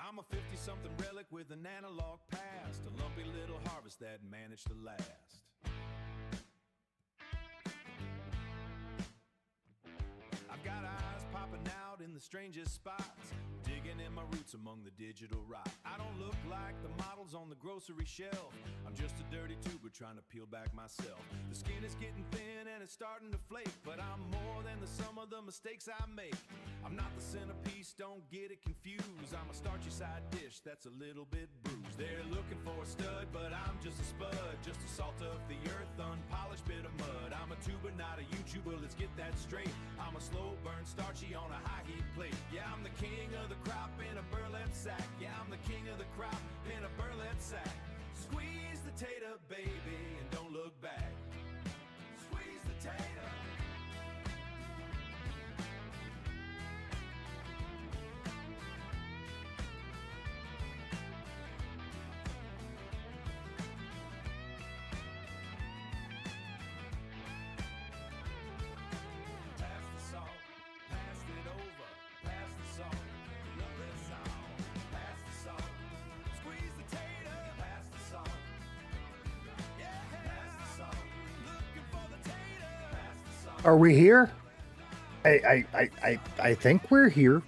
I'm a 50-something relic with an analog past, a lumpy little harvest that managed to last. I've got eyes popping out in the strangest spots, digging in my roots among the digital rot. I don't look like the models on the grocery shelf. I'm just a dirty tuber trying to peel back myself. The skin is getting thin and it's starting to flake, but I'm more than the sum of the mistakes I make. I'm not the centerpiece, don't get it confused. I'm a starchy side dish that's a little bit bruised. They're looking for a stud, but I'm just a spud, just a salt of the earth, unpolished bit of mud. I'm a tuber, not a YouTuber, let's get that straight. I'm a slow burn starchy on a high heat plate. Yeah, I'm the king of the crop in a burlap sack. Yeah, I'm the king of the crop in a burlap sack. Squeeze the tater, baby, and don't look back. Squeeze the tater. Pass the salt, pass it over, pass the salt. Love that salt, pass the salt. Squeeze the tater, pass the salt. Yeah, pass the salt. Looking for the tater, pass the salt. Are we here? I think we're here.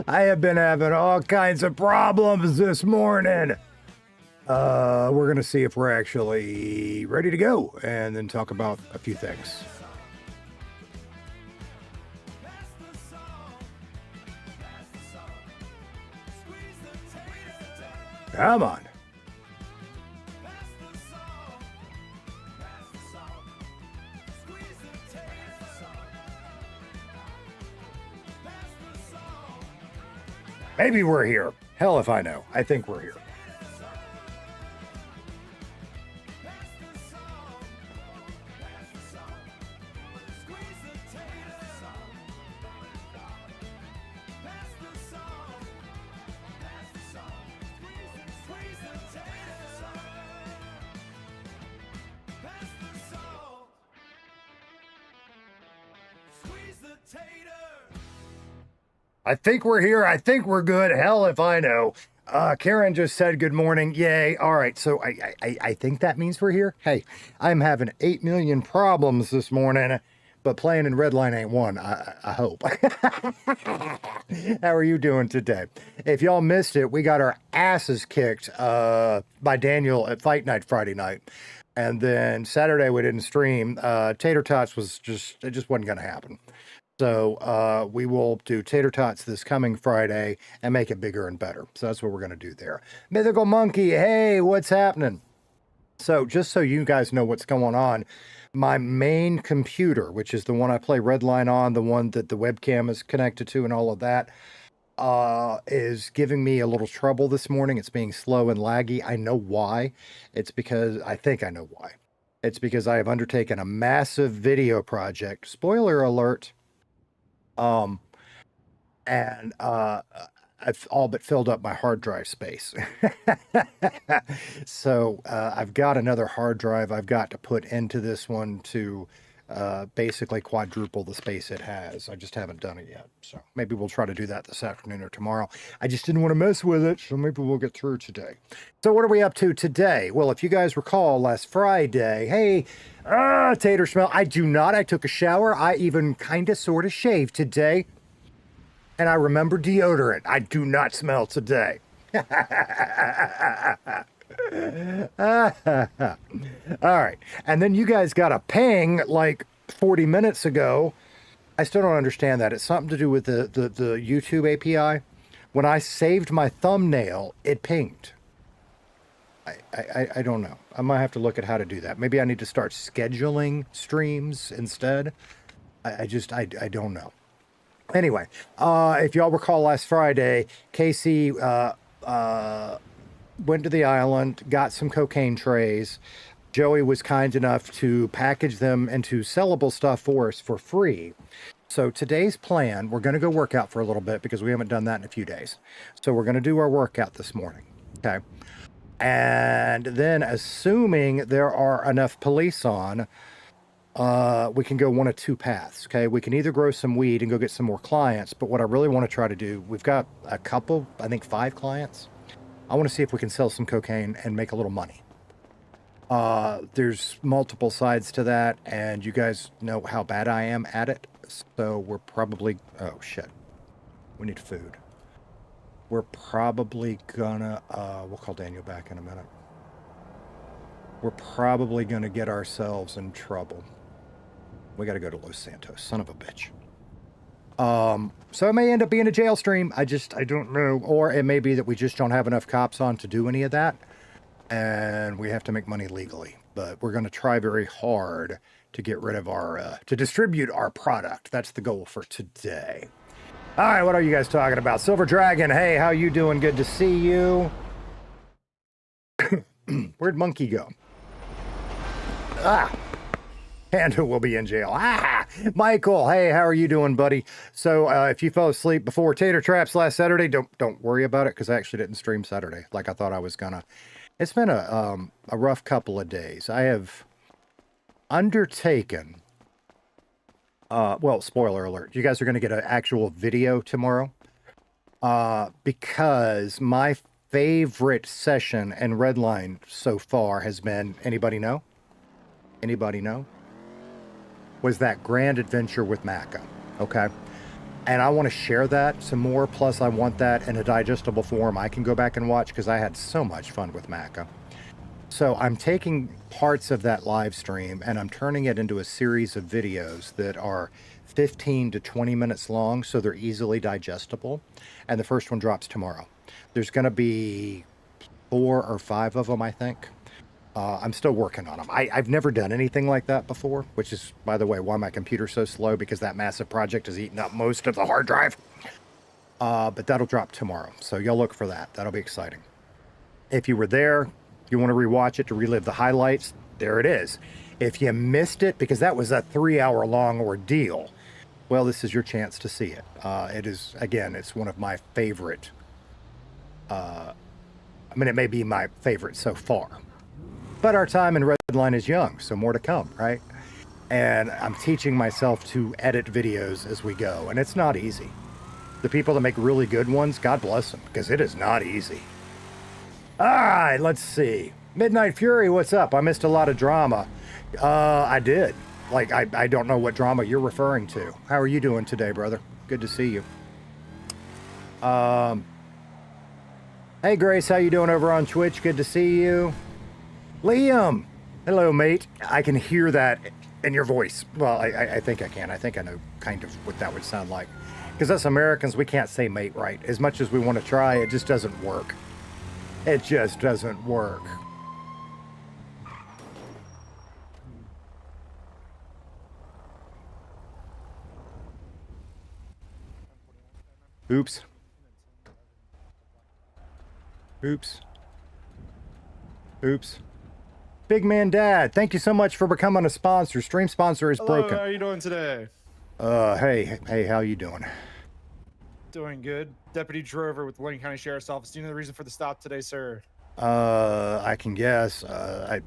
I have been having all kinds of problems this morning. We're going to see if we're actually ready to go and then talk about a few things. Pass the salt, pass the salt. Squeeze the tater. Come on. Pass the salt, pass the salt. Squeeze the tater. Pass the salt. Maybe we're here. Hell if I know. I think we're here. Pass the salt, pass the salt. Squeeze the tater. Pass the salt, pass the salt. Squeeze the tater. Pass the salt. Squeeze the tater. I think we're here. I think we're good. Hell if I know. Karen just said good morning. Yay. All right. So I think that means we're here. Hey, I'm having 8 million problems this morning, but playing in Redline ain't one. I hope. How are you doing today? If y'all missed it, we got our asses kicked by Daniel at Fight Night Friday night. And then Saturday we didn't stream. Tater Tots was it just wasn't going to happen. So we will do Tater Tots this coming Friday and make it bigger and better. So that's what we're going to do there. Mythical Monkey, hey, what's happening? So just so you guys know what's going on, my main computer, which is the one I play Redline on, the one that the webcam is connected to and all of that, is giving me a little trouble this morning. It's being slow and laggy. I know why. I think I know why. It's because I have undertaken a massive video project. Spoiler alert. I've all but filled up my hard drive space. So I've got another hard drive I've got to put into this one to basically quadruple the space it has. I just haven't done it yet. So maybe we'll try to do that this afternoon or tomorrow. I just didn't want to mess with it, so maybe we'll get through today. So what are we up to today? Well, if you guys recall last Friday, hey, tater smell. I do not. I took a shower. I even kind of sort of shaved today. And I remember deodorant. I do not smell today. All right. And then you guys got a ping like 40 minutes ago. I still don't understand that. It's something to do with the YouTube API. When I saved my thumbnail, it pinged. I don't know. I might have to look at how to do that. Maybe I need to start scheduling streams instead. I don't know. Anyway, if y'all recall last Friday, Casey went to the island, got some cocaine trays. Joey was kind enough to package them into sellable stuff for us for free. So today's plan, we're going to go work out for a little bit because we haven't done that in a few days. So we're going to do our workout this morning. Okay. And then assuming there are enough police on, we can go one of two paths. Okay, we can either grow some weed and go get some more clients, but what I really want to try to do, we've got a couple, I think 5 clients. I want to see if we can sell some cocaine and make a little money. There's multiple sides to that, and you guys know how bad I am at it, so we're probably, oh shit, we need food. We're probably gonna, we'll call Daniel back in a minute. We're probably gonna get ourselves in trouble. We gotta go to Los Santos, son of a bitch. So it may end up being a jail stream. I don't know. Or it may be that we just don't have enough cops on to do any of that, and we have to make money legally. But we're gonna try very hard to get rid of our, to distribute our product. That's the goal for today. All right, what are you guys talking about? Silver Dragon, hey, how you doing? Good to see you. Where'd Monkey go? Ah, Panda will be in jail. Ah, Michael, hey, how are you doing, buddy? So if you fell asleep before Tater Traps last Saturday, don't worry about it, because I actually didn't stream Saturday like I thought I was gonna. It's been a rough couple of days. I have undertaken... well, spoiler alert. You guys are going to get an actual video tomorrow. Because my favorite session in Redline so far has been, anybody know? Anybody know? Was that grand adventure with Macca. Okay. And I want to share that some more. Plus, I want that in a digestible form I can go back and watch, because I had so much fun with Macca. So I'm taking parts of that live stream and I'm turning it into a series of videos that are 15 to 20 minutes long, so they're easily digestible. And the first one drops tomorrow. There's going to be 4 or 5 of them, I think. I'm still working on them. I've never done anything like that before, which is, by the way, why my computer's so slow, because that massive project is eating up most of the hard drive. But that'll drop tomorrow, so y'all look for that. That'll be exciting. If you were there, you want to rewatch it to relive the highlights, there it is. If you missed it, because that was a 3-hour-long ordeal, well, this is your chance to see it. It is, again, it's one of my favorite. I mean, it may be my favorite so far. But our time in Redline is young, so more to come, right? And I'm teaching myself to edit videos as we go, and it's not easy. The people that make really good ones, God bless them, because it is not easy. All right, let's see. Midnight Fury, what's up? I missed a lot of drama. I did. Like, I don't know what drama you're referring to. How are you doing today, brother? Good to see you. Hey, Grace, how you doing over on Twitch? Good to see you. Liam, hello, mate. I can hear that in your voice. Well, I think I can. I think I know kind of what that would sound like. Because us Americans, we can't say mate right. As much as we want to try, it just doesn't work. It just doesn't work. Oops. Oops. Oops. Big Man Dad, thank you so much for becoming a sponsor. Stream sponsor is broken. How are you doing today? Hey, how you doing? Doing good. Deputy Drover with the Wayne County Sheriff's Office. Do you know the reason for the stop today, sir? I can guess. I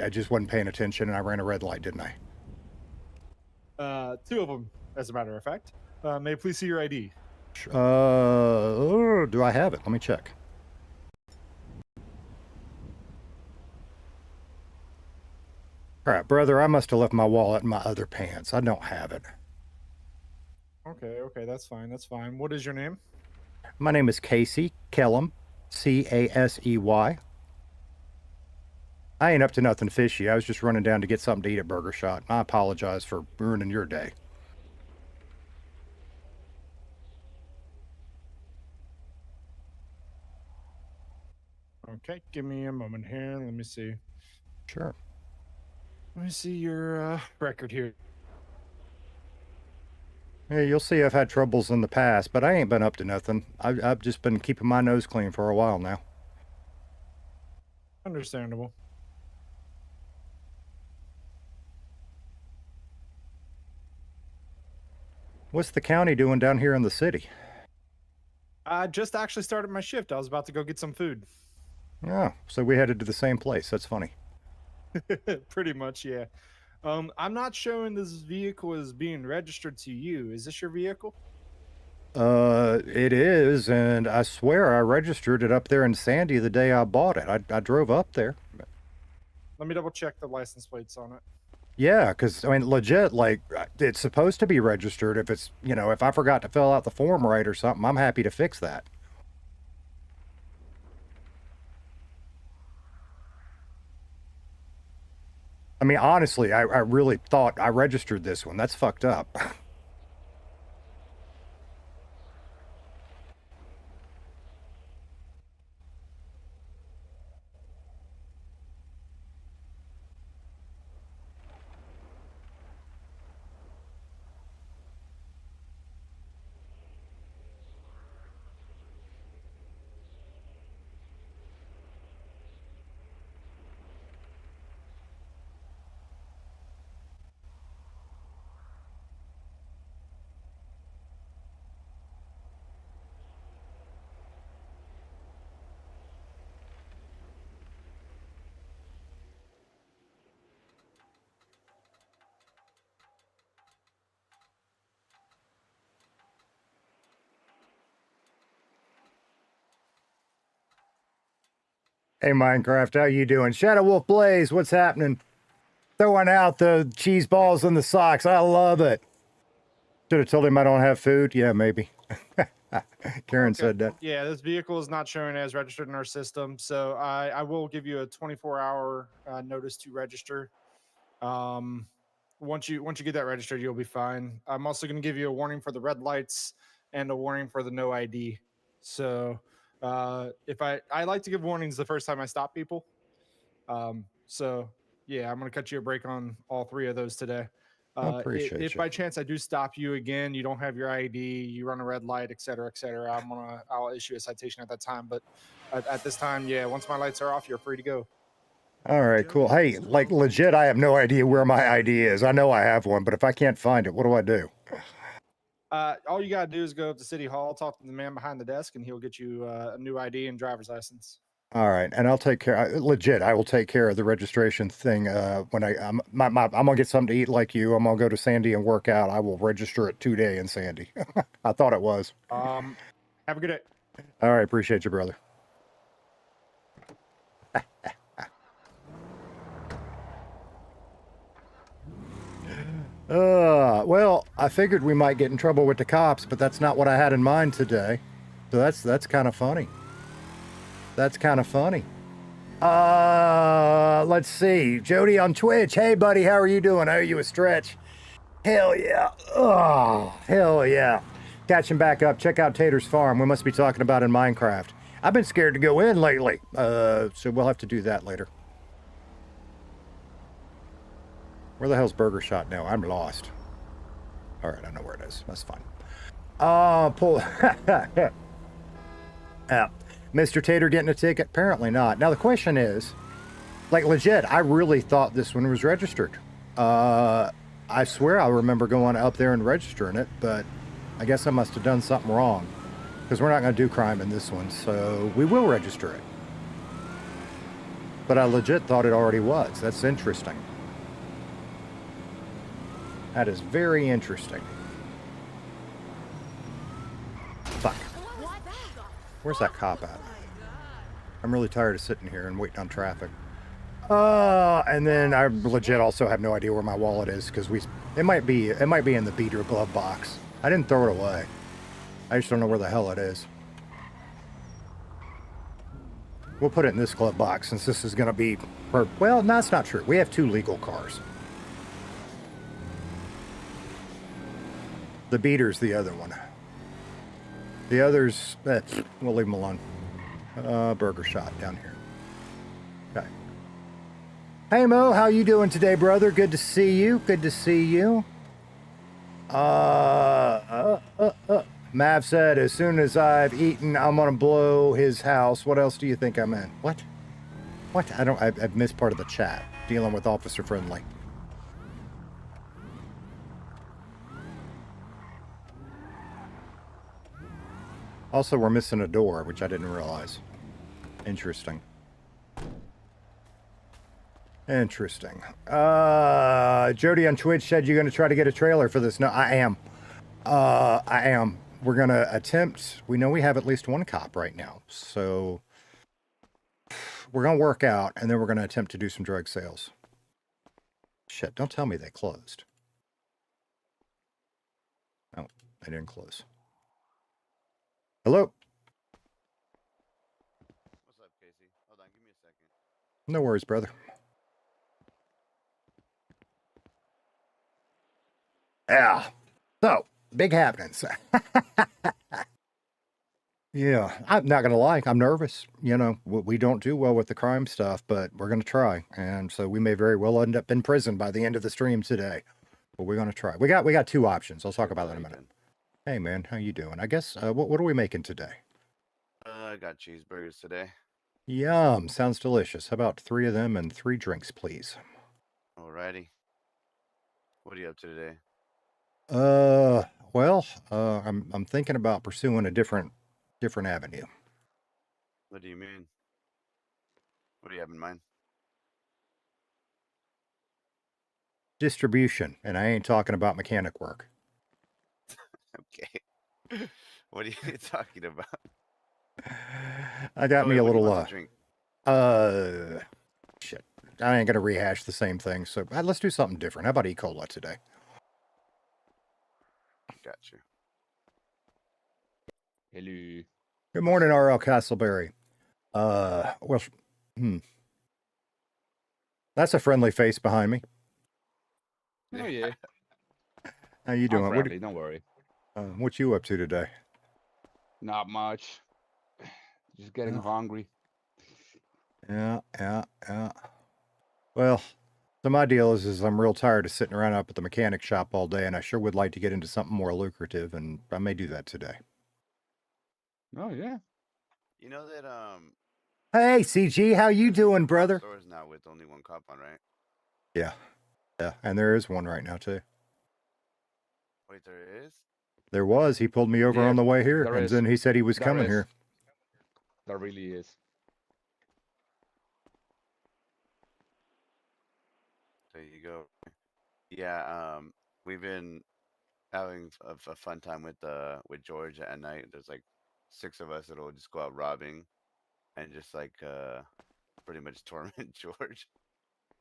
just wasn't paying attention and I ran a red light, didn't I? 2 of them, as a matter of fact. May I please see your ID? Do I have it? Let me check. Crap, brother, I must have left my wallet in my other pants. I don't have it. Okay, that's fine, that's fine. What is your name? My name is Casey Kellem, C-A-S-E-Y. I ain't up to nothing fishy. I was just running down to get something to eat at Burger Shot. I apologize for ruining your day. Okay, give me a moment here. Let me see. Sure. Let me see your record here. Yeah, you'll see I've had troubles in the past, but I ain't been up to nothing. I've just been keeping my nose clean for a while now. Understandable. What's the county doing down here in the city? I just actually started my shift. I was about to go get some food. Oh, so we headed to the same place. That's funny. Pretty much, yeah. I'm not showing this vehicle as being registered to you. Is this your vehicle? It is, and I swear I registered it up there in Sandy the day I bought it. I drove up there. Let me double check the license plates on it. Yeah, because, I mean, legit, like, it's supposed to be registered. If it's, you know, if I forgot to fill out the form right or something, I'm happy to fix that. I mean, honestly, I really thought I registered this one. That's fucked up. Hey, Minecraft, how you doing? Shadow Wolf Blaze, what's happening? Throwing out the cheese balls and the socks. I love it. Should have told him I don't have food. Yeah, maybe. Karen said that. Yeah, this vehicle is not showing as registered in our system, so I will give you a 24-hour notice to register. Once you get that registered, you'll be fine. I'm also going to give you a warning for the red lights and a warning for the no ID. So if I like to give warnings the first time I stop people. So yeah, I'm going to cut you a break on all three of those today. I appreciate If you. by chance I do stop you again, you don't have your ID, you run a red light, et cetera, I'll issue a citation at that time. But at this time, yeah, once my lights are off, you're free to go. All right, cool. Hey, like legit, I have no idea where my ID is. I know I have one, but if I can't find it, what do I do? All you gotta do is go up to City Hall, talk to the man behind the desk, and he'll get you a new ID and driver's license. All right, and I'll take care. Legit, I will take care of the registration thing. When I'm gonna get something to eat like you. I'm gonna go to Sandy and work out. I will register it today in Sandy. I thought it was. Have a good day. All right, appreciate you, brother. Well, I figured we might get in trouble with the cops, but that's not what I had in mind today. So that's kind of funny. That's kind of funny. Let's see. Jody on Twitch. Hey, buddy, how are you doing? I owe you a stretch. Hell yeah. Oh, hell yeah. Catching back up. Check out Tater's Farm. We must be talking about in Minecraft. I've been scared to go in lately. So we'll have to do that later. Where the hell's Burger Shot now? I'm lost. All right, I know where it is. That's fine. Pull. Yeah. Mr. Tater getting a ticket? Apparently not. Now the question is, like legit, I really thought this one was registered. I swear I remember going up there and registering it, but I guess I must have done something wrong because we're not going to do crime in this one, so we will register it. But I legit thought it already was. That's interesting. That is very interesting. Fuck. Where's that cop at? I'm really tired of sitting here and waiting on traffic. And then I legit also have no idea where my wallet is because it might be in the beater glove box. I didn't throw it away. I just don't know where the hell it is. We'll put it in this glove box since this is going to be, well, no, that's not true. We have 2 legal cars. The beater's the other one. The others, we'll leave them alone. Burger Shot down here. Okay. Hey Mo, how you doing today, brother? Good to see you. Good to see you. Mav said, as soon as I've eaten, I'm gonna blow his house. What else do you think I'm in? What? What? I've missed part of the chat. Dealing with Officer Friendly. Also, we're missing a door, which I didn't realize. Interesting. Interesting. Jody on Twitch said you're going to try to get a trailer for this. No, I am. I am. We're going to attempt. We know we have at least one cop right now. So we're going to work out, and then we're going to attempt to do some drug sales. Shit, don't tell me they closed. Oh, they didn't close. Hello? What's up, Casey? Hold on, give me a second. No worries, brother. Yeah. So, big happenings. Yeah, I'm not going to lie. I'm nervous. You know, we don't do well with the crime stuff, but we're going to try. And so we may very well end up in prison by the end of the stream today. But we're going to try. We got two options. I'll talk about that in a minute. Hey, man, how you doing? I guess, what are we making today? I got cheeseburgers today. Yum. Sounds delicious. How about 3 of them and 3 drinks, please? Alrighty. What are you up to today? Well, I'm thinking about pursuing a different avenue. What do you mean? What do you have in mind? Distribution, and I ain't talking about mechanic work. Okay. What are you talking about? I got Oh, me a what do you little want to drink? shit. I ain't gonna rehash the same thing. So let's do something different. How about E. Cola today? Got you. Hello. Good morning, R.L. Castleberry. Well, that's a friendly face behind me. Oh yeah. How you I'm doing? friendly, don't worry. What you up to today? Not much. Just getting Yeah. hungry. Yeah. Well, so my deal is I'm real tired of sitting around up at the mechanic shop all day, and I sure would like to get into something more lucrative, and I may do that today. Oh yeah. You know that Hey, CG, how you there's doing, brother? stores now with only one cop on, right? Yeah, and there is one right now too. Wait, there is? There was. He pulled me over Yeah, on the way here, there and is. then he said he was There coming is. here. There really is. There you go. Yeah, we've been having a fun time with George at night. There's like 6 of us that'll just go out robbing and just like pretty much torment George.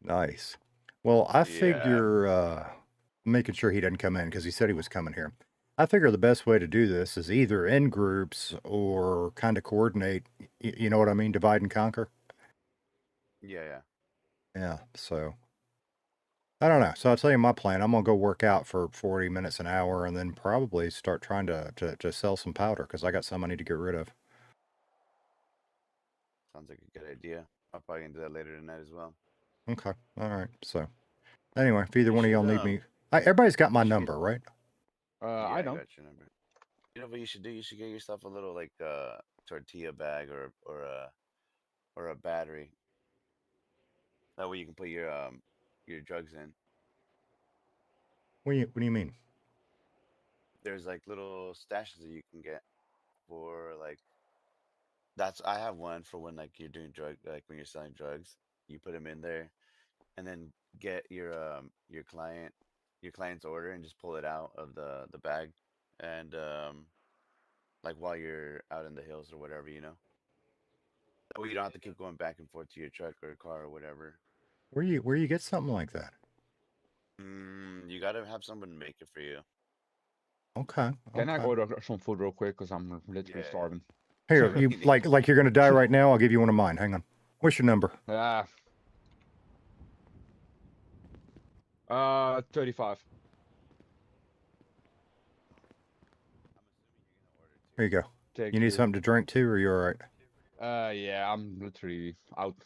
Nice. Well, I Yeah. figure making sure he doesn't come in because he said he was coming here. I figure the best way to do this is either in groups or kind of coordinate. You know what I mean? Divide and conquer. Yeah. Yeah. So I don't know. So I'll tell you my plan. I'm gonna go work out for 40 minutes an hour, and then probably start trying to sell some powder because I got some I need to get rid of. Sounds like a good idea. I'll probably do that later tonight as well. Okay. All right. So anyway, if either You one of y'all should, need me, everybody's got my you should get- number, right? Yeah, I don't. got your number. You know what you should do? You should get yourself a little like tortilla bag or a battery. That way you can put your drugs in. What do you mean? There's like little stashes that you can get for like I have one for when like you're doing when you're selling drugs. You put them in there and then get your client's order and just pull it out of the bag and like while you're out in the hills or whatever, you know. That way you don't have to keep going back and forth to your truck or car or whatever. Where you get something like that? You gotta have someone make it for you. Okay. Can I okay. order some food real quick? Because I'm literally Yeah. starving. Here, you like you're gonna die right now. I'll give you one of mine. Hang on. What's your number? 35. Here you go. Thank You need something to drink too, or you all right? Yeah, I'm literally out.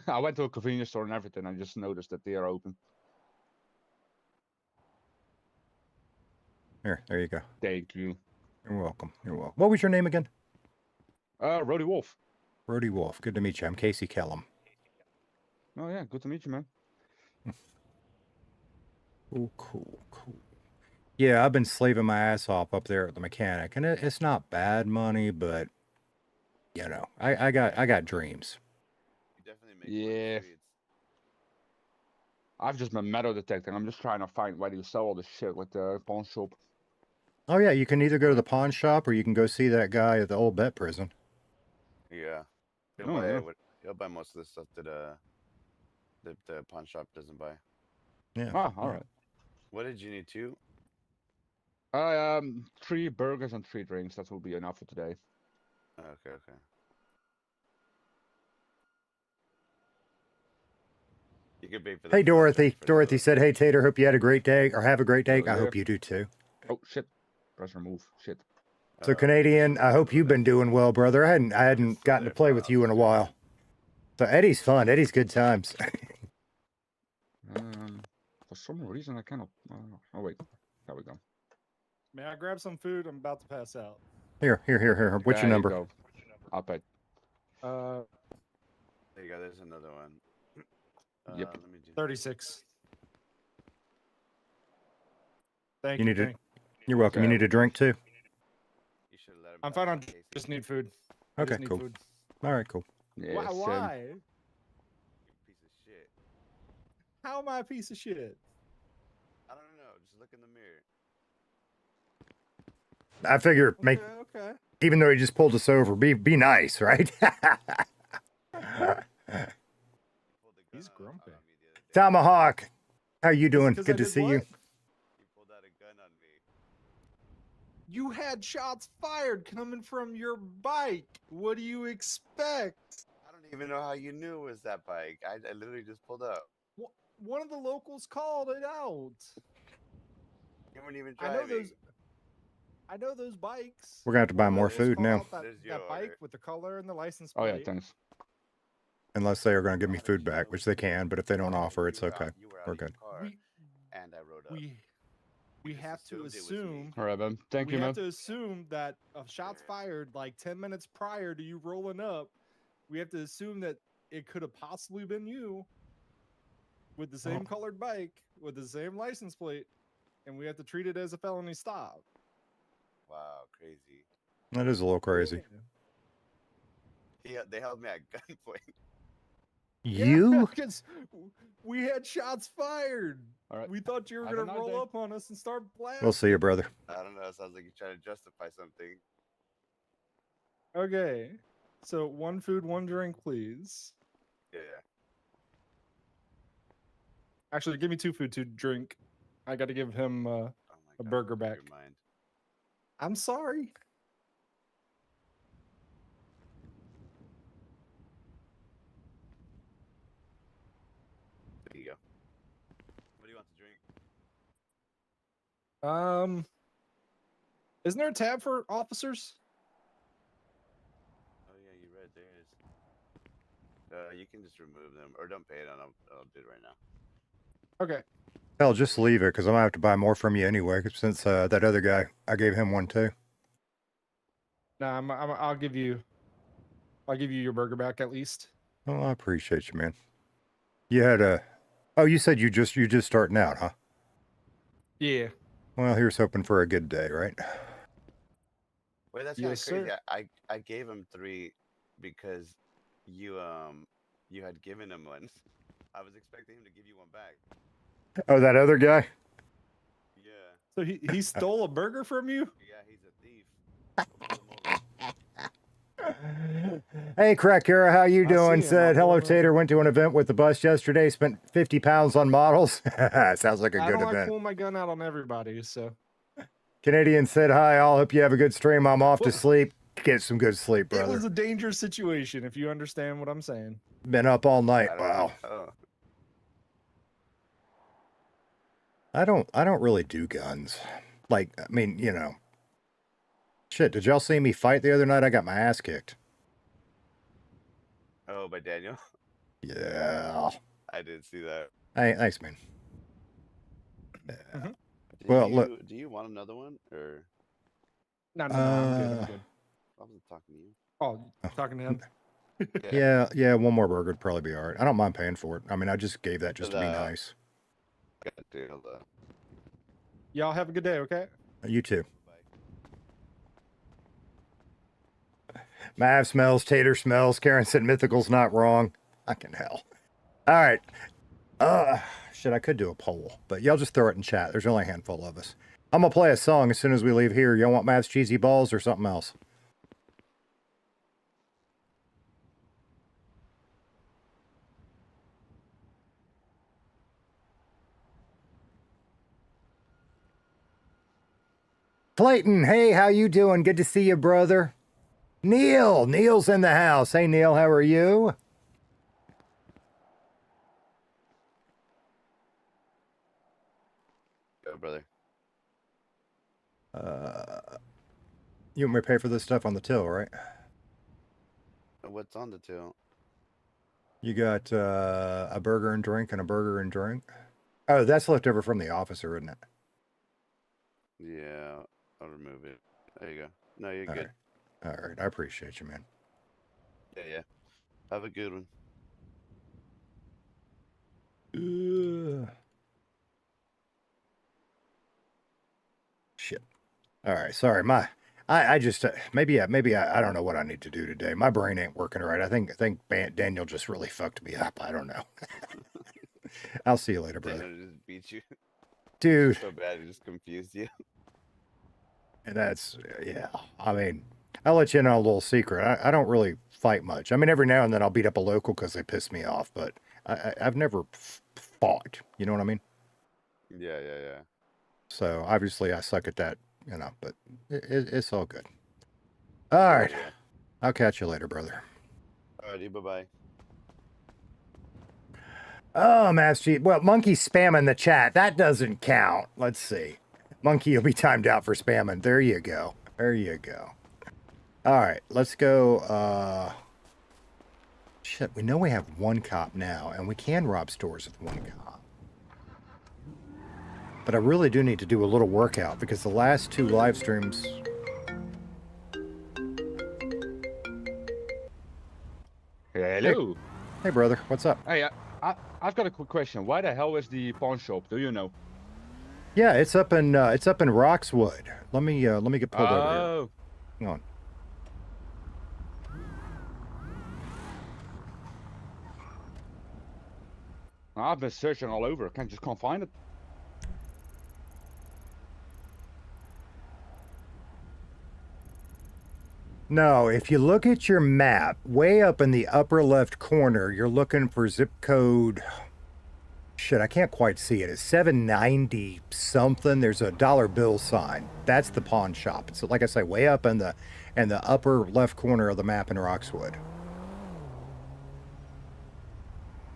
I went to a convenience store and everything. I just noticed that they are open. Here, there you go. Thank you. You're welcome. You're welcome. What was your name again? Rody Wolf. Brody Wolf. Good to meet you. I'm Casey Kellem. Oh yeah, good to meet you, man. Oh, cool. Yeah, I've been slaving my ass off up there at the mechanic, and it's not bad money, but you know, I got dreams. You definitely make Yeah. I've just been metal detecting. I'm just trying to find where you sell all this shit with the pawn shop. Oh yeah, you can either go to the pawn shop or you can go see that guy at the old vet prison. Yeah. He'll Oh, buy yeah. he'll buy most of the stuff that the pawn shop doesn't buy. Yeah. Ah, all right. What did you need to? 3 burgers and 3 drinks. That will be enough for today. Okay. You could pay for the Hey food Dorothy. for Dorothy the- said, "Hey Tater, hope you had a great day or have a great day." Oh, I yeah. hope you do too. Oh shit! Press remove. Shit. So Uh-oh. Canadian, I hope you've been doing well, brother. I hadn't gotten to play with you in a while. So Eddie's fun. Eddie's good times. For some reason I cannot. Oh wait, there we go. May I grab some food? I'm about to pass out. Here. What's your There you number? go. I'll pay. Uh, There you go. There's another one. Yep. Let me do 36. Thank You you. need to- thank- You're welcome. You need a drink too. You should let him. I'm fine on. Just need food. I Okay, just need cool. food. All right, cool. Yes, Why? Why? Piece of shit. How am I a piece of shit? I don't know. Just look in the mirror. I figure make Okay. even though he just pulled us over, be nice, right? He pulled the He's gun grumpy. on me the other day. Tomahawk, how you doing? 'Cause I Good to did see you. what? He pulled out a gun on me. You had shots fired coming from your bike. What do you expect? I don't even know how you knew it was that bike. I literally just pulled up. One of the locals called it out. You weren't even I driving. know those. I know those bikes. We're gonna have to buy One of the more locals food called now. out That, There's that your bike order. with the color and the license Oh plate. yeah, thanks. Unless they are going to give me How did food you back, know which they we- can, but if they don't Oh, offer, it's you were okay. out- you were out We're of your good. car, We and I rode up. we just have to assumed it was me. assume. All right, man. Thank we you, have man. to assume that shots fired like 10 minutes prior to you rolling up. We have to assume that it could have possibly been you with the same colored bike with the same license plate, and we have to treat it as a felony stop. Wow, crazy. That is a little crazy. Yeah, they held me at gunpoint. You? Because we had shots fired. All right. We thought you were Have a gonna nice roll day. up on us and start blasting. We'll see you, brother. I don't know. It sounds like you're trying to justify something. Okay. So 1 food, 1 drink, please. Yeah. Actually, give me 2 food, 2 drink. I got to give him. Oh my A God, burger never back. mind. I'm sorry. There you go. What do you want to drink? Isn't there a tab for officers? Oh yeah, you're right. There it is. You can just remove them, or don't pay it, and I'll do it right now. Okay. Hell, just leave it because I'm gonna have to buy more from you anyway. Since that other guy, I gave him one too. Nah, I'll give you your burger back at least. Oh, I appreciate you, man. You had a. Oh, you said you just starting out, huh? Yeah. Well, here's hoping for a good day, right? Wait, that's kind of Yes, crazy. sir. I gave him 3 because you had given him one. I was expecting him to give you one back. Oh, that other guy. Yeah. So he stole a burger from you? Yeah, he's a thief. Pull him over. Hey, Crackera, how you I doing? see him. Said, I'll hello, pull him Tater. over. Went to an event with the bus yesterday. Spent 50 pounds on models. Sounds like a I good don't like event. pulling my gun out on everybody, so. Canadian said, hi, all. Hope you have a good stream. I'm off to Well, sleep. Get some good sleep, It brother. was a dangerous situation, if you understand what I'm saying. Been up all night. I don't Wow. know. I don't really do guns. Like, I mean, you know. Shit, did y'all see me fight the other night? I got my ass kicked. Oh, by Daniel. Yeah. I didn't see that. Hey, thanks, man. Mhm. Well, look- Do you want another one, or No, I'm good. I'm good. I wasn't talking to you? Oh, talking to him. Yeah, one more burger would probably be all right. I don't mind paying for it. I mean, I just gave that just to be But, nice. Dude, hold on. Y'all have a good day, okay? You too. Bye. Mav smells, Tater smells. Karen said Mythical's not wrong. Fucking hell. All right. Shit, I could do a poll, but y'all just throw it in chat. There's only a handful of us. I'm gonna play a song as soon as we leave here. Y'all want Matt's Cheesy Balls or something else? Clayton, hey, how you doing? Good to see you, brother. Neil's in the house. Hey, Neil, how are you? Go, brother. You want me to pay for this stuff on the till, right? What's on the till? You got a burger and drink and a burger and drink. Oh, that's left over from the officer, isn't it? Yeah, I'll remove it. There you go. No, you're All good. right. All right, I appreciate you, man. Yeah. Have a good one. Shit. All right, sorry. I just maybe I don't know what I need to do today. My brain ain't working right. I think Daniel just really fucked me up. I don't know. I'll see you later, brother. Daniel just beat you. Dude. So bad, he just confused you. And that's, yeah. I mean, I'll let you in on a little secret. I don't really fight much. I mean, every now and then I'll beat up a local because they piss me off, but I've never fought. You know what I mean? Yeah. So obviously I suck at that, you know, but it's all good. All right. Yeah. I'll catch you later, brother. Alrighty, bye-bye. Oh, Master G. Well, Monkey's spamming the chat. That doesn't count. Let's see. Monkey, you'll be timed out for spamming. There you go. There you go. All right, let's go. Shit, we know we have one cop now, and we can rob stores with one cop. But I really do need to do a little workout because the last two live streams... Hello. Hey, brother. What's up? Hey, I've got a quick question. Why the hell is the pawn shop? Do you know? Yeah, it's up in Roxwood. Let me get pulled over here. Oh. Hang on. I've been searching all over. I just can't find it. No, if you look at your map, way up in the upper left corner, you're looking for zip code. Shit, I can't quite see it. It's 790 something. There's a dollar bill sign. That's the pawn shop. It's like I say, way up in the upper left corner of the map in Roxwood.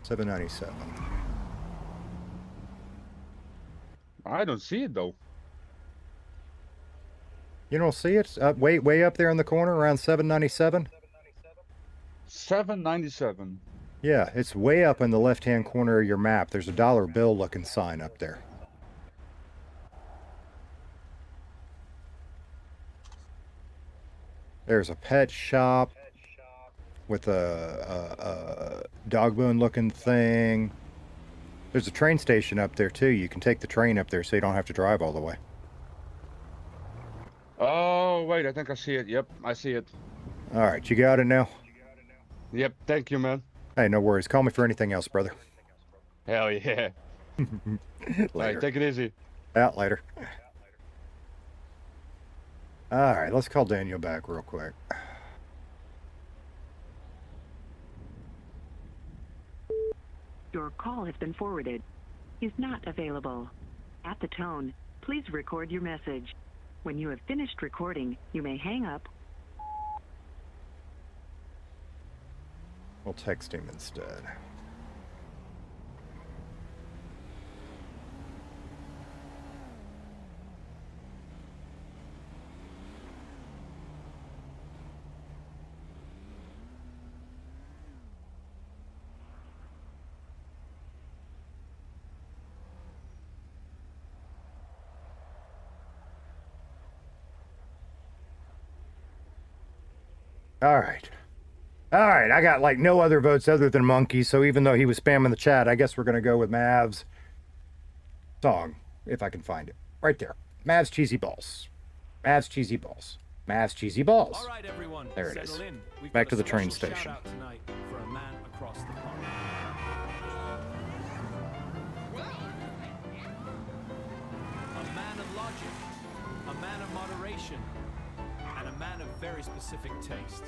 797. I don't see it though. You don't see it? Way up there in the corner around 797? 797. Yeah, it's way up in the left-hand corner of your map. There's a dollar bill looking sign up there. There's a pet shop with a dog bone looking thing. There's a train station up there too. You can take the train up there so you don't have to drive all the way. Oh, wait, I think I see it. Yep, I see it. All right, you got it now? Yep, thank you, man. Hey, no worries. Call me for anything else, brother. Hell yeah. Later. Right, take it easy. Out later. All right, let's call Daniel back real quick. Your call has been forwarded. Is not available. At the tone, please record your message. When you have finished recording, you may hang up. We'll text him instead. All right. All right, I got like no other votes other than Monkey, so even though he was spamming the chat, I guess we're going to go with Mav's song, if I can find it. Right there. Mav's Cheesy Balls. Mav's Cheesy Balls. Mav's Cheesy Balls. All right, everyone. There it is. Settle in. We've Back got to a the train special station. shout-out tonight for a man across the pond. logic, a man of moderation, and a man of very specific taste.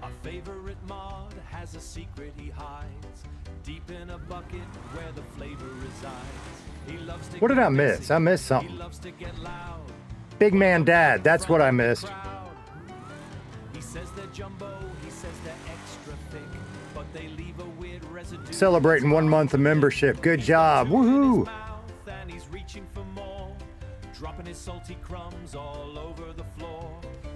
A favorite mod has a secret he hides deep in a bucket where the flavor resides. He loves to What did get I miss? busy. I missed He something. loves to get loud. Big Man Dad, that's what I missed. He says they're jumbo, he says they're extra thick, but they leave a weird residue. Celebrating 1 month of membership. Good job. Woohoo. And he's reaching for more, dropping his salty crumbs all over the floor.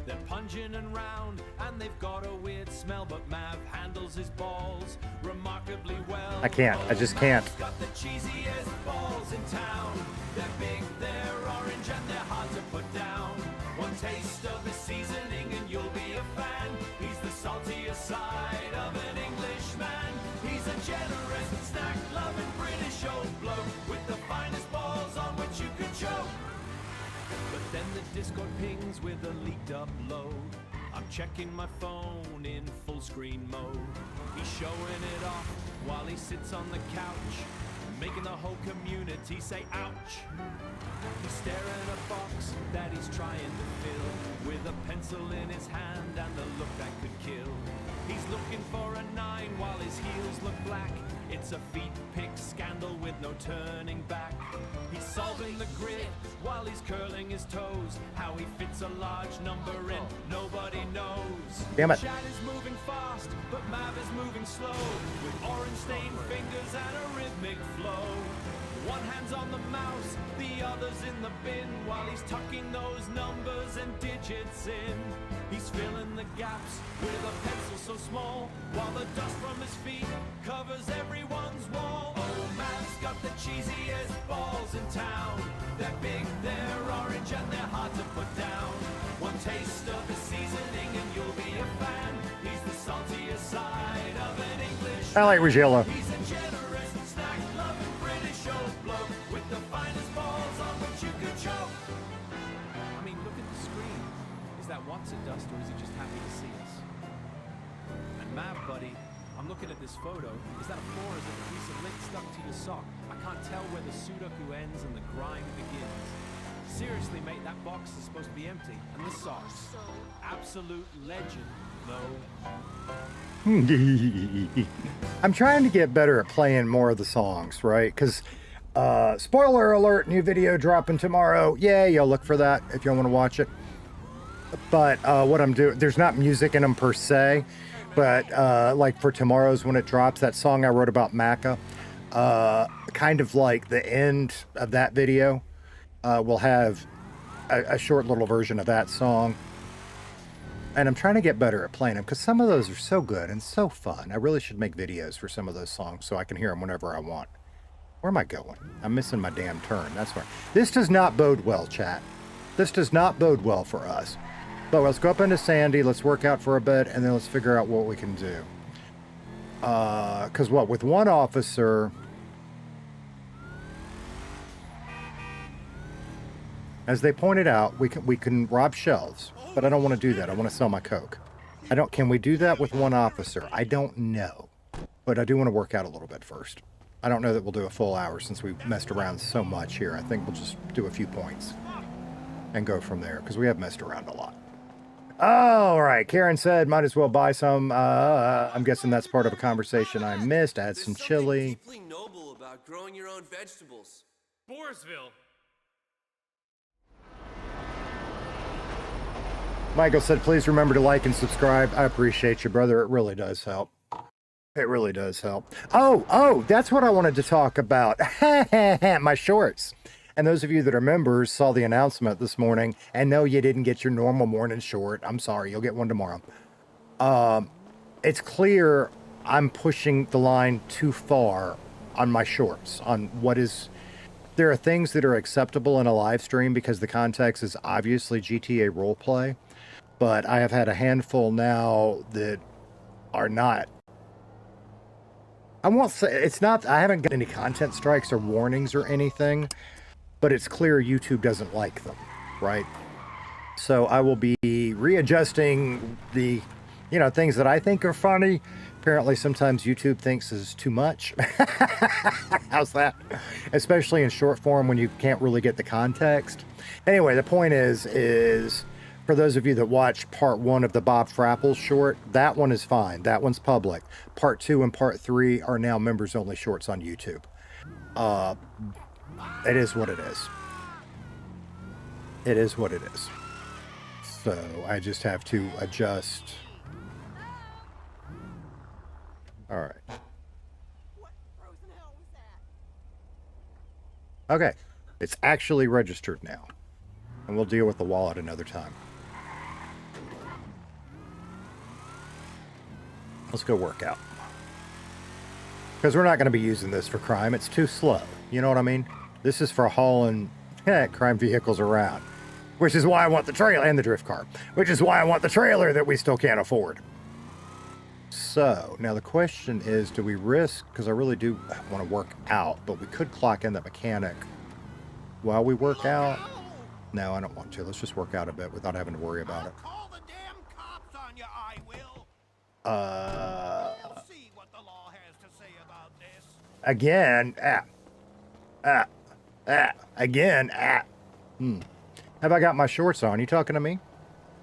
They're pungent and round, and they've got a weird smell, but Mav handles his balls remarkably well. I can't. I just can't. Mav's got the cheesiest balls in town. They're big, they're orange, and they're hard to put down. One taste of his seasoning and you'll be a fan. He's the saltiest side of an Englishman. He's a generous, snack-loving British old bloke with the finest balls on which you could choke. But then the Discord pings with a leaked up load. I'm checking my phone in full screen mode. He's showing it off while he sits on the couch, making the whole community say ouch. He's staring at a box that he's trying to fill with a pencil in his hand and the look that could kill. He's looking for a 9 while his heels look black. It's a feet pick scandal with no turning back. He's solving the grid while he's curling his toes. How he fits a large number in, nobody knows. Damn it. Chad is moving fast, but Mav is moving slow, with orange stained fingers and a rhythmic flow. One hand's on the mouse, the other's in the bin, while he's tucking those numbers and digits in. He's filling the gaps with a pencil so small, while the dust from his feet covers everyone's wall. Oh, Mav's got the cheesiest balls in town. They're big, they're orange, and they're hard to put down. One taste of his seasoning and you'll be a fan. He's the saltiest side of an English. I like Regilla. He's a generous, snack-loving British old bloke with the finest balls on which you could choke. I mean, look at the screen. Is that Watson dust, or is he just happy to see us? And Mav, buddy, I'm looking at this photo. Is that a 4 or is it a piece of lint stuck to your sock? I can't tell where the Sudoku ends and the grind begins. Seriously, mate, that box is supposed to be empty. And the socks. Absolute legend, though. I'm trying to get better at playing more of the songs, right? Because, spoiler alert, new video dropping tomorrow. Yeah, you'll look for that if you want to watch it. But what I'm doing, there's not music in them per se, but like for tomorrow's when it drops, that song I wrote about Maca, kind of like the end of that video, will have a short little version of that song. And I'm trying to get better at playing them because some of those are so good and so fun. I really should make videos for some of those songs so I can hear them whenever I want. Where am I going? I'm missing my damn turn. That's why. This does not bode well, chat. This does not bode well for us. But let's go up into Sandy. Let's work out for a bit, and then let's figure out what we can do. Because what? With one officer... As they pointed out, we can rob shelves, but I don't want to do that. I want to sell my coke. Can we do that with one officer? I don't know, but I do want to work out a little bit first. I don't know that we'll do a full hour since we've messed around so much here. I think we'll just do a few points and go from there because we have messed around a lot. All right, Karen said, might as well buy some. I'm guessing that's part of a conversation I missed. Add some chili. Deeply noble about growing your own vegetables. Boresville. Michael said, please remember to like and subscribe. I appreciate you, brother. It really does help. It really does help. Oh, that's what I wanted to talk about. My shorts. And those of you that are members saw the announcement this morning. And no, you didn't get your normal morning short. I'm sorry. You'll get one tomorrow. It's clear I'm pushing the line too far on my shorts. On what is... There are things that are acceptable in a live stream because the context is obviously GTA roleplay. But I have had a handful now that are not. I won't say it's not. I haven't got any content strikes or warnings or anything, but it's clear YouTube doesn't like them, right? So I will be readjusting the, things that I think are funny, apparently sometimes YouTube thinks is too much. How's that? Especially in short form when you can't really get the context. Anyway, the point is for those of you that watch part 1 of the Bob Frappel short, that one is fine. That one's public. Part 2 and part 3 are now members only shorts on YouTube. It is what it is. It is what it is. So I just have to adjust. All right. What frozen hell was that? Okay. It's actually registered now. And we'll deal with the wallet another time. Let's go work out. Because we're not going to be using this for crime. It's too slow. You know what I mean? This is for hauling crime vehicles around. Which is why I want the trailer and the drift car. Which is why I want the trailer that we still can't afford. So, now the question is, do we risk, because I really do want to work out, but we could clock in that mechanic while we work out. No, I don't want to. Let's just work out a bit without having to worry about it. Call the damn cops on you, I will. We'll see what the law has to say about this. Again, again, Have I got my shorts on? You talking to me?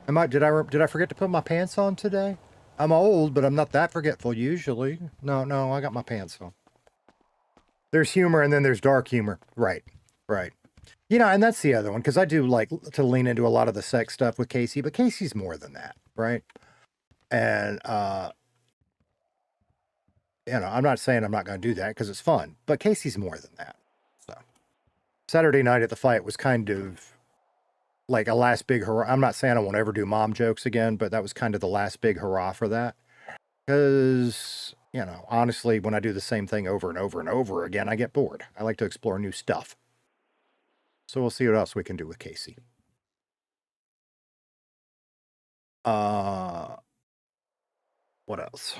Did I forget to put my pants on today? I'm old, but I'm not that forgetful usually. No, I got my pants on. There's humor and then there's dark humor. Right. You know, and that's the other one, because I do like to lean into a lot of the sex stuff with Casey, but Casey's more than that, right? And, you know, I'm not saying I'm not going to do that because it's fun, but Casey's more than that. So, Saturday night at the fight was kind of like a last big hurrah. I'm not saying I won't ever do mom jokes again, but that was kind of the last big hurrah for that. Because, you know, honestly, when I do the same thing over and over and over again, I get bored. I like to explore new stuff. So we'll see what else we can do with Casey. What else?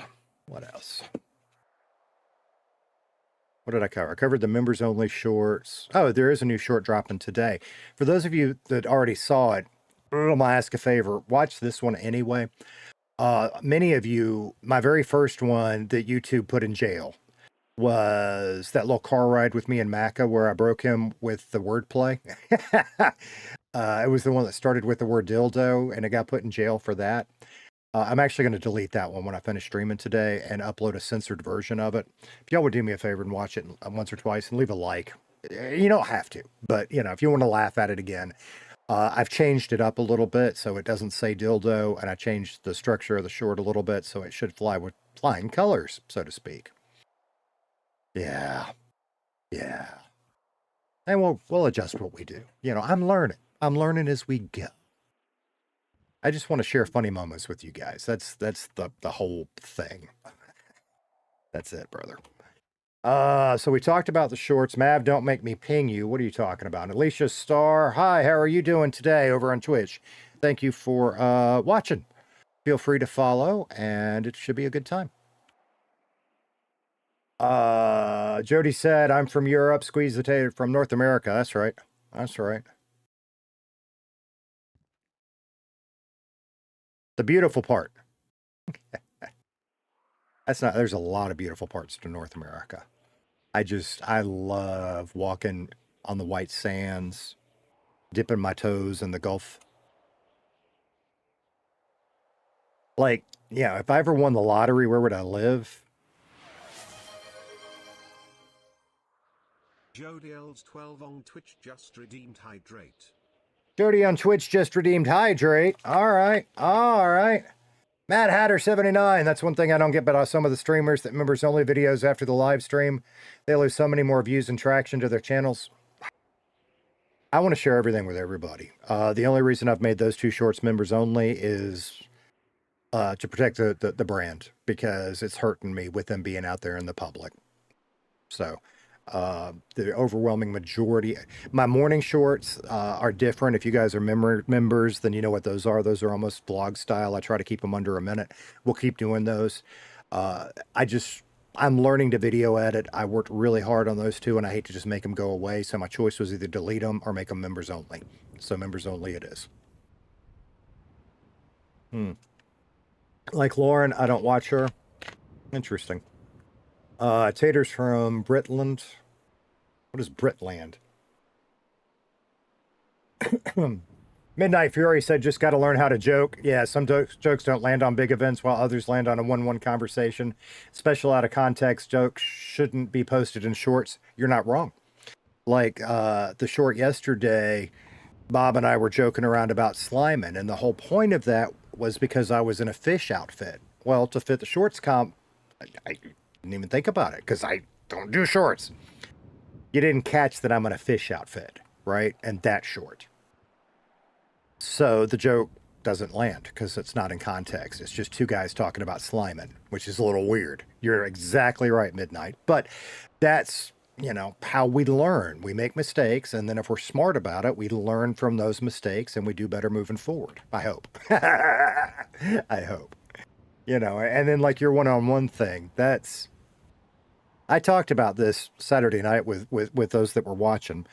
What did I cover? I covered the members only shorts. Oh, there is a new short dropping today. For those of you that already saw it, I'm gonna ask a favor. Watch this one anyway. Many of you, my very first one that YouTube put in jail was that little car ride with me and Macca where I broke him with the wordplay. It was the one that started with the word dildo and it got put in jail for that. I'm actually going to delete that one when I finish streaming today and upload a censored version of it. If y'all would do me a favor and watch it once or twice and leave a like. You don't have to, but you know, if you want to laugh at it again, I've changed it up a little bit so it doesn't say dildo, and I changed the structure of the short a little bit so it should fly with flying colors, so to speak. Yeah. And we'll adjust what we do. You know, I'm learning as we go. I just want to share funny moments with you guys. That's the whole thing. That's it, brother. So we talked about the shorts. Mav, don't make me ping you. What are you talking about? Alicia Starr, hi, how are you doing today over on Twitch? Thank you for watching. Feel free to follow, and it should be a good time. Jody said, I'm from Europe, squeeze the tater from North America. That's right. The beautiful part. There's a lot of beautiful parts to North America. I love walking on the white sands, dipping my toes in the Gulf. Like, yeah, if I ever won the lottery, where would I live? Jody L's 12 on Twitch just redeemed hydrate. Jody on Twitch just redeemed hydrate. All right. Mad Hatter 79. That's one thing I don't get about some of the streamers that members only videos after the live stream. They lose so many more views and traction to their channels. I want to share everything with everybody. The only reason I've made those two shorts members only is to protect the brand, because it's hurting me with them being out there in the public. So the overwhelming majority, my morning shorts are different. If you guys are members, then you know what those are. Those are almost vlog style. I try to keep them under a minute. We'll keep doing those. I'm learning to video edit. I worked really hard on those two, and I hate to just make them go away. So my choice was either delete them or make them members only. So members only it is. Like Lauren, I don't watch her. Interesting. Taters from Britland. What is Britland? Midnight Fury said, just got to learn how to joke. Yeah, some jokes don't land on big events while others land on a one-on-one conversation. Special out of context jokes shouldn't be posted in shorts. You're not wrong. Like the short yesterday, Bob and I were joking around about Slimin', and the whole point of that was because I was in a fish outfit. Well, to fit the shorts comp, I didn't even think about it because I don't do shorts. You didn't catch that I'm in a fish outfit, right? And that's short. So the joke doesn't land because it's not in context. It's just two guys talking about Slimin', which is a little weird. You're exactly right, Midnight. But that's, how we learn. We make mistakes, and then if we're smart about it, we learn from those mistakes and we do better moving forward. I hope. I hope. And then like your one-on-one thing, I talked about this Saturday night with those that were watching.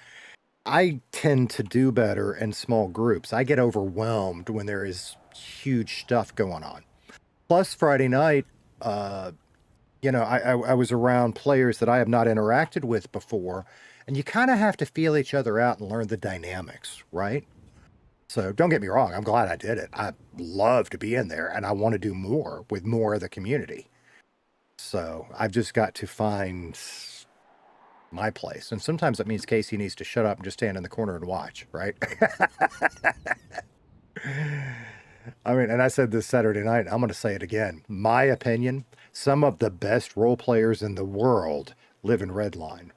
I tend to do better in small groups. I get overwhelmed when there is huge stuff going on. Plus, Friday night, I was around players that I have not interacted with before, and you kind of have to feel each other out and learn the dynamics, right? So don't get me wrong. I'm glad I did it. I love to be in there, and I want to do more with more of the community. So I've just got to find my place. And sometimes that means Casey needs to shut up and just stand in the corner and watch, right? I mean, and I said this Saturday night, I'm going to say it again. My opinion, some of the best role players in the world live in Redline.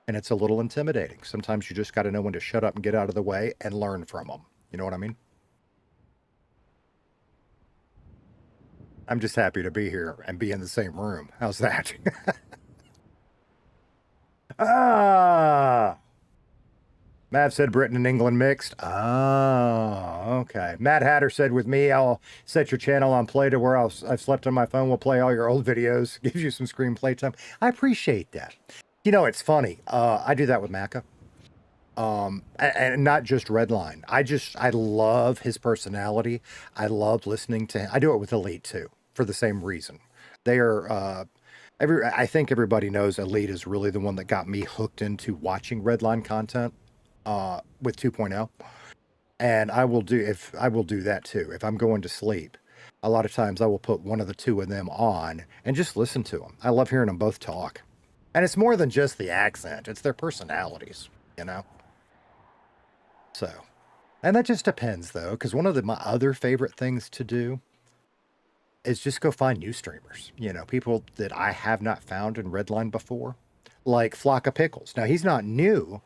And it's a little intimidating. Sometimes you just got to know when to shut up and get out of the way and learn from them. You know what I mean? I'm just happy to be here and be in the same room. How's that? Matt said Britain and England mixed. Okay. Matt Hatter said, with me, I'll set your channel on play to where I've slept on my phone. We'll play all your old videos. Gives you some screenplay time. I appreciate that. It's funny. I do that with Macca. And not just Redline. I love his personality. I love listening to him. I do it with Elite too, for the same reason. They are, I think everybody knows Elite is really the one that got me hooked into watching Redline content, with 2.0. And I will do that too. If I'm going to sleep, a lot of times I will put one of the two of them on and just listen to them. I love hearing them both talk. And it's more than just the accent. It's their personalities, So, and that just depends though, because one of my other favorite things to do is just go find new streamers, people that I have not found in Redline before, like Flock of Pickles. Now, he's not new.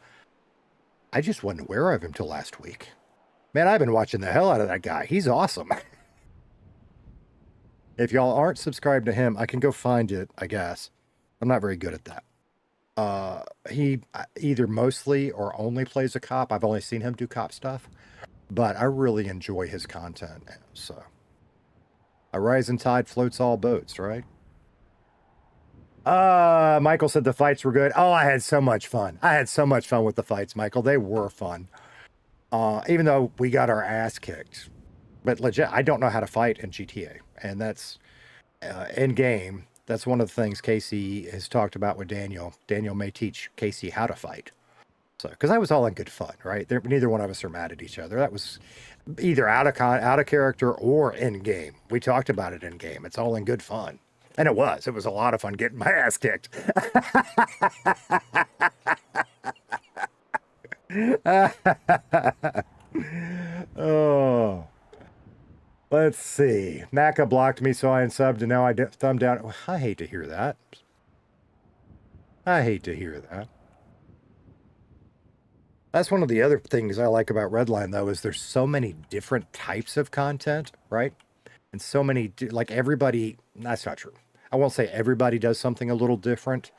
I just wasn't aware of him till last week. Man, I've been watching the hell out of that guy. He's awesome. If y'all aren't subscribed to him, I can go find it, I guess. I'm not very good at that. He either mostly or only plays a cop. I've only seen him do cop stuff, but I really enjoy his content. So a rising tide floats all boats, right? Michael said the fights were good. Oh, I had so much fun. I had so much fun with the fights, Michael. They were fun. Even though we got our ass kicked, but legit, I don't know how to fight in GTA, and that's in game. That's one of the things Casey has talked about with Daniel. Daniel may teach Casey how to fight. So, because that was all in good fun, right? Neither one of us are mad at each other. That was either out of character or in game. We talked about it in game. It's all in good fun, and it was. It was a lot of fun getting my ass kicked. Oh. Let's see. Macca blocked me, so I unsubbed, and now I thumb down. I hate to hear that. That's one of the other things I like about Redline, though, is there's so many different types of content, right? And so many, like everybody, that's not true. I won't say everybody does something a little different,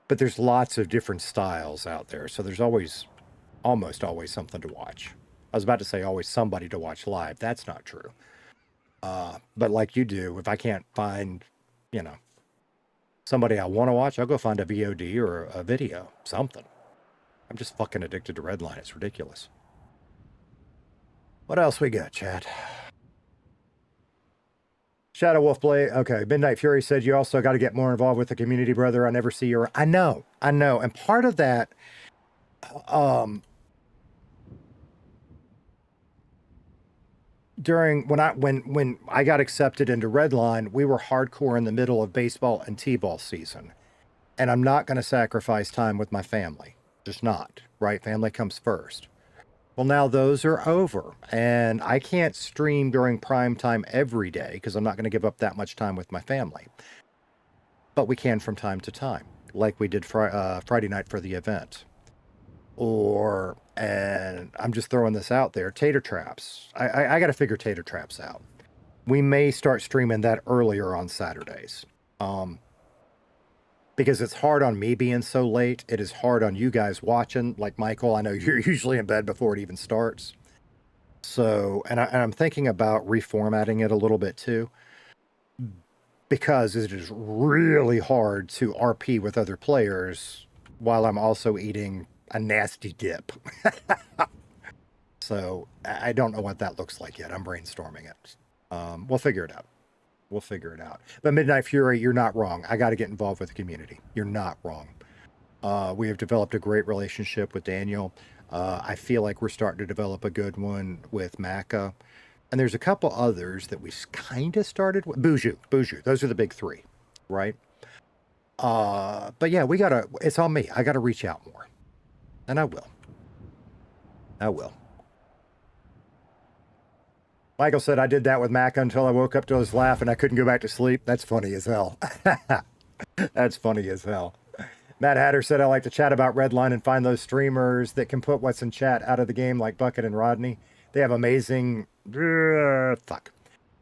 but there's lots of different styles out there. So there's almost always something to watch. I was about to say always somebody to watch live. That's not true. But like you do, if I can't find, somebody I want to watch, I'll go find a VOD or a video, something. I'm just fucking addicted to Redline. It's ridiculous. What else we got, chat? Shadow Wolf Blade. Okay. Midnight Fury said you also got to get more involved with the community, brother. I never see your. I know. And part of that, during when I got accepted into Redline, we were hardcore in the middle of baseball and t-ball season, and I'm not going to sacrifice time with my family. Just not. Right? Family comes first. Well, now those are over, and I can't stream during prime time every day because I'm not going to give up that much time with my family. But we can from time to time, like we did Friday night for the event. Or, and I'm just throwing this out there, tater traps. I got to figure tater traps out. We may start streaming that earlier on Saturdays. Because it's hard on me being so late. It is hard on you guys watching. Like Michael, I know you're usually in bed before it even starts. So, and I'm thinking about reformatting it a little bit too. Because it is really hard to RP with other players while I'm also eating a nasty dip. So, I don't know what that looks like yet. I'm brainstorming it. We'll figure it out. We'll figure it out. But Midnight Fury, you're not wrong. I got to get involved with the community. You're not wrong. We have developed a great relationship with Daniel. I feel like we're starting to develop a good one with Maka. And there's a couple others that we kind of started with. Buju. Those are the big three, right? But yeah, it's on me. I got to reach out more. And I will. Michael said, I did that with Maka until I woke up to his laugh and I couldn't go back to sleep. That's funny as hell. That's funny as hell. Matt Hatter said, I like to chat about Redline and find those streamers that can put what's in chat out of the game, like Bucket and Rodney. They have amazing... They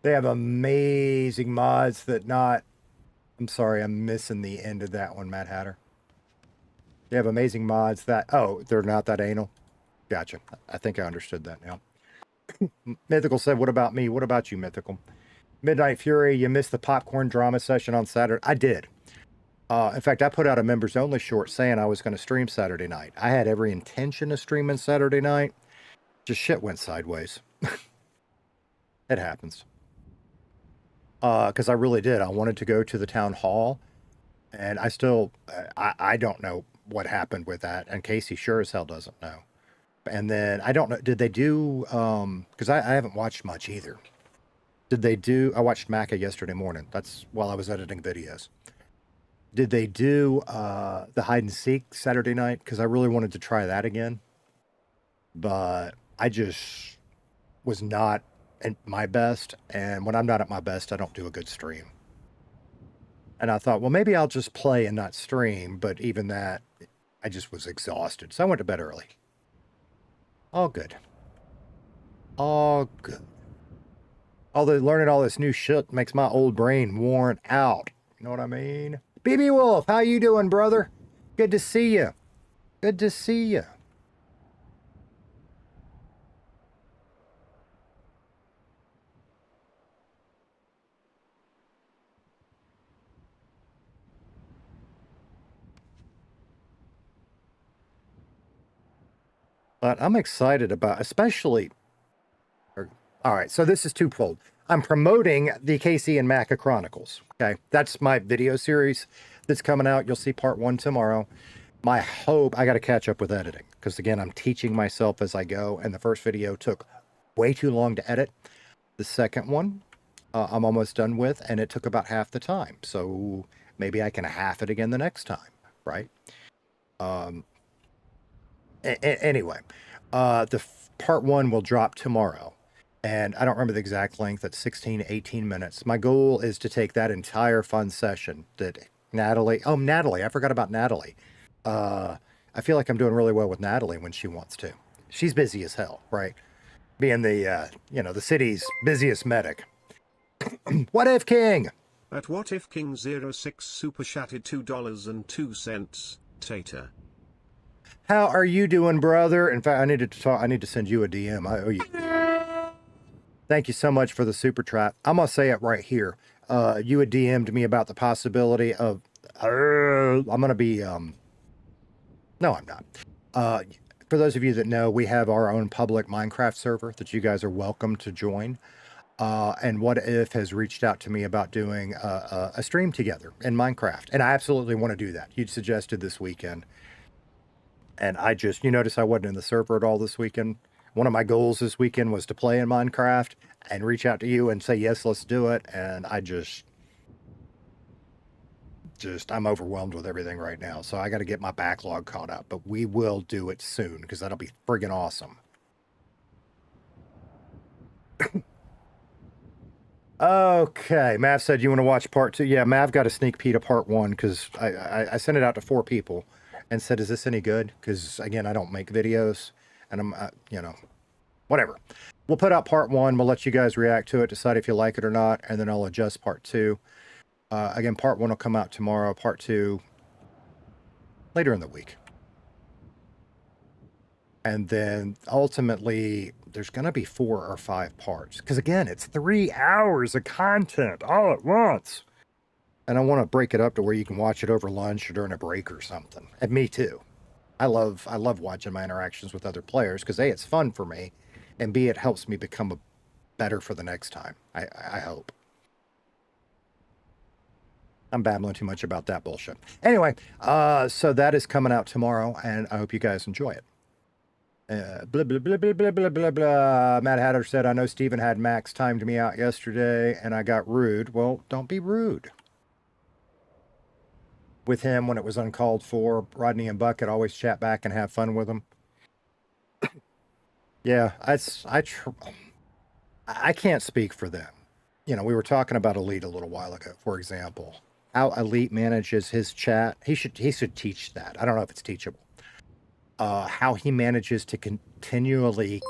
have amazing mods that not... I'm sorry, I'm missing the end of that one, Matt Hatter. They have amazing mods that... Oh, they're not that anal? Gotcha. I think I understood that now. Mythical said, what about me? What about you, Mythical? Midnight Fury, you missed the popcorn drama session on Saturday. I did. In fact, I put out a members only short saying I was going to stream Saturday night. I had every intention of streaming Saturday night. Just shit went sideways. It happens. Because I really did. I wanted to go to the town hall. And I still, I don't know what happened with that. And Casey sure as hell doesn't know. And then, I don't know, did they do, because I haven't watched much either. I watched Maka yesterday morning. That's while I was editing videos. Did they do the hide and seek Saturday night? Because I really wanted to try that again. But I just was not at my best. And when I'm not at my best, I don't do a good stream. And I thought, well, maybe I'll just play and not stream. But even that, I just was exhausted. So I went to bed early. All good. All good. Although learning all this new shit makes my old brain worn out. You know what I mean? BB Wolf, how you doing, brother? Good to see you. Good to see you. But I'm excited about, especially, all right, so this is twofold. I'm promoting the Casey and Maka Chronicles, okay? That's my video series that's coming out. You'll see part 1 tomorrow. My hope, I got to catch up with editing, because again, I'm teaching myself as I go, and the first video took way too long to edit. The second one, I'm almost done with, and it took about half the time. So maybe I can half it again the next time, right? Anyway, the part 1 will drop tomorrow. And I don't remember the exact length. That's 16, 18 minutes. My goal is to take that entire fun session that Natalie... Oh, Natalie. I forgot about Natalie. I feel like I'm doing really well with Natalie when she wants to. She's busy as hell, right? Being the, the city's busiest medic. What if King? At What If King 06 super chatted $2.02. Tater. How are you doing, brother? In fact, I need to send you a DM. I owe you. Thank you so much for the super chat. I'm going to say it right here. You had DM'd me about the possibility of... I'm going to be... No, I'm not. For those of you that know, we have our own public Minecraft server that you guys are welcome to join. And What If has reached out to me about doing a stream together in Minecraft. And I absolutely want to do that. You'd suggested this weekend. And you notice I wasn't in the server at all this weekend. One of my goals this weekend was to play in Minecraft and reach out to you and say, yes, let's do it. And I'm overwhelmed with everything right now. So I got to get my backlog caught up, but we will do it soon because that'll be friggin' awesome. Okay, Mav said you want to watch part 2. Yeah, Mav got a sneak peek of part 1 because I sent it out to 4 people and said, is this any good? Because, again, I don't make videos and I'm, whatever. We'll put out part 1. We'll let you guys react to it, decide if you like it or not, and then I'll adjust part 2. Again, part 1 will come out tomorrow, part 2 later in the week. And then ultimately, there's going to be 4 or 5 parts. Because again, it's 3 hours of content all at once. And I want to break it up to where you can watch it over lunch or during a break or something. And me too. I love watching my interactions with other players because A, it's fun for me. And B, it helps me become better for the next time. I hope. I'm babbling too much about that bullshit. Anyway, so that is coming out tomorrow, and I hope you guys enjoy it. Blah, blah, blah, blah, blah, blah, blah, blah. Matt Hatter said, I know Steven had Max timed me out yesterday, and I got rude. Well, don't be rude. With him when it was uncalled for, Rodney and Bucket always chat back and have fun with him. Yeah, I can't speak for them. We were talking about Elite a little while ago, for example. How Elite manages his chat. He should teach that. I don't know if it's teachable. How he manages to continually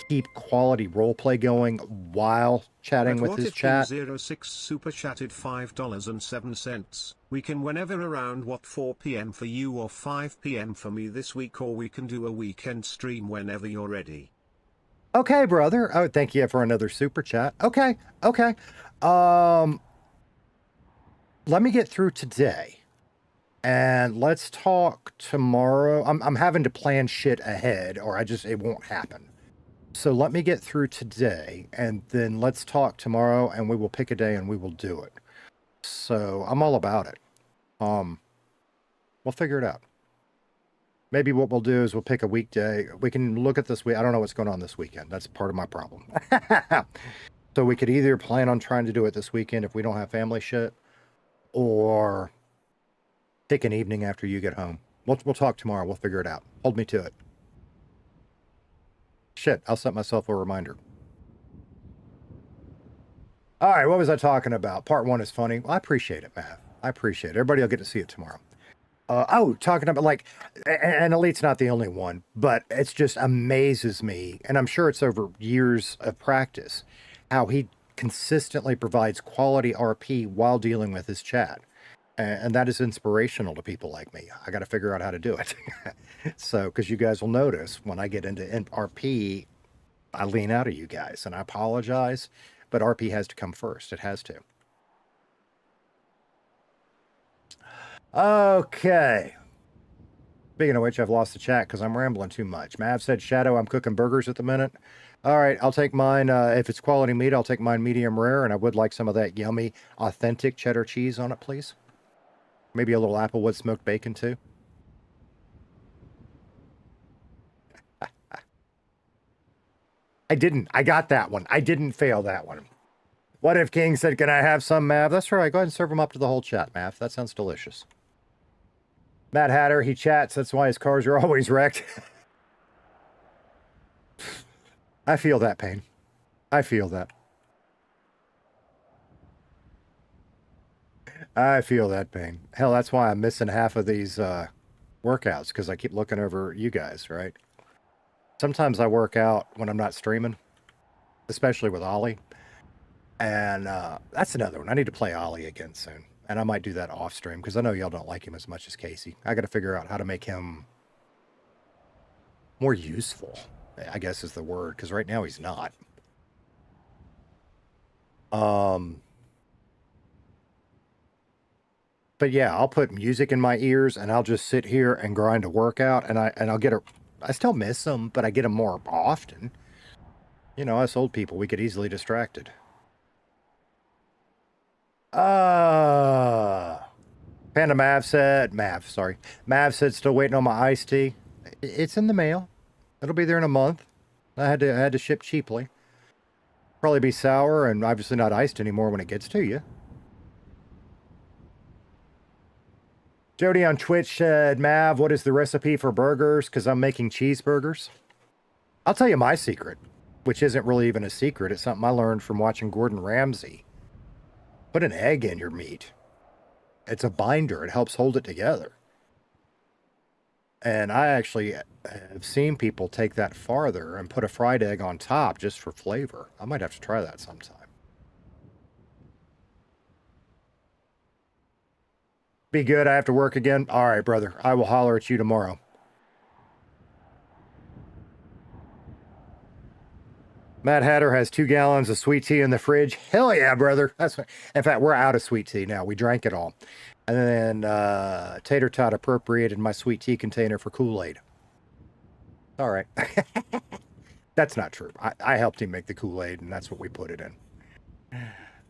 keep quality roleplay going while chatting with his chat. 06 super chatted $5.07. We can whenever around 4 p.m. for you or 5 p.m. for me this week, or we can do a weekend stream whenever you're ready. Okay, brother. Oh, thank you for another super chat. Okay. Let me get through today. And let's talk tomorrow. I'm having to plan shit ahead or it won't happen. So let me get through today and then let's talk tomorrow and we will pick a day and we will do it. So I'm all about it. We'll figure it out. Maybe what we'll do is we'll pick a weekday. We can look at this week. I don't know what's going on this weekend. That's part of my problem. So we could either plan on trying to do it this weekend if we don't have family shit, or take an evening after you get home. We'll talk tomorrow. We'll figure it out. Hold me to it. Shit, I'll set myself a reminder. All right, what was I talking about? Part 1 is funny. Well, I appreciate it, Matt. I appreciate it. Everybody will get to see it tomorrow. Talking about and Elite's not the only one, but it just amazes me, and I'm sure it's over years of practice, how he consistently provides quality RP while dealing with his chat. And that is inspirational to people like me. I got to figure out how to do it. So, because you guys will notice when I get into RP, I lean out of you guys, and I apologize, but RP has to come first. It has to. Okay. Speaking of which, I've lost the chat because I'm rambling too much. Mav said, Shadow, I'm cooking burgers at the minute. All right, I'll take mine. If it's quality meat, I'll take mine medium rare, and I would like some of that yummy, authentic cheddar cheese on it, please. Maybe a little applewood smoked bacon, too. I got that one. I didn't fail that one. What If King said, can I have some, Mav? That's right. Go ahead and serve them up to the whole chat, Mav. That sounds delicious. Matt Hatter, he chats. That's why his cars are always wrecked. I feel that pain. I feel that. I feel that pain. Hell, that's why I'm missing half of these workouts, because I keep looking over you guys, right? Sometimes I work out when I'm not streaming, especially with Ollie. And that's another one. I need to play Ollie again soon. And I might do that off stream, because I know y'all don't like him as much as Casey. I got to figure out how to make him more useful, I guess is the word, because right now he's not. But yeah, I'll put music in my ears and I'll just sit here and grind a workout, and I'll get I still miss them, but I get them more often. You know, us old people, we get easily distracted. Panda Mav said still waiting on my iced tea. It's in the mail. It'll be there in a month. I had to ship cheaply. Probably be sour and obviously not iced anymore when it gets to you. Jody on Twitch said, Mav, what is the recipe for burgers? Because I'm making cheeseburgers. I'll tell you my secret, which isn't really even a secret. It's something I learned from watching Gordon Ramsay. Put an egg in your meat. It's a binder. It helps hold it together. And I actually have seen people take that farther and put a fried egg on top just for flavor. I might have to try that sometime. Be good. I have to work again. All right, brother. I will holler at you tomorrow. Matt Hatter has 2 gallons of sweet tea in the fridge. Hell yeah, brother. In fact, we're out of sweet tea now. We drank it all. And then Tater Tot appropriated my sweet tea container for Kool-Aid. All right. That's not true. I helped him make the Kool-Aid, and that's what we put it in.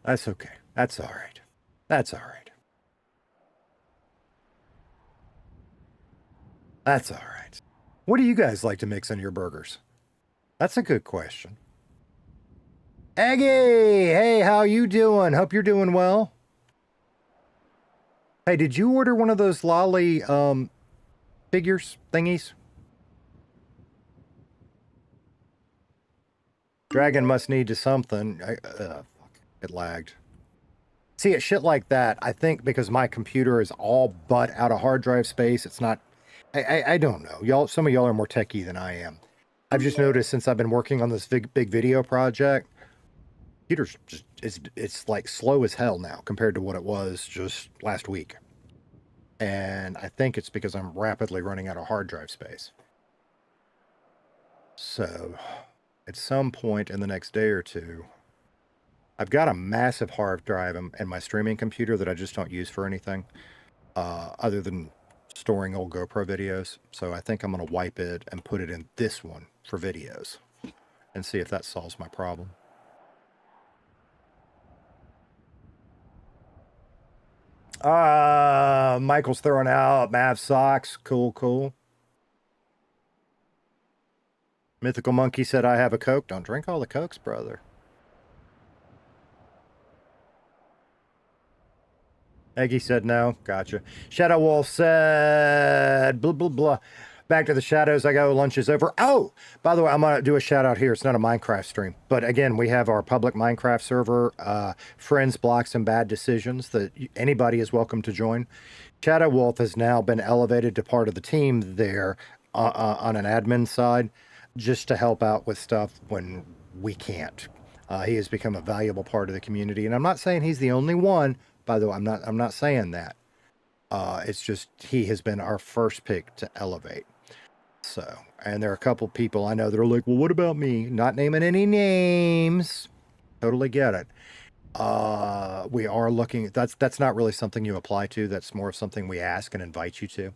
That's okay. That's all right. That's all right. That's all right. What do you guys like to mix in your burgers? That's a good question. Eggy! Hey, how you doing? Hope you're doing well. Hey, did you order one of those lolly figures thingies? Dragon must need to something. Fuck, it lagged. See, at shit like that, I think because my computer is all but out of hard drive space, it's not... I don't know. Some of y'all are more techie than I am. I've just noticed since I've been working on this big video project, computer's just it's like slow as hell now compared to what it was just last week. And I think it's because I'm rapidly running out of hard drive space. So, at some point in the next day or two, I've got a massive hard drive in my streaming computer that I just don't use for anything other than storing old GoPro videos. So I think I'm going to wipe it and put it in this one for videos and see if that solves my problem. Michael's throwing out Mav socks. Cool. Mythical Monkey said, I have a Coke. Don't drink all the Cokes, brother. Eggy said no. Gotcha. Shadow Wolf said, blah, blah, blah. Back to the shadows I go. Lunch is over. Oh, by the way, I'm going to do a shout out here. It's not a Minecraft stream. But again, we have our public Minecraft server, Friends, Blocks, and Bad Decisions, that anybody is welcome to join. Shadow Wolf has now been elevated to part of the team there on an admin side, just to help out with stuff when we can't. He has become a valuable part of the community. And I'm not saying he's the only one. By the way, I'm not saying that. It's just he has been our first pick to elevate. So, and there are a couple people I know that are like, well, what about me? Not naming any names. Totally get it. We are looking, that's not really something you apply to. That's more of something we ask and invite you to.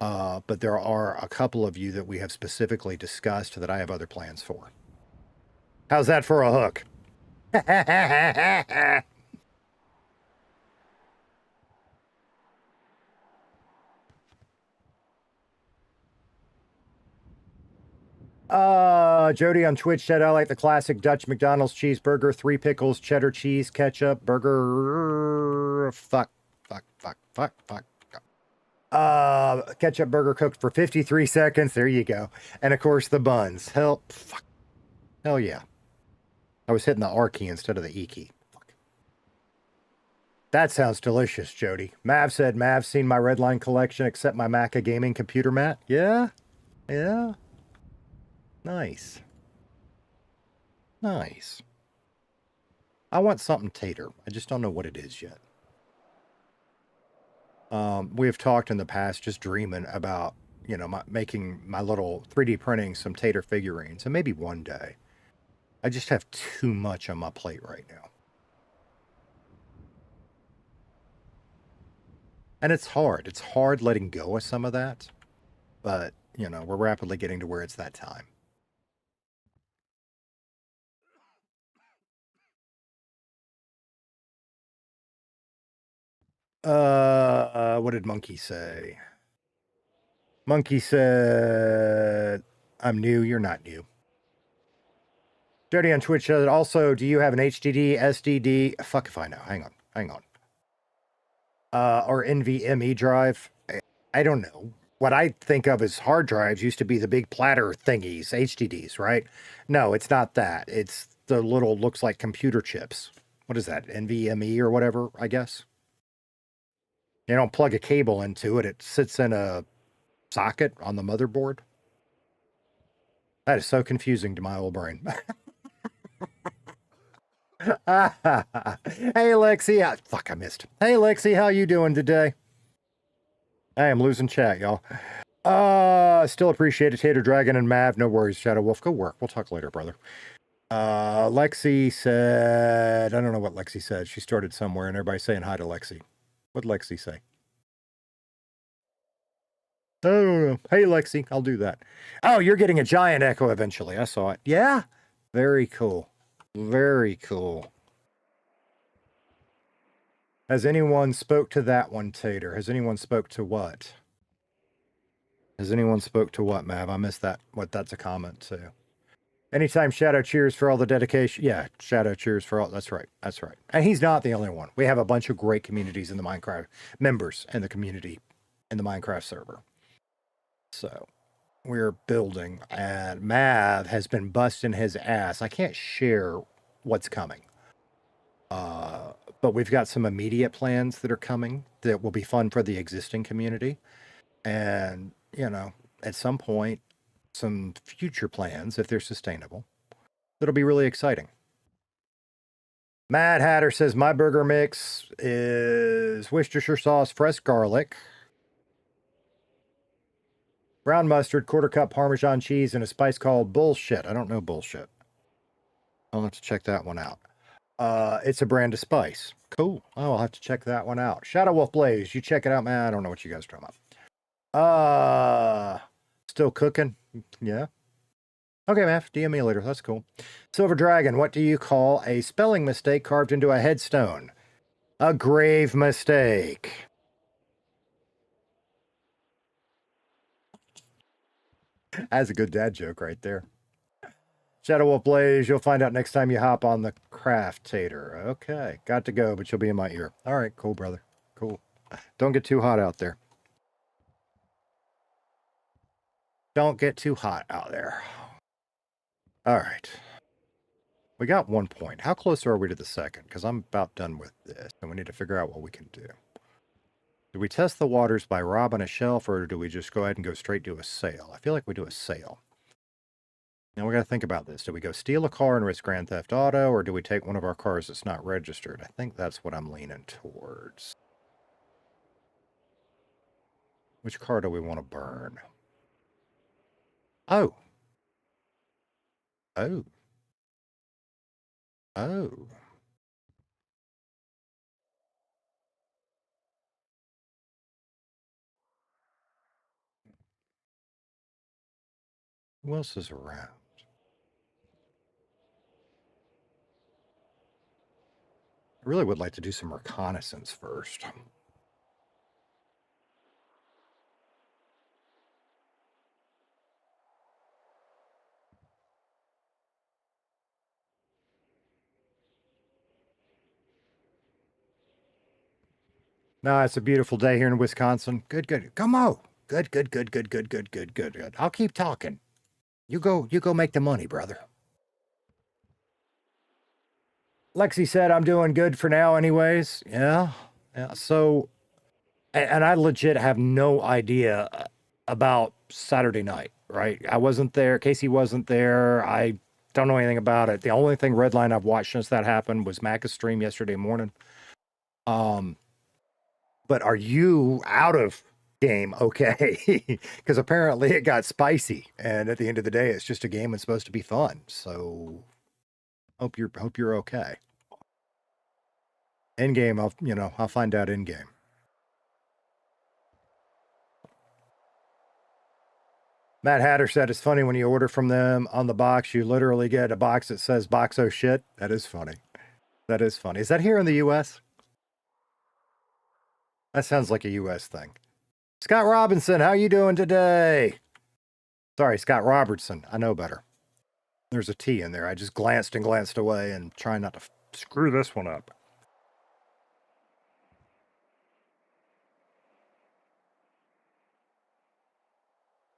But there are a couple of you that we have specifically discussed that I have other plans for. How's that for a hook? Jody on Twitch said, I like the classic Dutch McDonald's cheeseburger, 3 pickles, cheddar cheese, ketchup, burger. Fuck. Ketchup burger cooked for 53 seconds. There you go. And of course the buns. Hell yeah. I was hitting the R key instead of the E key. Fuck. That sounds delicious, Jody. Mav said, Mav's seen my Redline collection except my Maca gaming computer mat. Yeah. Nice. I want something tater. I just don't know what it is yet. We have talked in the past, just dreaming about, making my little 3D printing some tater figurines, and maybe one day. I just have too much on my plate right now. And it's hard. It's hard letting go of some of that. But, we're rapidly getting to where it's that time. What did Monkey say? Monkey said, I'm new. You're not new. Jody on Twitch said, also, do you have an HDD, SDD? Fuck if I know. Hang on. Or NVMe drive? I don't know. What I think of as hard drives used to be the big platter thingies, HDDs, right? No, it's not that. It's the little, looks like computer chips. What is that? NVMe or whatever, I guess. You don't plug a cable into it. It sits in a socket on the motherboard. That is so confusing to my old brain. Hey, Lexi. Fuck, I missed. Hey, Lexi, how you doing today? I am losing chat, y'all. Still appreciate it, Tater Dragon and Mav. No worries, Shadow Wolf. Go work. We'll talk later, brother. Lexi said, I don't know what Lexi said. She started somewhere and everybody's saying hi to Lexi. What'd Lexi say? I don't know. Hey, Lexi, I'll do that. Oh, you're getting a giant echo eventually. I saw it. Yeah. Very cool. Very cool. Has anyone spoke to that one, Tater? Has anyone spoke to what? Has anyone spoke to what, Mav? I missed that. What? That's a comment too. Anytime Shadow cheers for all the dedication. Yeah, Shadow cheers for all. That's right. That's right. And he's not the only one. We have a bunch of great communities in the Minecraft, members in the community in the Minecraft server. So we're building, and Mav has been busting his ass. I can't share what's coming. But we've got some immediate plans that are coming that will be fun for the existing community. And, you know, at some point, some future plans, if they're sustainable, that'll be really exciting. Mad Hatter says, my burger mix is Worcestershire sauce, fresh garlic, brown mustard, quarter cup Parmesan cheese, and a spice called bullshit. I don't know bullshit. I'll have to check that one out. It's a brand of spice. Cool. Oh, I'll have to check that one out. Shadow Wolf Blaze, you check it out, man. I don't know what you guys are talking about. Still cooking? Yeah. Okay, Matt. DM me later. That's cool. Silver Dragon, what do you call a spelling mistake carved into a headstone? A grave mistake. That's a good dad joke right there. Shadow Wolf Blaze, you'll find out next time you hop on the craft tater. Okay, got to go, but you'll be in my ear. All right, cool, brother. Cool. Don't get too hot out there. Don't get too hot out there. All right. We got 1 point. How close are we to the second? Because I'm about done with this, and we need to figure out what we can do. Do we test the waters by robbing a shelf, or do we just go ahead and go straight to a sale? I feel like we do a sale. Now we got to think about this. Do we go steal a car and risk Grand Theft Auto, or do we take one of our cars that's not registered? I think that's what I'm leaning towards. Which car do we want to burn? Oh. Oh. Oh. Who else is around? I really would like to do some reconnaissance first. No, it's a beautiful day here in Wisconsin. Good, good. Come on. Good, good, good, good, good, good, good, good, good. I'll keep talking. You go make the money, brother. Lexi said I'm doing good for now anyways. Yeah. Yeah. So, and I legit have no idea about Saturday night, right? I wasn't there. Casey wasn't there. I don't know anything about it. The only thing Redline I've watched since that happened was Macca's stream yesterday morning. But are you out of game okay? Because apparently it got spicy, and at the end of the day, it's just a game that's supposed to be fun. So hope you're okay. In game, I'll find out in game. Matt Hatter said it's funny when you order from them on the box, you literally get a box that says "box oh shit." That is funny. That is funny. Is that here in the U.S.? That sounds like a U.S. thing. Scott Robinson, how you doing today? Sorry, Scott Robertson. I know better. There's a T in there. I just glanced and glanced away and trying not to screw this one up.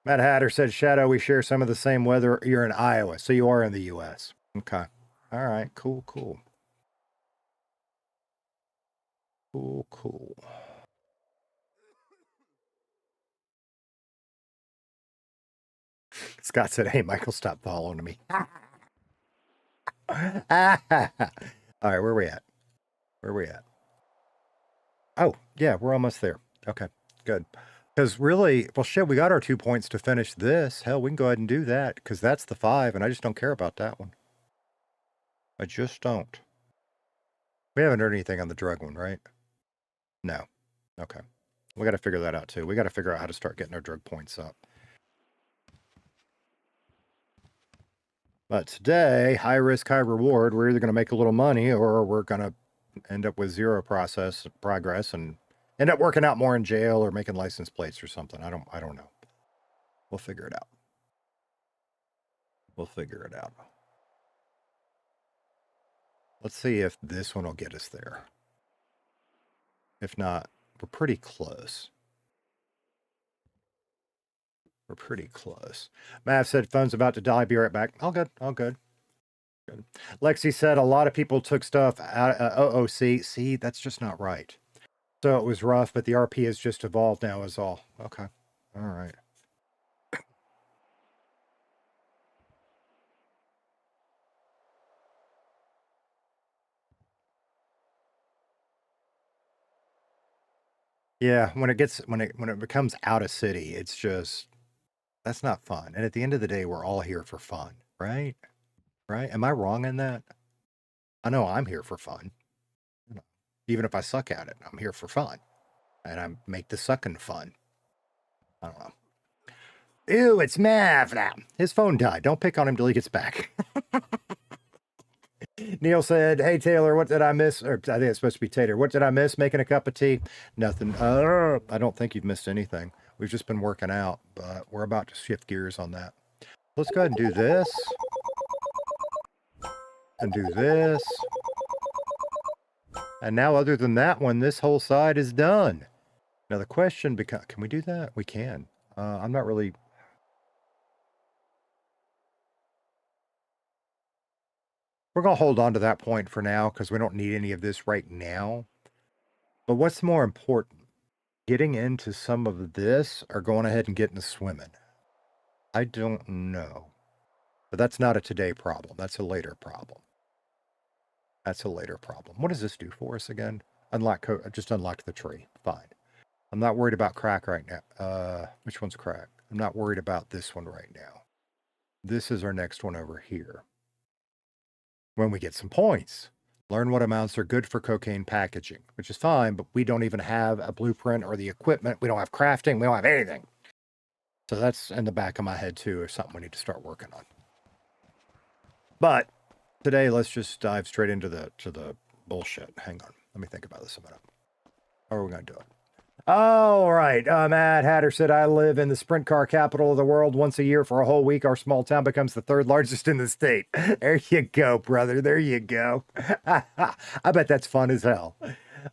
Matt Hatter said, Shadow, we share some of the same weather. You're in Iowa, so you are in the U.S. Okay. All right. Cool, cool. Cool, cool. Scott said, hey, Michael, stop following me. All right, where we at? Where we at? Oh, yeah, we're almost there. Okay, good. Because really, well, shit, we got our 2 points to finish this. Hell, we can go ahead and do that because that's the 5, and I just don't care about that one. I just don't. We haven't heard anything on the drug one, right? No. Okay. We got to figure that out, too. We got to figure out how to start getting our drug points up. But today, high risk, high reward, we're either going to make a little money or we're going to end up with zero progress and end up working out more in jail or making license plates or something. I don't know. We'll figure it out. We'll figure it out. Let's see if this one will get us there. If not, we're pretty close. We're pretty close. Mav said, phone's about to die. Be right back. All good. All good. Good. Lexi said, a lot of people took stuff out of OOC. See, that's just not right. So it was rough, but the RP has just evolved now is all. Okay. All right. Yeah, when it becomes out of city, it's just that's not fun. And at the end of the day, we're all here for fun, right? Right? Am I wrong in that? I know I'm here for fun. Even if I suck at it, I'm here for fun. And I make the sucking fun. I don't know. Ew, it's Mav now. His phone died. Don't pick on him till he gets back. Neil said, hey, Taylor, what did I miss? Or I think it's supposed to be Tater. What did I miss? Making a cup of tea? Nothing. I don't think you've missed anything. We've just been working out, but we're about to shift gears on that. Let's go ahead and do this. And do this. And now, other than that one, this whole side is done. Now, the question becomes, can we do that? We can. I'm not really... We're going to hold on to that point for now because we don't need any of this right now. But what's more important? Getting into some of this or going ahead and getting to swimming? I don't know. But that's not a today problem. That's a later problem. That's a later problem. What does this do for us again? Just unlock the tree. Fine. I'm not worried about crack right now. Which one's crack? I'm not worried about this one right now. This is our next one over here. When we get some points, learn what amounts are good for cocaine packaging, which is fine, but we don't even have a blueprint or the equipment. We don't have crafting. We don't have anything. So that's in the back of my head too, is something we need to start working on. But today, let's just dive straight into the bullshit. Hang on. Let me think about this a minute. How are we going to do it? All right. Matt Hatter said, I live in the sprint car capital of the world. Once a year for a whole week, our small town becomes the third largest in the state. There you go, brother. There you go. I bet that's fun as hell.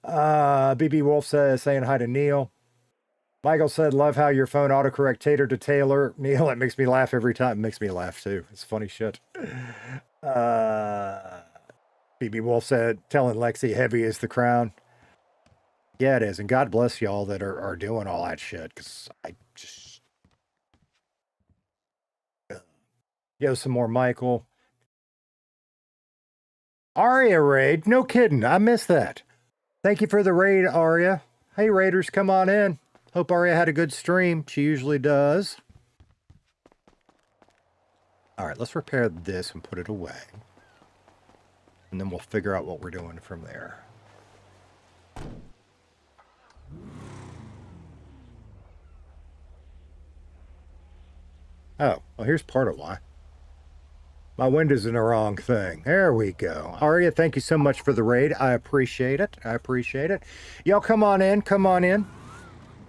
BB Wolf says, saying hi to Neil. Michael said, love how your phone autocorrect Tater to Taylor. Neil, it makes me laugh every time. It makes me laugh too. It's funny shit. BB Wolf said, telling Lexi heavy is the crown. Yeah, it is. And God bless y'all that are doing all that shit. Because I just... Yo, some more Michael. Aria raid? No kidding. I missed that. Thank you for the raid, Aria. Hey, raiders, come on in. Hope Aria had a good stream. She usually does. All right, let's repair this and put it away. And then we'll figure out what we're doing from there. Oh, well, here's part of why. My window's in the wrong thing. There we go. Aria, thank you so much for the raid. I appreciate it. I appreciate it. Y'all come on in. Come on in.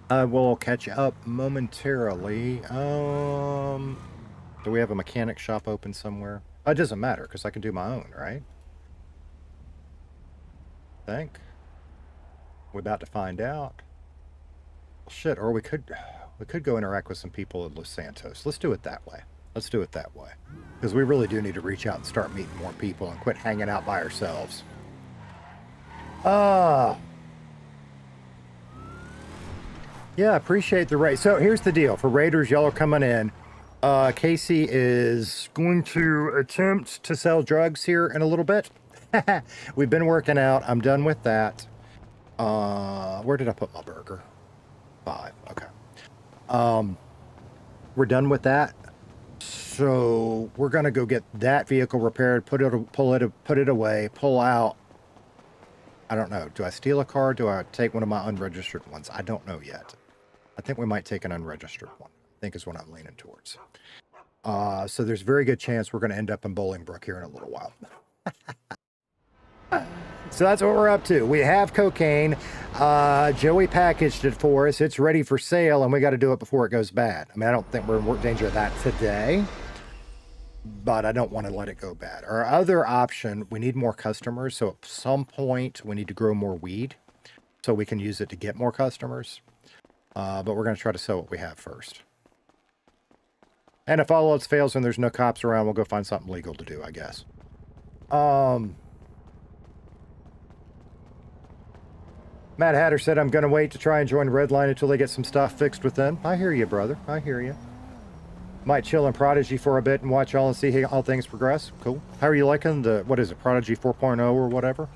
I will catch up momentarily. Do we have a mechanic shop open somewhere? It doesn't matter because I can do my own, right? I think. We're about to find out. Shit, or we could go interact with some people at Los Santos. Let's do it that way. Let's do it that way. Because we really do need to reach out and start meeting more people and quit hanging out by ourselves. Yeah, appreciate the raid. So here's the deal. For raiders, y'all are coming in. Casey is going to attempt to sell drugs here in a little bit. We've been working out. I'm done with that. Where did I put my burger? 5. Okay. We're done with that. So we're gonna go get that vehicle repaired, put it away, pull out. I don't know. Do I steal a car? Do I take one of my unregistered ones? I don't know yet. I think we might take an unregistered one. I think is what I'm leaning towards. So there's a very good chance we're gonna end up in Bolingbrook here in a little while. So that's what we're up to. We have cocaine. Joey packaged it for us. It's ready for sale, and we got to do it before it goes bad. I mean, I don't think we're in danger of that today, but I don't want to let it go bad. Our other option, we need more customers. So at some point, we need to grow more weed so we can use it to get more customers. But we're going to try to sell what we have first. And if all else fails and there's no cops around, we'll go find something legal to do, I guess. Matt Hatter said, I'm going to wait to try and join Redline until they get some stuff fixed with them. I hear you, brother. I hear you. Might chill in Prodigy for a bit and watch all and see how things progress. Cool. How are you liking the, what is it, Prodigy 4.0 or whatever?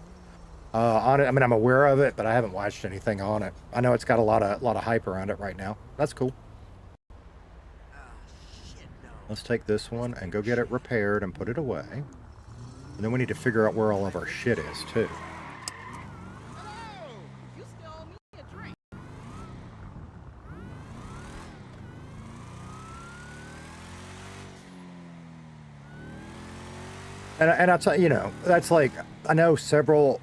On it, I mean, I'm aware of it, but I haven't watched anything on it. I know it's got a lot of hype around it right now. That's cool. Let's take this one and go get it repaired and put it away. And then we need to figure out where all of our shit is, too. And I'll tell you, that's like, I know several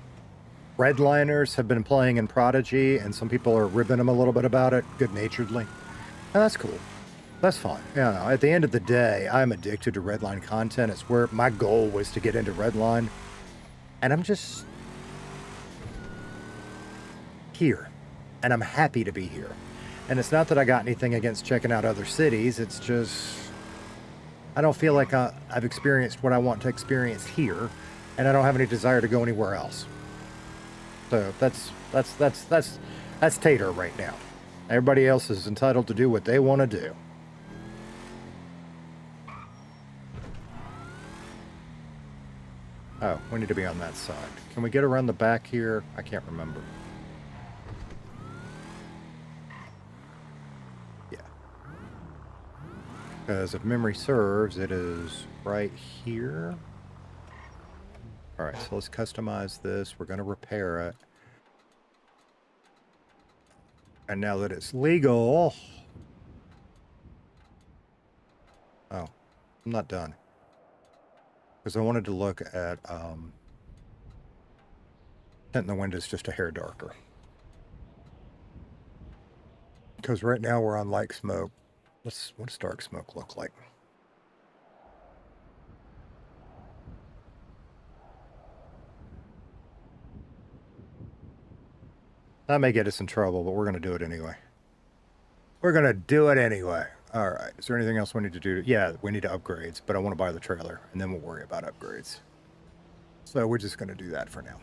Redliners have been playing in Prodigy, and some people are ribbing them a little bit about it, good-naturedly. And that's cool. That's fine. At the end of the day, I'm addicted to Redline content. It's where my goal was to get into Redline. And I'm just here. And I'm happy to be here. And it's not that I got anything against checking out other cities. It's just, I don't feel like I've experienced what I want to experience here, and I don't have any desire to go anywhere else. So that's Tater right now. Everybody else is entitled to do what they want to do. Oh, we need to be on that side. Can we get around the back here? I can't remember. Yeah. Because if memory serves, it is right here. All right, so let's customize this. We're going to repair it. And now that it's legal... Oh, I'm not done. Because I wanted to look at... tinting the windows just a hair darker. Because right now we're on light smoke. What does dark smoke look like? That may get us in trouble, but we're going to do it anyway. We're going to do it anyway. All right. Is there anything else we need to do? Yeah, we need upgrades, but I want to buy the trailer, and then we'll worry about upgrades. So we're just going to do that for now.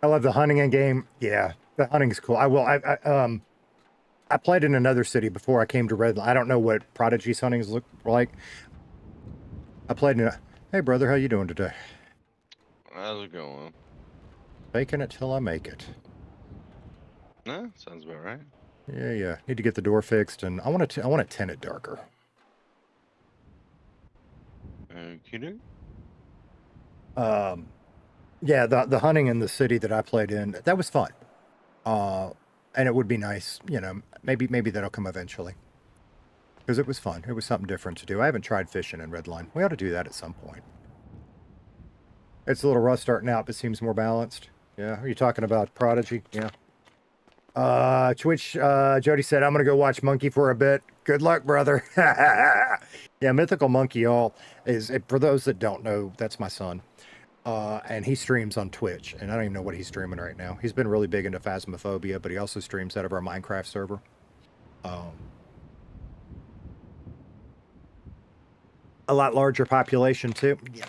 I love the hunting in game. Yeah, the hunting's cool. I played in another city before I came to Redline. I don't know what Prodigy's huntings look like. I played in a... Hey, brother, how you doing today? How's it going? Faking it till I make it. No, sounds about right. Yeah. Need to get the door fixed, and I want it tinted darker. Okay. Yeah, the hunting in the city that I played in, that was fun. And it would be nice, maybe that'll come eventually. Because it was fun. It was something different to do. I haven't tried fishing in Redline. We ought to do that at some point. It's a little rough starting out, but seems more balanced. Yeah. Are you talking about Prodigy? Yeah. Twitch, Jody said, I'm going to go watch Monkey for a bit. Good luck, brother. Yeah, Mythical Monkey All is, for those that don't know, that's my son. And he streams on Twitch, and I don't even know what he's streaming right now. He's been really big into Phasmophobia, but he also streams out of our Minecraft server. A lot larger population, too. Yeah.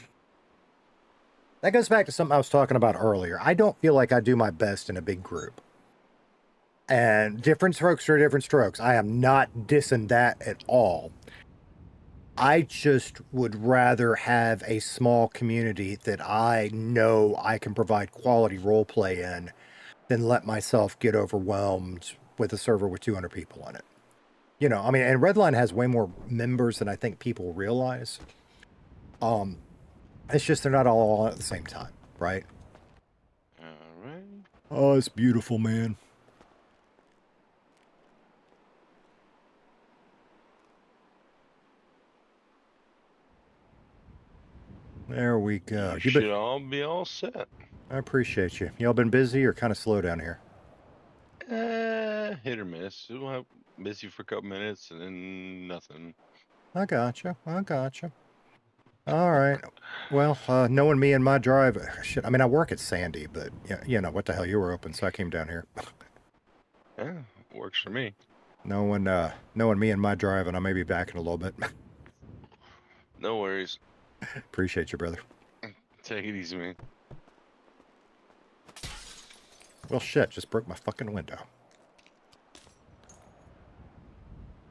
That goes back to something I was talking about earlier. I don't feel like I do my best in a big group. And different strokes are different strokes. I am not dissing that at all. I just would rather have a small community that I know I can provide quality role play in than let myself get overwhelmed with a server with 200 people in it. And Redline has way more members than I think people realize. It's just they're not all on at the same time, right? All right. Oh, it's beautiful, man. There we go. You should all be all set. I appreciate you. Y'all been busy or kind of slow down here? Hit or miss. We'll have busy for a couple minutes and then nothing. I gotcha. All right. Well, knowing me and my drive, shit. I mean, I work at Sandy, but what the hell? You were open, so I came down here. Yeah, works for me. Knowing me and my drive, and I may be back in a little bit. No worries. Appreciate you, brother. Take it easy, man. Well, shit, just broke my fucking window.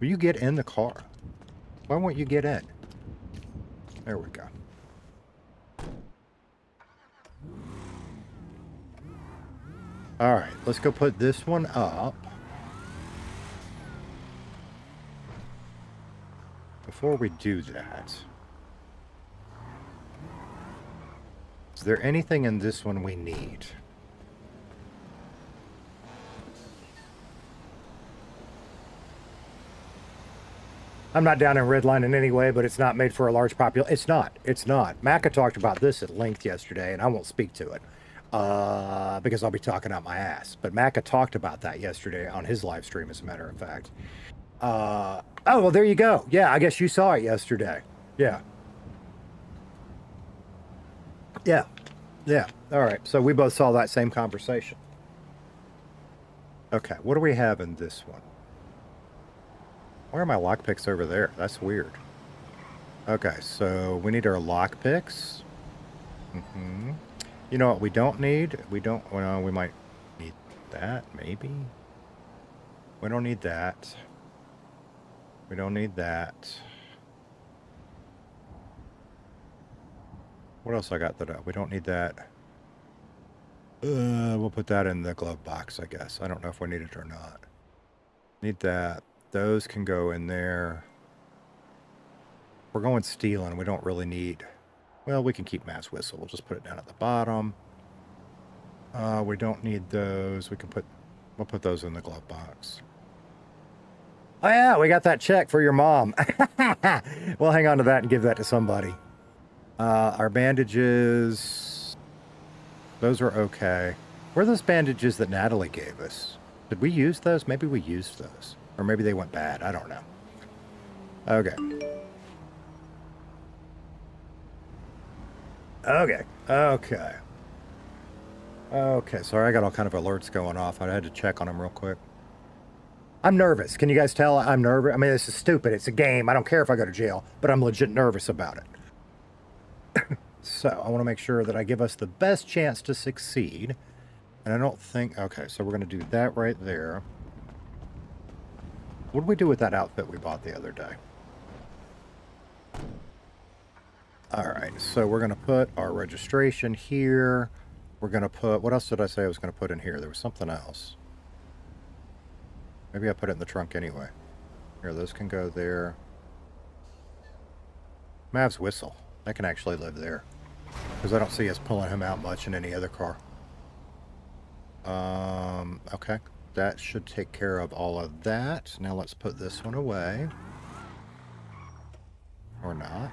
Will you get in the car? Why won't you get in? There we go. All right, let's go put this one up. Before we do that, is there anything in this one we need? I'm not down in Redline in any way, but it's not made for a large population. It's not. Macca talked about this at length yesterday, and I won't speak to it because I'll be talking out my ass. But Macca talked about that yesterday on his live stream, as a matter of fact. Oh, well, there you go. Yeah, I guess you saw it yesterday. Yeah. All right, so we both saw that same conversation. Okay, what do we have in this one? Where are my lockpicks over there? That's weird. Okay, so we need our lockpicks. You know what we don't need? Well, we might need that, maybe. We don't need that. We don't need that. What else I got that we don't need that? We'll put that in the glove box, I guess. I don't know if we need it or not. Need that. Those can go in there. We're going stealing. We don't really need... Well, we can keep mass whistle. We'll just put it down at the bottom. We don't need those. We'll put those in the glove box. Oh yeah, we got that check for your mom. We'll hang on to that and give that to somebody. Our bandages, those are okay. Where are those bandages that Natalie gave us? Did we use those? Maybe we used those. Or maybe they went bad. I don't know. Okay. Okay, sorry, I got all kind of alerts going off. I had to check on them real quick. I'm nervous. Can you guys tell I'm nervous? I mean, this is stupid. It's a game. I don't care if I go to jail, but I'm legit nervous about it. So I want to make sure that I give us the best chance to succeed. And I don't think... Okay, so we're going to do that right there. What did we do with that outfit we bought the other day? Alright, so we're going to put our registration here. We're going to put... What else did I say I was going to put in here? There was something else. Maybe I put it in the trunk anyway. Here, those can go there. Mav's whistle. That can actually live there. Because I don't see us pulling him out much in any other car. Okay. That should take care of all of that. Now let's put this one away. Or not.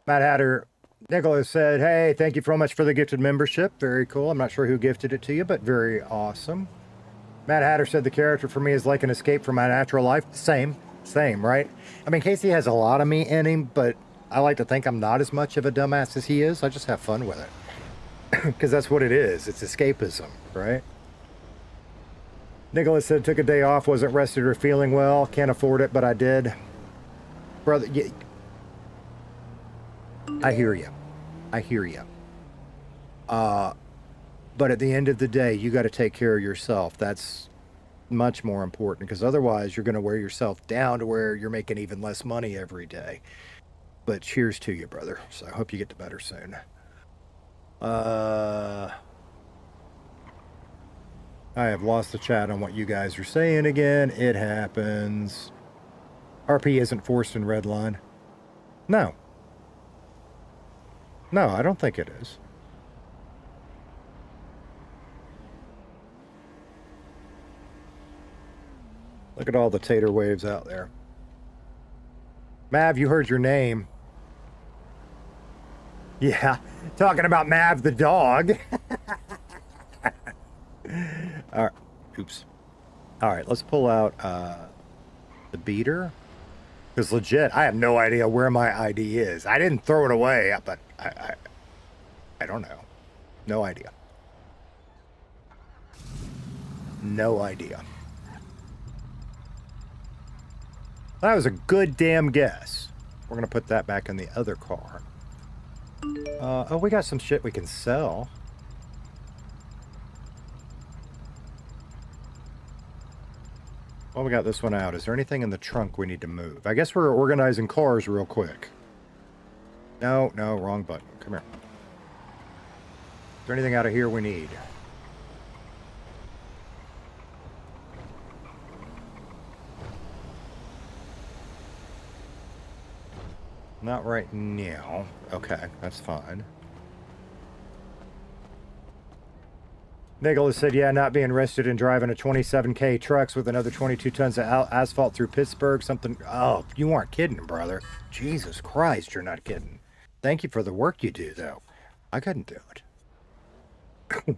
Matt Hatter, Nicholas said, hey, thank you so much for the gifted membership. Very cool. I'm not sure who gifted it to you, but very awesome. Matt Hatter said the character for me is like an escape from my natural life. Same, right? I mean, Casey has a lot of me in him, but I like to think I'm not as much of a dumbass as he is. I just have fun with it. Because that's what it is. It's escapism, right? Nicholas said, took a day off, wasn't rested or feeling well. Can't afford it, but I did. Brother, I hear you. I hear you. But at the end of the day, you got to take care of yourself. That's much more important, because otherwise you're going to wear yourself down to where you're making even less money every day. But cheers to you, brother. So I hope you get to better soon. I have lost the chat on what you guys are saying again. It happens. RP isn't forced in Redline. No. No, I don't think it is. Look at all the tater waves out there. Mav, you heard your name. Yeah, talking about Mav the dog. All right, oops. All right, let's pull out the beater. Because legit, I have no idea where my ID is. I didn't throw it away, but I don't know. No idea. No idea. That was a good damn guess. We're going to put that back in the other car. Oh, we got some shit we can sell. Well, we got this one out. Is there anything in the trunk we need to move? I guess we're organizing cars real quick. No, wrong button. Come here. Is there anything out of here we need? Not right now. Okay, that's fine. Nicholas said, yeah, not being rested and driving a 27K trucks with another 22 tons of asphalt through Pittsburgh. Something. Oh, you aren't kidding, brother. Jesus Christ, you're not kidding. Thank you for the work you do, though. I couldn't do it.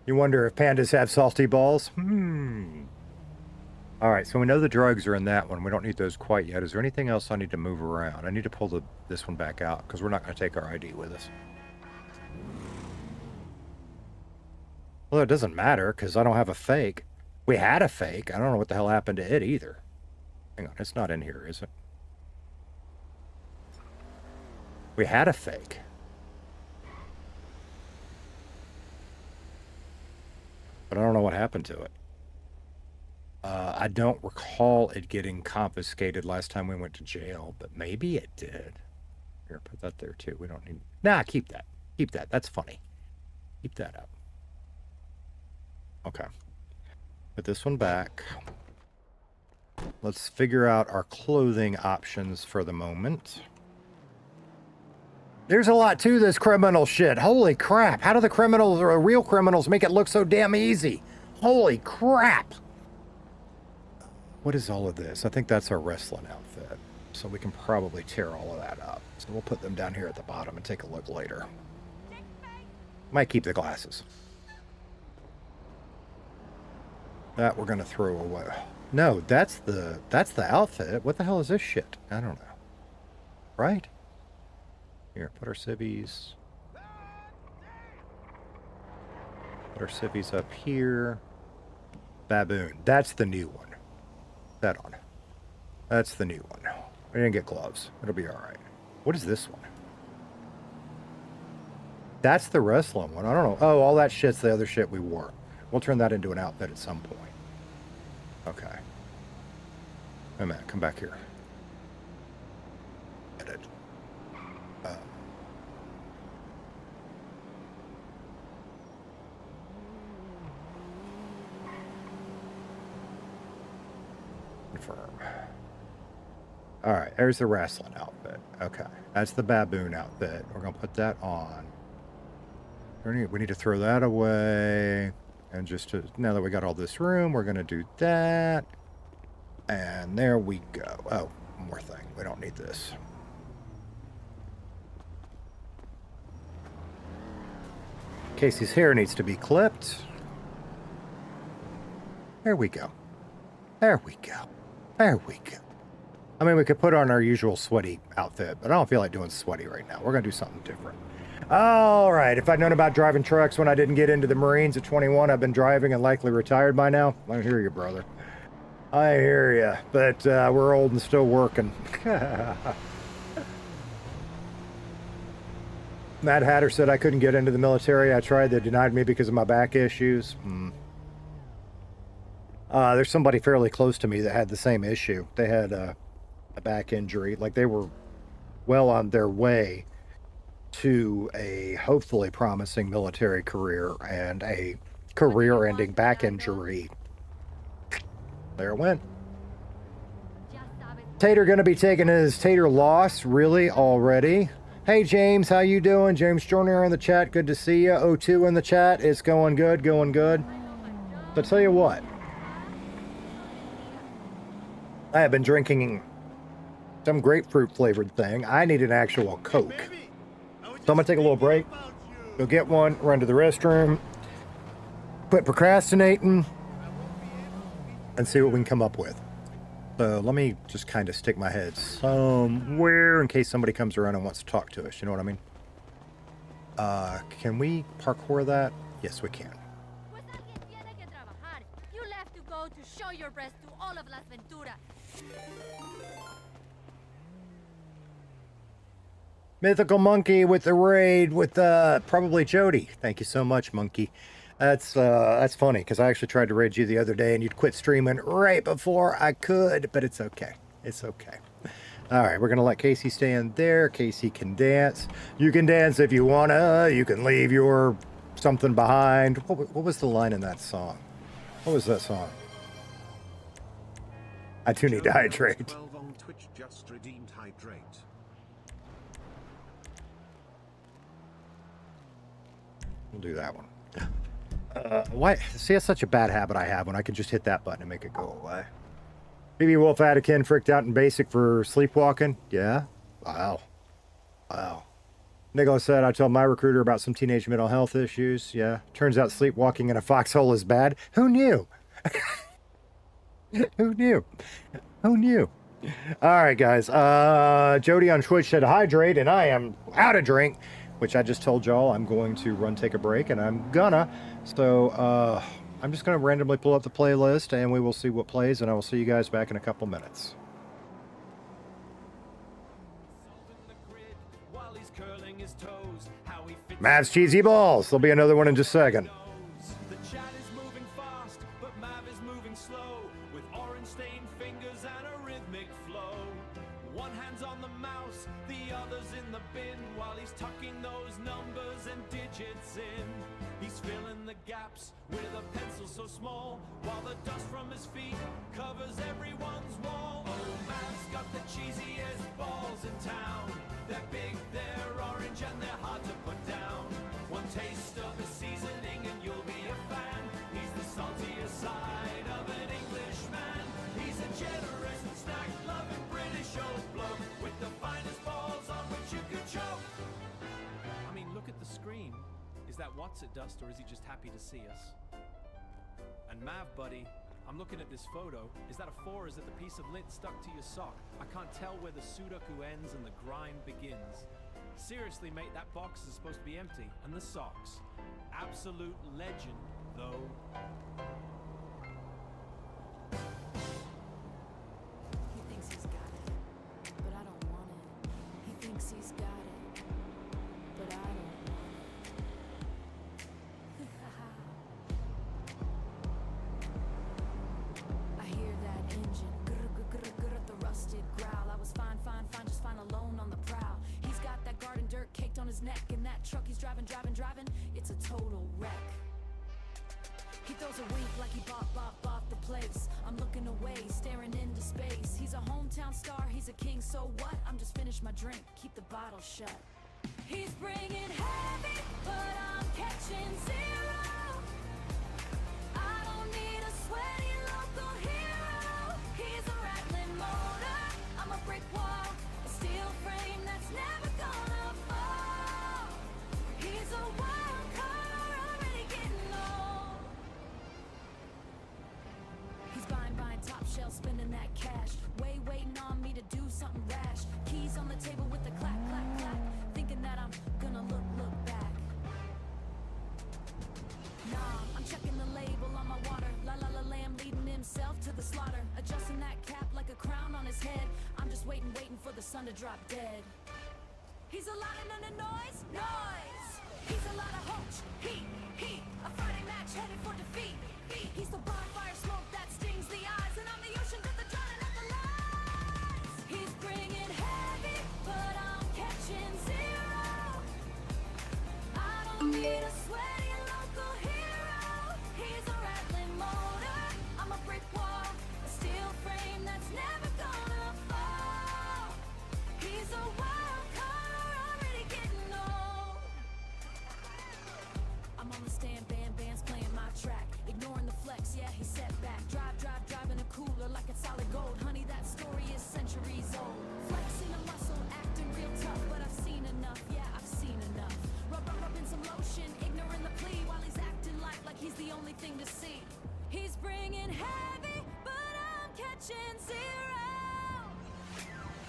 You wonder if pandas have salty balls? All right, so we know the drugs are in that one. We don't need those quite yet. Is there anything else I need to move around? I need to pull this one back out because we're not going to take our ID with us. Well, it doesn't matter because I don't have a fake. We had a fake. I don't know what the hell happened to it either. Hang on, it's not in here, is it? We had a fake. But I don't know what happened to it. I don't recall it getting confiscated last time we went to jail, but maybe it did. Here, put that there too. We don't need... Nah, keep that. Keep that. That's funny. Keep that up. Okay. Put this one back. Let's figure out our clothing options for the moment. There's a lot to this criminal shit. Holy crap. How do the criminals or real criminals make it look so damn easy? Holy crap. What is all of this? I think that's our wrestling outfit. So we can probably tear all of that up. So we'll put them down here at the bottom and take a look later. Might keep the glasses. That we're going to throw away. No, that's the outfit. What the hell is this shit? I don't know. Right? Here, put our civvies. Put our civvies up here. Baboon. That's the new one. That on. That's the new one. We didn't get gloves. It'll be all right. What is this one? That's the wrestling one. I don't know. Oh, all that shit's the other shit we wore. We'll turn that into an outfit at some point. Okay. Wait a minute. Come back here. Confirm. All right, there's the wrestling outfit. Okay, that's the baboon outfit. We're gonna put that on. We need to throw that away. And just now that we got all this room, we're gonna do that. And there we go. Oh, one more thing. We don't need this. Casey's hair needs to be clipped. There we go. There we go. There we go. I mean, we could put on our usual sweaty outfit, but I don't feel like doing sweaty right now. We're going to do something different. All right. If I'd known about driving trucks when I didn't get into the Marines at 21, I've been driving and likely retired by now. I hear you, brother. I hear you. But we're old and still working. Mad Hatter said I couldn't get into the military. I tried. They denied me because of my back issues. There's somebody fairly close to me that had the same issue. They had a back injury. Like, they were well on their way to a hopefully promising military career, and a career-ending back injury. There it went. Tater gonna be taking his Tater loss, really, already. Hey, James, how you doing? James Jr. in the chat, good to see you. O2 in the chat, it's going good, going good. So tell you what, I have been drinking some grapefruit flavored thing. I need an actual Coke. So I'm gonna take a little break, go get one, run to the restroom, quit procrastinating, and see what we can come up with. So let me just kind of stick my head somewhere in case somebody comes around and wants to talk to us. You know what I mean? Can we parkour that? Yes, we can. You left to go to show your breast to all of Las Venturas. Mythical Monkey with the raid with probably Jody. Thank you so much, Monkey. That's funny because I actually tried to raid you the other day and you'd quit streaming right before I could, but it's okay. It's okay. All right, we're gonna let Casey stand there. Casey can dance. You can dance if you wanna. You can leave your something behind. What was the line in that song? What was that song? I do need to hydrate. 12 on Twitch just redeemed hydrate. We'll do that one. Why? See, that's such a bad habit I have when I can just hit that button and make it go away. BB Wolf Attican freaked out in basic for sleepwalking. Yeah? Wow. Wow. Nicholas said, I told my recruiter about some teenage mental health issues. Yeah. Turns out sleepwalking in a foxhole is bad. Who knew? Who knew? Who knew? All right, guys. Jody on Twitch said hydrate, and I am out of drink, which I just told y'all I'm going to run take a break, and I'm gonna. So I'm just going to randomly pull up the playlist, and we will see what plays, and I will see you guys back in a couple minutes. Mav's Cheesy Balls. There'll be another one in just a second. The chat is moving fast, but Mav is moving slow, with orange-stained fingers and a rhythmic flow. One hand's on the mouse, the other's in the bin, while he's tucking those numbers and digits in. He's filling the gaps with a pencil so small, while the dust from his feet covers everyone's wall. Oh, Mav's got the cheesiest balls in town. They're big, they're orange, and they're hard to put down. One taste of his seasoning and you'll be a fan. He's the saltier side of an Englishman. He's a generous and snack-loving British old bloke with the finest balls on which you could choke. I mean, look at the screen. Is that what's it, Dust, or is he just happy to see us? And Mav, buddy, I'm looking at this photo. Is that a 4? Is it the piece of lint stuck to your sock? I can't tell where the Sudoku ends and the grind begins. Seriously, mate, that box is supposed to be empty. And the socks. Absolute legend, though. He thinks he's got it, but I don't want it. He thinks he's got it, but I don't want it. I hear that engine, the rusted growl. I was fine, just fine alone on the prowl. He's got that garden dirt caked on his neck, and that truck he's driving, it's a total wreck. He throws a wink like he bought the place. I'm looking away, staring into space. space. He's a hometown star, he's a king, so what? I'm just finished my drink, keep the bottle shut. He's bringing heavy, but I'm catching zero. I don't need a sweaty local hero. He's a rattling motor, I'm a brick wall, a steel frame that's never gonna fall. He's a wild card, already getting old. He's buying top shelf, spending that cash. Waiting on me to do something rash. Keys on the table with the clack, clack, clack. Thinking that I'm gonna look back. Nah, I'm checking the label on my water. La la la lamb leading himself to the slaughter. Adjusting that cap like a crown on his head. I'm just waiting for the sun to drop dead. He's a lot of noise. He's a lot of hoach, heat. A Friday match headed for defeat. He's the bonfire smoke that stings the eyes, and I'm the ocean to the drowning of the lies. He's bringing heavy, but I'm catching zero. I don't need a sweaty local hero. He's a rattling motor, I'm a brick wall, a steel frame that's never gonna fall. He's a wild card, already getting old. I'm on the stand, band's playing my track. Ignoring the flex, yeah, he's set back. Driving a cooler like it's solid gold. Honey, that story is centuries old. Flexing a muscle, acting real tough, but I've seen enough, yeah, I've seen enough. Rubbing some lotion, ignoring the plea, while he's acting like he's the only thing to see. He's bringing heavy, but I'm catching zero.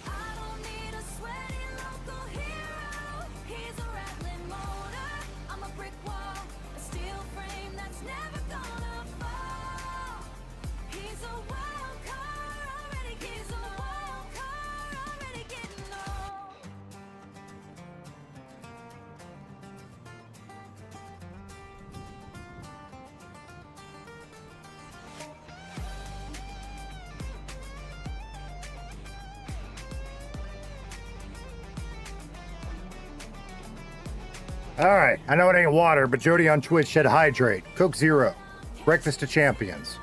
I don't need a sweaty local hero. He's a rattling motor, I'm a brick wall, a steel frame that's never gonna fall. He's a wild card, already getting old. All right, I know it ain't water, but Jody on Twitch said hydrate. Coke Zero. Breakfast of Champions.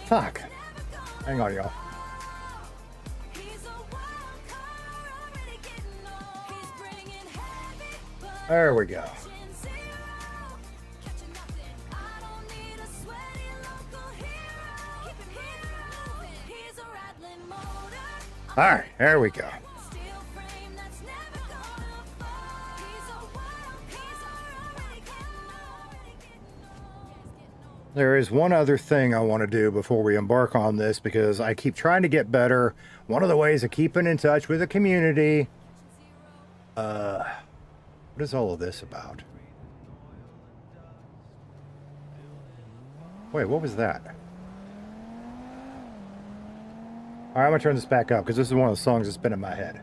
Fuck. Hang on, y'all. There we go. All right, there we go. There is one other thing I want to do before we embark on this, because I keep trying to get better. One of the ways of keeping in touch with the community. What is all of this about? Wait, what was that? All right, I'm gonna turn this back up because this is one of the songs that's been in my head.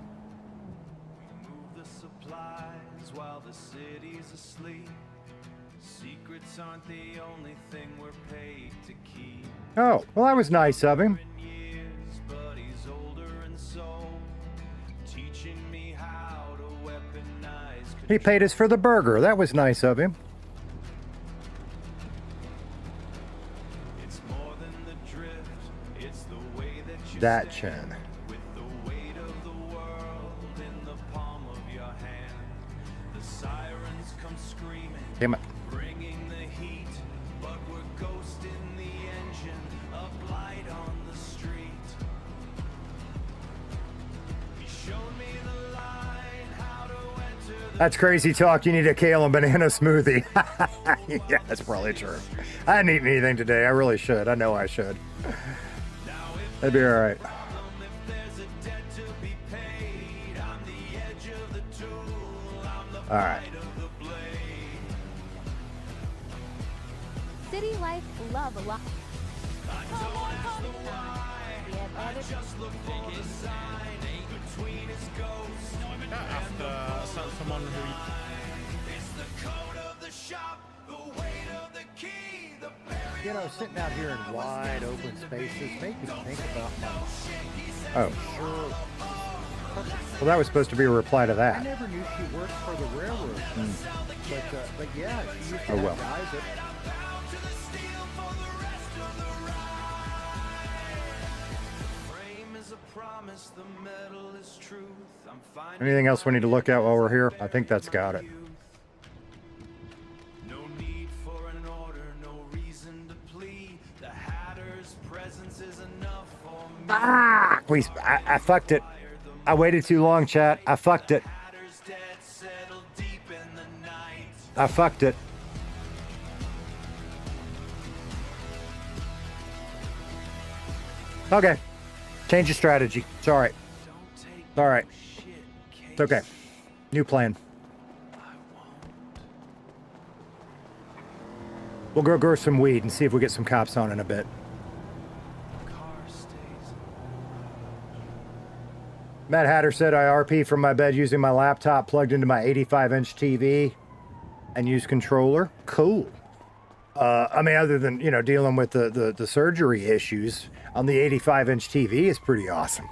Move the supplies while the city's asleep. Secrets aren't the only thing we're paid to keep. Oh, well, that was nice of him. Years, but he's older in soul, teaching me how to weaponize. He paid us for the burger. That was nice of him. It's more than the drift, it's the way that you That stand, chin. with the weight of the world in the palm of your hand. The sirens come screaming, Damn it. bringing the heat, but we're ghosting the engine, a blight on the street. He showed me the line, how to enter the That's crazy talk. You need a kale and banana smoothie. Yeah, that's probably true. I didn't eat anything today. I really should. I know I should. That'd be all right. All right. City life, love a lot. Someone who You know, sitting out here in wide open spaces make me think about my... Oh. sure. Well, that was supposed to be a reply to I that. never knew she worked for the railroad. But yeah, she used to Oh, have well. guys that Anything else we need to look at while we're here? I think that's got it. No need for an order, no reason to plead. The Hatter's presence is enough for me. Ah! I fucked it. I waited too long, chat. I fucked it. I fucked it. Okay. Change your strategy. It's all right. It's all right. It's okay. New plan. We'll go grow some weed and see if we get some cops on in a bit. Matt Hatter said I RP from my bed using my laptop plugged into my 85-inch TV and use controller. Cool. I mean, other than, you know, dealing with the surgery issues on the 85-inch TV is pretty awesome.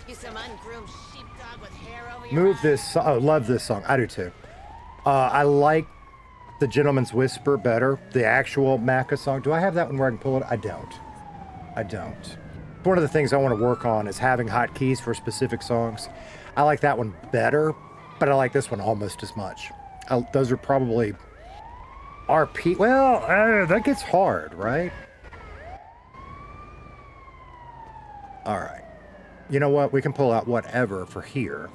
You some ungroomed sheepdog with hair over your Move eyes. this. Oh, love this song. I do too. I like The Gentleman's Whisper better. The actual Macca song. Do I have that one where I can pull it? I don't. I don't. One of the things I want to work on is having hotkeys for specific songs. I like that one better, but I like this one almost as much. Those are probably RP. Well, that gets hard, right? All right. You know what? We can pull out whatever for here.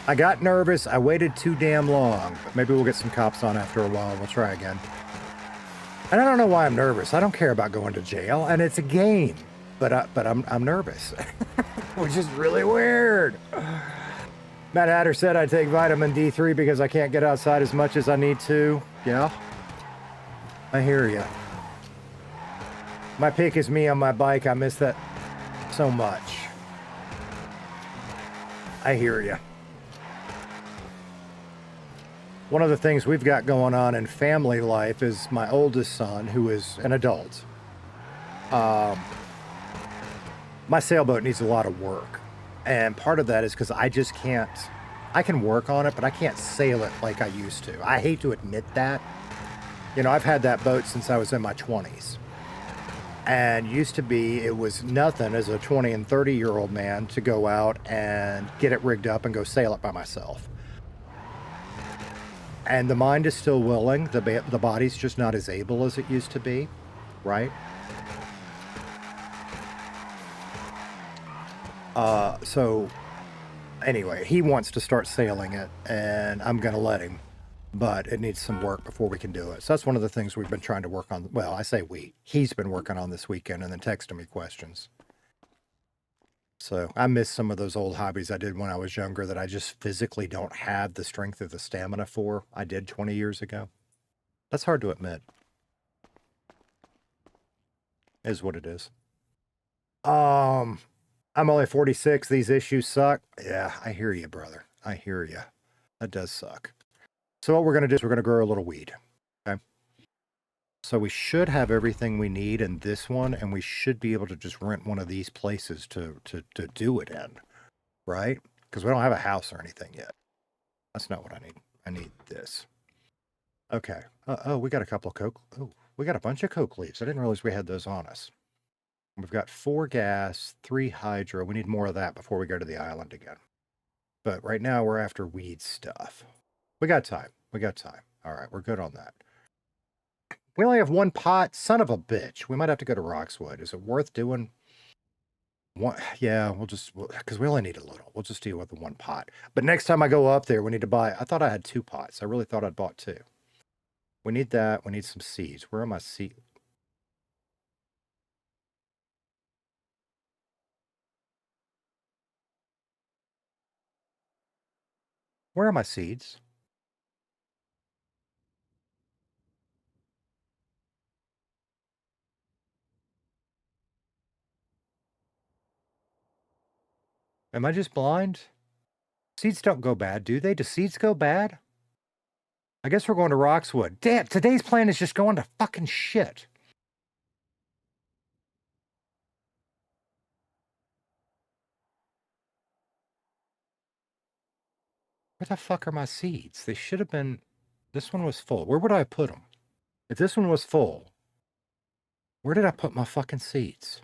I got nervous. I waited too damn long. But maybe we'll get some cops on after a while. We'll try again. And I don't know why I'm nervous. I don't care about going to jail, and it's a game. But I'm nervous, which is really weird. Matt Hatter said I take vitamin D3 because I can't get outside as much as I need to. Yeah, I hear you. My pick is me on my bike. I miss that so much. I hear you. One of the things we've got going on in family life is my oldest son, who is an adult. My sailboat needs a lot of work. And part of that is because I just can't, I can work on it, but I can't sail it like I used to. I hate to admit that. You know, I've had that boat since I was in my 20s. And used to be, it was nothing as a 20 and 30-year-old man to go out and get it rigged up and go sail it by myself. And the mind is still willing. The body's just not as able as it used to be, right? So anyway, he wants to start sailing it, and I'm going to let him. But it needs some work before we can do it. So that's one of the things we've been trying to work on. Well, I say we. He's been working on this weekend and then texting me questions. So I miss some of those old hobbies I did when I was younger that I just physically don't have the strength or the stamina for. I did 20 years ago. That's hard to admit. Is what it is. I'm only 46. These issues suck. Yeah, I hear you, brother. I hear you. That does suck. So what we're going to do is we're going to grow a little weed. Okay. So we should have everything we need in this one, and we should be able to just rent one of these places to do it in, right? Because we don't have a house or anything yet. That's not what I need. I need this. Okay. Oh, we got a couple of coke. Oh, we got a bunch of coke leaves. I didn't realize we had those on us. We've got 4 gas, 3 hydro. We need more of that before we go to the island again. But right now we're after weed stuff. We got time. We got time. All right, we're good on that. We only have 1 pot. Son of a bitch. We might have to go to Roxwood. Is it worth doing one? Yeah, because we only need a little. We'll just deal with the 1 pot. But next time I go up there, we need to buy, I thought I had 2 pots. I really thought I'd bought 2. We need that. We need some seeds. Where are my seeds? Where are my seeds? Am I just blind? Seeds don't go bad, do they? Do seeds go bad? I guess we're going to Roxwood. Damn, today's plan is just going to fucking shit. Where the fuck are my seeds? They should have been... This one was full. Where would I put them? If this one was full, where did I put my fucking seeds?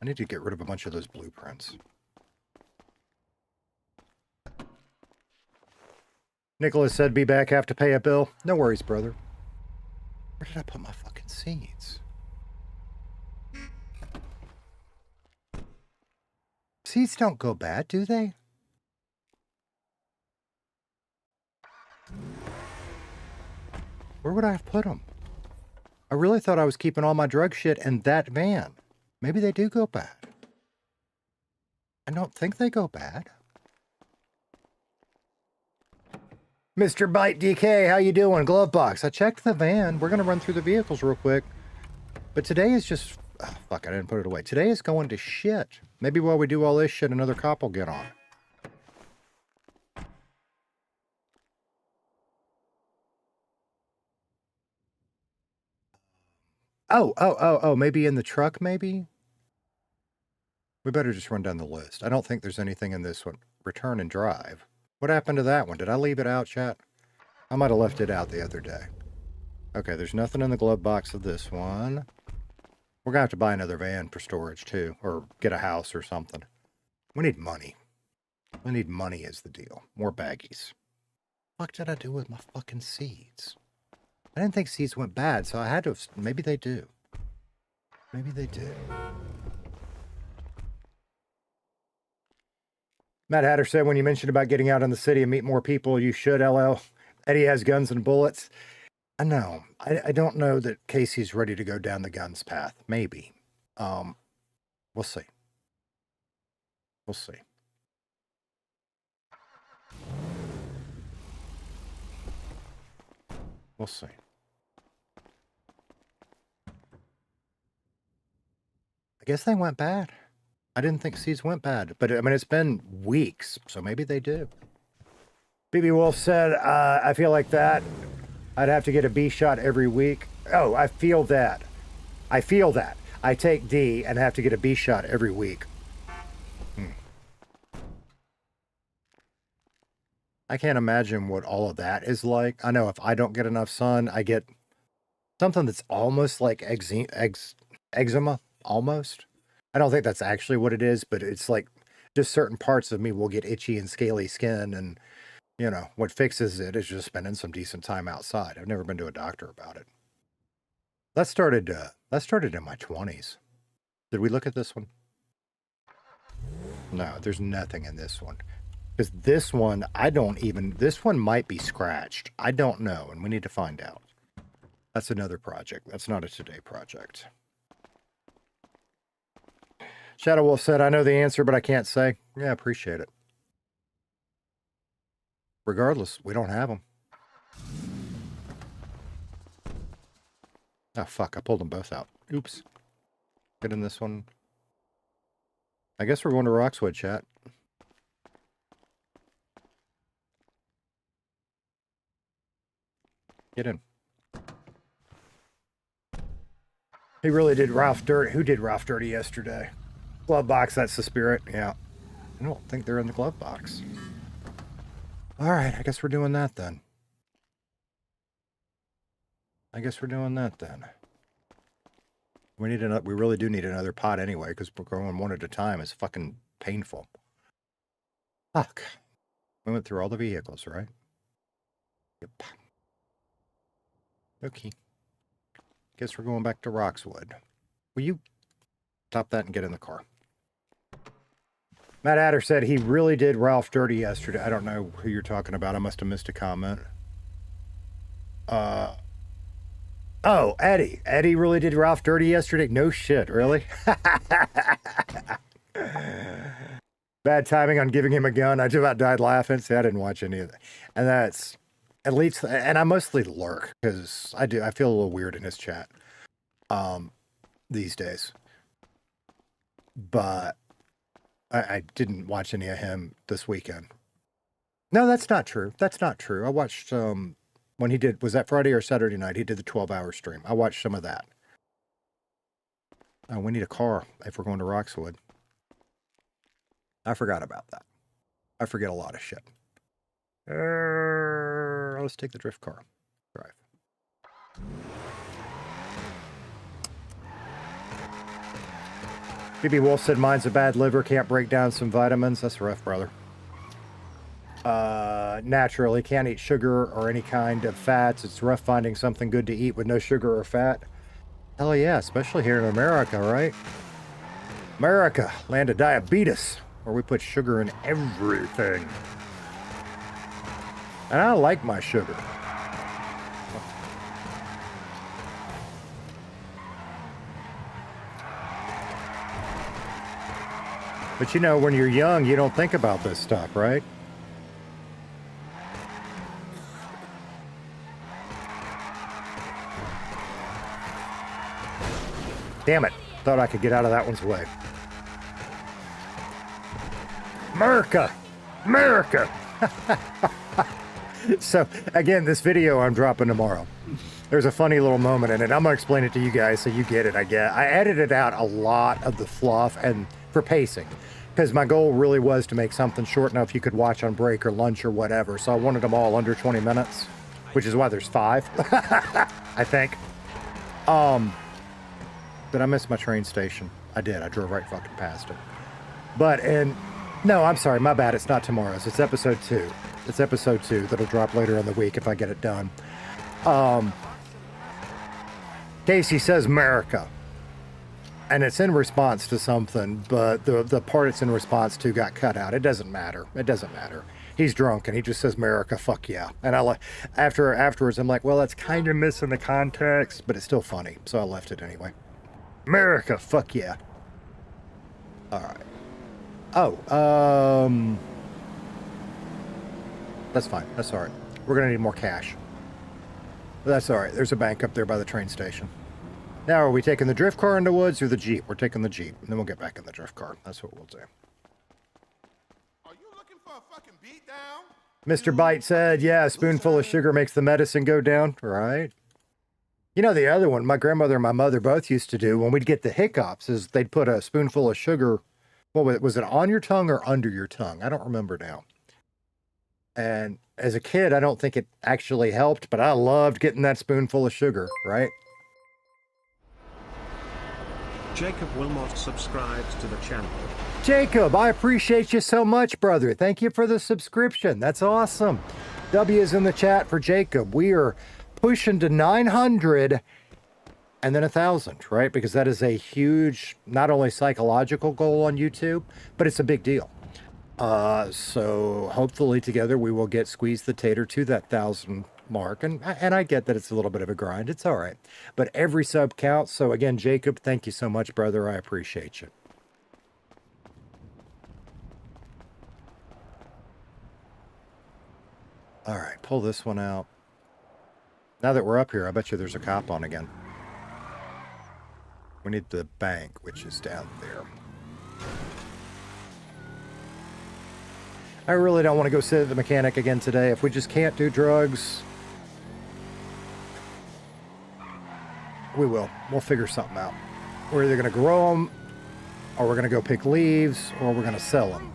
I need to get rid of a bunch of those blueprints. Nicholas said, be back, have to pay a bill. No worries, brother. Where did I put my fucking seeds? Seeds don't go bad, do they? Where would I have put them? I really thought I was keeping all my drug shit in that van. Maybe they do go bad. I don't think they go bad. Mr. Bite DK, how you doing? Glove box. I checked the van. We're going to run through the vehicles real quick. But today is just... Oh, fuck, I didn't put it away. Today is going to shit. Maybe while we do all this shit, another cop will get on. Oh, maybe in the truck, maybe? We better just run down the list. I don't think there's anything in this one. Return and drive. What happened to that one? Did I leave it out, chat? I might have left it out the other day. Okay, there's nothing in the glove box of this one. We're going to have to buy another van for storage, too. Or get a house or something. We need money. We need money is the deal. More baggies. What did I do with my fucking seeds? I didn't think seeds went bad, so I had to have... Maybe they do. Maybe they do. Matt Hatter said, when you mentioned about getting out in the city and meet more people, you should, LL. Eddie has guns and bullets. I know. I don't know that Casey's ready to go down the guns path. Maybe. We'll see. We'll see. We'll see. I guess they went bad. I didn't think seeds went bad, but I mean, it's been weeks, so maybe they do. BB Wolf said, I feel like that. I'd have to get a B shot every week. Oh, I feel that. I feel that. I take D and have to get a B shot every week. I can't imagine what all of that is like. I know if I don't get enough sun, I get something that's almost like eczema, almost. I don't think that's actually what it is, but it's like just certain parts of me will get itchy and scaly skin, and you know, what fixes it is just spending some decent time outside. I've never been to a doctor about it. That started in my 20s. Did we look at this one? No, there's nothing in this one. Because this one, this one might be scratched. I don't know, and we need to find out. That's another project. That's not a today project. Shadow Wolf said, I know the answer, but I can't say. Yeah, appreciate it. Regardless, we don't have them. Oh, fuck. I pulled them both out. Oops. Get in this one. I guess we're going to Roxwood, chat. Get in. He really did Ralph dirty. Who did Ralph dirty yesterday? Glove box, that's the spirit. Yeah. I don't think they're in the glove box. All right, I guess we're doing that then. We really do need another pot anyway, because we're going one at a time. It's fucking painful. Fuck. We went through all the vehicles, right? Yep. Okay. Guess we're going back to Roxwood. Will you stop that and get in the car? Matt Adder said he really did Ralph dirty yesterday. I don't know who you're talking about. I must have missed a comment. Oh, Eddie. Eddie really did Ralph dirty yesterday? No shit, really? Bad timing on giving him a gun. I just about died laughing. See, I didn't watch any of that. And that's, at least, and I mostly lurk, because I feel a little weird in his chat these days. But I didn't watch any of him this weekend. No, that's not true. That's not true. I watched when he did, was that Friday or Saturday night? He did the 12-hour stream. I watched some of that. Oh, we need a car if we're going to Roxwood. I forgot about that. I forget a lot of shit. Let's take the drift car. Drive. BB Wolf said mine's a bad liver, can't break down some vitamins. That's rough, brother. Naturally, can't eat sugar or any kind of fats. It's rough finding something good to eat with no sugar or fat. Hell yeah, especially here in America, right? America, land of diabetes, where we put sugar in everything. And I like my sugar. But you know, when you're young, you don't think about this stuff, right? Damn it. Thought I could get out of that one's way. America! America! So, again, this video I'm dropping tomorrow. There's a funny little moment in it. I'm going to explain it to you guys so you get it, I guess. I edited out a lot of the fluff and for pacing. Because my goal really was to make something short enough you could watch on break or lunch or whatever. So I wanted them all under 20 minutes. Which is why there's 5. I think. But I missed my train station. I did. I drove right fucking past it. But, no, I'm sorry. My bad. It's not tomorrow's. It's episode 2. It's episode 2 that'll drop later in the week if I get it done. Casey says America. And it's in response to something, but the part it's in response to got cut out. It doesn't matter. It doesn't matter. He's drunk and he just says America, fuck yeah. And I like afterwards I'm like, well, that's kind of missing the context, but it's still funny. So I left it anyway. America, fuck yeah. All right. Oh, that's fine. That's all right. We're gonna need more cash. But that's all right. There's a bank up there by the train station. Now, are we taking the drift car in the woods or the Jeep? We're taking the Jeep, and then we'll get back in the drift car. That's what we'll do. Are you looking for a fucking beat down? Mr. Bite said, yeah, a spoonful of sugar makes the medicine go down. Right. You know, the other one, my grandmother and my mother both used to do when we'd get the hiccups is they'd put a spoonful of sugar. What was it, on your tongue or under your tongue? I don't remember now. And as a kid, I don't think it actually helped, but I loved getting that spoonful of sugar, right? Jacob Wilmot subscribes to the channel. Jacob, I appreciate you so much, brother. Thank you for the subscription. That's awesome. W is in the chat for Jacob. We are pushing to 900 and then 1,000, right? Because that is a huge, not only psychological goal on YouTube, but it's a big deal. So hopefully together we will get Squeeze the Tater to that 1,000 mark. And I get that it's a little bit of a grind. It's all right. But every sub counts. So again, Jacob, thank you so much, brother. I appreciate you. All right, pull this one out. Now that we're up here, I bet you there's a cop on again. We need the bank, which is down there. I really don't want to go sit at the mechanic again today. If we just can't do drugs, we will. We'll figure something out. We're either going to grow them, or we're going to go pick leaves, or we're going to sell them.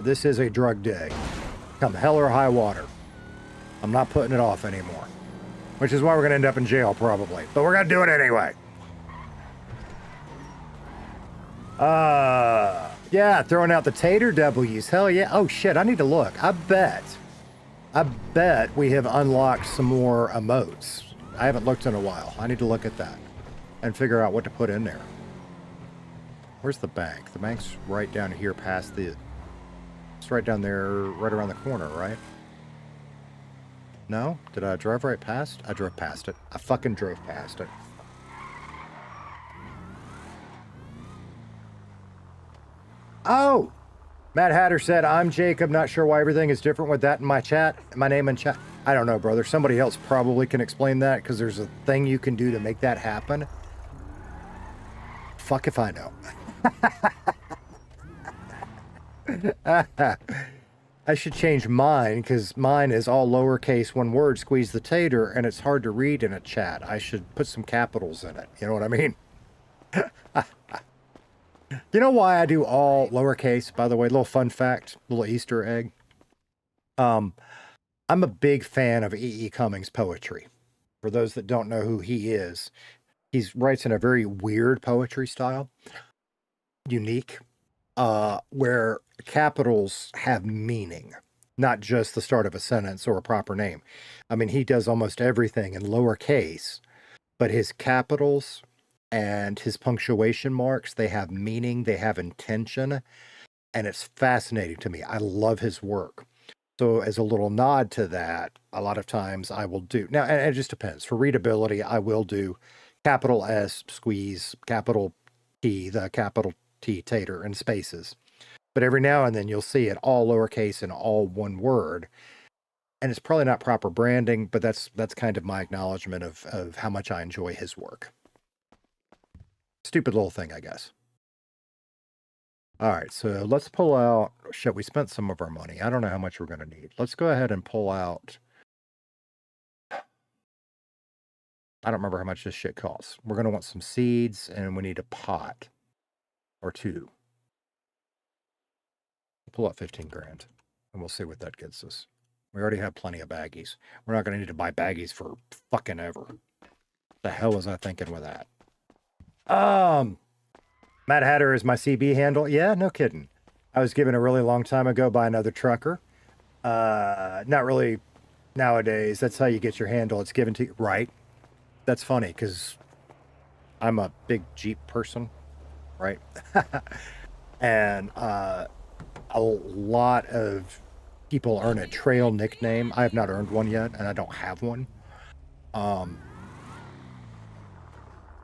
This is a drug day. Come hell or high water. I'm not putting it off anymore. Which is why we're going to end up in jail, probably. But we're going to do it anyway. Yeah, throwing out the tater W's. Hell yeah. Oh, shit, I need to look. I bet we have unlocked some more emotes. I haven't looked in a while. I need to look at that and figure out what to put in there. Where's the bank? The bank's right down here past the... It's right down there, right around the corner, right? No? Did I drive right past? I drove past it. I fucking drove past it. Oh! Matt Hatter said, I'm Jacob. Not sure why everything is different with that in my chat. My name in chat. I don't know, brother. Somebody else probably can explain that because there's a thing you can do to make that happen. Fuck if I know. I should change mine because mine is all lowercase, one word, squeeze the tater, and it's hard to read in a chat. I should put some capitals in it. You know what I mean? You know why I do all lowercase, by the way? Little fun fact, little Easter egg. I'm a big fan of E.E. Cummings' poetry. For those that don't know who he is, he writes in a very weird poetry style, unique, where capitals have meaning, not just the start of a sentence or a proper name. I mean, he does almost everything in lowercase, but his capitals and his punctuation marks, they have meaning, they have intention, and it's fascinating to me. I love his work. So as a little nod to that, a lot of times I will do, now, and it just depends. For readability, I will do capital S, squeeze, capital T, the capital T, tater, and spaces. But every now and then you'll see it all lowercase and all one word. And it's probably not proper branding, but that's kind of my acknowledgement of how much I enjoy his work. Stupid little thing, I guess. All right, so let's pull out, shit, we spent some of our money. I don't know how much we're going to need. Let's go ahead and pull out, I don't remember how much this shit costs. We're going to want some seeds, and we need a pot or two. We'll pull out 15 grand, and we'll see what that gets us. We already have plenty of baggies. We're not going to need to buy baggies for fucking ever. The hell was I thinking with that? Mad Hatter is my CB handle. Yeah, no kidding. I was given a really long time ago by another trucker. Not really nowadays. That's how you get your handle. It's given to you. Right. That's funny because I'm a big Jeep person. Right. And a lot of people earn a trail nickname. I have not earned one yet, and I don't have one.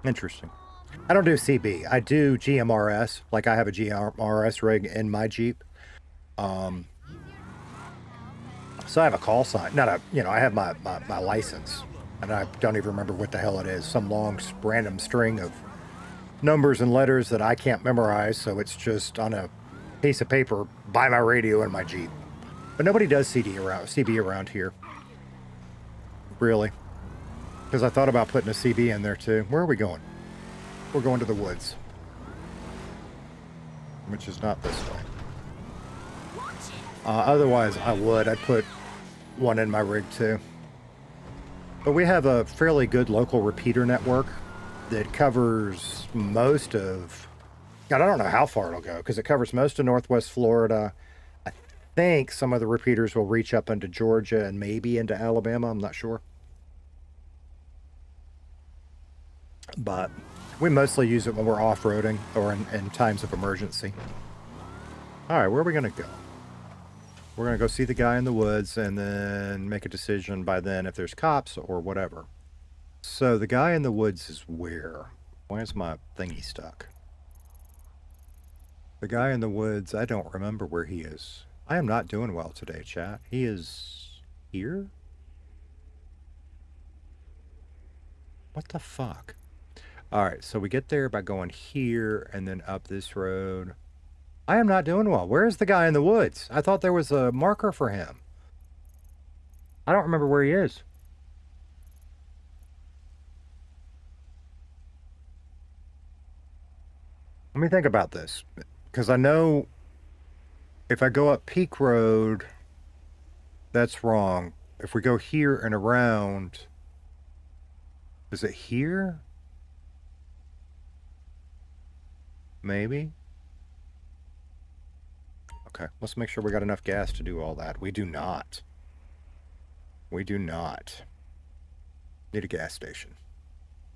Interesting. I don't do CB. I do GMRS. Like I have a GMRS rig in my Jeep. So I have a call sign. Not a, I have my license. And I don't even remember what the hell it is. Some long random string of numbers and letters that I can't memorize. So it's just on a piece of paper by my radio in my Jeep. But nobody does CB around here. Really. Because I thought about putting a CB in there too. Where are we going? We're going to the woods. Which is not this way. Otherwise, I'd put one in my rig too. But we have a fairly good local repeater network that covers most of... God, I don't know how far it'll go, because it covers most of Northwest Florida. I think some of the repeaters will reach up into Georgia and maybe into Alabama. I'm not sure. But we mostly use it when we're off-roading or in times of emergency. All right, where are we going to go? We're going to go see the guy in the woods and then make a decision by then if there's cops or whatever. So the guy in the woods is where? Why is my thingy stuck? The guy in the woods, I don't remember where he is. I am not doing well today, chat. He is here? What the fuck? All right, so we get there by going here and then up this road. I am not doing well. Where is the guy in the woods? I thought there was a marker for him. I don't remember where he is. Let me think about this. Because I know if I go up Peak Road, that's wrong. If we go here and around, is it here? Maybe. Okay, let's make sure we got enough gas to do all that. We do not. We do not. Need a gas station.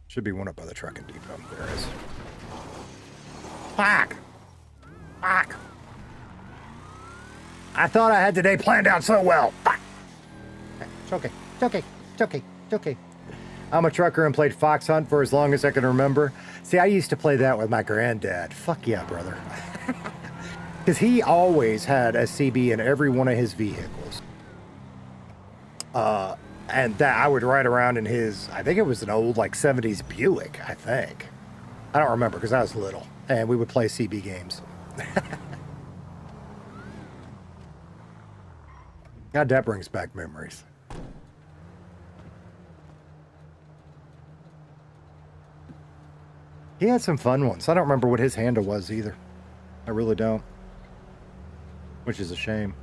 Should be one up by the trucking depot. There is. Fuck! Fuck! I thought I had today planned out so well. Fuck! It's okay. It's okay. It's okay. It's okay. I'm a trucker and played Fox Hunt for as long as I can remember. See, I used to play that with my granddad. Fuck yeah, brother. Because he always had a CB in every one of his vehicles. And that I would ride around in his, I think it was an old like 70s Buick, I think. I don't remember because I was little. And we would play CB games. God, that brings back memories. He had some fun ones. I don't remember what his handle was either. I really don't. Which is a shame.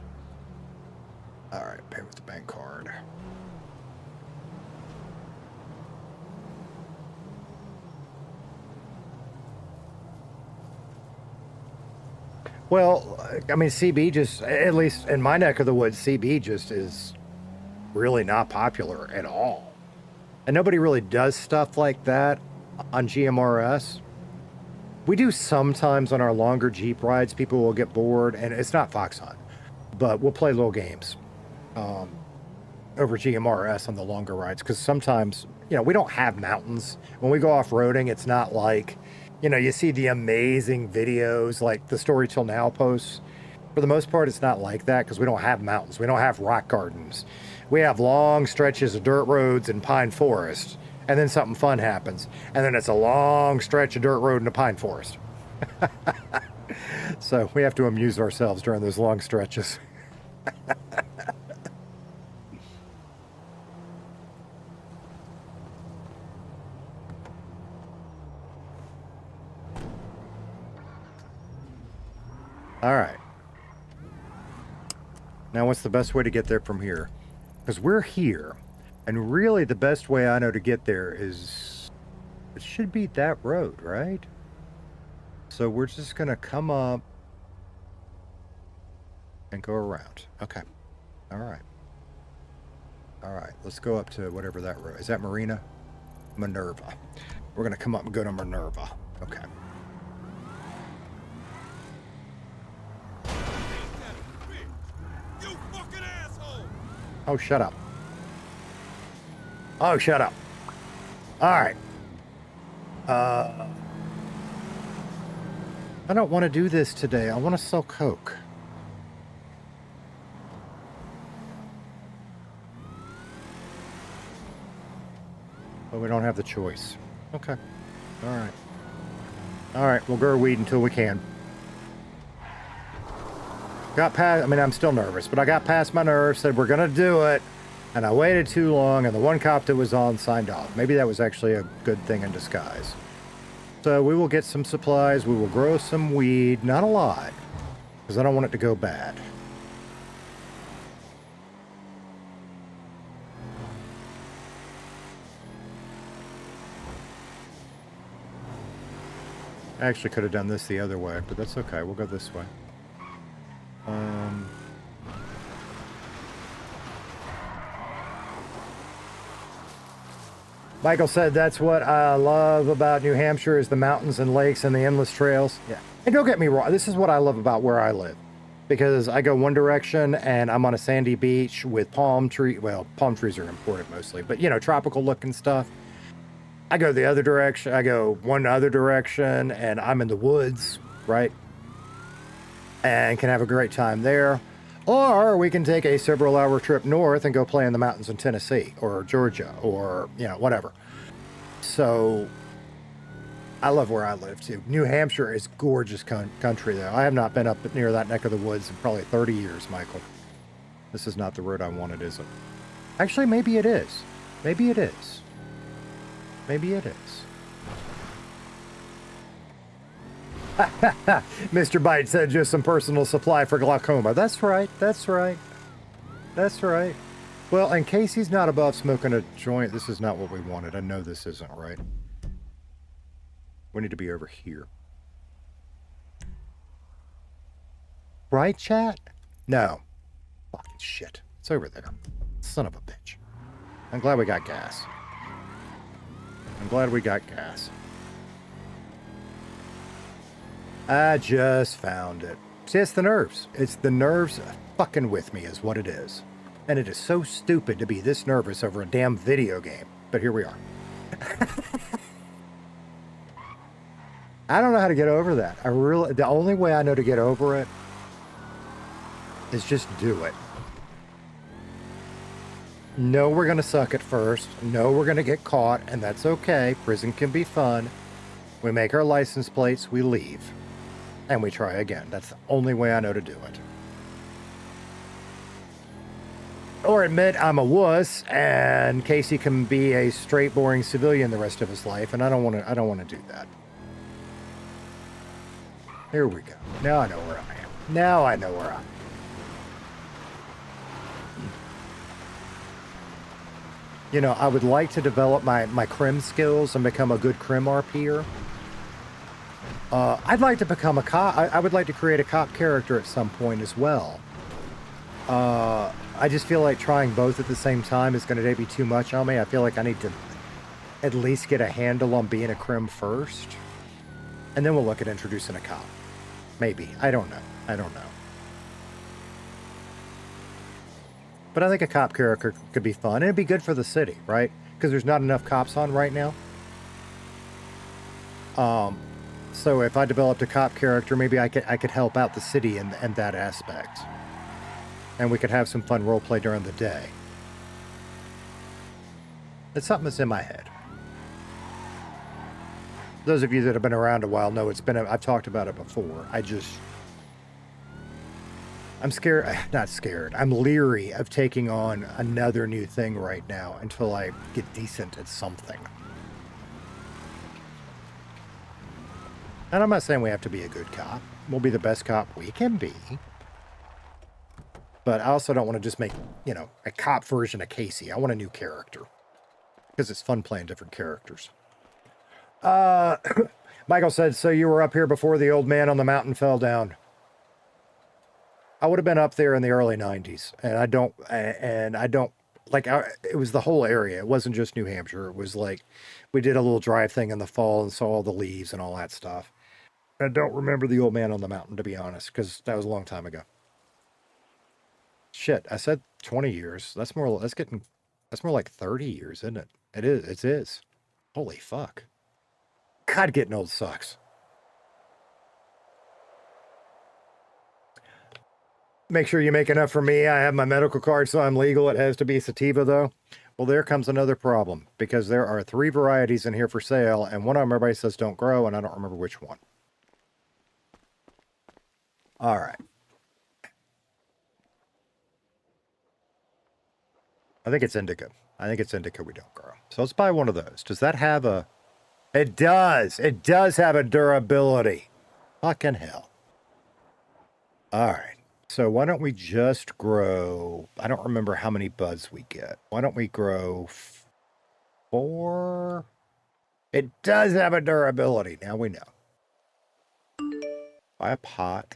All right, pay with the bank card. Well, I mean, CB just, at least in my neck of the woods, CB just is really not popular at all. And nobody really does stuff like that on GMRS. We do sometimes on our longer Jeep rides. People will get bored, and it's not Fox Hunt, but we'll play little games over GMRS on the longer rides, because sometimes, you know, we don't have mountains. When we go off-roading, it's not like, you know, you see the amazing videos like the Story Till Now posts. For the most part, it's not like that because we don't have mountains. We don't have rock gardens. We have long stretches of dirt roads and pine forest, and then something fun happens, and then it's a long stretch of dirt road and a pine forest. So we have to amuse ourselves during those long stretches. All right. Now, what's the best way to get there from here? Because we're here, and really the best way I know to get there is, it should be that road, right? So we're just going to come up and go around. Okay. All right. All right. Let's go up to whatever that road is. That Marina? Minerva. We're going to come up and go to Minerva. Okay. Oh, shut up. Oh, shut up. All right. I don't want to do this today. I want to sell Coke. But we don't have the choice. Okay. All right. All right. We'll grow weed until we can. Got past, I mean, I'm still nervous, but I got past my nerves, said we're going to do it, and I waited too long, and the one cop that was on signed off. Maybe that was actually a good thing in disguise. So we will get some supplies, we will grow some weed, not a lot, because I don't want it to go bad. I actually could have done this the other way, but that's okay, we'll go this way. Michael said that's what I love about New Hampshire is the mountains and lakes and the endless trails. Yeah. And don't get me wrong, this is what I love about where I live. Because I go one direction and I'm on a sandy beach with palm tree. Well, palm trees are imported mostly, but you know, tropical looking stuff. I go the other direction. I go one other direction and I'm in the woods, right? And can have a great time there. Or we can take a several hour trip north and go play in the mountains in Tennessee or Georgia or, you know, whatever. So I love where I live too. New Hampshire is gorgeous country though. I have not been up near that neck of the woods in probably 30 years, Michael. This is not the road I wanted, is it? Actually, maybe it is. Maybe it is. Maybe it is. Mr. Bite said just some personal supply for glaucoma. That's right. That's right. That's right. Well, in case he's not above smoking a joint, this is not what we wanted. I know this isn't right. We need to be over here. Right, chat? No. Fucking shit. It's over there. Son of a bitch. I'm glad we got gas. I'm glad we got gas. I just found it. See, it's the nerves. It's the nerves fucking with me is what it is. And it is so stupid to be this nervous over a damn video game. But here we are. I don't know how to get over that. The only way I know to get over it is just do it. No, we're going to suck at first. No, we're going to get caught, and that's okay. Prison can be fun. We make our license plates, we leave. And we try again. That's the only way I know to do it. Or admit I'm a wuss and Casey can be a straight, boring civilian the rest of his life, and I don't want to do that. Here we go. Now I know where I am. Now I know where I am. You know, I would like to develop my crim skills and become a good crim RPer. I'd like to become a cop. I would like to create a cop character at some point as well. I just feel like trying both at the same time is going to be too much on me. I feel like I need to at least get a handle on being a crim first. And then we'll look at introducing a cop. Maybe. I don't know. I don't know. But I think a cop character could be fun. And it'd be good for the city, right? Because there's not enough cops on right now. So if I developed a cop character, maybe I could help out the city in that aspect. And we could have some fun roleplay during the day. It's something that's in my head. Those of you that have been around a while know I've talked about it before. I'm scared, not scared, I'm leery of taking on another new thing right now until I get decent at something. And I'm not saying we have to be a good cop. We'll be the best cop we can be. But I also don't want to just make, you know, a cop version of Casey. I want a new character. Because it's fun playing different characters. Michael said, so you were up here before the old man on the mountain fell down. I would have been up there in the early 90s. And I don't, it was the whole area. It wasn't just New Hampshire. It was like, we did a little drive thing in the fall and saw all the leaves and all that stuff. I don't remember the old man on the mountain, to be honest, because that was a long time ago. Shit, I said 20 years. That's more like 30 years, isn't it? It is. Holy fuck. God, getting old sucks. Make sure you make enough for me. I have my medical card, so I'm legal. It has to be sativa, though. Well, there comes another problem, because there are 3 varieties in here for sale, and one of them everybody says don't grow, and I don't remember which one. All right. I think it's indica. We don't grow. So let's buy one of those. Does that have a... It does. It does have a durability. Fucking hell. All right. So why don't we just grow... I don't remember how many buds we get. Why don't we grow 4? It does have a durability. Now we know. Buy a pot.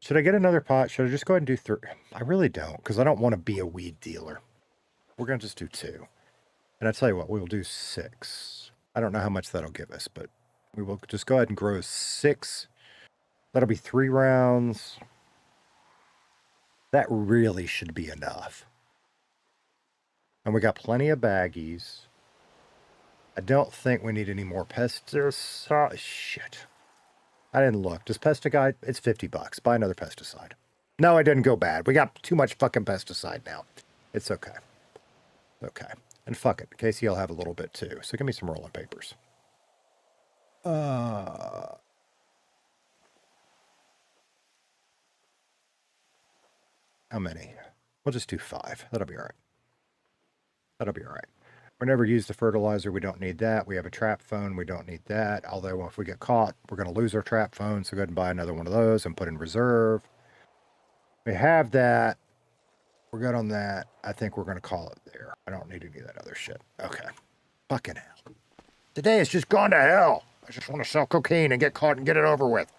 Should I get another pot? Should I just go ahead and do 3? I really don't, because I don't want to be a weed dealer. We're going to just do 2. And I tell you what, we will do 6. I don't know how much that'll give us, but we will just go ahead and grow 6. That'll be 3 rounds. That really should be enough. And we got plenty of baggies. I don't think we need any more pesticides. Shit. I didn't look. Does pesticide? It's $50. Buy another pesticide. No, it didn't go bad. We got too much fucking pesticide now. It's okay. Okay. And fuck it. Casey will have a little bit too. So give me some rolling papers. How many? We'll just do 5. That'll be all right. That'll be all right. We never use the fertilizer. We don't need that. We have a trap phone. We don't need that. Although if we get caught, we're going to lose our trap phone. So go ahead and buy another one of those and put in reserve. We have that. We're good on that. I think we're going to call it there. I don't need any of that other shit. Okay. Fucking hell. Today has just gone to hell. I just want to sell cocaine and get caught and get it over with.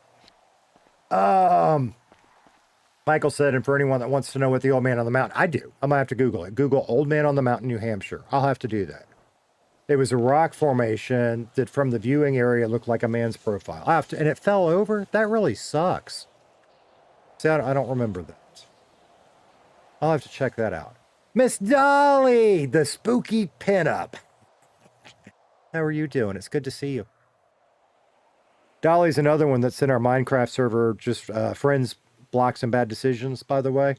Michael said, and for anyone that wants to know what the old man on the mountain, I do. I might have to Google it. Google old man on the mountain, New Hampshire. I'll have to do that. It was a rock formation that from the viewing area looked like a man's profile. I have to, and it fell over? That really sucks. See, I don't remember that. I'll have to check that out. Miss Dolly, the spooky pinup. How are you doing? It's good to see you. Dolly's another one that's in our Minecraft server, just friends, blocks, and bad decisions, by the way.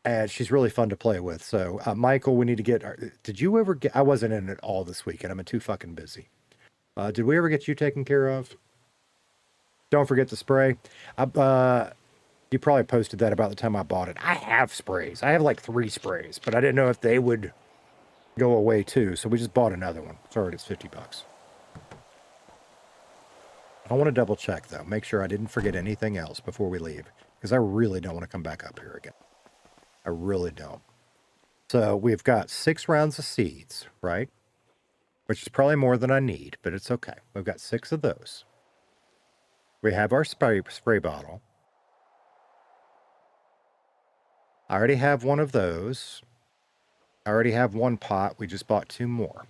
And she's really fun to play with. So, Michael, we need to get... Did you ever get... I wasn't in it all this weekend. I'm too fucking busy. Did we ever get you taken care of? Don't forget the spray. You probably posted that about the time I bought it. I have sprays. I have like 3 sprays, but I didn't know if they would go away too. So we just bought another one. Sorry, it's $50. I want to double check though. Make sure I didn't forget anything else before we leave. Because I really don't want to come back up here again. I really don't. So we've got 6 rounds of seeds, right? Which is probably more than I need, but it's okay. We've got 6 of those. We have our spray bottle. I already have one of those. I already have 1 pot. We just bought 2 more.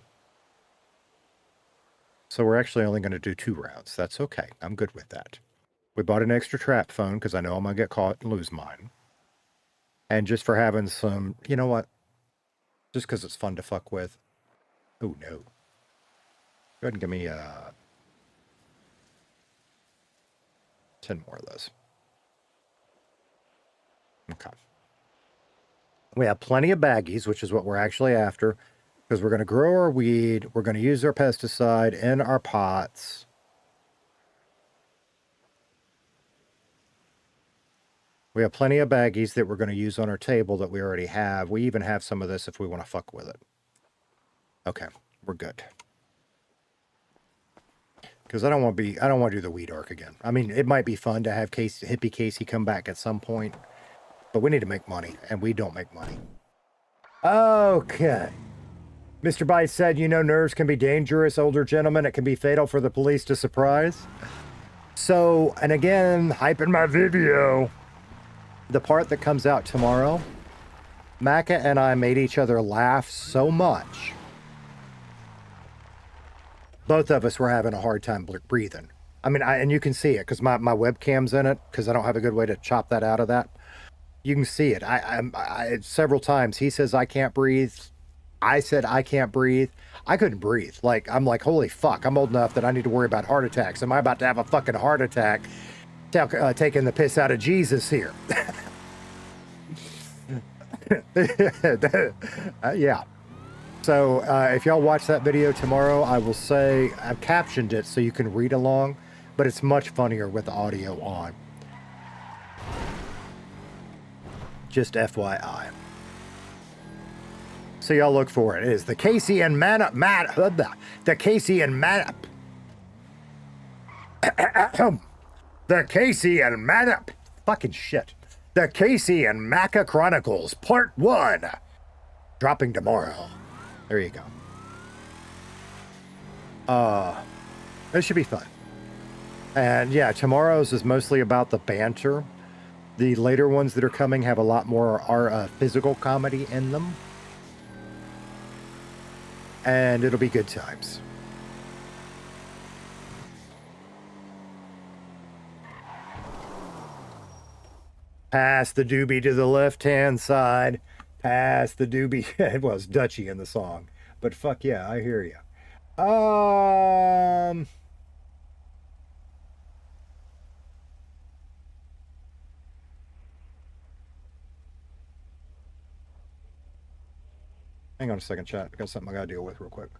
So we're actually only going to do 2 rounds. That's okay. I'm good with that. We bought an extra trap phone because I know I'm going to get caught and lose mine. And just for having some, you know what? Just because it's fun to fuck with. Oh, no. Go ahead and give me 10 more of those. Okay. We have plenty of baggies, which is what we're actually after. Because we're going to grow our weed. We're going to use our pesticide in our pots. We have plenty of baggies that we're going to use on our table that we already have. We even have some of this if we want to fuck with it. Okay, we're good. Because I don't want to do the weed arc again. I mean, it might be fun to have Hippie Casey come back at some point. But we need to make money, and we don't make money. Okay. Mr. Bites said, you know, nerves can be dangerous, older gentlemen. It can be fatal for the police to surprise. So, and again, hyping my video. The part that comes out tomorrow, Macca and I made each other laugh so much. Both of us were having a hard time breathing. I mean, and you can see it because my webcam's in it because I don't have a good way to chop that out of that. You can see it. I several times he says I can't breathe. I said I can't breathe. I couldn't breathe. Like, I'm like, holy fuck, I'm old enough that I need to worry about heart attacks. Am I about to have a fucking heart attack taking the piss out of Jesus here? Yeah. So if y'all watch that video tomorrow, I will say I've captioned it so you can read along, but it's much funnier with the audio on. Just FYI. So y'all look for it. It is the Casey and the Casey and the Casey and fucking shit. The Casey and Macca Chronicles Part 1. Dropping tomorrow. There you go. It should be fun. And yeah, tomorrow's is mostly about the banter. The later ones that are coming have a lot more physical comedy in them. And it'll be good times. Pass the doobie to the left-hand side. Pass the doobie. It was Dutchy in the song. But fuck yeah, I hear you. Hang on a second, chat. Got something I gotta deal with real quick.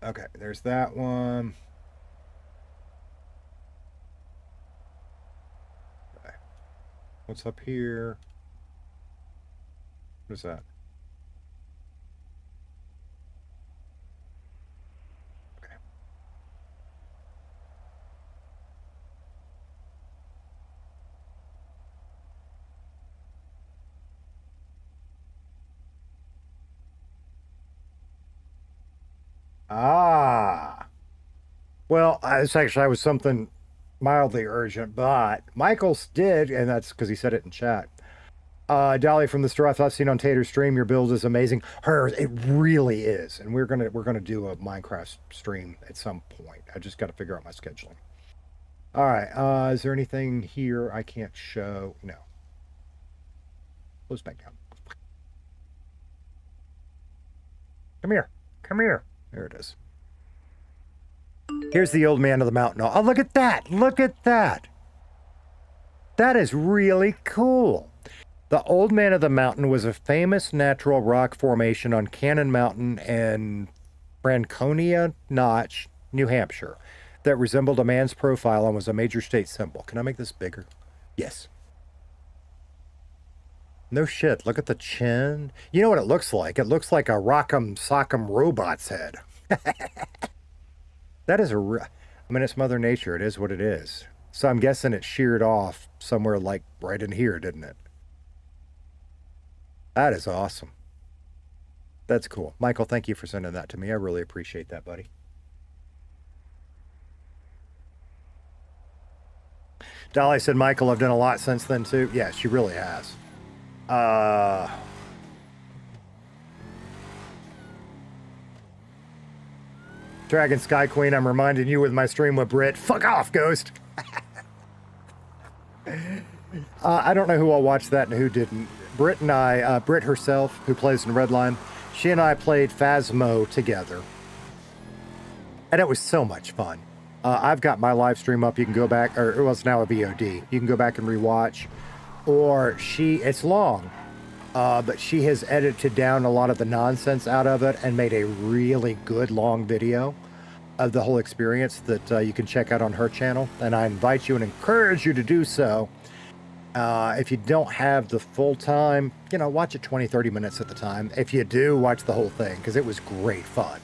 Okay, there's that one. Okay. What's up here? What is that? Okay. Ah. Well, I was something mildly urgent, but Michaels did, and that's because he said it in chat. Dolly from the stuff I've seen on Tater's stream, your build is amazing. Hers, it really is, and we're gonna do a Minecraft stream at some point. I just got to figure out my scheduling. All right, is there anything here I can't show? No. Close back down. Come here. Come here. There it is. Here's the old man of the mountain. Oh, look at that. Look at that. That is really cool. The Old Man of the Mountain was a famous natural rock formation on Cannon Mountain in Franconia Notch, New Hampshire, that resembled a man's profile and was a major state symbol. Can I make this bigger? Yes. No shit. Look at the chin. You know what it looks like? It looks like a Rock'em Sock'em robot's head. That is I mean, it's Mother Nature. It is what it is. So I'm guessing it sheared off somewhere like right in here, didn't it? That is awesome. That's cool. Michael, thank you for sending that to me. I really appreciate that, buddy. Dolly said, Michael, I've done a lot since then, too. Yeah, she really has. Dragon Sky Queen, I'm reminding you with my stream with Brit. Fuck off, Ghost! I don't know who all watched that and who didn't. Brit and I, Brit herself, who plays in Redline, she and I played Phasmo together. And it was so much fun. I've got my live stream up. You can go back, or well, it's now a VOD. You can go back and rewatch. Or it's long, but she has edited down a lot of the nonsense out of it and made a really good long video of the whole experience that you can check out on her channel. And I invite you and encourage you to do so. If you don't have the full time, watch it 20, 30 minutes at the time. If you do, watch the whole thing because it was great fun.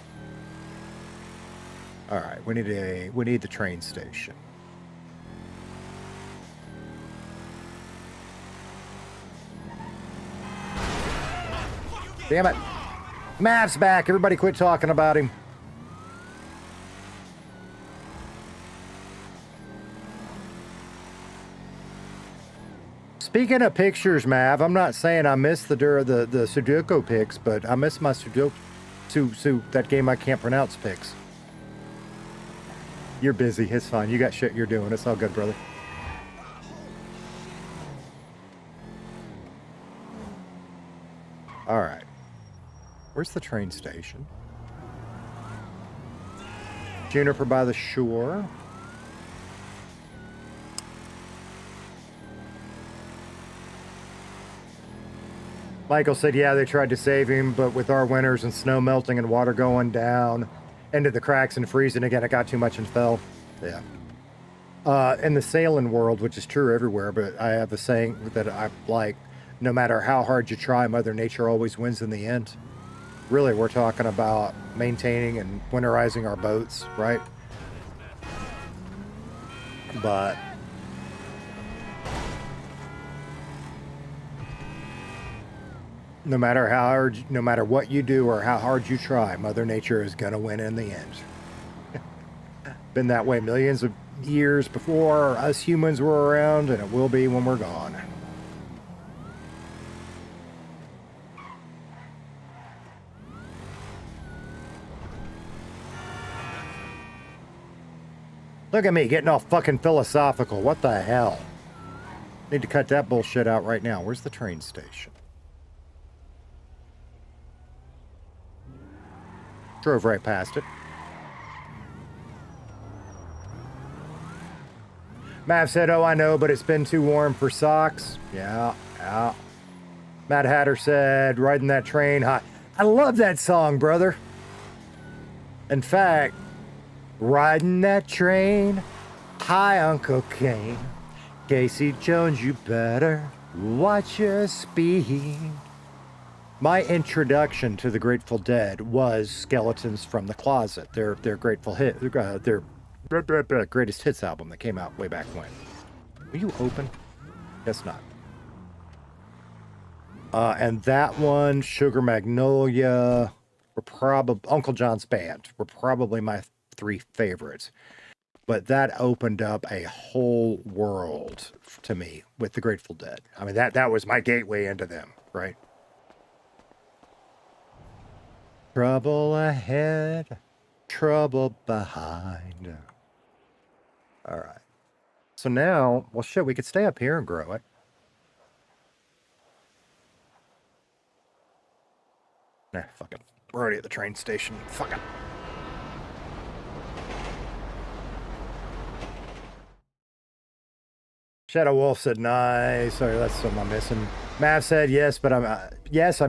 All right, we need the train station. Damn it. Mav's back. Everybody quit talking about him. Speaking of pictures, Mav, I'm not saying I miss the Sudoku pics, but I miss my Sudoku, that game I can't pronounce pics. You're busy. It's fine. You got shit you're doing. It's all good, brother. All right. Where's the train station? Juniper by the shore. Michael said, yeah, they tried to save him, but with our winters and snow melting and water going down into the cracks and freezing again, it got too much and fell. Yeah. In the sailing world, which is true everywhere, but I have a saying that I like, no matter how hard you try, Mother Nature always wins in the end. Really, we're talking about maintaining and winterizing our boats, right? But no matter what you do or how hard you try, Mother Nature is gonna win in the end. Been that way millions of years before us humans were around, and it will be when we're gone. Look at me getting all fucking philosophical. What the hell? Need to cut that bullshit out right now. Where's the train station? Drove right past it. Mav said, oh, I know, but it's been too warm for socks. Yeah. Mad Hatter said, riding that train high. I love that song, brother. In fact, riding that train high on cocaine. Casey Jones, you better watch your speed. My introduction to the Grateful Dead was Skeletons from the Closet, their Grateful hit, their greatest hits album that came out way back when. Were you open? Guess not. And that one, Sugar Magnolia, Uncle John's Band were probably my three favorites. But that opened up a whole world to me with the Grateful Dead. I mean, that was my gateway into them, right? Trouble ahead, trouble behind. All right. So now, well, shit, we could stay up here and grow it. Nah, fuck it. We're already at the train station. Fuck it. Shadow Wolf said, nice. Sorry, that's something I'm missing. Mav said, yes, but I'm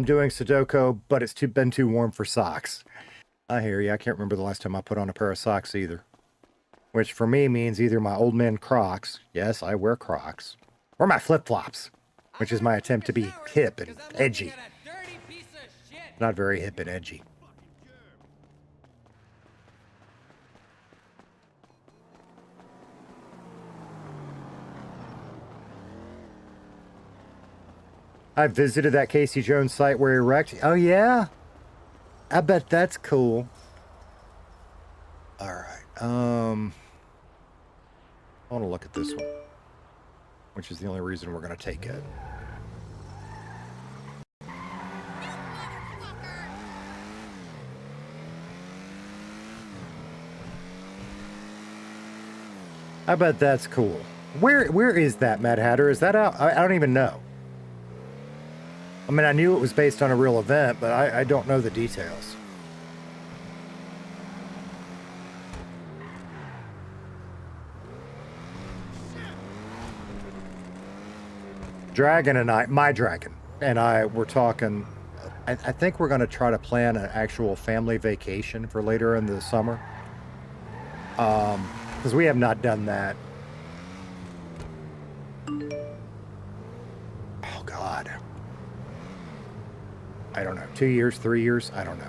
doing Sudoku, but it's been too warm for socks. I hear you. I can't remember the last time I put on a pair of socks either. Which for me means either my old man Crocs, yes, I wear Crocs, Or my flip-flops, which is my attempt to be hip and edgy. Not very hip and edgy. I visited that Casey Jones site where he wrecked. Oh, yeah? I bet that's cool. All right. I want to look at this one, which is the only reason we're going to take it. I bet that's cool. Where is that, Mad Hatter? Is that out? I don't even know. I mean, I knew it was based on a real event, but I don't know the details. Dragon and my dragon and I were talking. I think we're going to try to plan an actual family vacation for later in the summer. Because we have not done that. Oh, God. I don't know. 2 years, 3 years? I don't know.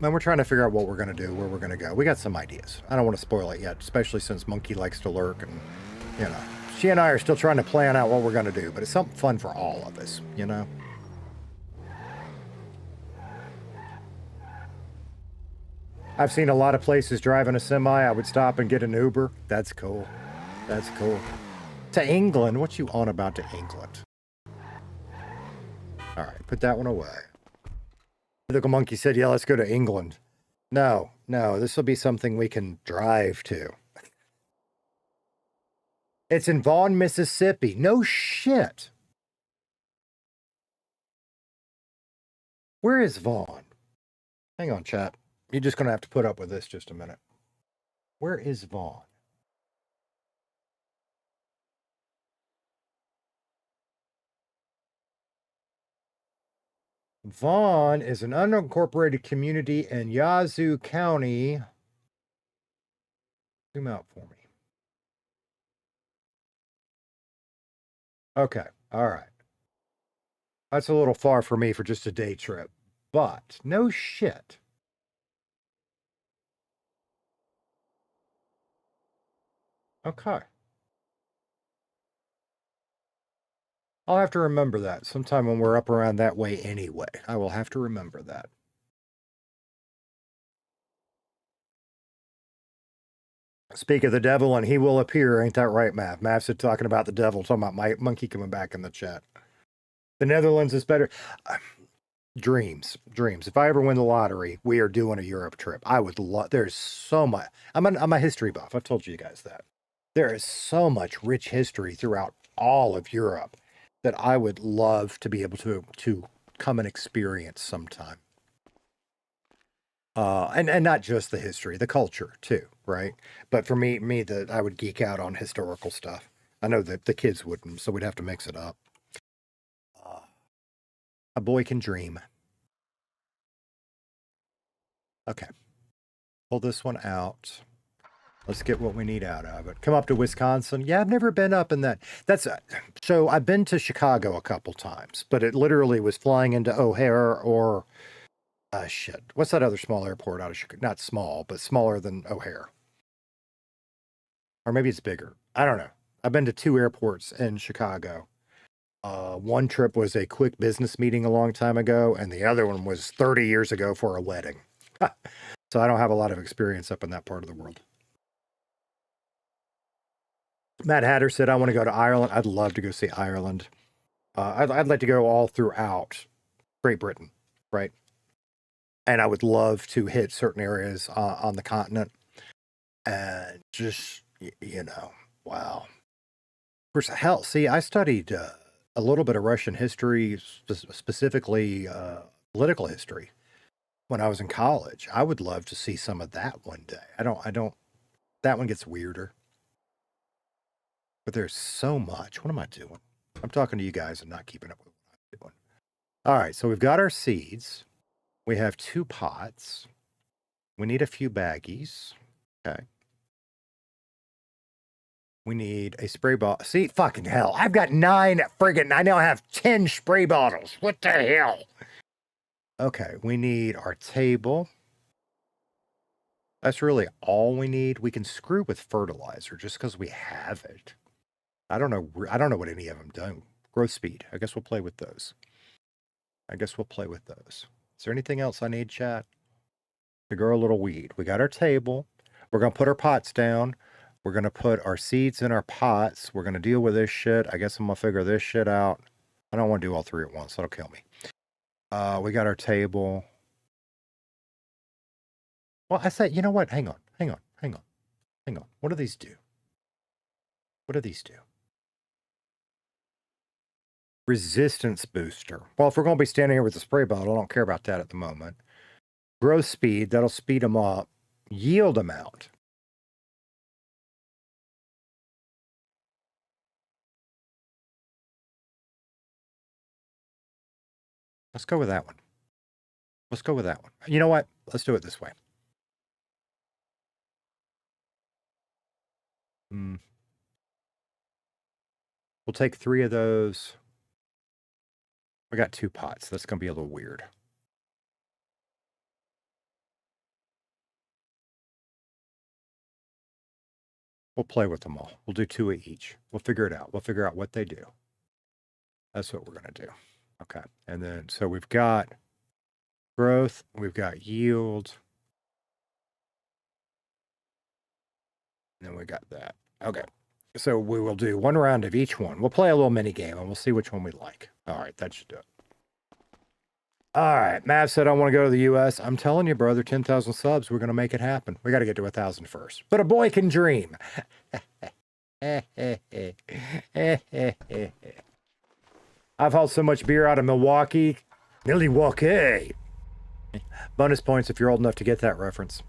And we're trying to figure out what we're going to do, where we're going to go. We got some ideas. I don't want to spoil it yet, especially since Monkey likes to lurk. And, you know, she and I are still trying to plan out what we're going to do. But it's something fun for all of us, you know? I've seen a lot of places driving a semi. I would stop and get an Uber. That's cool. That's cool. To England? What you on about to England? All right, put that one away. Mythical Monkey said, yeah, let's go to England. No, this will be something we can drive to. It's in Vaughn, Mississippi. No shit. Where is Vaughn? Hang on, chat. You're just going to have to put up with this just a minute. Where is Vaughn? Vaughn is an unincorporated community in Yazoo County. Zoom out for me. Okay, all right. That's a little far for me for just a day trip, but no shit. Okay. I'll have to remember that sometime when we're up around that way anyway. I will have to remember that. Speak of the devil, and he will appear. Ain't that right, Mav? Mav said talking about the devil, talking about my monkey coming back in the chat. The Netherlands is better. Dreams. If I ever win the lottery, we are doing a Europe trip. I would love. There's so much. I'm a history buff. I've told you guys that. There is so much rich history throughout all of Europe that I would love to be able to come and experience sometime. And not just the history, the culture too, right? But for me, I would geek out on historical stuff. I know that the kids wouldn't, so we'd have to mix it up. A boy can dream. Okay. Pull this one out. Let's get what we need out of it. Come up to Wisconsin. Yeah, I've never been up in that. So I've been to Chicago a couple times, but it literally was flying into O'Hare or, shit. What's that other small airport out of Chicago? Not small, but smaller than O'Hare. Or maybe it's bigger. I don't know. I've been to 2 airports in Chicago. One trip was a quick business meeting a long time ago, and the other one was 30 years ago for a wedding. So I don't have a lot of experience up in that part of the world. Matt Hatter said, I want to go to Ireland. I'd love to go see Ireland. I'd like to go all throughout Great Britain, right? And I would love to hit certain areas on the continent. And just, wow. Of course, hell, see, I studied a little bit of Russian history, specifically political history, when I was in college. I would love to see some of that one day. I don't, that one gets weirder. But there's so much. What am I doing? I'm talking to you guys and not keeping up with what I'm doing. All right, so we've got our seeds. We have 2 pots. We need a few baggies. Okay. We need a spray bottle. See, fucking hell. I've got 9 friggin'. I now have 10 spray bottles. What the hell? Okay, we need our table. That's really all we need. We can screw with fertilizer just because we have it. I don't know what any of them do. Growth speed. I guess we'll play with those. Is there anything else I need, chat? To grow a little weed. We got our table. We're going to put our pots down. We're going to put our seeds in our pots. We're going to deal with this shit. I guess I'm going to figure this shit out. I don't want to do all 3 at once. That'll kill me. We got our table. Well, I said, you know what? Hang on. What do these do? Resistance booster. Well, if we're going to be standing here with a spray bottle, I don't care about that at the moment. Growth speed. That'll speed them up. Yield amount. Let's go with that one. You know what? Let's do it this way. We'll take 3 of those. We got 2 pots. That's going to be a little weird. We'll play with them all. We'll do 2 of each. We'll figure it out. We'll figure out what they do. That's what we're going to do. Okay. And then, so we've got growth. We've got yield. And then we got that. Okay. So we will do 1 round of each one. We'll play a little mini game and we'll see which one we like. All right. That should do it. All right. Mav said, I want to go to the U.S. I'm telling you, brother, 10,000 subs. We're going to make it happen. We got to get to 1,000 first. But a boy can dream. I've hauled so much beer out of Milwaukee. Milwaukee. Bonus points if you're old enough to get that reference.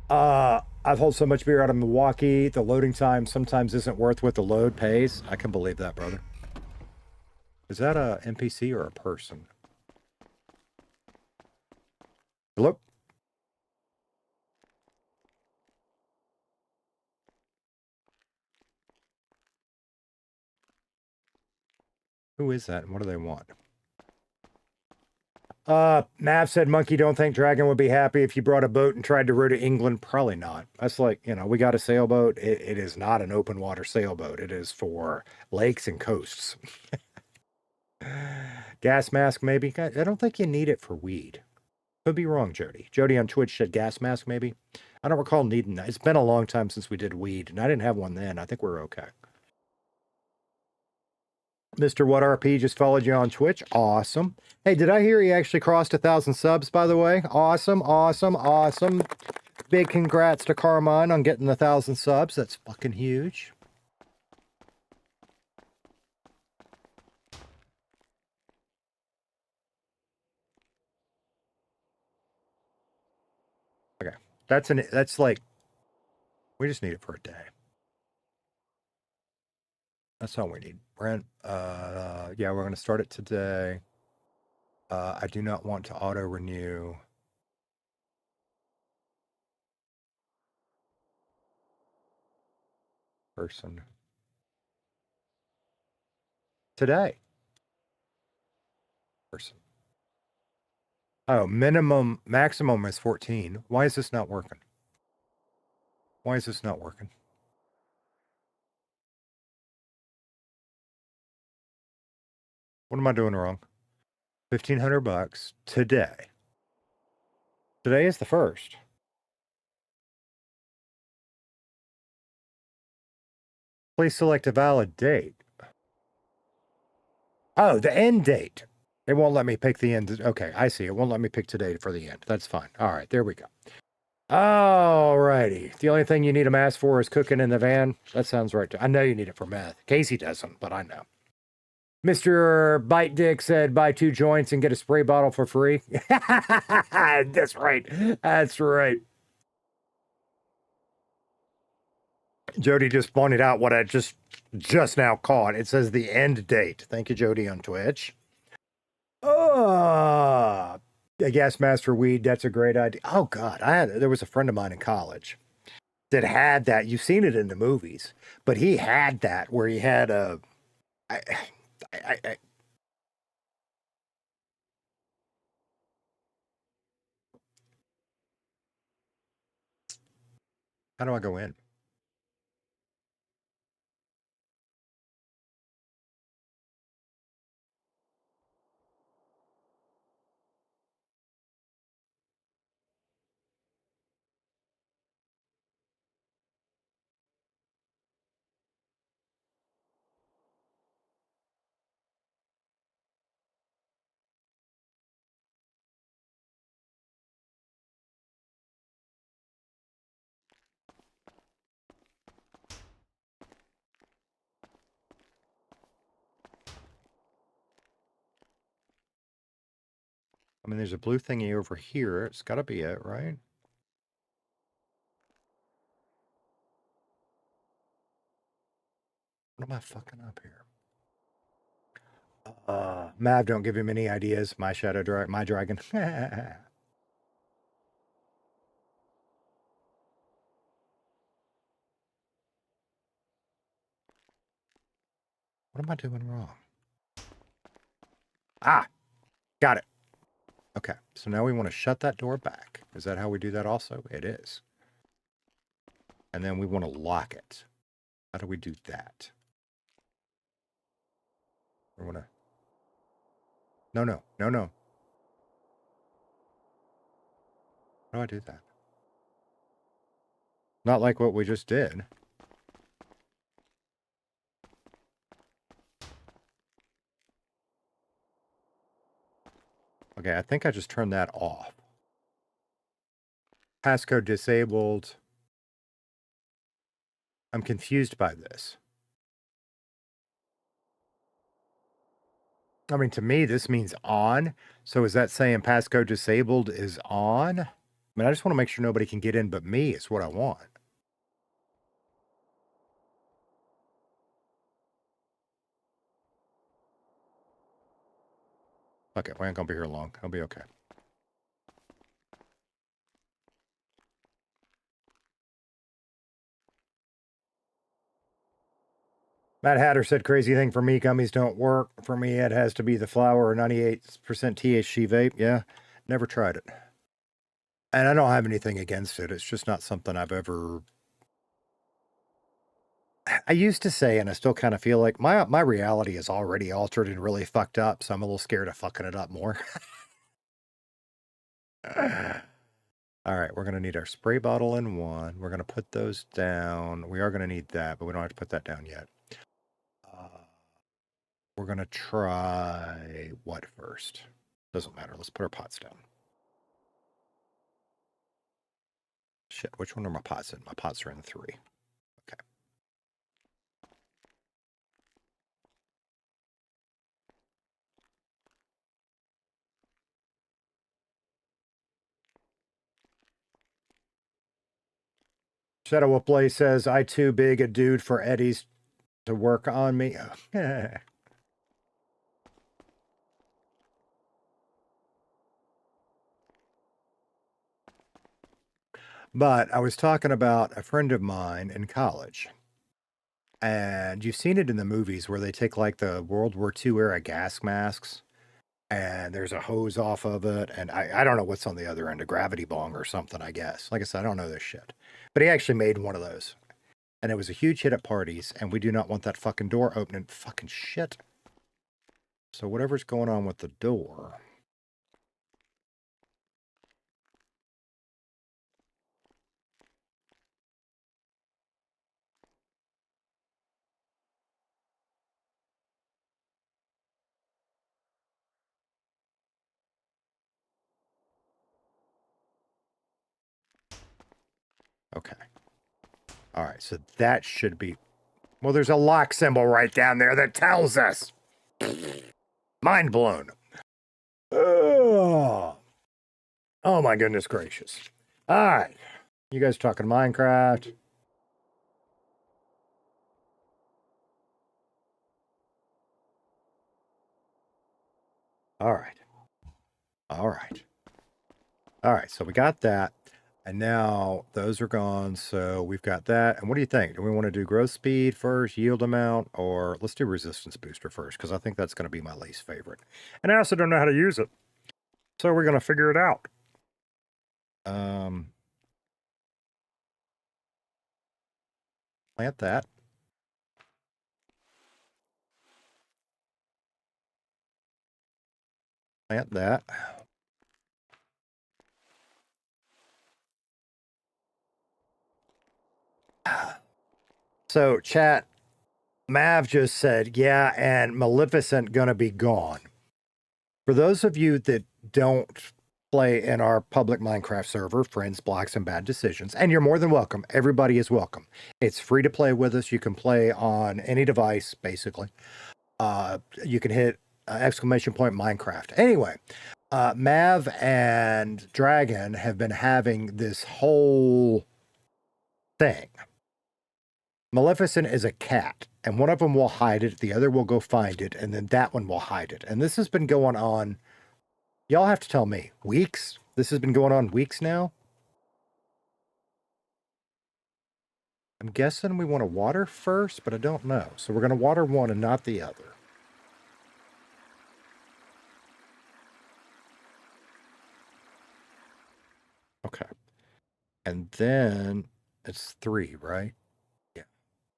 I've hauled so much beer out of Milwaukee. The loading time sometimes isn't worth what the load pays. I can believe that, brother. Is that a NPC or a person? Hello? Who is that and what do they want? Mav said, Monkey, don't think Dragon would be happy if you brought a boat and tried to row to England. Probably not. That's like, you know, we got a sailboat. It is not an open water sailboat. It is for lakes and coasts. Gas mask, maybe. I don't think you need it for weed. Could be wrong, Jody. Jody on Twitch said gas mask, maybe. I don't recall needing that. It's been a long time since we did weed, and I didn't have one then. I think we're okay. Mr. What RP just followed you on Twitch. Awesome. Hey, did I hear he actually crossed 1,000 subs, by the way? Awesome, awesome, awesome. Big congrats to Carmine on getting 1,000 subs. That's fucking huge. Okay. That's like, we just need it for a day. That's all we need. Brent, yeah, we're going to start it today. I do not want to auto renew. Person. Today. Person. Oh, maximum is 14. Why is this not working? Why is this not working? What am I doing wrong? $1,500 today. Today is the 1st. Please select a valid date. Oh, the end date. It won't let me pick the end. Okay, I see. It won't let me pick today for the end. That's fine. All right, there we go. All righty. The only thing you need a mask for is cooking in the van. That sounds right. I know you need it for meth. Casey doesn't, but I know. Mr. Bite Dick said, buy 2 joints and get a spray bottle for free. That's right. That's right. Jody just pointed out what I just now caught. It says the end date. Thank you, Jody, on Twitch. A gas mask for weed. That's a great idea. Oh, God. There was a friend of mine in college. that had that. You've seen it in the movies, but he had that where he had a. I how do I go in? I mean, there's a blue thingy over here. It's got to be it, right? What am I fucking up here? Mav, don't give him any ideas. My my dragon. What am I doing wrong? Ah, got it. Okay, so now we want to shut that door back. Is that how we do that also? It is. And then we want to lock it. How do we do that? We want to... No. How do I do that? Not like what we just did. Okay, I think I just turned that off. Passcode disabled. I'm confused by this. I mean, to me, this means on. So is that saying passcode disabled is on? I mean, I just want to make sure nobody can get in but me is what I want. Okay, we ain't gonna be here long. I'll be okay. Matt Hatter said, crazy thing for me, gummies don't work. For me, it has to be the flower or 98% THC vape. Yeah, never tried it. And I don't have anything against it. It's just not something I've ever... I used to say, and I still kind of feel like my reality is already altered and really fucked up, so I'm a little scared of fucking it up more. All right, we're going to need our spray bottle in one. We're going to put those down. We are going to need that, but we don't have to put that down yet. We're going to try what first? Doesn't matter. Let's put our pots down. Shit, which one are my pots in? My pots are in 3. Okay. Shadow of Play says, I too big a dude for Eddie's to work on me. But I was talking about a friend of mine in college. And you've seen it in the movies where they take like the World War II era gas masks and there's a hose off of it. And I don't know what's on the other end, a gravity bong or something, I guess. Like I said, I don't know this shit. But he actually made one of those. And it was a huge hit at parties. And we do not want that fucking door opening. Fucking shit. So whatever's going on with the door... Okay. All right, so that should be... Well, there's a lock symbol right down there that tells us. Mind blown. Oh my goodness gracious. All right. You guys talking Minecraft? All right. All right. All right, so we got that. And now those are gone, so we've got that. And what do you think? Do we want to do growth speed first, yield amount, or let's do resistance booster first, because I think that's going to be my least favorite. And I also don't know how to use it, so we're going to figure it out. Plant that. Plant that. So, chat, Mav just said, yeah, and Maleficent gonna be gone. For those of you that don't play in our public Minecraft server, Friends, Blocks, and Bad Decisions, and you're more than welcome. Everybody is welcome. It's free to play with us. You can play on any device, basically. You can hit exclamation point Minecraft. Anyway, Mav and Dragon have been having this whole thing. Maleficent is a cat, and one of them will hide it, the other will go find it, and then that one will hide it. And this has been going on, y'all have to tell me, weeks? This has been going on weeks now? I'm guessing we want to water first, but I don't know. So we're going to water one and not the other. Okay. And then it's 3, right? Yeah.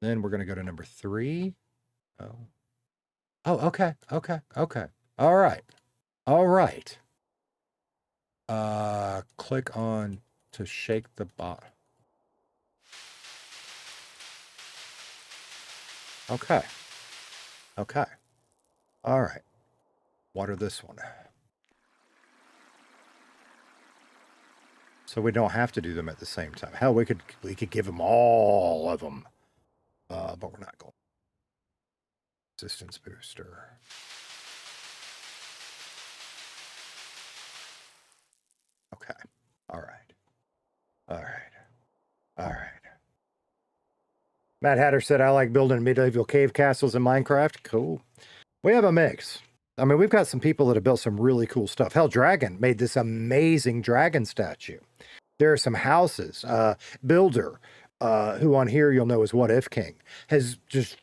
Then we're going to go to number 3. Oh. Oh, okay. Okay. Okay. All right. All right. Click on to shake the bot. Okay. Okay. All right. Water this one. So we don't have to do them at the same time. Hell, we could give them all of them. But we're not going. Resistance booster. Okay. All right. All right. All right. Matt Hatter said, I like building medieval cave castles in Minecraft. Cool. We have a mix. I mean, we've got some people that have built some really cool stuff. Hell, Dragon made this amazing dragon statue. There are some houses. Builder, who on here you'll know as What If King, has just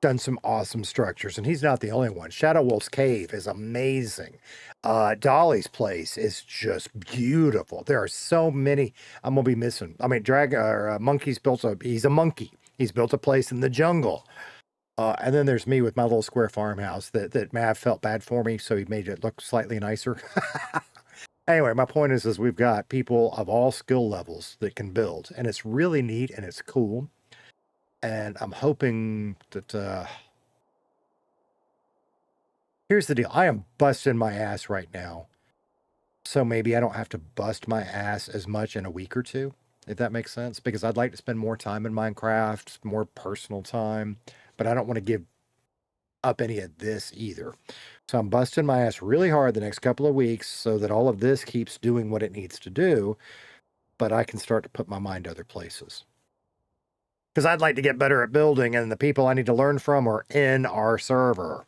done some awesome structures, and he's not the only one. Shadow Wolf's Cave is amazing. Dolly's place is just beautiful. There are so many I'm gonna be missing. I mean, Monkey's he's a monkey. He's built a place in the jungle. And then there's me with my little square farmhouse that Mav felt bad for me, so he made it look slightly nicer. Anyway, my point is we've got people of all skill levels that can build, and it's really neat and it's cool. And I'm hoping that, here's the deal. I am busting my ass right now. So maybe I don't have to bust my ass as much in a week or two, if that makes sense. Because I'd like to spend more time in Minecraft, more personal time. But I don't want to give up any of this either. So I'm busting my ass really hard the next couple of weeks so that all of this keeps doing what it needs to do. But I can start to put my mind other places. Because I'd like to get better at building, and the people I need to learn from are in our server.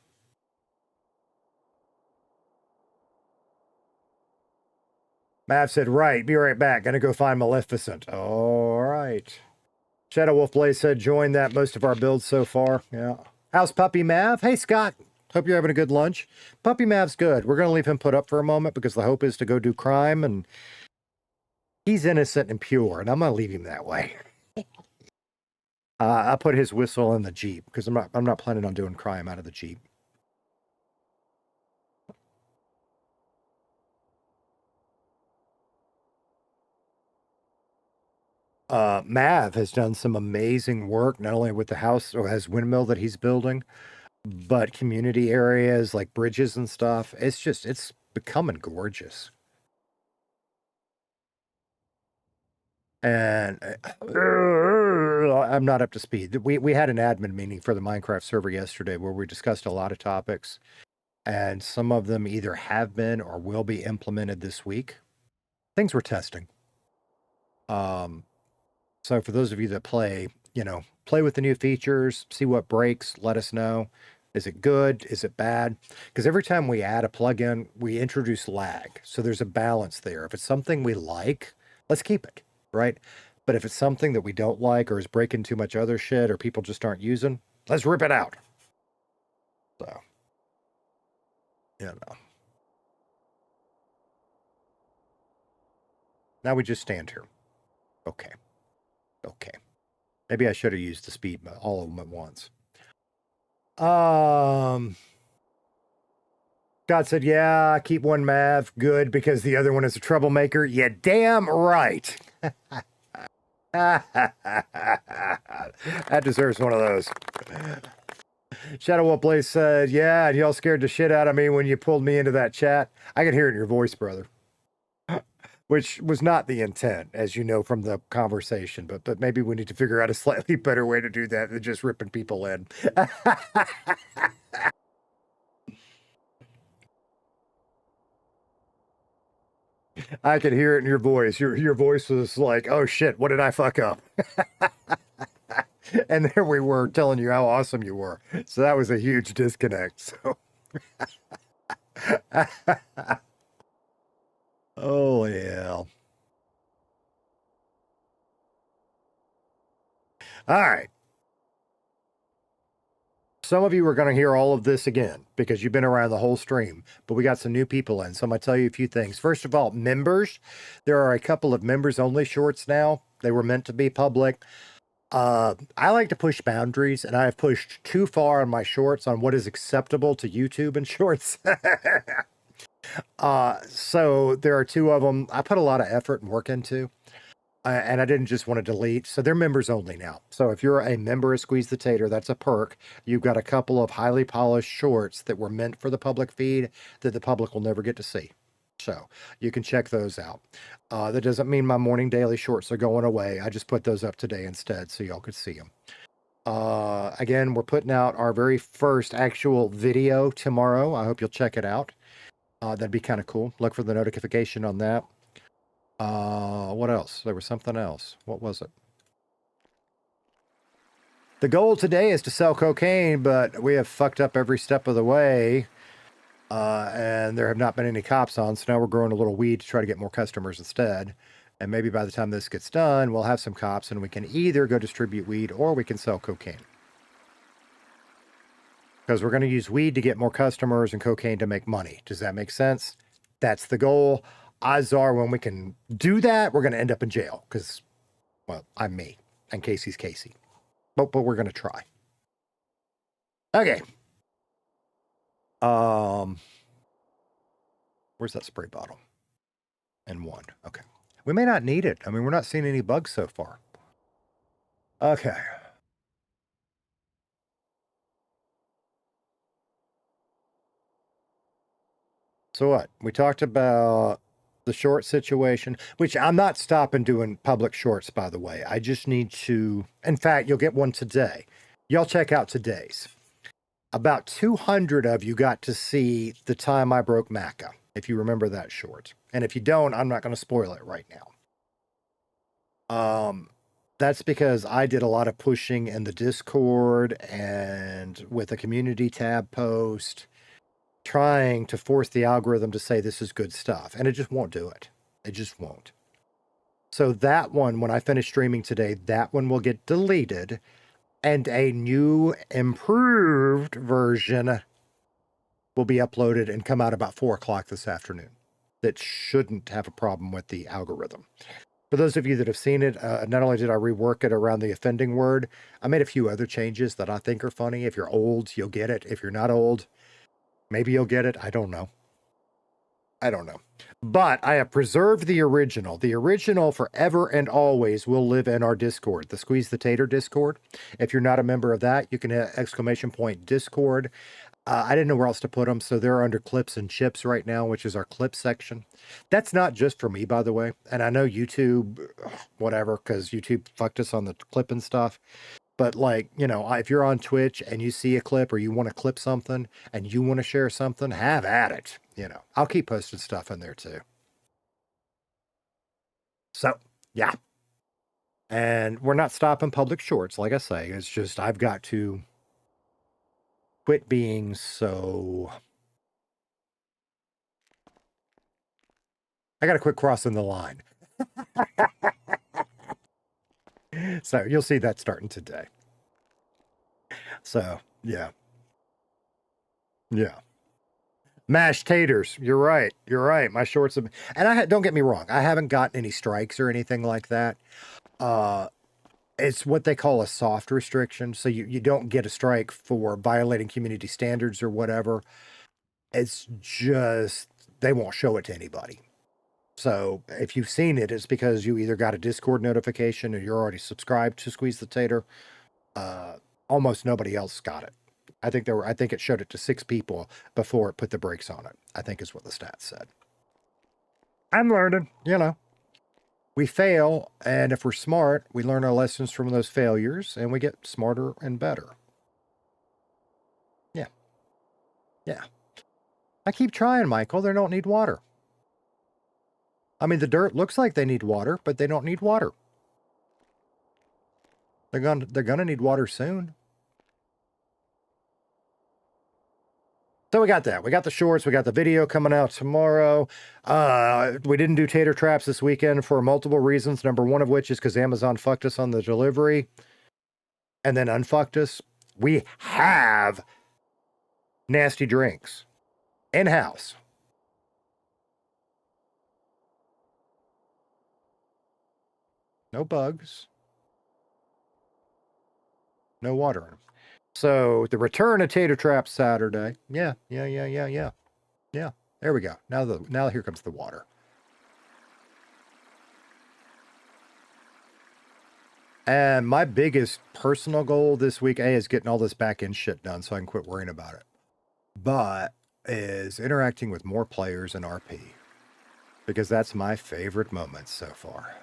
Mav said, right, be right back. Gonna go find Maleficent. All right. Shadow Wolf Blaze said, join that most of our builds so far. Yeah. How's Puppy Mav? Hey, Scott. Hope you're having a good lunch. Puppy Mav's good. We're going to leave him put up for a moment because the hope is to go do crime, and he's innocent and pure, and I'm going to leave him that way. I put his whistle in the Jeep because I'm not planning on doing crime out of the Jeep. Mav has done some amazing work, not only with the house or his windmill that he's building, but community areas like bridges and stuff. It's becoming gorgeous. And I'm not up to speed. We had an admin meeting for the Minecraft server yesterday where we discussed a lot of topics, and some of them either have been or will be implemented this week. Things we're testing. So for those of you that play, play with the new features, see what breaks, let us know. Is it good? Is it bad? Because every time we add a plugin, we introduce lag. So there's a balance there. If it's something we like, let's keep it, right? But if it's something that we don't like or is breaking too much other shit or people just aren't using, let's rip it out. So, you know. Now we just stand here. Okay. Okay. Maybe I should have used the speed, all of them at once. God said, yeah, keep one Mav. Good, because the other one is a troublemaker. Yeah, damn right. That deserves one of those. Shadow Wolf Blaze said, yeah, and y'all scared the shit out of me when you pulled me into that chat. I could hear it in your voice, brother. Which was not the intent, as you know from the conversation, but maybe we need to figure out a slightly better way to do that than just ripping people in. I could hear it in your voice. Your voice was like, oh shit, what did I fuck up? And there we were telling you how awesome you were. So that was a huge disconnect. So oh yeah. All right. Some of you are going to hear all of this again because you've been around the whole stream, but we got some new people in. So I'm going to tell you a few things. First of all, members. There are a couple of members only shorts now. They were meant to be public. I like to push boundaries, and I have pushed too far on my shorts on what is acceptable to YouTube and shorts. So there are two of them I put a lot of effort and work into. And I didn't just want to delete. So they're members only now. So if you're a member of Squeeze the Tater, that's a perk. You've got a couple of highly polished shorts that were meant for the public feed that the public will never get to see. So you can check those out. That doesn't mean my morning daily shorts are going away. I just put those up today instead so y'all could see them. Again, we're putting out our very first actual video tomorrow. I hope you'll check it out. That'd be kind of cool. Look for the notification on that. What else? There was something else. What was it? The goal today is to sell cocaine, but we have fucked up every step of the way. And there have not been any cops on, so now we're growing a little weed to try to get more customers instead. And maybe by the time this gets done, we'll have some cops and we can either go distribute weed or we can sell cocaine. Because we're going to use weed to get more customers and cocaine to make money. Does that make sense? That's the goal. Odds are when we can do that, we're going to end up in jail because, well, I'm me and Casey's Casey. But we're going to try. Okay. Where's that spray bottle? And one. Okay. We may not need it. I mean, we're not seeing any bugs so far. Okay. So what? We talked about the short situation, which I'm not stopping doing public shorts, by the way. I just need to, in fact, you'll get one today. Y'all check out today's. About 200 of you got to see the time I broke Maca, if you remember that short. And if you don't, I'm not going to spoil it right now. That's because I did a lot of pushing in the Discord and with a community tab post, trying to force the algorithm to say this is good stuff, and it just won't do it. It just won't. So that one, when I finish streaming today, that one will get deleted, and a new improved version will be uploaded and come out about 4 o'clock this afternoon. That shouldn't have a problem with the algorithm. For those of you that have seen it, not only did I rework it around the offending word, I made a few other changes that I think are funny. If you're old, you'll get it. If you're not old, maybe you'll get it. I don't know. But I have preserved the original. The original forever and always will live in our Discord, the Squeeze the Tater Discord. If you're not a member of that, you can hit ! Discord. I didn't know where else to put them, so they're under clips and chips right now, which is our clip section. That's not just for me, by the way. And I know YouTube, whatever, because YouTube fucked us on the clip and stuff. But like, you know, if you're on Twitch and you see a clip or you want to clip something and you want to share something, have at it. You know, I'll keep posting stuff in there too. So, yeah. And we're not stopping public shorts, like I say. It's just I've got to quit being so... I got to quit crossing the line. So you'll see that starting today. So yeah. Yeah. Mashed taters. You're right. You're right. My shorts have, and don't get me wrong. I haven't gotten any strikes or anything like that. It's what they call a soft restriction. So you don't get a strike for violating community standards or whatever. It's just, they won't show it to anybody. So if you've seen it, it's because you either got a Discord notification or you're already subscribed to Squeeze the Tater. Almost nobody else got it. I think it showed it to 6 people before it put the brakes on it, I think is what the stats said. I'm learning, you know. We fail, and if we're smart, we learn our lessons from those failures, and we get smarter and better. Yeah. Yeah. I keep trying, Michael. They don't need water. I mean, the dirt looks like they need water, but they don't need water. They're gonna need water soon. So we got that. We got the shorts. We got the video coming out tomorrow. We didn't do tater traps this weekend for multiple reasons. Number one of which is because Amazon fucked us on the delivery and then unfucked us. We have nasty drinks in-house. No bugs. No water in them. So the return of tater traps Saturday. Yeah. There we go. Now here comes the water. And my biggest personal goal this week, is getting all this back end shit done so I can quit worrying about it. But is interacting with more players in RP. Because that's my favorite moment so far.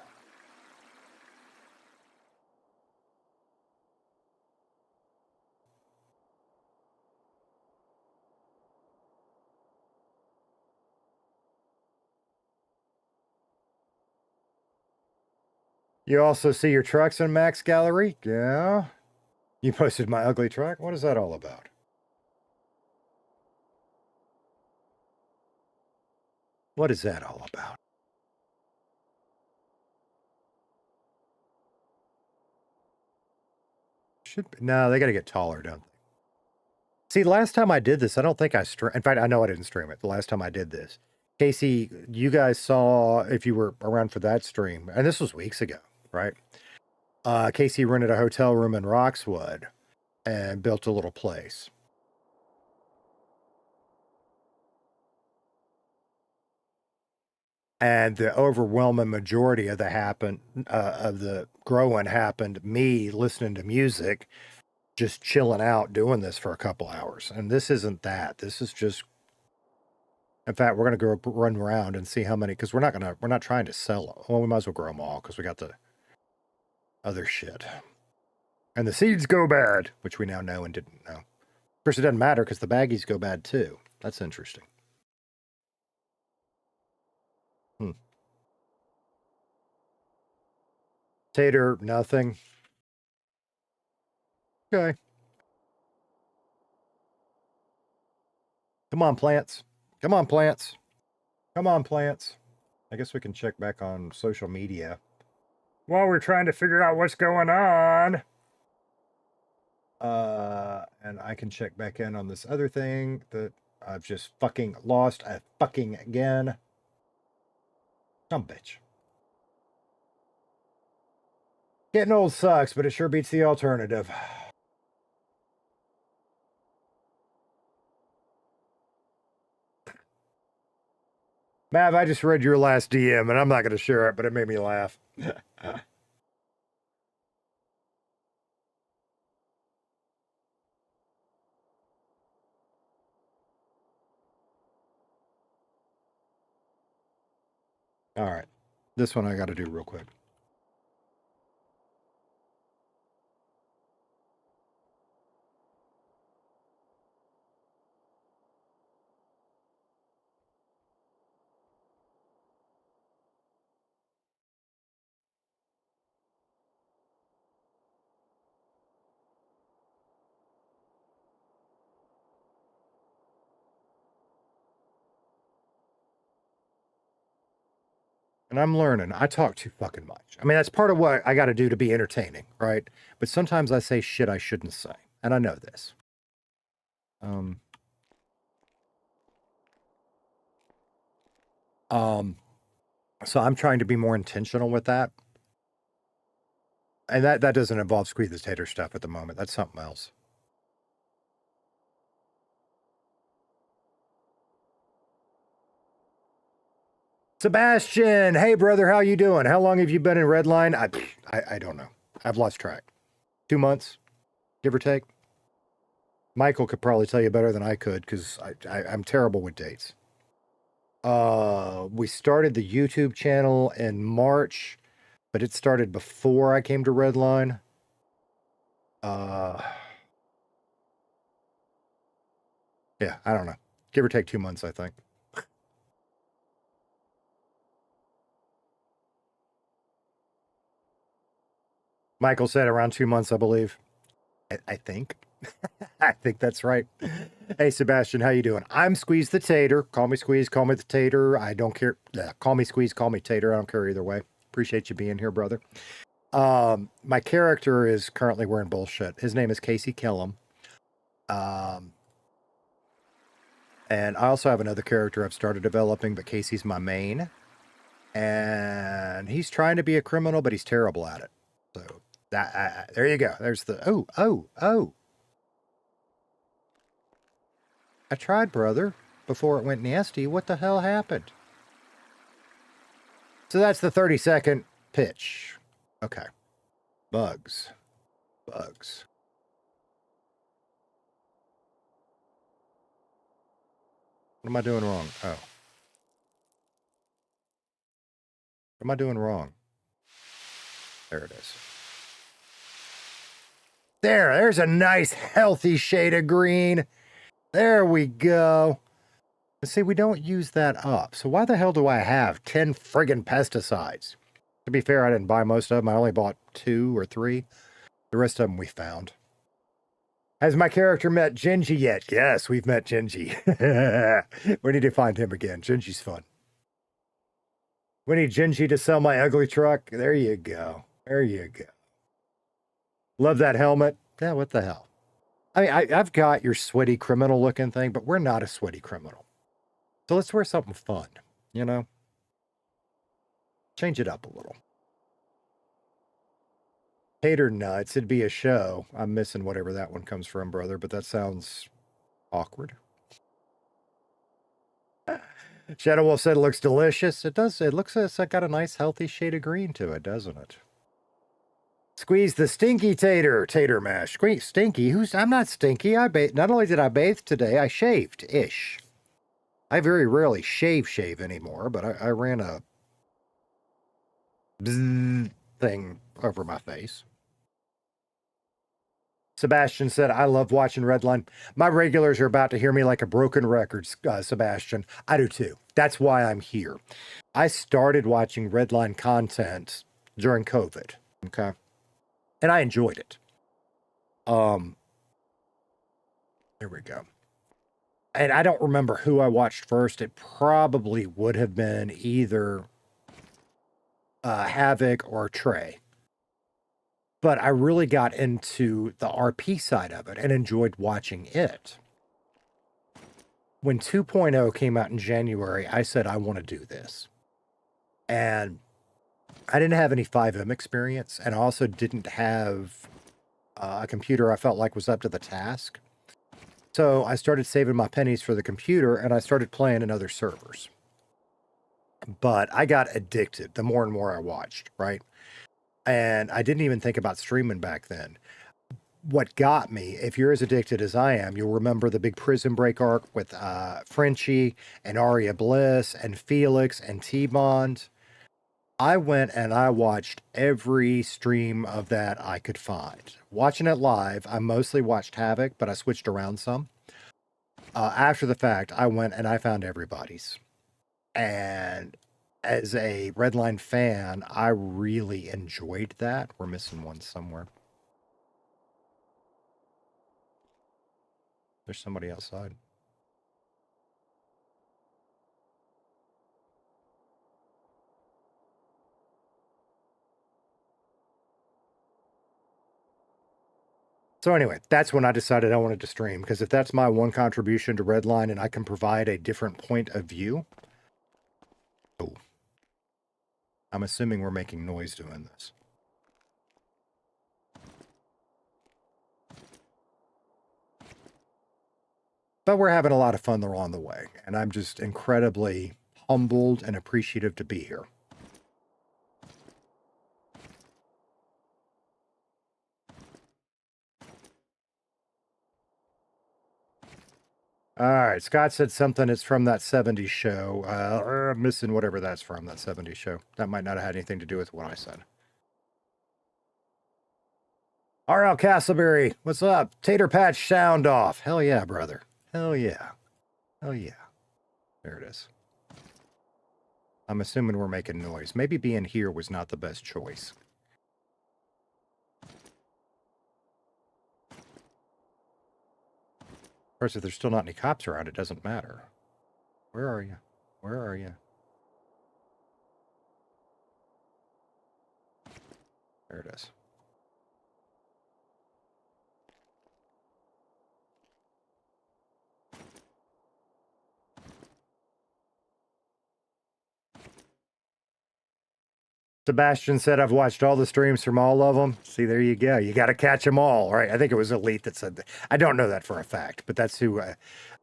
You also see your trucks in Max Gallery? Yeah. You posted my ugly truck? What is that all about? What is that all about? Should be. No, they got to get taller, don't they? See, last time I did this, I don't think I streamed. In fact, I know I didn't stream it the last time I did this. Casey, you guys saw, if you were around for that stream, and this was weeks ago, right? Casey rented a hotel room in Roxwood and built a little place. And the overwhelming majority of the growing happened me listening to music, just chilling out, doing this for a couple hours. And this isn't that. This is just, in fact, we're going to go run around and see how many, because we're not trying to sell them. Well, we might as well grow them all because we got the other shit. And the seeds go bad, which we now know and didn't know. Of course, it doesn't matter because the baggies go bad too. That's interesting. Tater, nothing. Okay. Come on, plants. Come on, plants. Come on, plants. I guess we can check back on social media while we're trying to figure out what's going on. And I can check back in on this other thing that I've just fucking lost again. Some bitch. Getting old sucks, but it sure beats the alternative. Mav, I just read your last DM, and I'm not going to share it, but it made me laugh. All right. This one I got to do real quick. And I'm learning. I talk too fucking much. I mean, that's part of what I got to do to be entertaining, right? But sometimes I say shit I shouldn't say. And I know this. So I'm trying to be more intentional with that. And that doesn't involve squeeze the tater stuff at the moment. That's something else. Sebastian, hey brother, how you doing? How long have you been in Redline? I don't know. I've lost track. 2 months, give or take. Michael could probably tell you better than I could because I'm terrible with dates. We started the YouTube channel in March, but it started before I came to Redline. Yeah, I don't know. Give or take 2 months, I think. Michael said around 2 months, I believe. I think. I think that's right. Hey, Sebastian, how you doing? I'm Squeeze the Tater. Call me Squeeze, call me the Tater. I don't care. Call me Squeeze, call me Tater. I don't care either way. Appreciate you being here, brother. My character is currently wearing bullshit. His name is Casey Kellem. And I also have another character I've started developing, but Casey's my main. And he's trying to be a criminal, but he's terrible at it. So there you go. There's the oh. I tried, brother, before it went nasty. What the hell happened? So that's the 30-second pitch. Okay. Bugs. What am I doing wrong? Oh. What am I doing wrong? There it is. There's a nice, healthy shade of green. There we go. See, we don't use that up. So why the hell do I have 10 friggin' pesticides? To be fair, I didn't buy most of them. I only bought 2 or 3. The rest of them we found. Has my character met Gingy yet? Yes, we've met Gingy. We need to find him again. Gingy's fun. We need Gingy to sell my ugly truck. There you go. There you go. Love that helmet. Yeah, what the hell? I mean, I've got your sweaty criminal looking thing, but we're not a sweaty criminal. So let's wear something fun, you know? Change it up a little. Hater nuts, it'd be a show. I'm missing whatever that one comes from, brother, but that sounds awkward. Shadow Wolf said it looks delicious. It does. It looks like it's got a nice, healthy shade of green to it, doesn't it? Squeeze the stinky tater mash. Squeeze stinky. I'm not stinky. Not only did I bathe today, I shaved-ish. I very rarely shave anymore, but I ran a bzzz thing over my face. Sebastian said, I love watching Redline. My regulars are about to hear me like a broken record, Sebastian. I do too. That's why I'm here. I started watching Redline content during COVID, okay? And I enjoyed it. There we go. And I don't remember who I watched first. It probably would have been either Havoc or Trey. But I really got into the RP side of it and enjoyed watching it. When 2.0 came out in January, I said, I want to do this. And I didn't have any 5M experience, and I also didn't have a computer I felt like was up to the task. So I started saving my pennies for the computer, and I started playing in other servers. But I got addicted the more and more I watched, right? And I didn't even think about streaming back then. What got me, if you're as addicted as I am, you'll remember the big Prison Break arc with Frenchie and Aria Bliss and Felix and T-Bond. I went and I watched every stream of that I could find. Watching it live, I mostly watched Havoc, but I switched around some. After the fact, I went and I found everybody's. And as a Redline fan, I really enjoyed that. We're missing one somewhere. There's somebody outside. So anyway, that's when I decided I wanted to stream, because if that's my one contribution to Redline and I can provide a different point of view. Oh. I'm assuming we're making noise doing this. But we're having a lot of fun along the way, and I'm just incredibly humbled and appreciative to be here. All right, Scott said something. It's from that 70s show. I'm missing whatever that's from, that 70s show. That might not have had anything to do with what I said. R.L. Castleberry, what's up? Tater Patch sound off. Hell yeah, brother. Hell yeah. Hell yeah. There it is. I'm assuming we're making noise. Maybe being here was not the best choice. Of course, if there's still not any cops around, it doesn't matter. Where are you? Where are you? There it is. Sebastian said, I've watched all the streams from all of them. See, there you go. You got to catch them all, right? I think it was Elite that said that. I don't know that for a fact, but that's who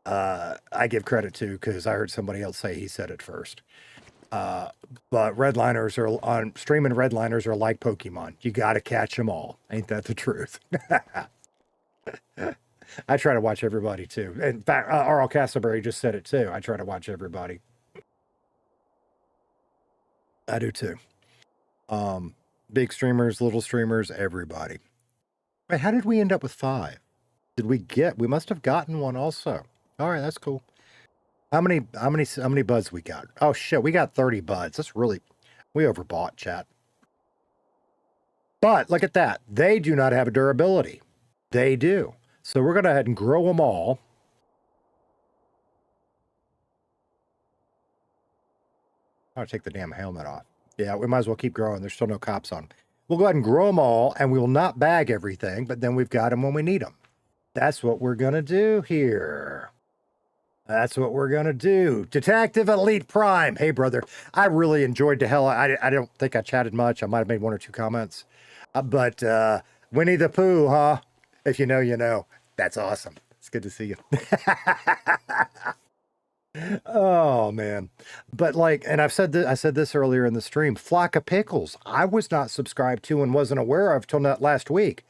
I give credit to, because I heard somebody else say he said it first. But Redliners are on streaming. Redliners are like Pokemon. You got to catch them all. Ain't that the truth? I try to watch everybody too. In fact, R.L. Castleberry just said it too. I try to watch everybody. I do too. Big streamers, little streamers, everybody. Wait, how did we end up with 5? We must have gotten one also. All right, that's cool. How many buds we got? Oh shit, we got 30 buds. That's really, we overbought, chat. But look at that. They do not have a durability. They do. So we're going to go ahead and grow them all. I'll take the damn helmet off. Yeah, we might as well keep growing. There's still no cops on. We'll go ahead and grow them all, and we will not bag everything, but then we've got them when we need them. That's what we're going to do here. That's what we're going to do. Detective Elite Prime. Hey, brother. I really enjoyed the hell. I don't think I chatted much. I might have made 1 or 2 comments. But Winnie the Pooh, huh? If you know, you know. That's awesome. It's good to see you. Oh man. But like, and I said this earlier in the stream, Flock of Pickles, I was not subscribed to and wasn't aware of till not last week.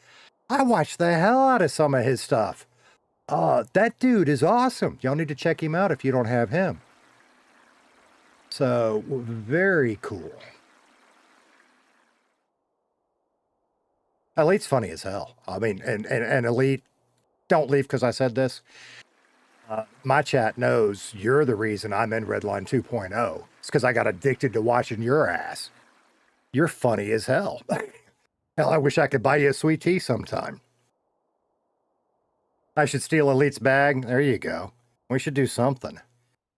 I watched the hell out of some of his stuff. That dude is awesome. Y'all need to check him out if you don't have him. So very cool. Elite's funny as hell. I mean, and Elite, don't leave because I said this. My chat knows you're the reason I'm in Redline 2.0. It's because I got addicted to watching your ass. You're funny as hell. Hell, I wish I could buy you a sweet tea sometime. I should steal Elite's bag. There you go. We should do something.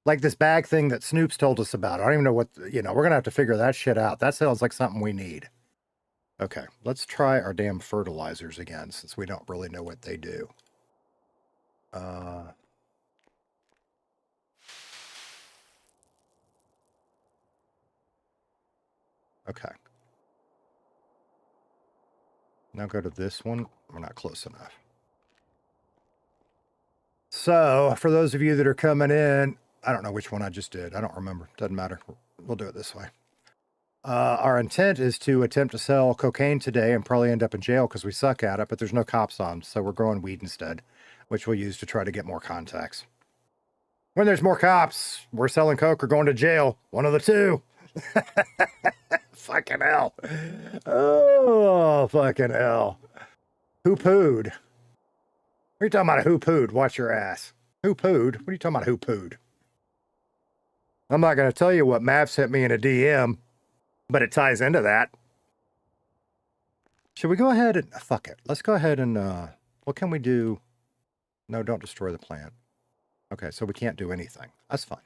Like this bag thing that Snoops told us about. I don't even know what, we're going to have to figure that shit out. That sounds like something we need. Okay, let's try our damn fertilizers again, since we don't really know what they do. Okay. Now go to this one. We're not close enough. So, for those of you that are coming in, I don't know which one I just did. I don't remember. Doesn't matter. We'll do it this way. Our intent is to attempt to sell cocaine today and probably end up in jail because we suck at it, but there's no cops on, so we're growing weed instead, which we'll use to try to get more contacts. When there's more cops, we're selling coke or going to jail. One of the two. Fucking hell. Oh, fucking hell. Who pooed? What are you talking about? Who pooed? Watch your ass. Who pooed? What are you talking about? Who pooed? I'm not going to tell you what Mav sent me in a DM, but it ties into that. Should we go ahead and... Fuck it. Let's go ahead and... what can we do? No, don't destroy the plant. Okay, so we can't do anything. That's fine.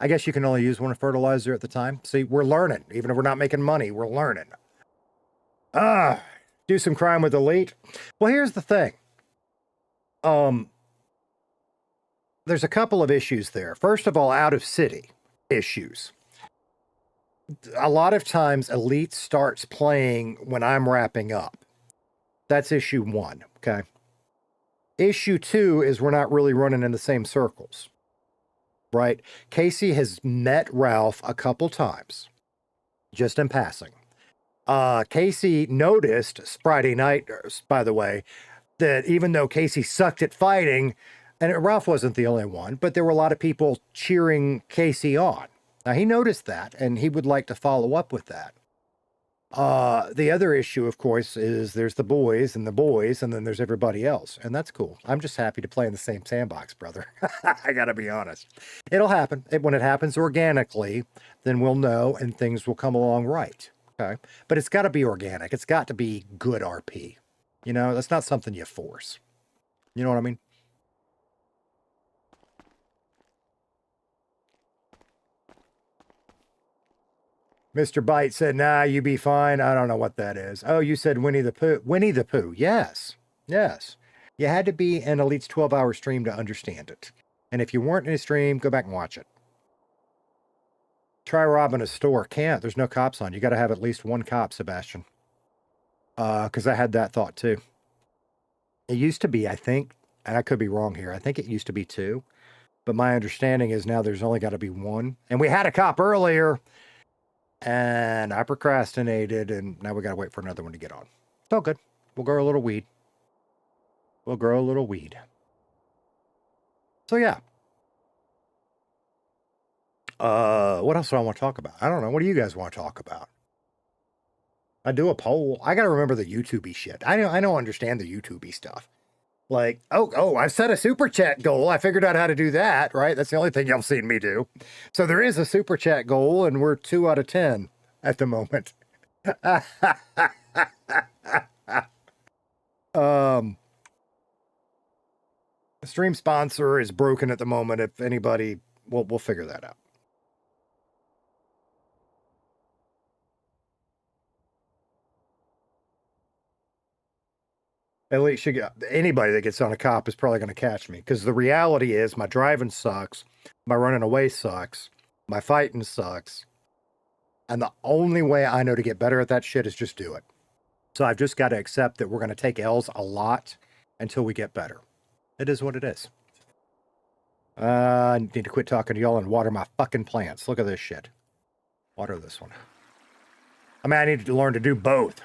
I guess you can only use one fertilizer at the time. See, we're learning. Even if we're not making money, we're learning. Do some crime with Elite. Well, here's the thing. There's a couple of issues there. First of all, out of city issues. A lot of times Elite starts playing when I'm wrapping up. That's issue 1, okay? Issue 2 is we're not really running in the same circles, right? Casey has met Ralph a couple times, just in passing. Casey noticed Friday night, by the way, that even though Casey sucked at fighting, and Ralph wasn't the only one, but there were a lot of people cheering Casey on. Now, he noticed that, and he would like to follow up with that. The other issue, of course, is there's the boys, and then there's everybody else, and that's cool. I'm just happy to play in the same sandbox, brother. I gotta be honest. It'll happen. When it happens organically, then we'll know, and things will come along right, okay? But it's got to be organic. It's got to be good RP. You know, that's not something you force. You know what I mean? Mr. Bite said, nah, you be fine. I don't know what that is. Oh, you said Winnie the Pooh. Winnie the Pooh. Yes. Yes. You had to be in Elite's 12-hour stream to understand it. And if you weren't in a stream, go back and watch it. Try robbing a store. Can't. There's no cops on. You got to have at least one cop, Sebastian. Because I had that thought too. It used to be, I think, and I could be wrong here, I think it used to be 2. But my understanding is now there's only got to be 1. And we had a cop earlier. And I procrastinated, and now we got to wait for another one to get on. It's all good. We'll grow a little weed. We'll grow a little weed. So, yeah. What else do I want to talk about? I don't know. What do you guys want to talk about? I do a poll. I got to remember the YouTube-y shit. I don't understand the YouTube-y stuff. Like, I've set a super chat goal. I figured out how to do that, right? That's the only thing y'all seen me do. So there is a super chat goal, and we're 2 out of 10 at the moment. Stream sponsor is broken at the moment. If anybody, we'll figure that out. At least anybody that gets on a cop is probably going to catch me. Because the reality is my driving sucks. My running away sucks. My fighting sucks. And the only way I know to get better at that shit is just do it. So I've just got to accept that we're going to take L's a lot until we get better. It is what it is. I need to quit talking to y'all and water my fucking plants. Look at this shit. Water this one. I mean, I need to learn to do both.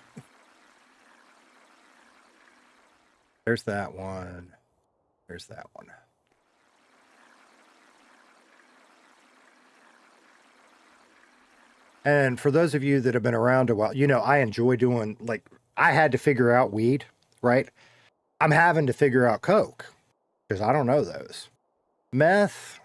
There's that one. There's that one. And for those of you that have been around a while, you know, I enjoy doing, like, I had to figure out weed, right? I'm having to figure out coke because I don't know those. Meth,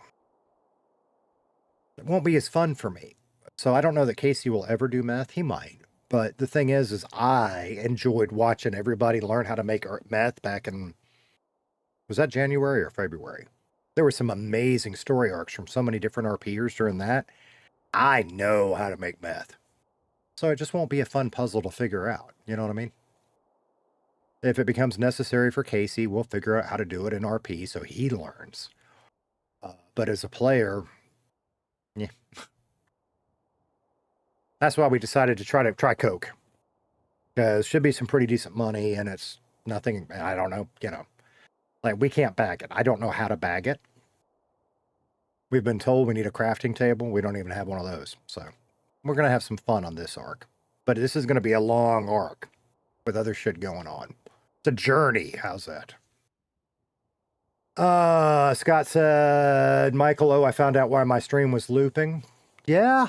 it won't be as fun for me. So I don't know that Casey will ever do meth. He might. But the thing is I enjoyed watching everybody learn how to make meth back in, was that January or February? There were some amazing story arcs from so many different RPers during that. I know how to make meth. So it just won't be a fun puzzle to figure out. You know what I mean? If it becomes necessary for Casey, we'll figure out how to do it in RP so he learns. But as a player, yeah. That's why we decided to try coke. Because should be some pretty decent money, and it's nothing, I don't know, you know. Like, we can't bag it. I don't know how to bag it. We've been told we need a crafting table. We don't even have one of those. So, we're going to have some fun on this arc. But this is going to be a long arc with other shit going on. It's a journey. How's that? Scott said, Michael, I found out why my stream was looping. Yeah.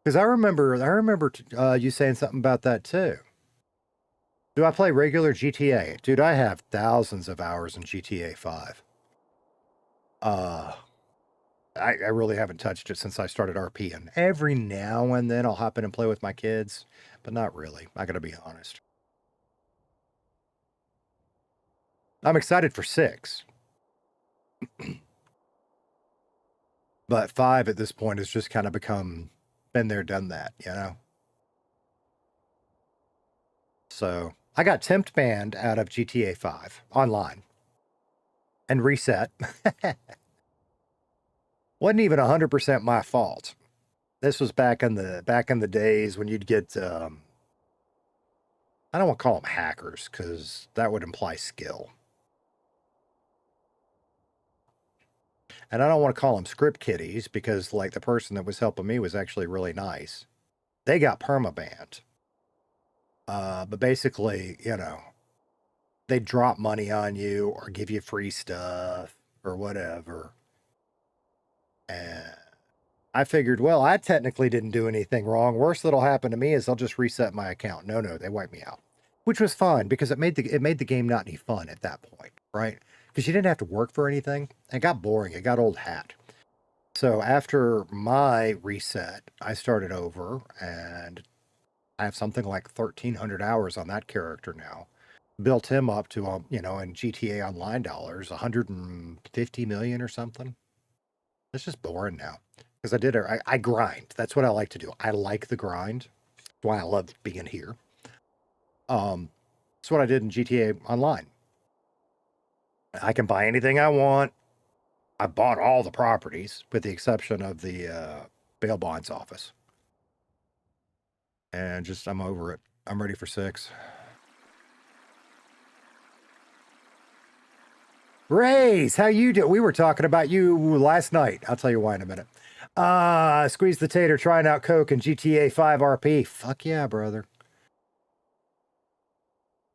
Because I remember you saying something about that too. Do I play regular GTA? Dude, I have thousands of hours in GTA 5. I really haven't touched it since I started RPing. Every now and then I'll hop in and play with my kids, but not really. I gotta be honest. I'm excited for 6. But 5 at this point has just kind of become been there, done that, you know? So, I got temp banned out of GTA 5 online. and reset. Wasn't even 100% my fault. This was back in the days when you'd get I don't want to call them hackers because that would imply skill. And I don't want to call them script kiddies because like the person that was helping me was actually really nice. They got permabanned. But basically, you know, they drop money on you or give you free stuff or whatever. And I figured, well, I technically didn't do anything wrong. Worst that'll happen to me is they'll just reset my account. No, they wipe me out, which was fine because it made the game not any fun at that point, right? Because you didn't have to work for anything. It got boring. It got old hat. So after my reset, I started over, and I have something like 1,300 hours on that character now. Built him up to, you know, in GTA Online dollars, 150 million or something. It's just boring now. Because I grind. That's what I like to do. I like the grind. That's why I love being here. That's what I did in GTA Online. I can buy anything I want. I bought all the properties, with the exception of the bail bonds office. And just, I'm over it. I'm ready for 6. Rays, how you do? We were talking about you last night. I'll tell you why in a minute. Squeeze the tater, trying out Coke and GTA 5 RP. Fuck yeah, brother.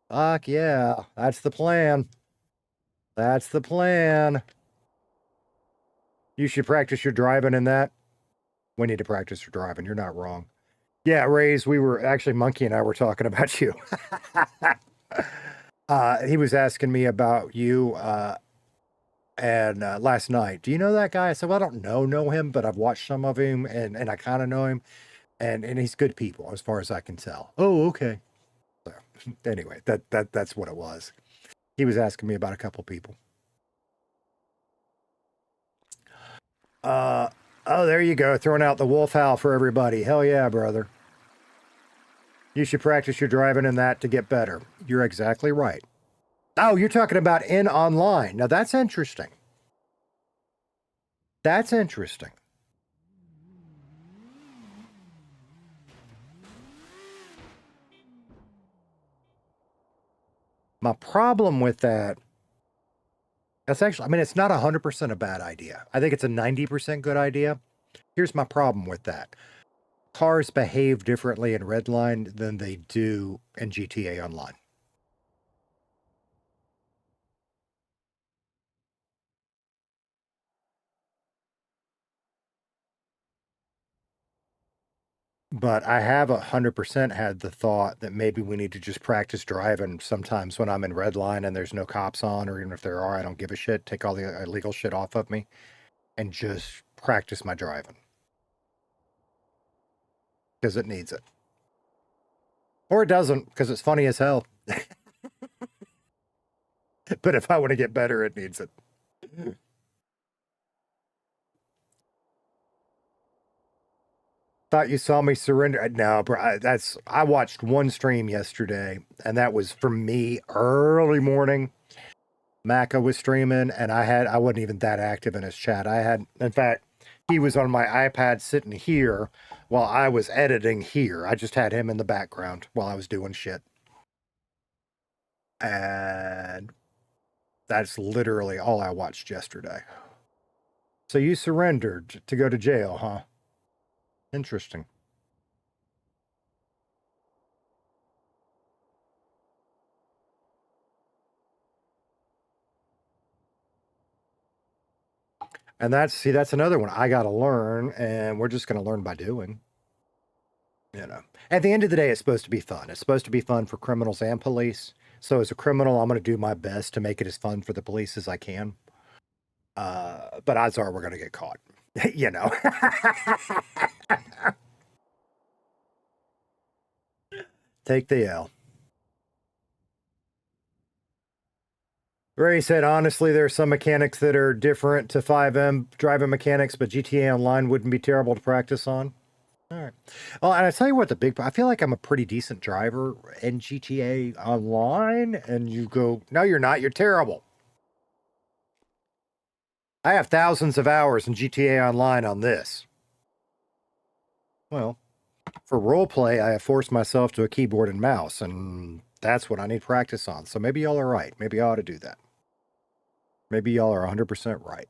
Fuck yeah. That's the plan. That's the plan. You should practice your driving in that. We need to practice your driving. You're not wrong. Yeah, Rays, we were actually, Monkey and I were talking about you. He was asking me about you and last night. Do you know that guy? I said, well, I don't know him, but I've watched some of him and I kind of know him. And he's good people as far as I can tell. Oh, okay. So anyway, that's what it was. He was asking me about a couple people. Oh, there you go. Throwing out the wolf howl for everybody. Hell yeah, brother. You should practice your driving in that to get better. You're exactly right. Oh, you're talking about in online. Now that's interesting. That's interesting. My problem with that's actually, I mean, it's not 100% a bad idea. I think it's a 90% good idea. Here's my problem with that. Cars behave differently in Redline than they do in GTA Online. But I have 100% had the thought that maybe we need to just practice driving sometimes when I'm in Redline and there's no cops on, or even if there are, I don't give a shit. Take all the illegal shit off of me and just practice my driving. Because it needs it. Or it doesn't, because it's funny as hell. But if I want to get better, it needs it. Thought you saw me surrender. No, bro, I watched one stream yesterday, and that was from me early morning. Maka was streaming, and I wasn't even that active in his chat. In fact, he was on my iPad sitting here while I was editing here. I just had him in the background while I was doing shit. And that's literally all I watched yesterday. So you surrendered to go to jail, huh? Interesting. And that's another one I got to learn, and we're just going to learn by doing. You know, at the end of the day, it's supposed to be fun. It's supposed to be fun for criminals and police. So as a criminal, I'm going to do my best to make it as fun for the police as I can. But odds are we're going to get caught, you know. Take the L. Ray said, honestly, there are some mechanics that are different to 5M driving mechanics, but GTA Online wouldn't be terrible to practice on. All right. Well, and I tell you what, I feel like I'm a pretty decent driver in GTA Online, and you go, no, you're not. You're terrible. I have thousands of hours in GTA Online on this. Well, for roleplay, I have forced myself to a keyboard and mouse, and that's what I need practice on. So maybe y'all are right. Maybe I ought to do that. Maybe y'all are 100% right.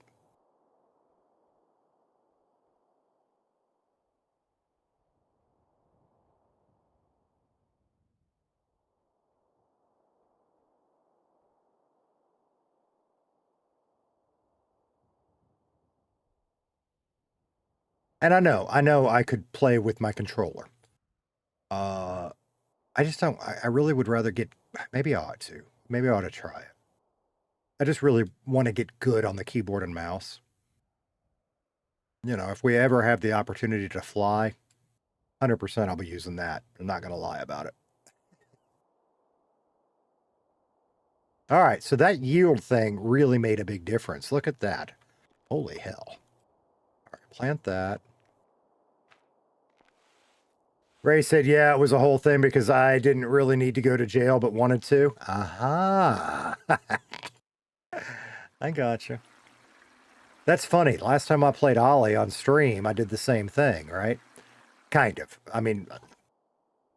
And I know I could play with my controller. I just don't, I really would rather get, maybe I ought to. Maybe I ought to try it. I just really want to get good on the keyboard and mouse. You know, if we ever have the opportunity to fly, 100% I'll be using that. I'm not going to lie about it. All right, so that yield thing really made a big difference. Look at that. Holy hell. All right, plant that. Ray said, yeah, it was a whole thing because I didn't really need to go to jail but wanted to. Aha. I gotcha. That's funny. Last time I played Ollie on stream, I did the same thing, right? Kind of. I mean,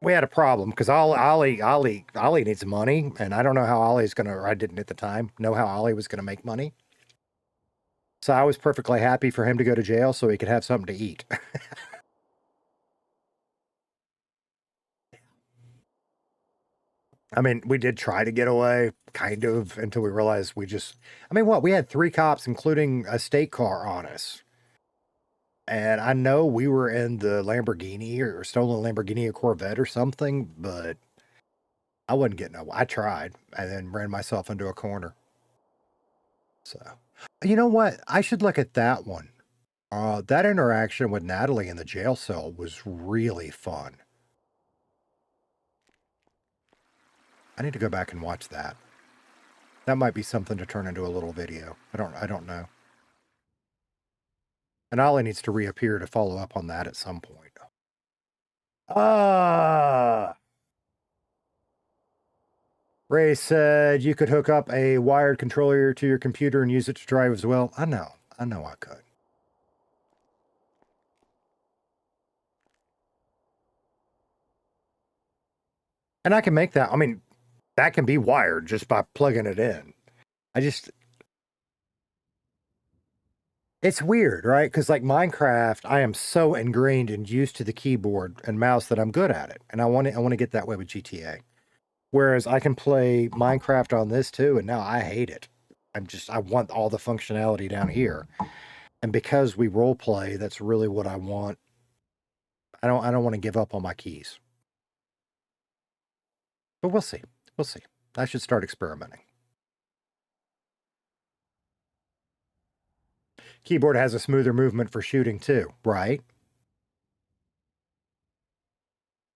we had a problem because Ollie needs money, and I don't know how Ollie's going to, or I didn't at the time, know how Ollie was going to make money. So I was perfectly happy for him to go to jail so he could have something to eat. I mean, we did try to get away, kind of, until we realized we had 3 cops, including a state car on us. And I know we were in the Lamborghini or stolen Lamborghini or Corvette or something, but I wasn't getting away. I tried and then ran myself into a corner. So, you know what? I should look at that one. That interaction with Natalie in the jail cell was really fun. I need to go back and watch that. That might be something to turn into a little video. I don't know. And Ollie needs to reappear to follow up on that at some point. Ray said you could hook up a wired controller to your computer and use it to drive as well. I know I could. And I can make that, I mean, that can be wired just by plugging it in. It's weird, right? Because like Minecraft, I am so ingrained and used to the keyboard and mouse that I'm good at it. And I want to get that way with GTA. Whereas I can play Minecraft on this too, and now I hate it. I want all the functionality down here. And because we role play, that's really what I want. I don't want to give up on my keys. But we'll see. We'll see. I should start experimenting. Keyboard has a smoother movement for shooting too, right?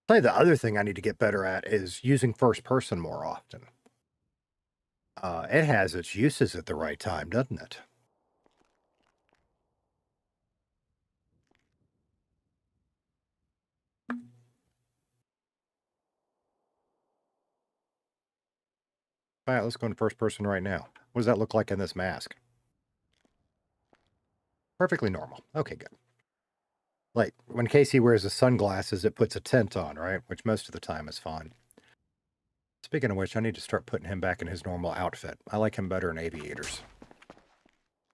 Play the other thing I need to get better at is using first person more often. It has its uses at the right time, doesn't it? All right, let's go into first person right now. What does that look like in this mask? Perfectly normal. Okay, good. Like, when Casey wears his sunglasses, it puts a tint on, right? Which most of the time is fine. Speaking of which, I need to start putting him back in his normal outfit. I like him better in aviators.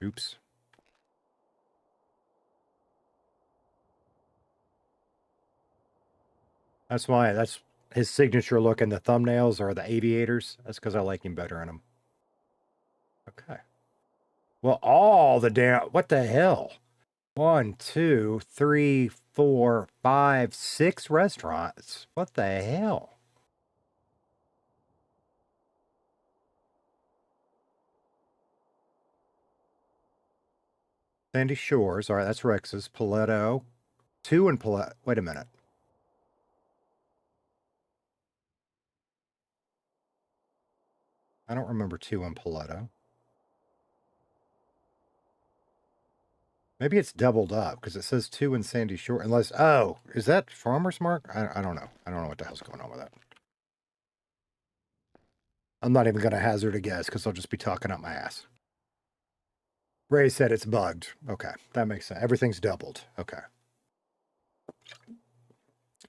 Oops. That's his signature look in the thumbnails are the aviators. That's because I like him better in them. Okay. Well, all the damn, what the hell? 1, 2, 3, 4, 5, 6 restaurants. What the hell? Sandy Shores. All right, that's Rex's. Paleto. 2 in Paleto. Wait a minute. I don't remember 2 in Paleto. Maybe it's doubled up because it says 2 in Sandy Shore. Unless, oh, is that Farmer's Mark? I don't know. I don't know what the hell's going on with that. I'm not even going to hazard a guess because I'll just be talking up my ass. Ray said it's bugged. Okay, that makes sense. Everything's doubled. Okay.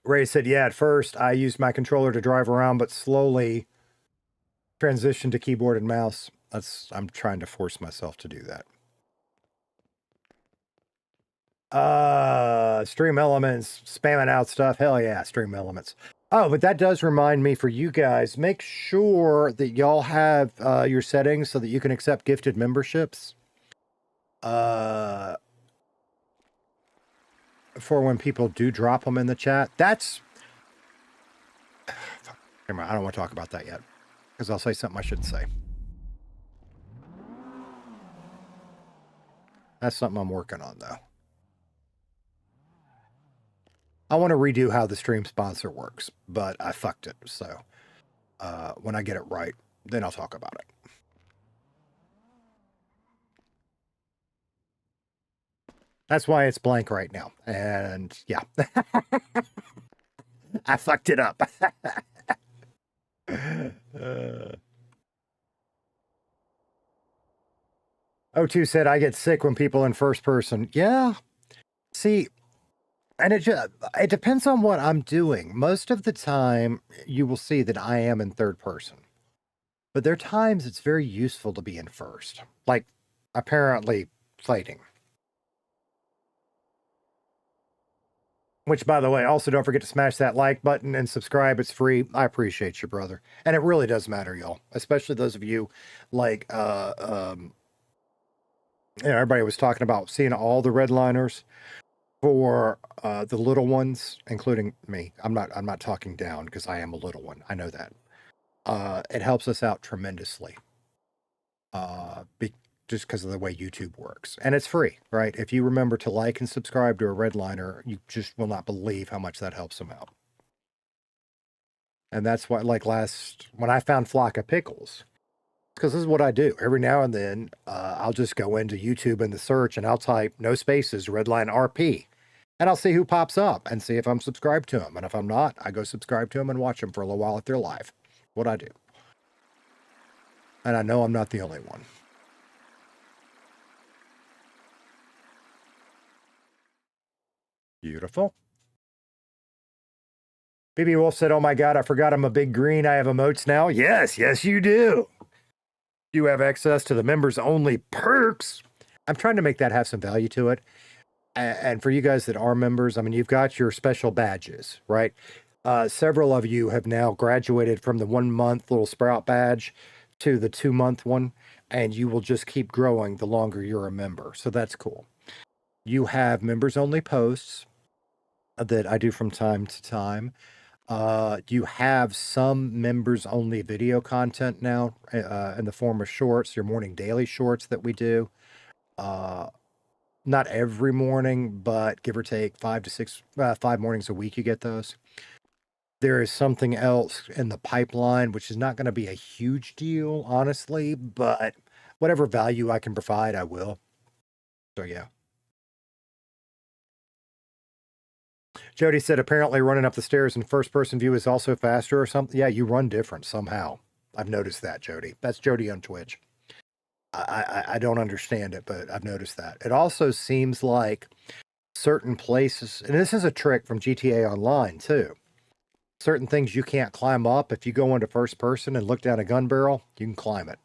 Ray said, yeah, at first I used my controller to drive around, but slowly transitioned to keyboard and mouse. I'm trying to force myself to do that. Stream Elements, spamming out stuff. Hell yeah, Stream Elements. Oh, but that does remind me for you guys, make sure that y'all have your settings so that you can accept gifted memberships. For when people do drop them in the chat. That's... I don't want to talk about that yet, because I'll say something I shouldn't say. That's something I'm working on, though. I want to redo how the stream sponsor works, but I fucked it. So when I get it right, then I'll talk about it. That's why it's blank right now. And yeah, I fucked it up. O2 said, I get sick when people in first person. Yeah. See, and it depends on what I'm doing. Most of the time, you will see that I am in third person. But there are times it's very useful to be in first. Like, apparently, fighting. Which, by the way, also don't forget to smash that like button and subscribe. It's free. I appreciate you, brother. And it really does matter, y'all. Especially those of you, like, everybody was talking about seeing all the redliners. For the little ones, including me, I'm not talking down because I am a little one. I know that. It helps us out tremendously. Just because of the way YouTube works. And it's free, right? If you remember to like and subscribe to a redliner, you just will not believe how much that helps them out. And that's why, like when I found Flock of Pickles, because this is what I do. Every now and then, I'll just go into YouTube in the search and I'll type no spaces, RedlineRP. And I'll see who pops up and see if I'm subscribed to them. And if I'm not, I go subscribe to them and watch them for a little while if they're live. What I do. And I know I'm not the only one. Beautiful. BB Wolf said, oh my God, I forgot I'm a big green. I have emotes now. Yes, you do. You have access to the members only perks. I'm trying to make that have some value to it. And for you guys that are members, I mean, you've got your special badges, right? Several of you have now graduated from the 1 month little sprout badge to the 2 month one, and you will just keep growing the longer you're a member. So that's cool. You have members only posts that I do from time to time. You have some members only video content now in the form of shorts, your morning daily shorts that we do. Not every morning, but give or take 5 mornings a week, you get those. There is something else in the pipeline, which is not going to be a huge deal, honestly, but whatever value I can provide, I will. So, yeah. Jody said, apparently running up the stairs in first-person view is also faster or something. Yeah, you run different somehow. I've noticed that, Jody. That's Jody on Twitch. I don't understand it, but I've noticed that. It also seems like certain places, and this is a trick from GTA Online, too. Certain things you can't climb up. If you go into first person and look down a gun barrel, you can climb it.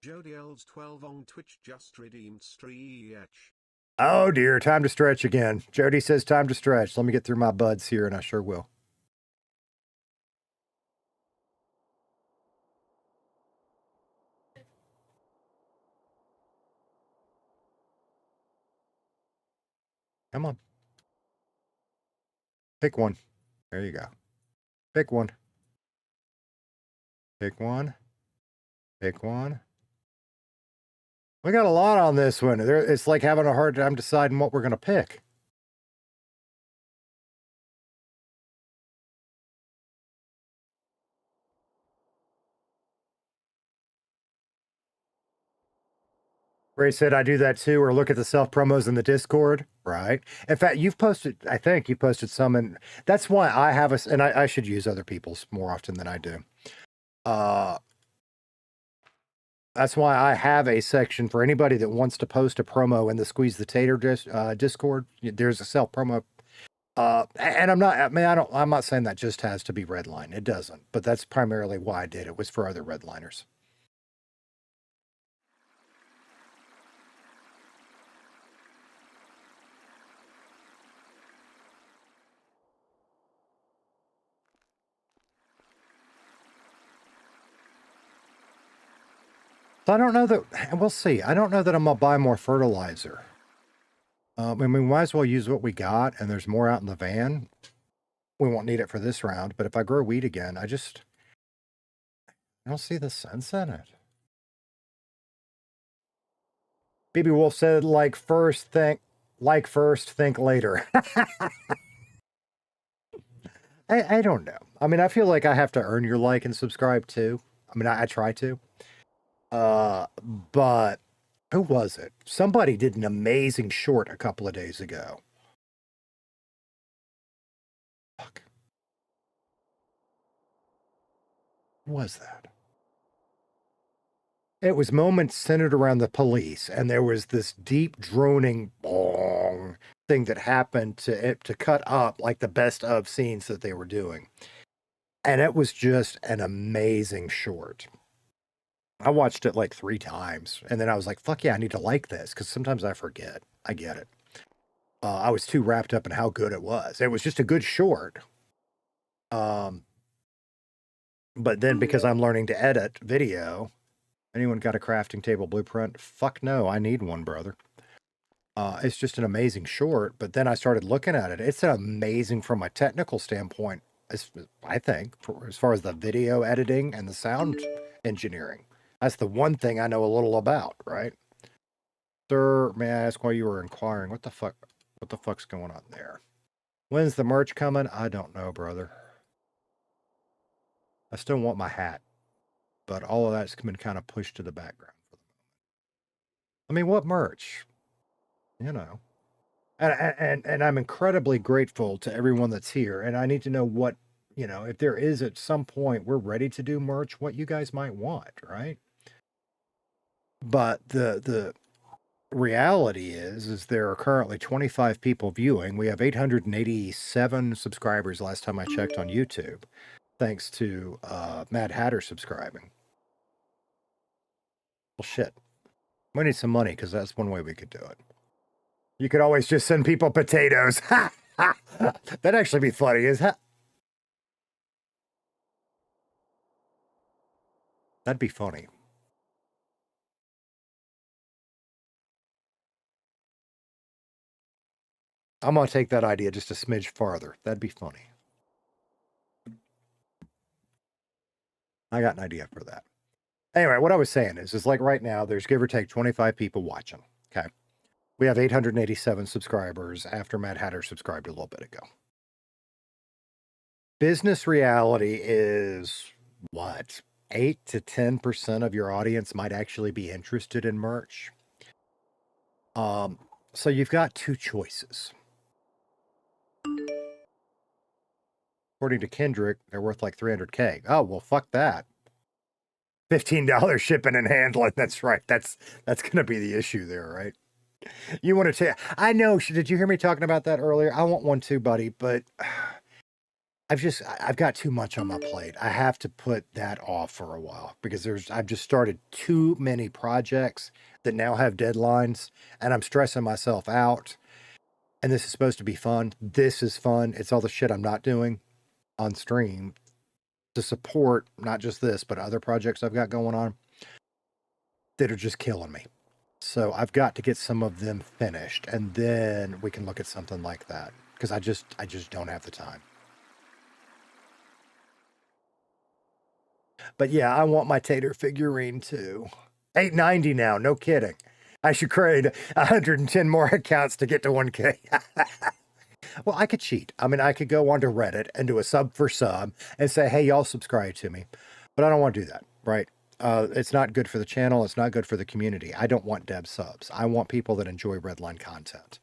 Jody L's 12 on Twitch just redeemed stretch. Oh dear, time to stretch again. Jody says time to stretch. Let me get through my buds here, and I sure will. Come on. Pick one. There you go. Pick one. Pick one. Pick one. We got a lot on this one. It's like having a hard time deciding what we're going to pick. Ray said, I do that too, or look at the self promos in the Discord. Right. In fact, I think you posted some, and that's why I have and I should use other people's more often than I do. That's why I have a section for anybody that wants to post a promo in the Squeeze the Tater Discord. There's a self promo. And I'm not, I mean, I'm not saying that just has to be Redline. It doesn't, but that's primarily why I did it, was for other Redliners. So I don't know that, we'll see. I don't know that I'm going to buy more fertilizer. I mean, we might as well use what we got, and there's more out in the van. We won't need it for this round, but if I grow wheat again, I don't see the sense in it. BB Wolf said, like first, think later. I don't know. I mean, I feel like I have to earn your like and subscribe too. I mean, I try to. But who was it? Somebody did an amazing short a couple of days ago. Fuck. What was that? It was moments centered around the police, and there was this deep droning bong thing that happened to cut up like the best of scenes that they were doing. And it was just an amazing short. I watched it like 3 times, and then I was like, fuck yeah, I need to like this, because sometimes I forget. I get it. I was too wrapped up in how good it was. It was just a good short. But then because I'm learning to edit video, anyone got a crafting table blueprint? Fuck no, I need one, brother. It's just an amazing short, but then I started looking at it. It's amazing from a technical standpoint, I think, as far as the video editing and the sound engineering. That's the one thing I know a little about, right? Sir, may I ask why you were inquiring? What the fuck's going on there? When's the merch coming? I don't know, brother. I still want my hat, but all of that's been kind of pushed to the background for the moment. I mean, what merch? You know. And I'm incredibly grateful to everyone that's here, and I need to know what, if there is at some point we're ready to do merch, what you guys might want, right? But the reality is there are currently 25 people viewing. We have 887 subscribers last time I checked on YouTube, thanks to Mad Hatter subscribing. Well, shit. We need some money, because that's one way we could do it. You could always just send people potatoes. Ha! Ha! That'd actually be funny, That'd be funny. I'm going to take that idea just a smidge farther. That'd be funny. I got an idea for that. Anyway, what I was saying is like right now, there's give or take 25 people watching. Okay. We have 887 subscribers after Mad Hatter subscribed a little bit ago. Business reality is what? 8 to 10% of your audience might actually be interested in merch. So you've got 2 choices. According to Kendrick, they're worth like $300K. Oh, well, fuck that. $15 shipping and handling. That's right. That's going to be the issue there, right? You want to take, I know, did you hear me talking about that earlier? I want one too, buddy, but I've got too much on my plate. I have to put that off for a while because I've just started too many projects that now have deadlines, and I'm stressing myself out. And this is supposed to be fun. This is fun. It's all the shit I'm not doing on stream to support not just this, but other projects I've got going on that are just killing me. So I've got to get some of them finished, and then we can look at something like that, because I just don't have the time. But yeah, I want my Tater figurine too. $8.90 now, no kidding. I should create 110 more accounts to get to 1K. Well, I could cheat. I mean, I could go onto Reddit and do a sub for sub and say, hey, y'all subscribe to me. But I don't want to do that, right? It's not good for the channel. It's not good for the community. I don't want Deb subs. I want people that enjoy Redline content.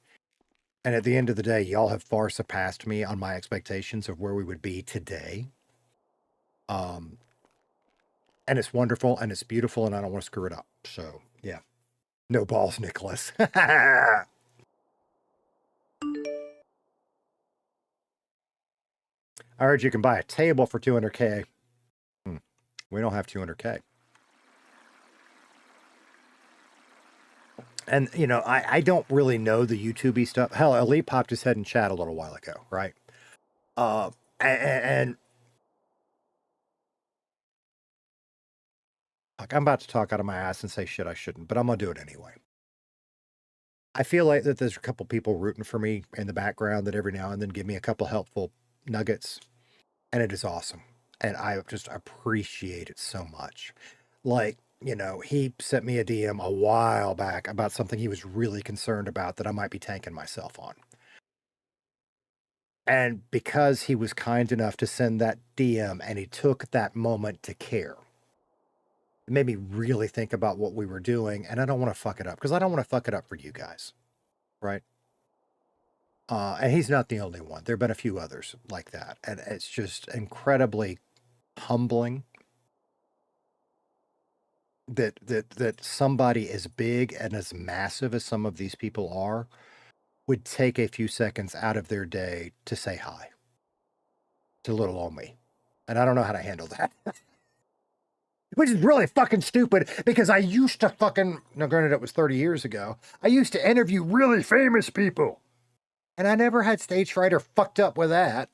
And at the end of the day, y'all have far surpassed me on my expectations of where we would be today. And it's wonderful and it's beautiful and I don't want to screw it up. So, yeah. No balls, Nicholas. I heard you can buy a table for 200K. We don't have 200K. And, you know, I don't really know the YouTube-y stuff. Hell, Elite popped his head in chat a little while ago, right? And like, I'm about to talk out of my ass and say shit I shouldn't, but I'm going to do it anyway. I feel like that there's a couple people rooting for me in the background that every now and then give me a couple helpful nuggets. And it is awesome. And I just appreciate it so much. Like, you know, he sent me a DM a while back about something he was really concerned about that I might be tanking myself on. And because he was kind enough to send that DM and he took that moment to care, it made me really think about what we were doing. And I don't want to fuck it up because I don't want to fuck it up for you guys. Right. And he's not the only one. There have been a few others like that. And it's just incredibly humbling that somebody as big and as massive as some of these people are would take a few seconds out of their day to say hi to little old me. And I don't know how to handle that. Which is really fucking stupid because I used to fucking, now granted it was 30 years ago, I used to interview really famous people. And I never had stage fright or fucked up with that.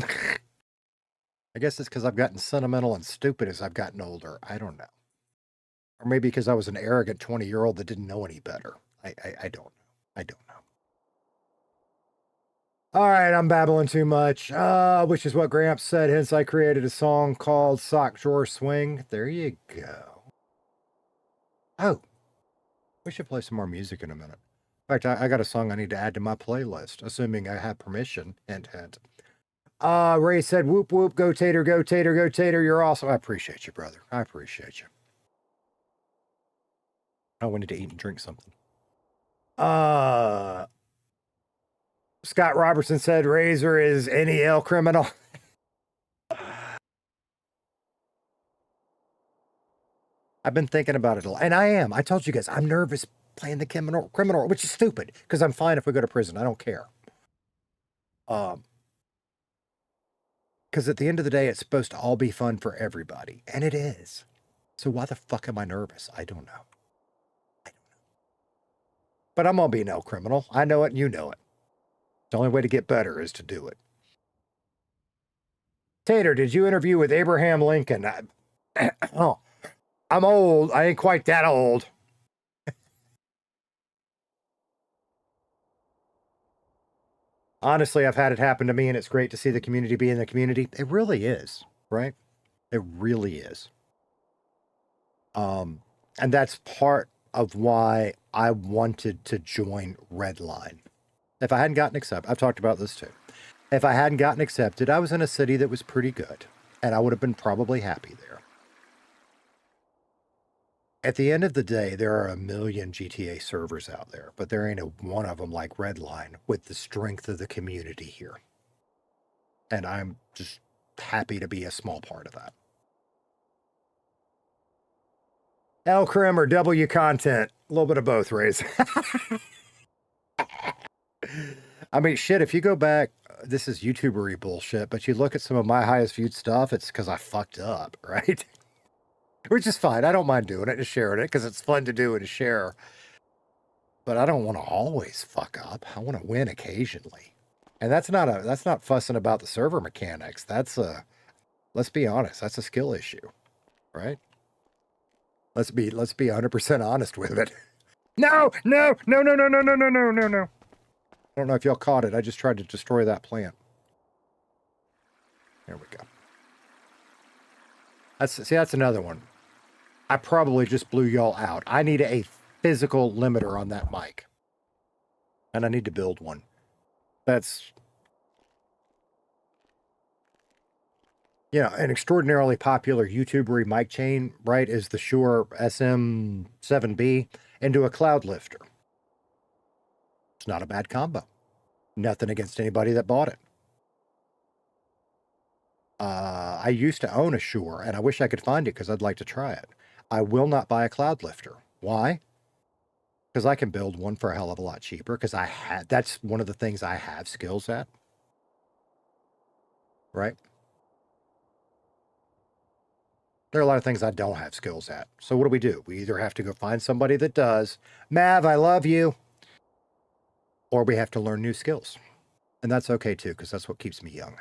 I guess it's because I've gotten sentimental and stupid as I've gotten older. I don't know. Or maybe because I was an arrogant 20-year-old that didn't know any better. I don't know. I don't know. All right, I'm babbling too much, which is what Gramps said. Hence, I created a song called Sock Drawer Swing. There you go. Oh, we should play some more music in a minute. In fact, I got a song I need to add to my playlist, assuming I have permission. Hint, hint. Ray said, whoop, whoop, go Tater, go Tater, go Tater. You're awesome. I appreciate you, brother. I appreciate you. I wanted to eat and drink something. Scott Robertson said Razor is NEL criminal. I've been thinking about it a lot. And I am. I told you guys, I'm nervous playing the criminal, which is stupid because I'm fine if we go to prison. I don't care. Because at the end of the day, it's supposed to all be fun for everybody. And it is. So why the fuck am I nervous? I don't know. But I'm going to be no criminal. I know it and you know it. The only way to get better is to do it. Tater, did you interview with Abraham Lincoln? Oh, I'm old. I ain't quite that old. Honestly, I've had it happen to me, and it's great to see the community be in the community. It really is, right? It really is. And that's part of why I wanted to join Redline. If I hadn't gotten accepted, I've talked about this too. If I hadn't gotten accepted, I was in a city that was pretty good, and I would have been probably happy there. At the end of the day, there are a million GTA servers out there, but there ain't a one of them like Redline with the strength of the community here. And I'm just happy to be a small part of that. L Crim or W content. A little bit of both, Rays. I mean, shit, if you go back, this is YouTubery bullshit, but you look at some of my highest viewed stuff, it's because I fucked up, right? Which is fine. I don't mind doing it and sharing it because it's fun to do and to share. But I don't want to always fuck up. I want to win occasionally. And that's not fussing about the server mechanics. Let's be honest, that's a skill issue, right? Let's be 100% honest with it. No. I don't know if y'all caught it. I just tried to destroy that plant. There we go. That's another one. I probably just blew y'all out. I need a physical limiter on that mic. And I need to build one. That's, an extraordinarily popular YouTuber mic chain, right, is the Shure SM7B into a cloud lifter. It's not a bad combo. Nothing against anybody that bought it. I used to own a Shure, and I wish I could find it because I'd like to try it. I will not buy a cloud lifter. Why? Because I can build one for a hell of a lot cheaper. Because that's one of the things I have skills at. Right? There are a lot of things I don't have skills at. So what do? We either have to go find somebody that does. Mav, I love you. Or we have to learn new skills. And that's okay too, because that's what keeps me young.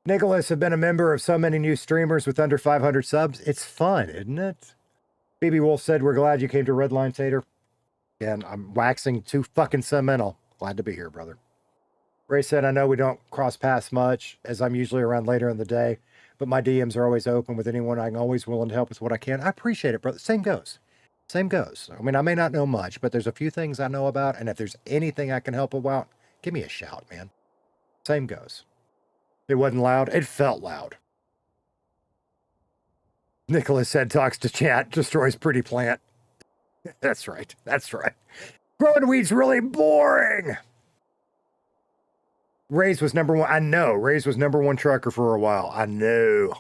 Nicholas have been a member of so many new streamers with under 500 subs. It's fun, isn't it? BB Wolf said, we're glad you came to Redline, Tater. And I'm waxing too fucking sentimental. Glad to be here, brother. Ray said, I know we don't cross paths much, as I'm usually around later in the day, but my DMs are always open with anyone. I'm always willing to help with what I can. I appreciate it, brother. Same goes. Same goes. I mean, I may not know much, but there's a few things I know about, and if there's anything I can help about, give me a shout, man. Same goes. It wasn't loud. It felt loud. Nicholas said, talks to chat, destroys pretty plant. That's right. That's right. Growing weed's really boring. Ray's was number one. I know. Ray's was number one trucker for a while. I know.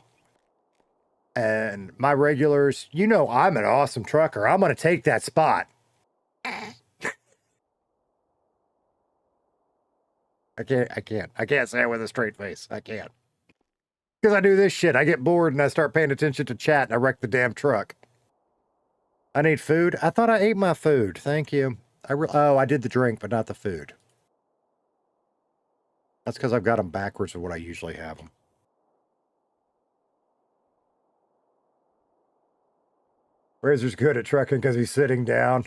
And my regulars, you know I'm an awesome trucker. I'm going to take that spot. I can't say it with a straight face. I can't. Because I do this shit. I get bored and I start paying attention to chat and I wreck the damn truck. I need food. I thought I ate my food. Thank you. I did the drink, but not the food. That's because I've got them backwards of what I usually have them. Razor's good at trucking because he's sitting down.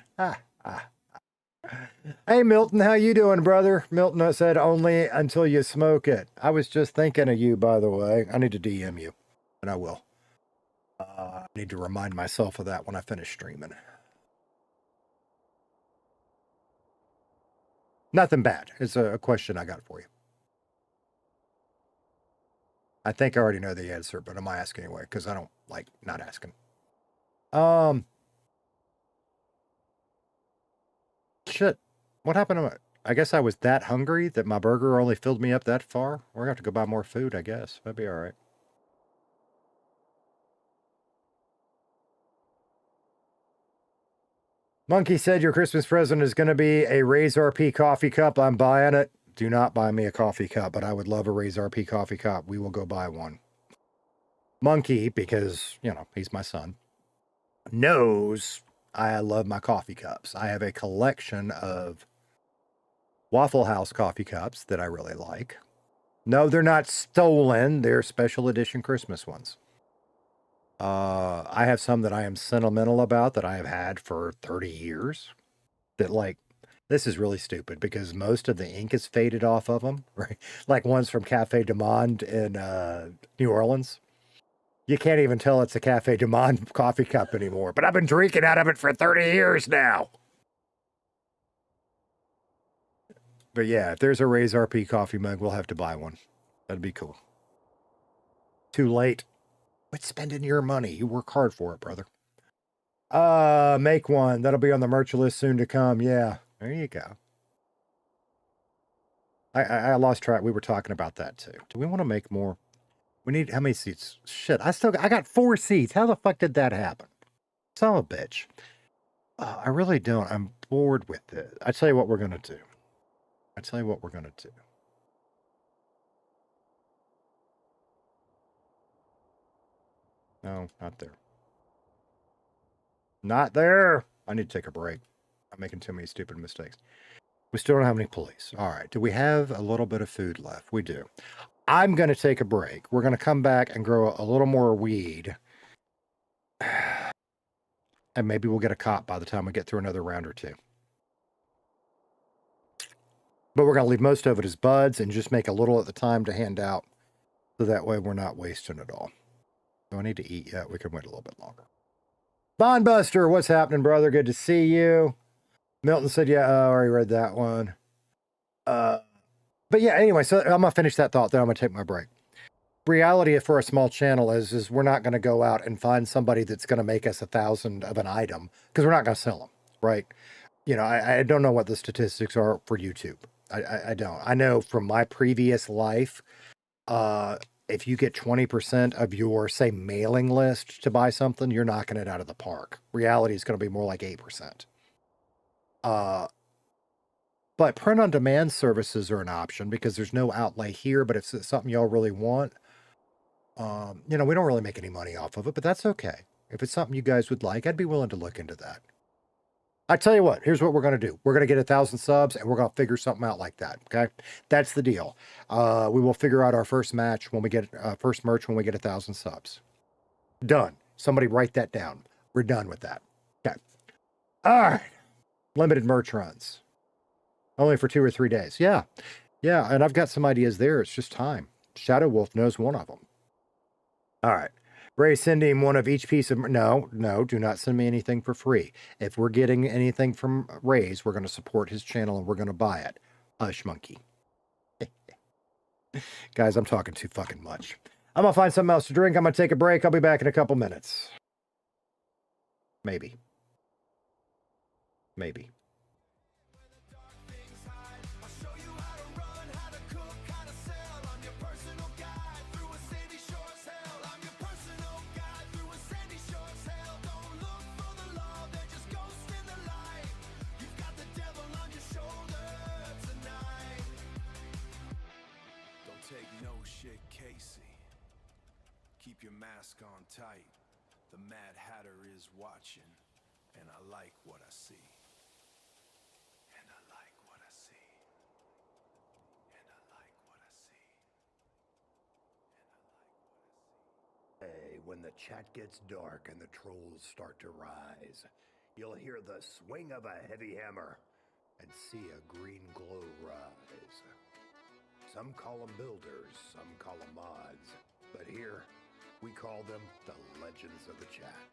Hey, Milton, how you doing, brother? Milton said, only until you smoke it. I was just thinking of you, by the way. I need to DM you, and I will. I need to remind myself of that when I finish streaming. Nothing bad. It's a question I got for you. I think I already know the answer, but I'm asking anyway, because I don't like not asking. Shit. What happened to my... I guess I was that hungry that my burger only filled me up that far. We're going to have to go buy more food, I guess. That'd be all right. Monkey said your Christmas present is going to be a RedlineRP coffee cup. I'm buying it. Do not buy me a coffee cup, but I would love a RedlineRP coffee cup. We will go buy one. Monkey, because, you know, he's my son, knows I love my coffee cups. I have a collection of Waffle House coffee cups that I really like. No, they're not stolen. They're special edition Christmas ones. I have some that I am sentimental about that I have had for 30 years. That, like, this is really stupid because most of the ink is faded off of them, right? Like ones from Cafe Du Monde in New Orleans. You can't even tell it's a Cafe Du Monde coffee cup anymore, but I've been drinking out of it for 30 years now. But yeah, if there's a RedlineRP coffee mug, we'll have to buy one. That'd be cool. Too late. Quit spending your money. You work hard for it, brother. Make one. That'll be on the merch list soon to come. Yeah, there you go. I lost track. We were talking about that too. Do we want to make more? We need, how many seats? Shit, I got 4 seats. How the fuck did that happen? Son of a bitch. I really don't. I'm bored with it. I tell you what we're going to do. No, not there. Not there. I need to take a break. I'm making too many stupid mistakes. We still don't have any police. All right. Do we have a little bit of food left? We do. I'm going to take a break. We're going to come back and grow a little more weed. And maybe we'll get a cop by the time we get through another round or two. But we're going to leave most of it as buds and just make a little at the time to hand out. So that way we're not wasting it all. Do I need to eat yet? We can wait a little bit longer. Bondbuster, what's happening, brother? Good to see you. Milton said, yeah, I already read that one. But yeah, anyway, so I'm going to finish that thought, then I'm going to take my break. Reality for a small channel is we're not going to go out and find somebody that's going to make us 1,000 of an item because we're not going to sell them, right? You know, I don't know what the statistics are for YouTube. I don't. I know from my previous life, if you get 20% of your, say, mailing list to buy something, you're knocking it out of the park. Reality is going to be more like 8%. But print-on-demand services are an option because there's no outlay here, but if it's something y'all really want, we don't really make any money off of it, but that's okay. If it's something you guys would like, I'd be willing to look into that. I tell you what, here's what we're going to do. We're going to get 1,000 subs, and we're going to figure something out like that, okay? That's the deal. We will figure out our first match when we get, first merch when we get 1,000 subs. Done. Somebody write that down. We're done with that. Okay. All right. Limited merch runs. Only for 2 or 3 days. Yeah. Yeah, and I've got some ideas there. It's just time. Shadow Wolf knows one of them. All right. Ray, send him one of each piece of... No, do not send me anything for free. If we're getting anything from Ray's, we're going to support his channel and we're going to buy it. Hush, monkey. Guys, I'm talking too fucking much. I'm going to find something else to drink. I'm going to take a break. I'll be back in a couple minutes. Maybe. Maybe. Keep your mask on tight. The Mad Hatter is watching, and I like what I see. And I like what I see. And I like what I see. And I like what I see. Hey, when the chat gets dark and the trolls start to rise, you'll hear the swing of a heavy hammer and see a green glow rise. Some call them builders, some call them mods, but here, we call them the legends of the chat.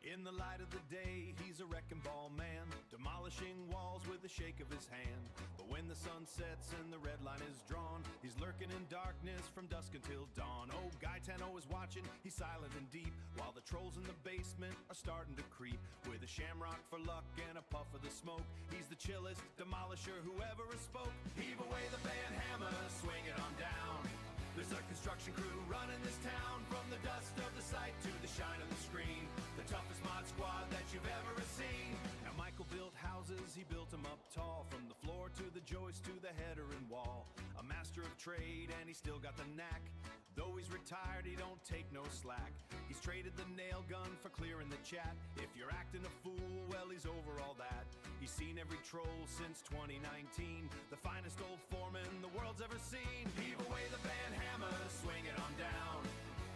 In the light of the day, he's a wrecking ball man, demolishing walls with a shake of his hand. But when the sun sets and the red line is drawn, he's lurking in darkness from dusk until dawn. Oh, Gaetano is watching, he's silent and deep, while the trolls in the basement are starting to creep. With a shamrock for luck and a puff of the smoke, he's the chillest demolisher who ever has spoke. Heave away the band hammer, swing it on down. There's a construction crew running this town, from the dust of the site to the shine of the screen. The toughest mod squad that you've ever seen. Now Michael built houses, he built them up tall, from the floor to the joist to the header and wall. A master of trade and he still got the knack. Though he's retired, he don't take no slack. He's traded the nail gun for clearing the chat. If you're acting a fool, well, he's over all that. He's seen every troll since 2019, the finest old foreman the world's ever seen. Heave away the band hammer, swing it on down.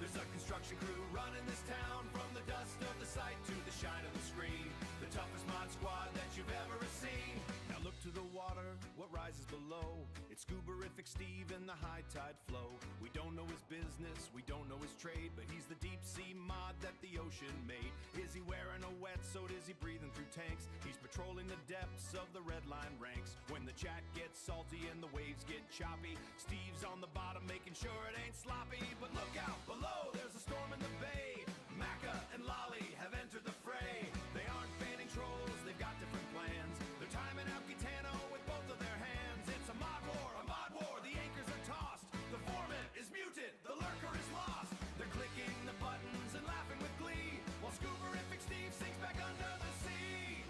There's a construction crew running this town, from the dust of the site to the shine of the screen. The toughest mod squad that you've ever seen. Now look to the water, what rises below? It's Scooberific Steve in the high tide flow. We don't know his business, we don't know his trade, but he's the deep sea mod that the ocean made. Is he wearing a wetsuit? Is he breathing through tanks? He's patrolling the depths of the red line ranks. When the chat gets salty and the waves get choppy, Steve's on the bottom making sure it ain't sloppy. But look out below, there's a storm in the bay. Macca and Lolly have entered the fray. They aren't banning trolls, they've got different plans. They're timing out Gitano with both of their hands. It's a mod war, the anchors are tossed. The foreman is muted, the lurker is lost. They're clicking the buttons and laughing with glee, while Scooberific Steve sinks back under the sea.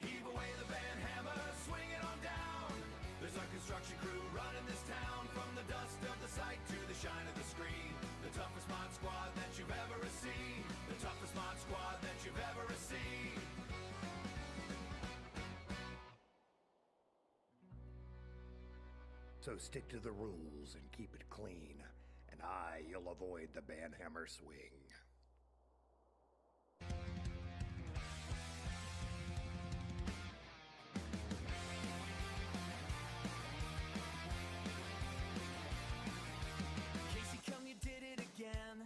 Heave away the band hammer, swing it on down. There's a construction crew running this town, from the dust of the site to the shine of the screen. The toughest mod squad that you've ever seen. The toughest mod squad that you've ever seen. So stick to the rules and keep it clean, and you'll avoid the banhammer swing. Casey, come, you did it again.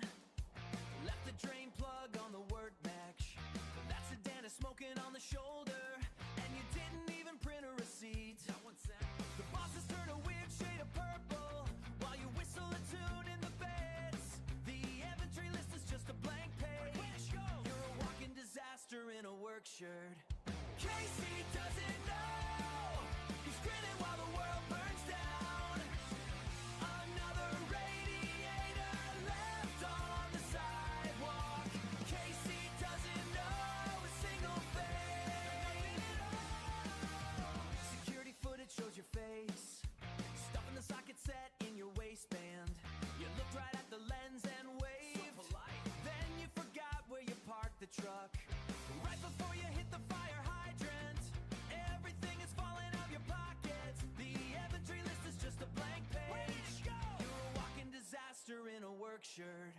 Left the drain plug on the word match. That's a dentist smoking on the shoulder, and you didn't even print a receipt. The bosses turn a weird shade of purple while you whistle a tune in the beds. The inventory list is just a blank page. You're a walking disaster in a work shirt. Casey doesn't know grinning while the world burns down. Another radiator left on the sidewalk. Casey doesn't know a single thing. Security footage shows your face, stuff in the socket set in your waistband. You looked right at the lens and waved. Then you forgot where you parked the truck. Right before you hit the fire hydrant, everything is falling out of your pockets. The inventory list is just a blank page. You're a walking disaster in a work shirt.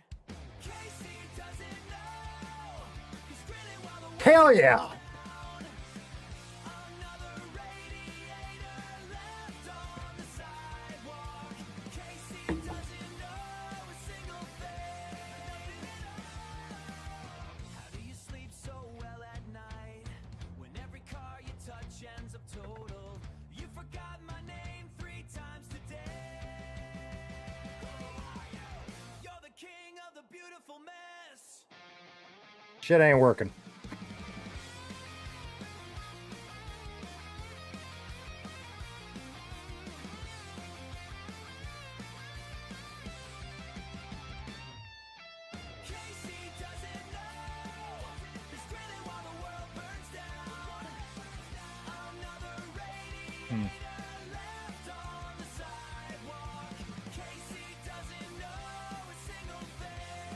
Casey doesn't know. He's grinning while the Hell yeah. another radiator left on the sidewalk. Casey doesn't know a single thing. How do you sleep so well at night when every car you touch ends up totaled? You forgot my name 3 times today. Who are you? You're the king of the beautiful mess. Shit ain't working. Casey doesn't know. He's grinning while the world burns down. Another radiator left on the sidewalk. Casey doesn't know a single thing.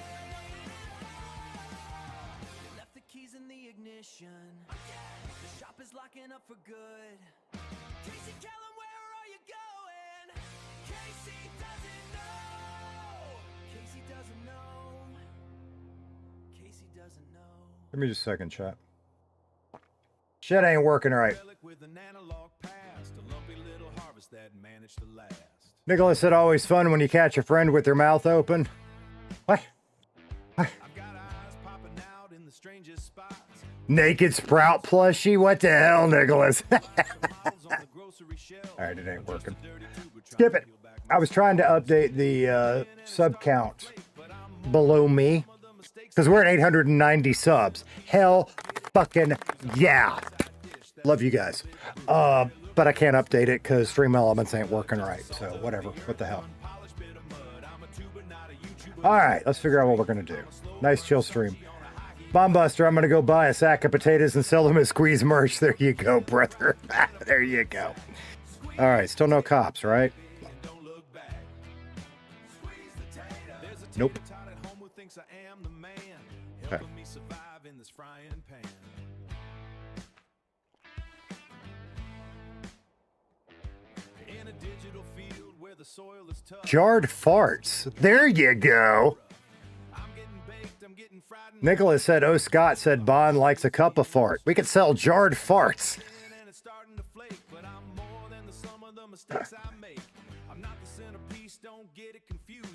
You left the keys in the ignition. The shop is locking up for good. Casey, Kellem, where are you going? Casey doesn't know. Casey doesn't know. Casey doesn't know. Give me just a second, chat. Shit ain't working right. With an analog past, a lumpy little harvest that managed to last. Nicholas said always fun when you catch a friend with their mouth open. What? I've got eyes popping out in the strangest spots. Naked Sprout plushie? What the hell, Nicholas? Alright, it ain't working. Skip it. I was trying to update the sub count below me because we're at 890 subs. Hell fucking yeah. Love you guys. But I can't update it because Stream Elements ain't working right. So whatever. What the hell? Alright, let's figure out what we're going to do. Nice chill stream. Bombbuster, I'm going to go buy a sack of potatoes and sell them as squeeze merch. There you go, brother. There you go. Alright, still no cops, right? Nope. Okay. Jarred farts. There you go. Nicholas said, oh, Scott said Bond likes a cup of fart. We could sell jarred farts.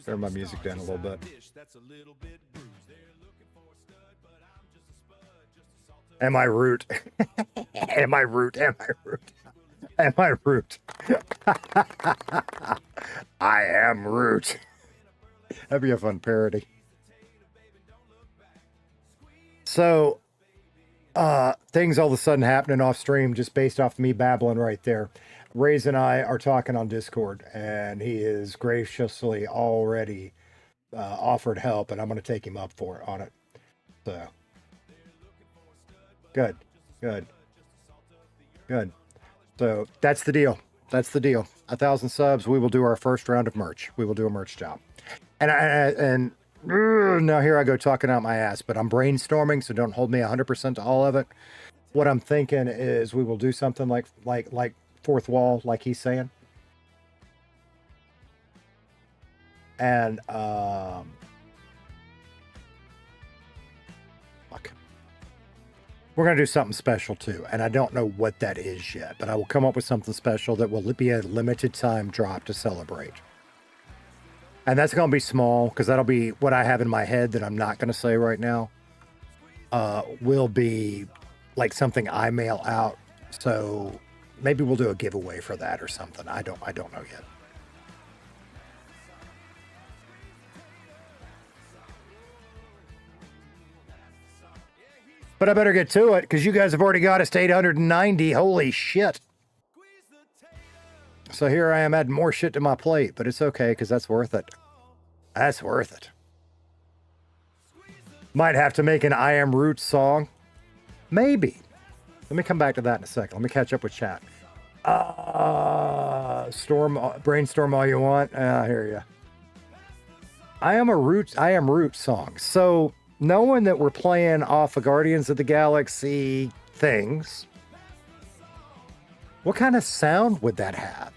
Turn my music down a little bit. Am I root? Am I root? Am I root? Am I root? I am root. That'd be a fun parody. So, things all of a sudden happening off stream just based off me babbling right there. Ray's and I are talking on Discord, and he is graciously already offered help, and I'm going to take him up for it on it. So, good. So that's the deal. That's the deal. 1,000 subs, we will do our first round of merch. We will do a merch job. And now here I go talking out my ass, but I'm brainstorming, so don't hold me 100% to all of it. What I'm thinking is we will do something like fourth wall, like he's saying. And we're going to do something special too, and I don't know what that is yet, but I will come up with something special that will be a limited time drop to celebrate. And that's going to be small, because that'll be what I have in my head that I'm not going to say right now. Will be like something I mail out, so maybe we'll do a giveaway for that or something. I don't know yet. But I better get to it, because you guys have already got us to 890. Holy shit. So here I am adding more shit to my plate, but it's okay because that's worth it. That's worth it. Might have to make an I Am Roots song. Maybe. Let me come back to that in a second. Let me catch up with chat. Brainstorm all you want. I hear you. I Am Roots song. So knowing that we're playing off of Guardians of the Galaxy things, what kind of sound would that have?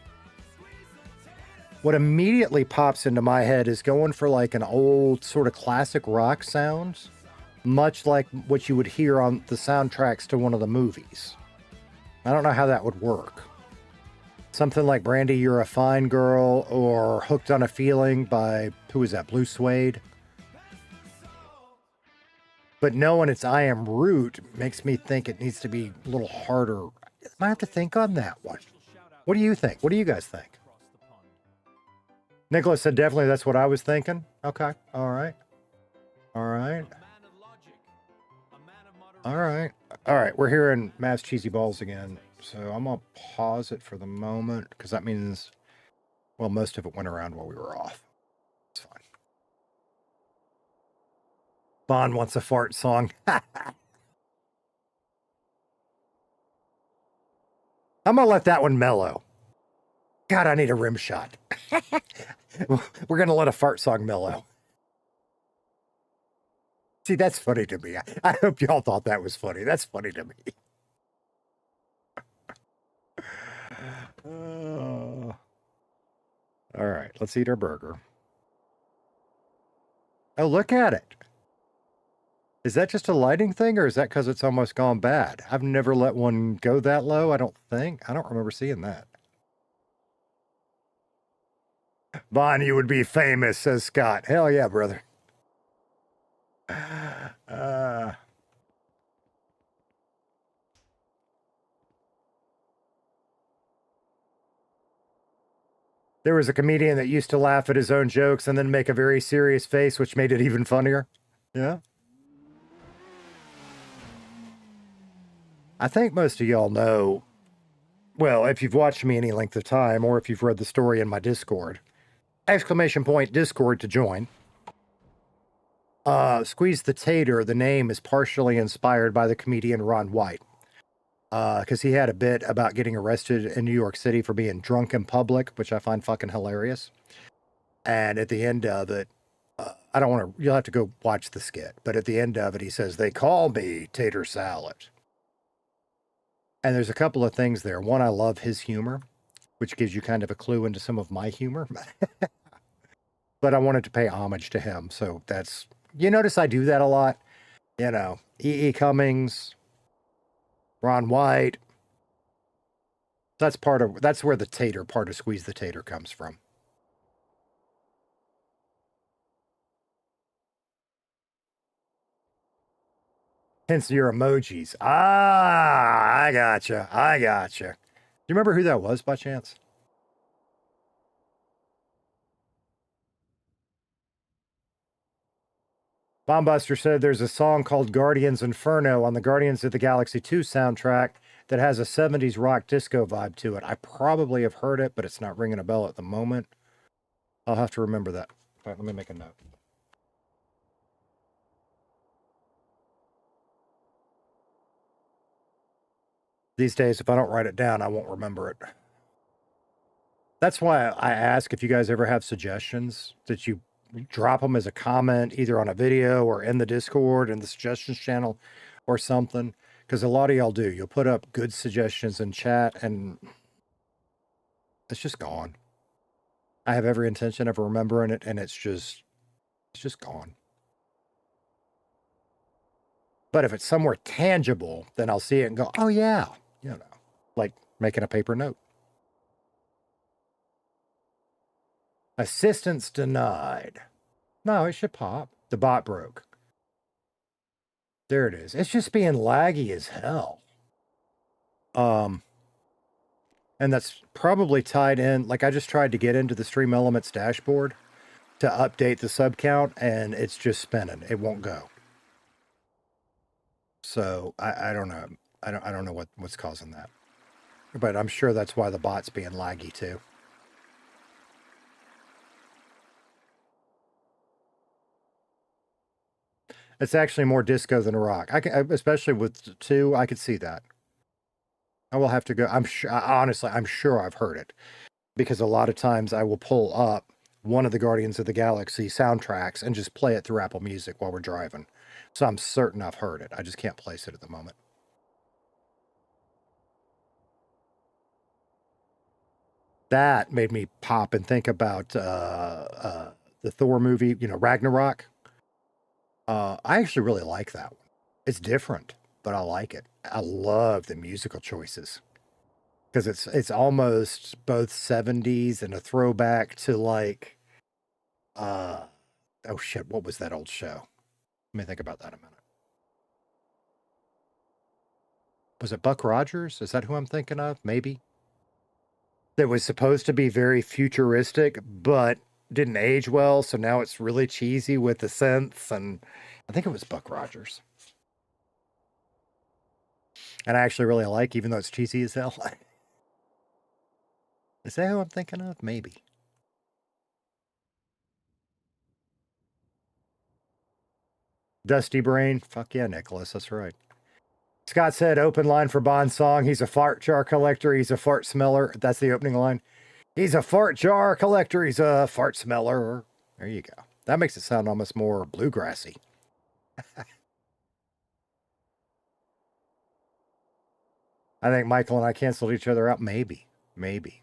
What immediately pops into my head is going for like an old sort of classic rock sound, much like what you would hear on the soundtracks to one of the movies. I don't know how that would work. Something like Brandy, You're a Fine Girl, or Hooked on a Feeling by, who is that, Blue Suede? But knowing it's I Am Root makes me think it needs to be a little harder. I might have to think on that one. What do you think? What do you guys think? Nicholas said definitely that's what I was thinking. Okay. All right. All right. All right. All right. We're hearing Mass Cheesy Balls again. So I'm going to pause it for the moment because that means, well, most of it went around while we were off. It's fine. Bond wants a fart song. I'm going to let that one mellow. God, I need a rim shot. We're going to let a fart song mellow. See, that's funny to me. I hope y'all thought that was funny. That's funny to me. All right, let's eat our burger. Oh, look at it. Is that just a lighting thing, or is that because it's almost gone bad? I've never let one go that low, I don't think. I don't remember seeing that. Vaughn, you would be famous, says Scott. Hell yeah, brother. There was a comedian that used to laugh at his own jokes and then make a very serious face, which made it even funnier. Yeah. I think most of y'all know, well, if you've watched me any length of time, or if you've read the story in my Discord, !Discord to join. Squeeze the Tater, the name is partially inspired by the comedian Ron White. Because he had a bit about getting arrested in New York City for being drunk in public, which I find fucking hilarious. And at the end of it, I don't want to, you'll have to go watch the skit, but at the end of it, he says, they call me Tater Salad. And there's a couple of things there. One, I love his humor, which gives you kind of a clue into some of my humor. But I wanted to pay homage to him. So that's, you notice I do that a lot. You know, E.E. Cummings, Ron White. That's where the tater part of Squeeze the Tater comes from. Hence your emojis. Ah, I gotcha. Do you remember who that was by chance? Bombbuster said there's a song called Guardians Inferno on the Guardians of the Galaxy 2 soundtrack that has a 70s rock disco vibe to it. I probably have heard it, but it's not ringing a bell at the moment. I'll have to remember that. All right, let me make a note. These days, if I don't write it down, I won't remember it. That's why I ask if you guys ever have suggestions, that you drop them as a comment, either on a video or in the Discord and the suggestions channel or something. Because a lot of y'all do. You'll put up good suggestions in chat and it's just gone. I have every intention of remembering it and it's just gone. But if it's somewhere tangible, then I'll see it and go, oh yeah, you know, like making a paper note. Assistance denied. No, it should pop. The bot broke. There it is. It's just being laggy as hell. And that's probably tied in. Like I just tried to get into the Stream Elements dashboard to update the sub count and it's just spinning. It won't go. So I don't know. I don't know what's causing that. but I'm sure that's why the bot's being laggy too. It's actually more disco than rock. I can, especially with 2, I could see that. I will have to go. I'm sure, honestly, I'm sure I've heard it because a lot of times I will pull up one of the Guardians of the Galaxy soundtracks and just play it through Apple Music while we're driving. So I'm certain I've heard it. I just can't place it at the moment. That made me pop and think about the Thor movie, Ragnarok. I actually really like that one. It's different, but I like it. I love the musical choices because it's almost both 70s and a throwback to like, oh shit, what was that old show? Let me think about that a minute. Was it Buck Rogers? Is that who I'm thinking of? Maybe. That was supposed to be very futuristic, but didn't age well. So now it's really cheesy with the synths. And I think it was Buck Rogers. And I actually really like, even though it's cheesy as hell. Is that who I'm thinking of? Maybe. Dusty Brain. Fuck yeah, Nicholas. That's right. Scott said, open line for Bond song. He's a fart jar collector. He's a fart smeller. That's the opening line. He's a fart jar collector. He's a fart smeller. There you go. That makes it sound almost more bluegrassy. I think Michael and I canceled each other out. Maybe. Maybe.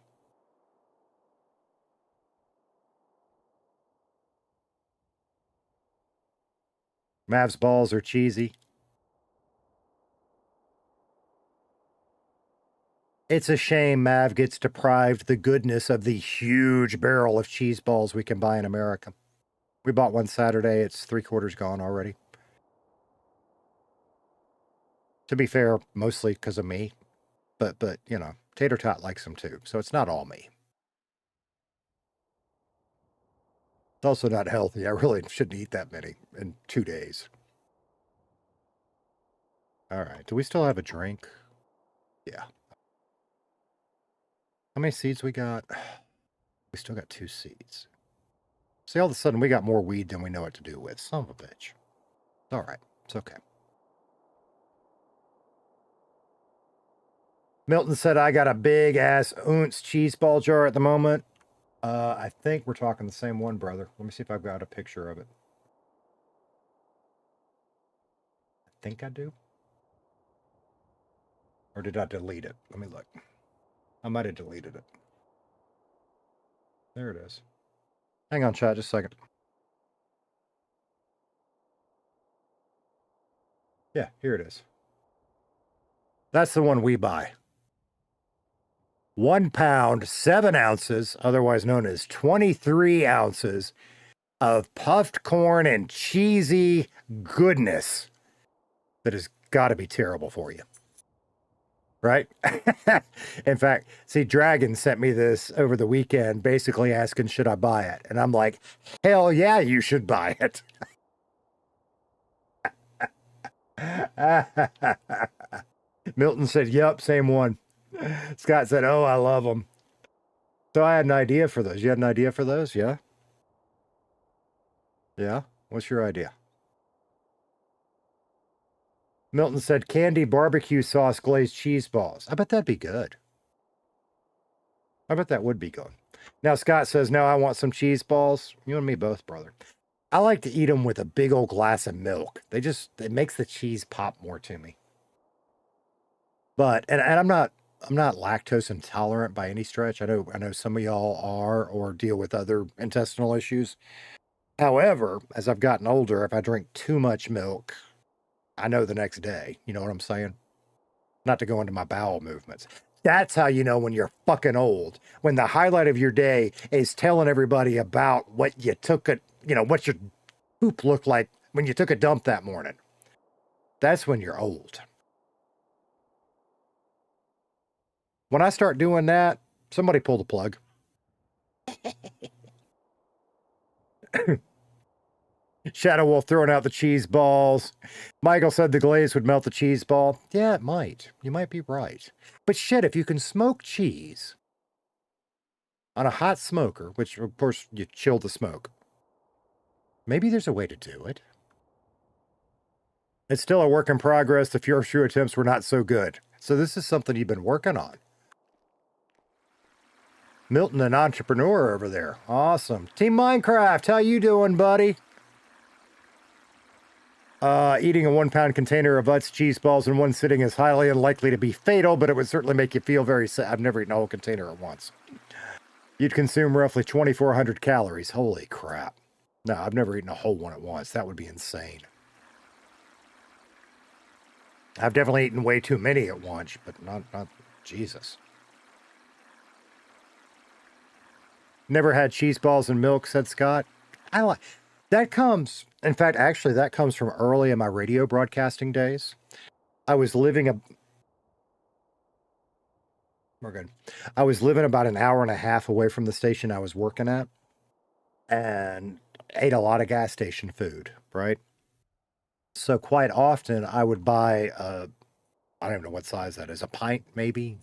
Mav's balls are cheesy. It's a shame Mav gets deprived the goodness of the huge barrel of cheese balls we can buy in America. We bought one Saturday. It's 3/4 gone already. To be fair, mostly because of me. But Tater Tot likes them too. So it's not all me. It's also not healthy. I really shouldn't eat that many in 2 days. All right. Do we still have a drink? Yeah. How many seeds we got? We still got 2 seeds. See, all of a sudden we got more weed than we know what to do with. Son of a bitch. It's all right. It's okay. Milton said, I got a big ass ounce cheese ball jar at the moment. I think we're talking the same one, brother. Let me see if I've got a picture of it. I think I do. Or did I delete it? Let me look. I might have deleted it. There it is. Hang on, chat, just a second. Yeah, here it is. That's the one we buy. 1 pound, 7 ounces, otherwise known as 23 ounces of puffed corn and cheesy goodness that has got to be terrible for you. Right? In fact, see, Dragon sent me this over the weekend, basically asking, should I buy it? And I'm like, hell yeah, you should buy it. Milton said, yep, same one. Scott said, oh, I love them. So I had an idea for those. You had an idea for those? Yeah? Yeah? What's your idea? Milton said, candy barbecue sauce glazed cheese balls. I bet that'd be good. I bet that would be good. Now, Scott says, no, I want some cheese balls. You and me both, brother. I like to eat them with a big old glass of milk. It makes the cheese pop more to me. But, and I'm not lactose intolerant by any stretch. I know some of y'all are or deal with other intestinal issues. However, as I've gotten older, if I drink too much milk, I know the next day. You know what I'm saying? Not to go into my bowel movements. That's how you know when you're fucking old. When the highlight of your day is telling everybody about what you took what your poop looked like when you took a dump that morning. That's when you're old. When I start doing that, somebody pull the plug. Shadow Wolf throwing out the cheese balls. Michael said the glaze would melt the cheese ball. Yeah, it might. You might be right. But shit, if you can smoke cheese on a hot smoker, which of course you chill the smoke, maybe there's a way to do it. It's still a work in progress. The first few attempts were not so good. So this is something you've been working on. Milton, an entrepreneur over there. Awesome. Team Minecraft, how you doing, buddy? Eating a 1-pound container of Utz cheese balls in one sitting is highly unlikely to be fatal, but it would certainly make you feel very sad. I've never eaten a whole container at once. You'd consume roughly 2,400 calories. Holy crap. No, I've never eaten a whole one at once. That would be insane. I've definitely eaten way too many at once, but not Jesus. Never had cheese balls and milk, said Scott. I like that comes, in fact, actually, that comes from early in my radio broadcasting days. I was living we're good. I was living about an hour and a half away from the station I was working at and ate a lot of gas station food, right? So quite often I would buy I don't even know what size that is, a pint maybe.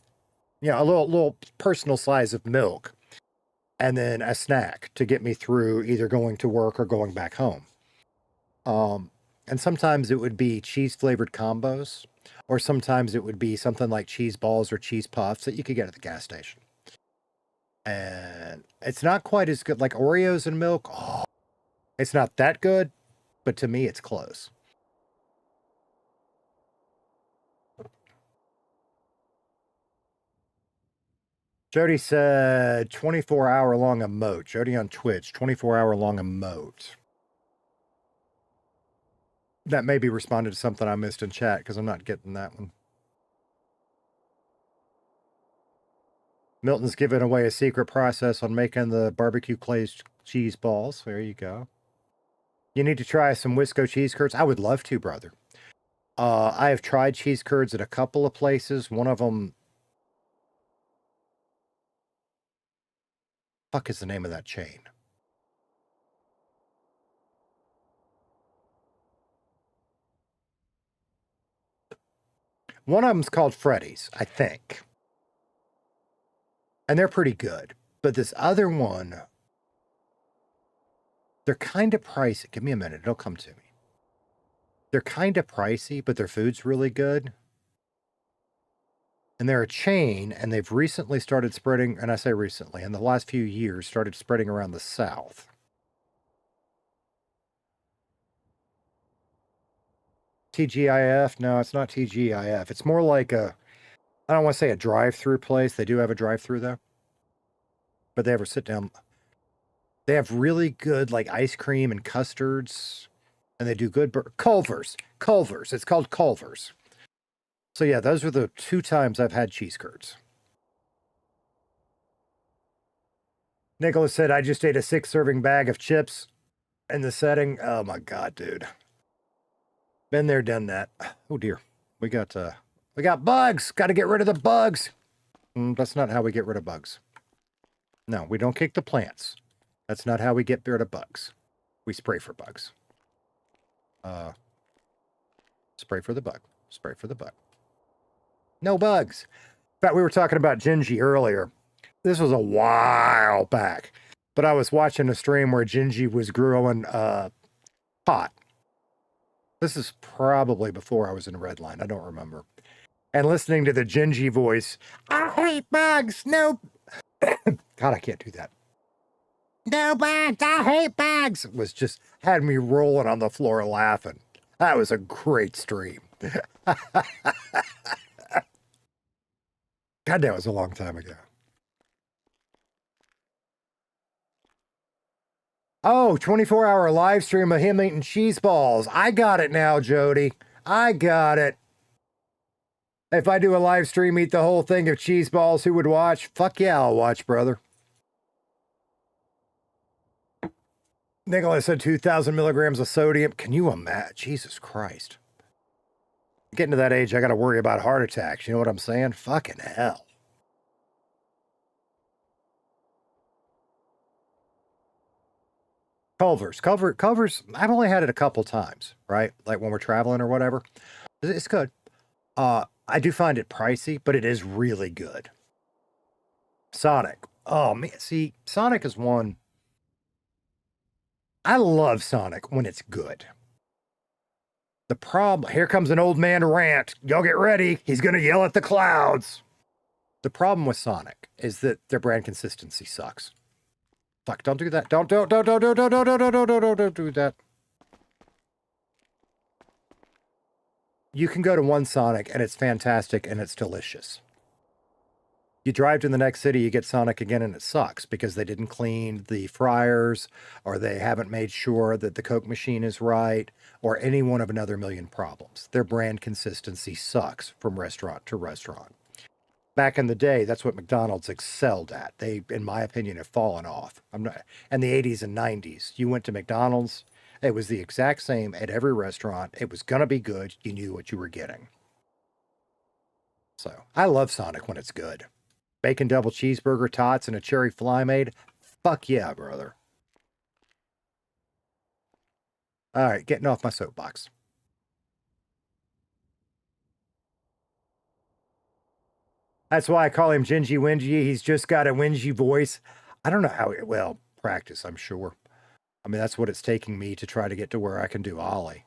You know, a little personal size of milk. And then a snack to get me through either going to work or going back home. And sometimes it would be cheese-flavored combos, or sometimes it would be something like cheese balls or cheese puffs that you could get at the gas station. And it's not quite as good, like Oreos and milk. Oh, it's not that good, but to me, it's close. Jody said 24-hour-long emote. Jody on Twitch, 24-hour-long emote. That maybe responded to something I missed in chat because I'm not getting that one. Milton's giving away a secret process on making the barbecue glazed cheese balls. There you go. You need to try some Wisco cheese curds. I would love to, brother. I have tried cheese curds at a couple of places. One of them... Fuck is the name of that chain? One of them's called Freddy's, I think. And they're pretty good. But this other one, they're kind of pricey. Give me a minute. It'll come to me. They're kind of pricey, but their food's really good. And they're a chain, and they've recently started spreading, and I say recently, in the last few years, started spreading around the South. TGIF? No, it's not TGIF. It's more like a, I don't want to say a drive-through place. They do have a drive-through, though. But they have a sit-down. They have really good, like, ice cream and custards. And they do good Culver's. Culver's. It's called Culver's. So, yeah, those are the 2 times I've had cheese curds. Nicholas said, I just ate a 6-serving bag of chips in the setting. Oh, my God, dude. Been there, done that. Oh, dear. We got bugs. Got to get rid of the bugs. That's not how we get rid of bugs. No, we don't kick the plants. That's not how we get rid of bugs. We spray for bugs. Spray for the bug. Spray for the bug. No bugs. In fact, we were talking about Gingy earlier. This was a while back. But I was watching a stream where Gingy was growing pot. This is probably before I was in Redline. I don't remember. And listening to the Gingy voice, I hate bugs. No. God, I can't do that. No bugs. I hate bugs. It was just had me rolling on the floor laughing. That was a great stream. God, that was a long time ago. Oh, 24-hour live stream of him eating cheese balls. I got it now, Jody. I got it. If I do a live stream, eat the whole thing of cheese balls, who would watch? Fuck yeah, I'll watch, brother. Nicholas said 2,000 milligrams of sodium. Can you imagine? Jesus Christ. Getting to that age, I got to worry about heart attacks. You know what I'm saying? Fucking hell. Culver's, I've only had it a couple times, right? Like when we're traveling or whatever. It's good. I do find it pricey, but it is really good. Sonic. Oh man, see, Sonic is one. I love Sonic when it's good. The problem, here comes an old man rant. Y'all get ready. He's going to yell at the clouds. The problem with Sonic is that their brand consistency sucks. Fuck, don't do that. Don't do that. You can go to one Sonic and it's fantastic and it's delicious. You drive to the next city, you get Sonic again, and it sucks because they didn't clean the fryers, or they haven't made sure that the Coke machine is right, or any one of another million problems. Their brand consistency sucks from restaurant to restaurant. Back in the day, that's what McDonald's excelled at. They, in my opinion, have fallen off. In the 80s and 90s, you went to McDonald's, it was the exact same at every restaurant. It was going to be good. You knew what you were getting. So, I love Sonic when it's good. Bacon double cheeseburger, tots, and a cherry flymaid. Fuck yeah, brother. All right, getting off my soapbox. That's why I call him Gingy Wingy. He's just got a whingy voice. I don't know how, well, practice, I'm sure. I mean, that's what it's taking me to try to get to where I can do Ollie.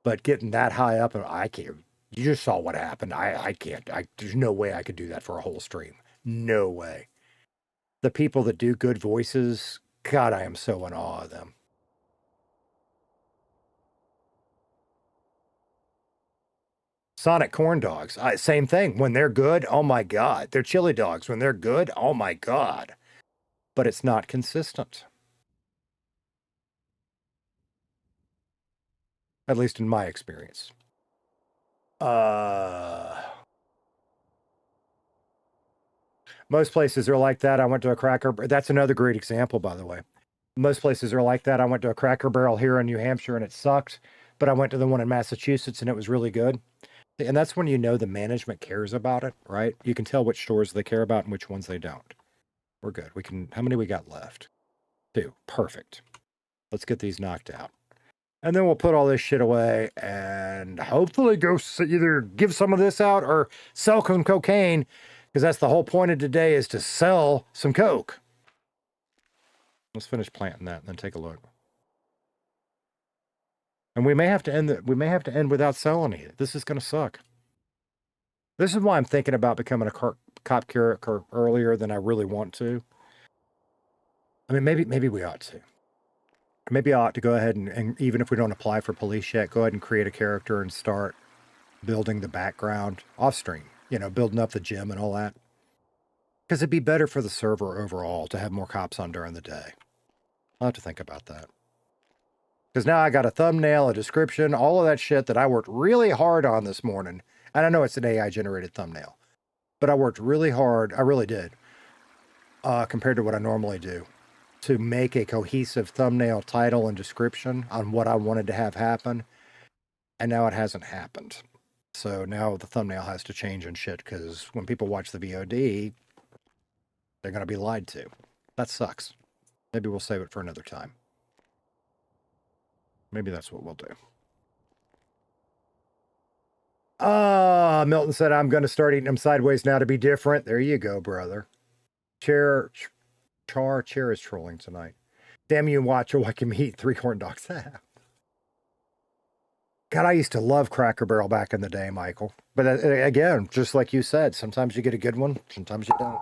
But getting that high up, I can't. You just saw what happened. I can't. There's no way I could do that for a whole stream. No way. The people that do good voices, God, I am so in awe of them. Sonic corn dogs, same thing. When they're good, oh my God. They're chili dogs. When they're good, oh my God. But it's not consistent. At least in my experience. Most places are like that. I went to a Cracker. That's another great example, by the way. Most places are like that. I went to a Cracker Barrel here in New Hampshire and it sucked. But I went to the one in Massachusetts and it was really good. And that's when you know the management cares about it, right? You can tell which stores they care about and which ones they don't. We're good. We can. How many we got left? 2. Perfect. Let's get these knocked out. And then we'll put all this shit away and hopefully go either give some of this out or sell some cocaine, because that's the whole point of today, is to sell some coke. Let's finish planting that and then take a look. And we may have to end without selling it. This is going to suck. This is why I'm thinking about becoming a cop character earlier than I really want to. I mean, maybe we ought to. Maybe I ought to go ahead and even if we don't apply for police yet, go ahead and create a character and start building the background off stream. You know, building up the gym and all that. Because it'd be better for the server overall to have more cops on during the day. I'll have to think about that. Because now I got a thumbnail, a description, all of that shit that I worked really hard on this morning. And I know it's an AI-generated thumbnail. But I worked really hard, I really did, compared to what I normally do, to make a cohesive thumbnail, title, and description on what I wanted to have happen. And now it hasn't happened. So now the thumbnail has to change and shit, because when people watch the VOD, they're going to be lied to. That sucks. Maybe we'll save it for another time. Maybe that's what we'll do. Milton said, I'm going to start eating them sideways now to be different. There you go, brother. Chair is trolling tonight. Damn you, watcher, watching me eat 3 corn dogs. God, I used to love Cracker Barrel back in the day, Michael. But again, just like you said, sometimes you get a good one, sometimes you don't.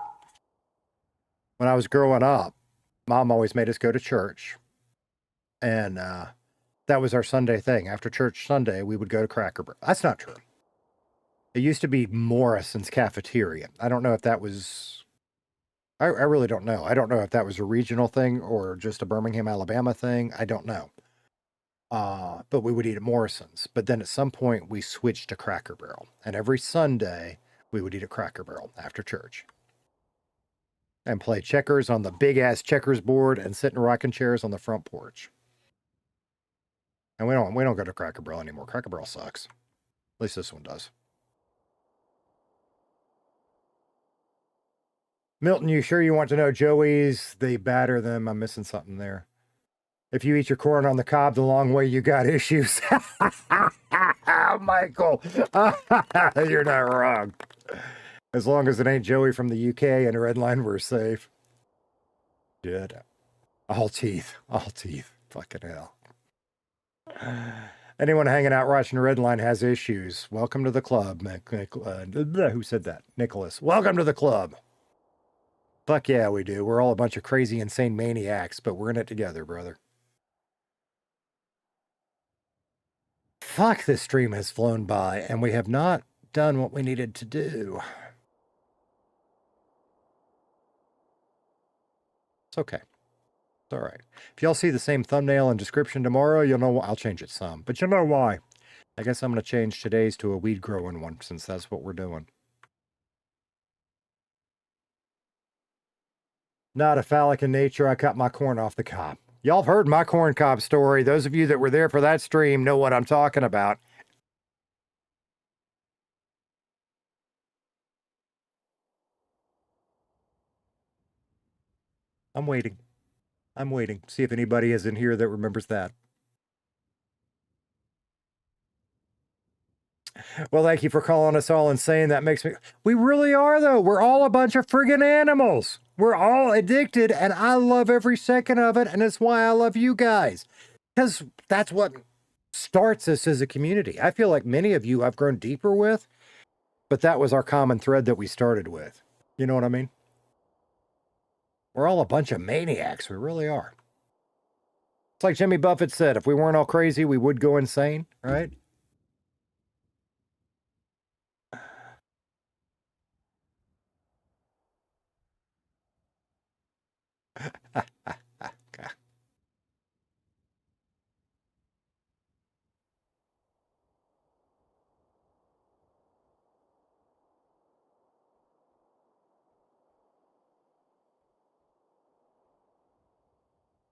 When I was growing up, Mom always made us go to church. And that was our Sunday thing. After church Sunday, we would go to Cracker Barrel. That's not true. It used to be Morrison's Cafeteria. I don't know if that was... I really don't know. I don't know if that was a regional thing or just a Birmingham, Alabama thing. I don't know. But we would eat at Morrison's. But then at some point, we switched to Cracker Barrel. And every Sunday, we would eat at Cracker Barrel after church. And play checkers on the big-ass checkers board and sit in rocking chairs on the front porch. And we don't go to Cracker Barrel anymore. Cracker Barrel sucks. At least this one does. Milton, you sure you want to know Joey's? They batter them. I'm missing something there. If you eat your corn on the cob the long way, you got issues. Michael, you're not wrong. As long as it ain't Joey from the UK and Redline, we're safe. Dude, all teeth. Fucking hell. Anyone hanging out watching Redline has issues. Welcome to the club. Who said that? Nicholas. Welcome to the club. Fuck yeah, we do. We're all a bunch of crazy, insane maniacs, but we're in it together, brother. Fuck, this stream has flown by, and we have not done what we needed to do. It's okay. It's all right. If y'all see the same thumbnail and description tomorrow, you'll know I'll change it some. But you'll know why. I guess I'm going to change today's to a weed growing one, since that's what we're doing. Not a phallic in nature. I cut my corn off the cob. Y'all have heard my corn cob story. Those of you that were there for that stream know what I'm talking about. I'm waiting. See if anybody is in here that remembers that. Well, thank you for calling us all insane. That makes me... We really are, though. We're all a bunch of friggin' animals. We're all addicted, and I love every second of it, and it's why I love you guys. Because that's what starts us as a community. I feel like many of you I've grown deeper with, but that was our common thread that we started with. You know what I mean? We're all a bunch of maniacs. We really are. It's like Jimmy Buffett said, if we weren't all crazy, we would go insane, right?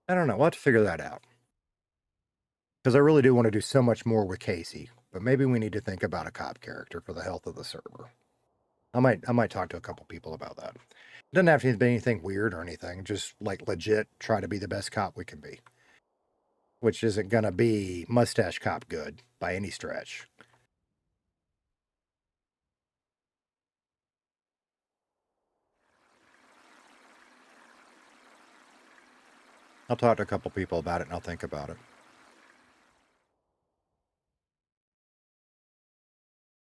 I don't know. We'll have to figure that out. Because I really do want to do so much more with Casey. But maybe we need to think about a cop character for the health of the server. I might talk to a couple people about that. It doesn't have to be anything weird or anything. Just like legit try to be the best cop we can be. Which isn't going to be mustache cop good by any stretch. I'll talk to a couple people about it and I'll think about it.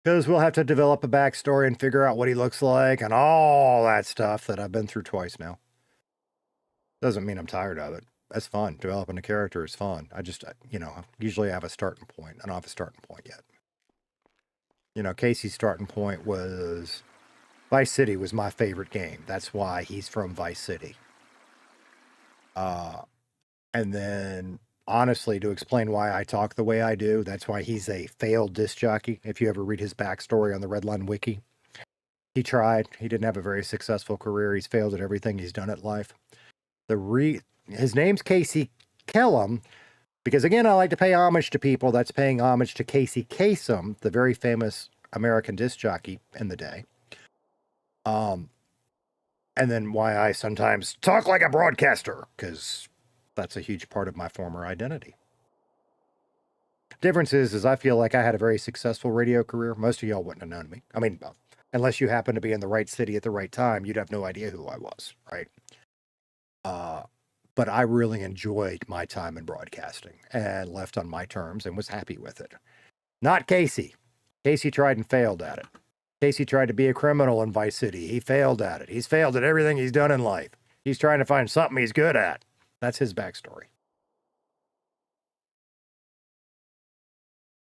Because we'll have to develop a backstory and figure out what he looks like and all that stuff that I've been through twice now. Doesn't mean I'm tired of it. That's fun. Developing a character is fun. I just, usually I have a starting point. I don't have a starting point yet. Casey's starting point was Vice City was my favorite game. That's why he's from Vice City. And then, honestly, to explain why I talk the way I do, that's why he's a failed disc jockey. If you ever read his backstory on the Redline Wiki, he tried. He didn't have a very successful career. He's failed at everything he's done at life. His name's Casey Kellem, because, again, I like to pay homage to people. That's paying homage to Casey Kasem, the very famous American disc jockey in the day. And then why I sometimes talk like a broadcaster, because that's a huge part of my former identity. Difference is I feel like I had a very successful radio career. Most of y'all wouldn't have known me. I mean, unless you happen to be in the right city at the right time, you'd have no idea who I was, right? But I really enjoyed my time in broadcasting and left on my terms and was happy with it. Not Casey. Casey tried and failed at it. Casey tried to be a criminal in Vice City. He failed at it. He's failed at everything he's done in life. He's trying to find something he's good at. That's his backstory.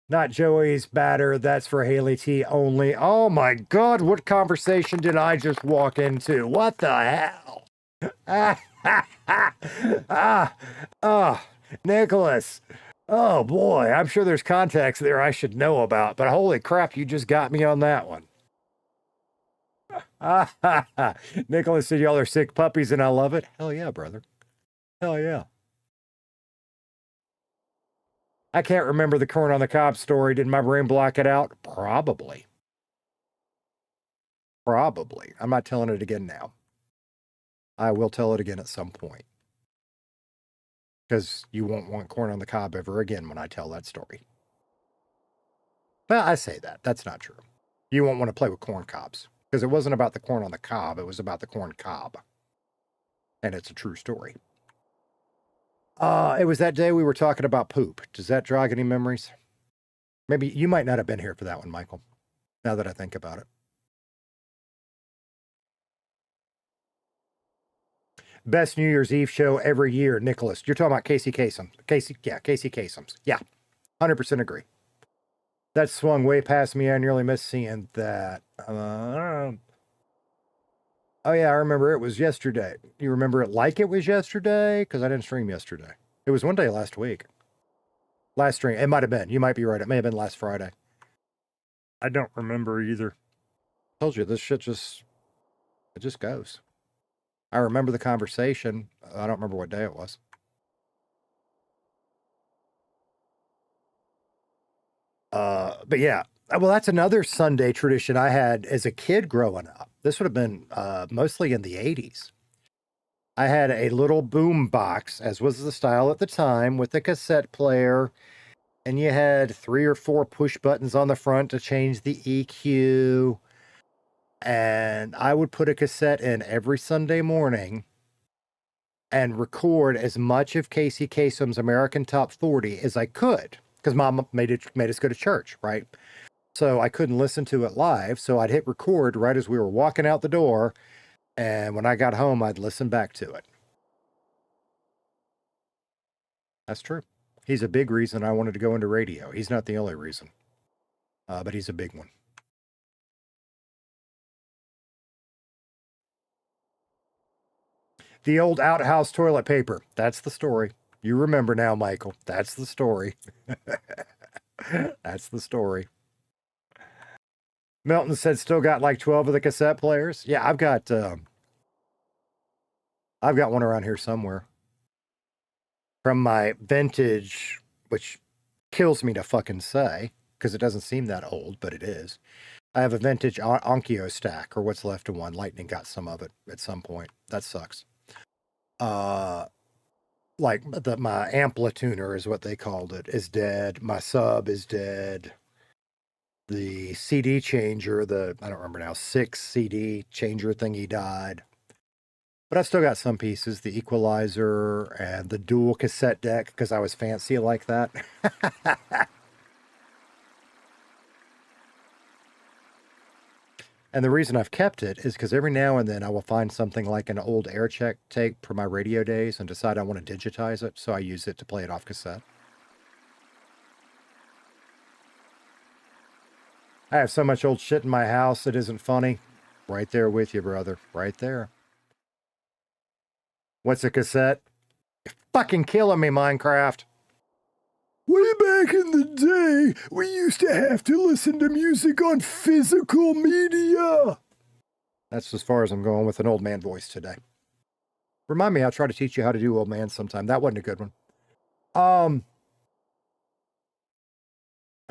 Not Joey's batter. That's for Haley T only. Oh my God, what conversation did I just walk into? What the hell? Nicholas. Oh boy, I'm sure there's context there I should know about, but holy crap, you just got me on that one. Nicholas said y'all are sick puppies and I love it. Hell yeah, brother. Hell yeah. I can't remember the corn on the cob story. Did my brain block it out? Probably. I'm not telling it again now. I will tell it again at some point. because you won't want corn on the cob ever again when I tell that story. Well, I say that. That's not true. You won't want to play with corn cobs because it wasn't about the corn on the cob. It was about the corn cob. And it's a true story. It was that day we were talking about poop. Does that jog any memories? Maybe you might not have been here for that one, Michael, now that I think about it. Best New Year's Eve show every year, Nicholas. You're talking about Casey Kasem. Casey Kasem's. Yeah, 100% agree. That swung way past me. I nearly missed seeing that. Oh, yeah, I remember it was yesterday. You remember it like it was yesterday? Because I didn't stream yesterday. It was one day last week. Last stream. It might have been. You might be right. It may have been last Friday. I don't remember either. I told you, this shit just goes. I remember the conversation. I don't remember what day it was. But yeah. Well, that's another Sunday tradition I had as a kid growing up. This would have been mostly in the 80s. I had a little boom box, as was the style at the time, with a cassette player. And you had 3 or 4 push buttons on the front to change the EQ. And I would put a cassette in every Sunday morning and record as much of Casey Kasem's American Top 40 as I could. Because Mom made us go to church, right? So I couldn't listen to it live. So I'd hit record right as we were walking out the door. And when I got home, I'd listen back to it. That's true. He's a big reason I wanted to go into radio. He's not the only reason. But he's a big one. The old outhouse toilet paper. That's the story. You remember now, Michael. That's the story. That's the story. Milton said still got like 12 of the cassette players. Yeah, I've got one around here somewhere. From my vintage, which kills me to fucking say, because it doesn't seem that old, but it is. I have a vintage Onkyo stack, or what's left of one. Lightning got some of it at some point. That sucks. Like my amplituner is what they called it, is dead. My sub is dead. The CD changer, I don't remember now, 6 CD changer thingy died. But I still got some pieces, the equalizer and the dual cassette deck, because I was fancy like that. And the reason I've kept it is because every now and then I will find something like an old air check tape from my radio days and decide I want to digitize it, so I use it to play it off cassette. I have so much old shit in my house, it isn't funny. Right there with you, brother. Right there. What's a cassette? You're fucking killing me, Minecraft. Way back in the day, we used to have to listen to music on physical media. That's as far as I'm going with an old man voice today. Remind me, I'll try to teach you how to do old man sometime. That wasn't a good one. I'll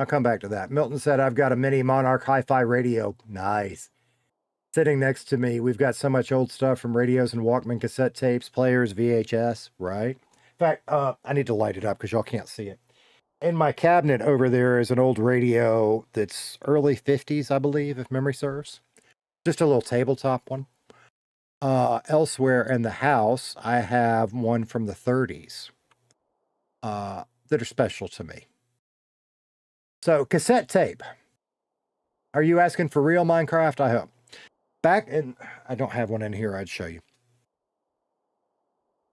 come back to that. Milton said, I've got a mini Monarch hi-fi radio. Nice. Sitting next to me, we've got so much old stuff from radios and Walkman cassette tapes, players, VHS, right? In fact, I need to light it up because y'all can't see it. In my cabinet over there is an old radio that's early 50s, I believe, if memory serves. Just a little tabletop one. Elsewhere in the house, I have one from the 30s that are special to me. So, cassette tape. Are you asking for real Minecraft? I hope. Back in, I don't have one in here, I'd show you.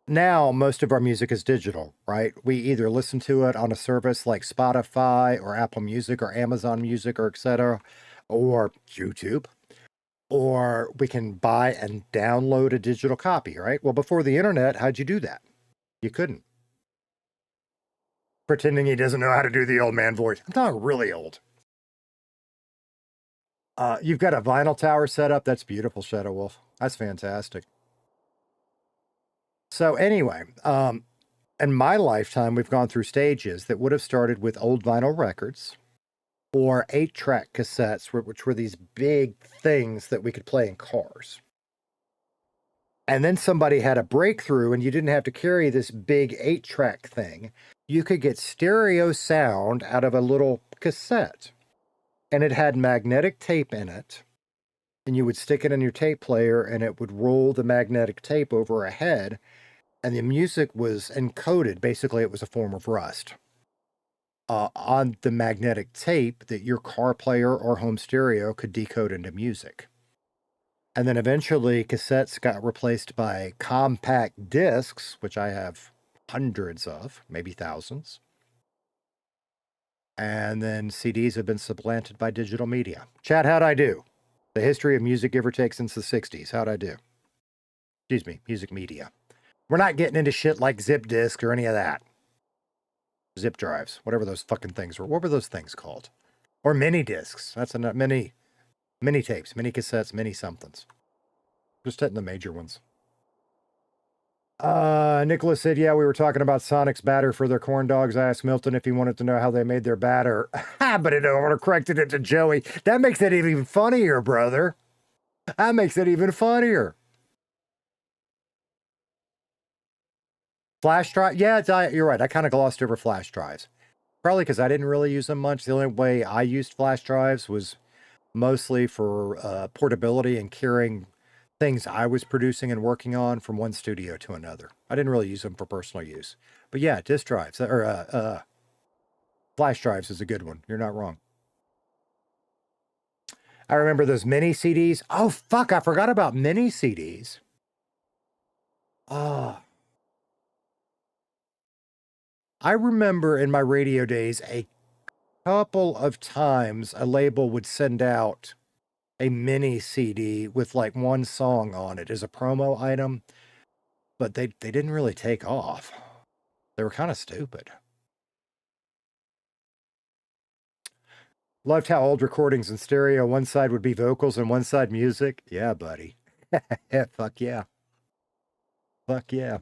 Now, most of our music is digital, right? We either listen to it on a service like Spotify or Apple Music or Amazon Music or etc. or YouTube. Or we can buy and download a digital copy, right? Well, before the internet, how'd you do that? You couldn't. Pretending he doesn't know how to do the old man voice. I'm talking really old. You've got a vinyl tower set up. That's beautiful, Shadow Wolf. That's fantastic. So anyway, in my lifetime, we've gone through stages that would have started with old vinyl records or 8-track cassettes, which were these big things that we could play in cars. And then somebody had a breakthrough and you didn't have to carry this big 8-track thing. You could get stereo sound out of a little cassette. And it had magnetic tape in it. And you would stick it in your tape player and it would roll the magnetic tape over a head. And the music was encoded. Basically, it was a form of Rust. On the magnetic tape that your car player or home stereo could decode into music. And then eventually cassettes got replaced by compact discs, which I have hundreds of, maybe thousands. And then CDs have been supplanted by digital media. Chat, how'd I do? The history of music, give or take, since the 60s. How'd I do? Excuse me, music media. We're not getting into shit like zip disk or any of that. Zip drives, whatever those fucking things were. What were those things called? Or mini discs. That's enough. Mini tapes, mini cassettes, mini somethings. Just hitting the major ones. Nicholas said, yeah, we were talking about Sonic's batter for their corn dogs. I asked Milton if he wanted to know how they made their batter. But it would corrected it to Joey. That makes it even funnier, brother. That makes it even funnier. Flash drive? Yeah, you're right. I kind of glossed over flash drives. Probably because I didn't really use them much. The only way I used flash drives was mostly for portability and carrying things I was producing and working on from one studio to another. I didn't really use them for personal use. But yeah, disk drives or flash drives is a good one. You're not wrong. I remember those mini CDs. Oh, fuck. I forgot about mini CDs. I remember in my radio days a couple of times a label would send out a mini CD with like one song on it as a promo item, but they didn't really take off. They were kind of stupid. Loved how old recordings in stereo, one side would be vocals and one side music. Yeah, buddy. Fuck yeah. Fuck yeah.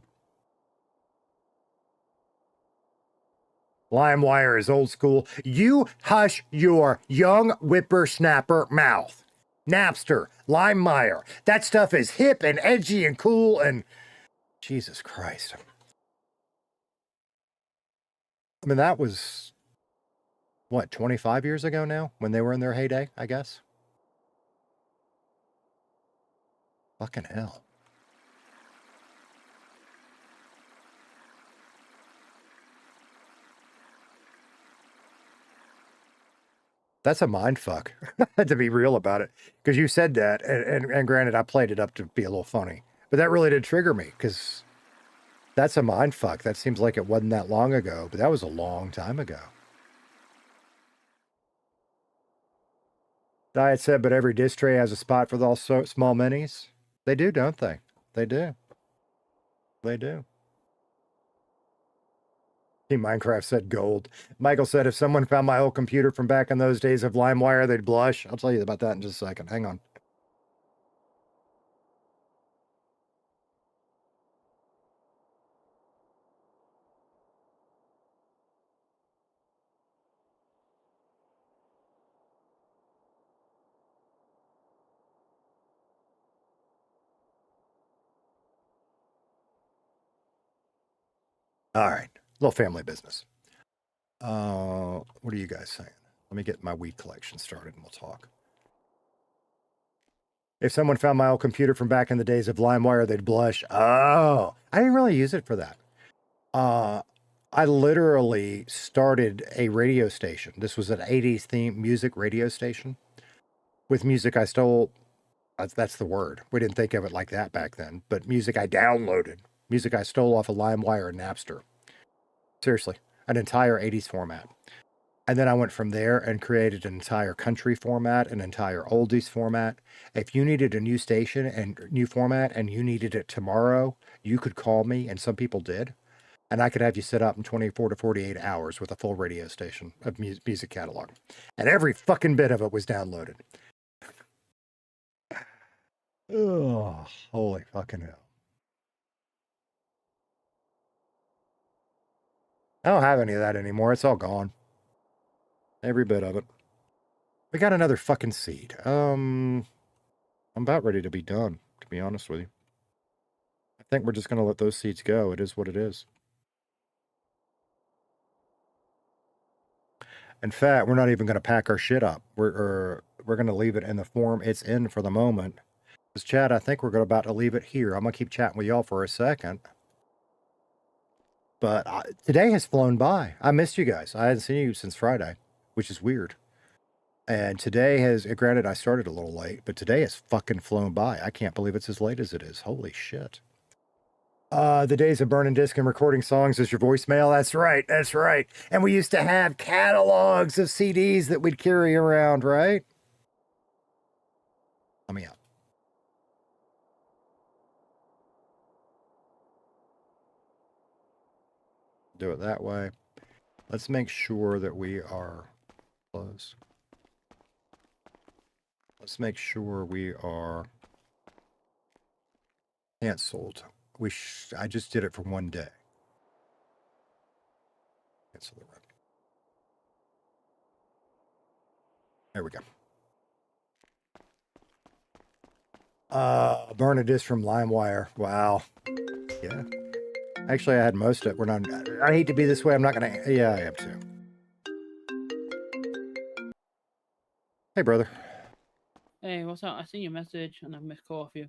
LimeWire is old school. You hush your young whippersnapper mouth. Napster, LimeWire. That stuff is hip and edgy and cool and Jesus Christ. I mean, that was, what, 25 years ago now? When they were in their heyday, I guess? Fucking hell. That's a mind fuck, to be real about it. Because you said that, and granted, I played it up to be a little funny. But that really did trigger me, because that's a mind fuck. That seems like it wasn't that long ago, but that was a long time ago. Diet said, but every disc tray has a spot for those small minis. They do, don't they? They do. They do. Team Minecraft said gold. Michael said, if someone found my old computer from back in those days of LimeWire, they'd blush. I'll tell you about that in just a second. Hang on. All right. Little family business. What are you guys saying? Let me get my weed collection started and we'll talk. If someone found my old computer from back in the days of LimeWire, they'd blush. Oh, I didn't really use it for that. I literally started a radio station. This was an 80s theme music radio station with music I stole. That's the word. We didn't think of it like that back then, but music I downloaded, music I stole off of LimeWire and Napster. Seriously, an entire 80s format. And then I went from there and created an entire country format, an entire oldies format. If you needed a new station and new format and you needed it tomorrow, you could call me, and some people did. And I could have you set up in 24 to 48 hours with a full radio station of music catalog. And every fucking bit of it was downloaded. Oh, holy fucking hell. I don't have any of that anymore. It's all gone. Every bit of it. We got another fucking seed. I'm about ready to be done, to be honest with you. think we're just going to let those seats go. It is what it is. In fact, we're not even going to pack our shit up. We're going to leave it in the form it's in for the moment. Because, Chad, I think we're about to leave it here. I'm going to keep chatting with y'all for a second. But today has flown by. I missed you guys. I hadn't seen you since Friday, which is weird. And today has, granted, I started a little late, but today has fucking flown by. I can't believe it's as late as it is. Holy shit. The days of burning disc and recording songs as your voicemail. That's right. That's right. And we used to have catalogs of CDs that we'd carry around, right? Let me out. Do it that way. Let's make sure that we are close. Let's make sure we are canceled. I just did it for one day. Cancel the rep. There we go. Burn a disc from LimeWire. Wow. Yeah. Actually, I had most of it. I hate to be this way. I'm not going to. Yeah, I am too. Hey, brother. Hey, what's up? I seen your message and I missed call off you.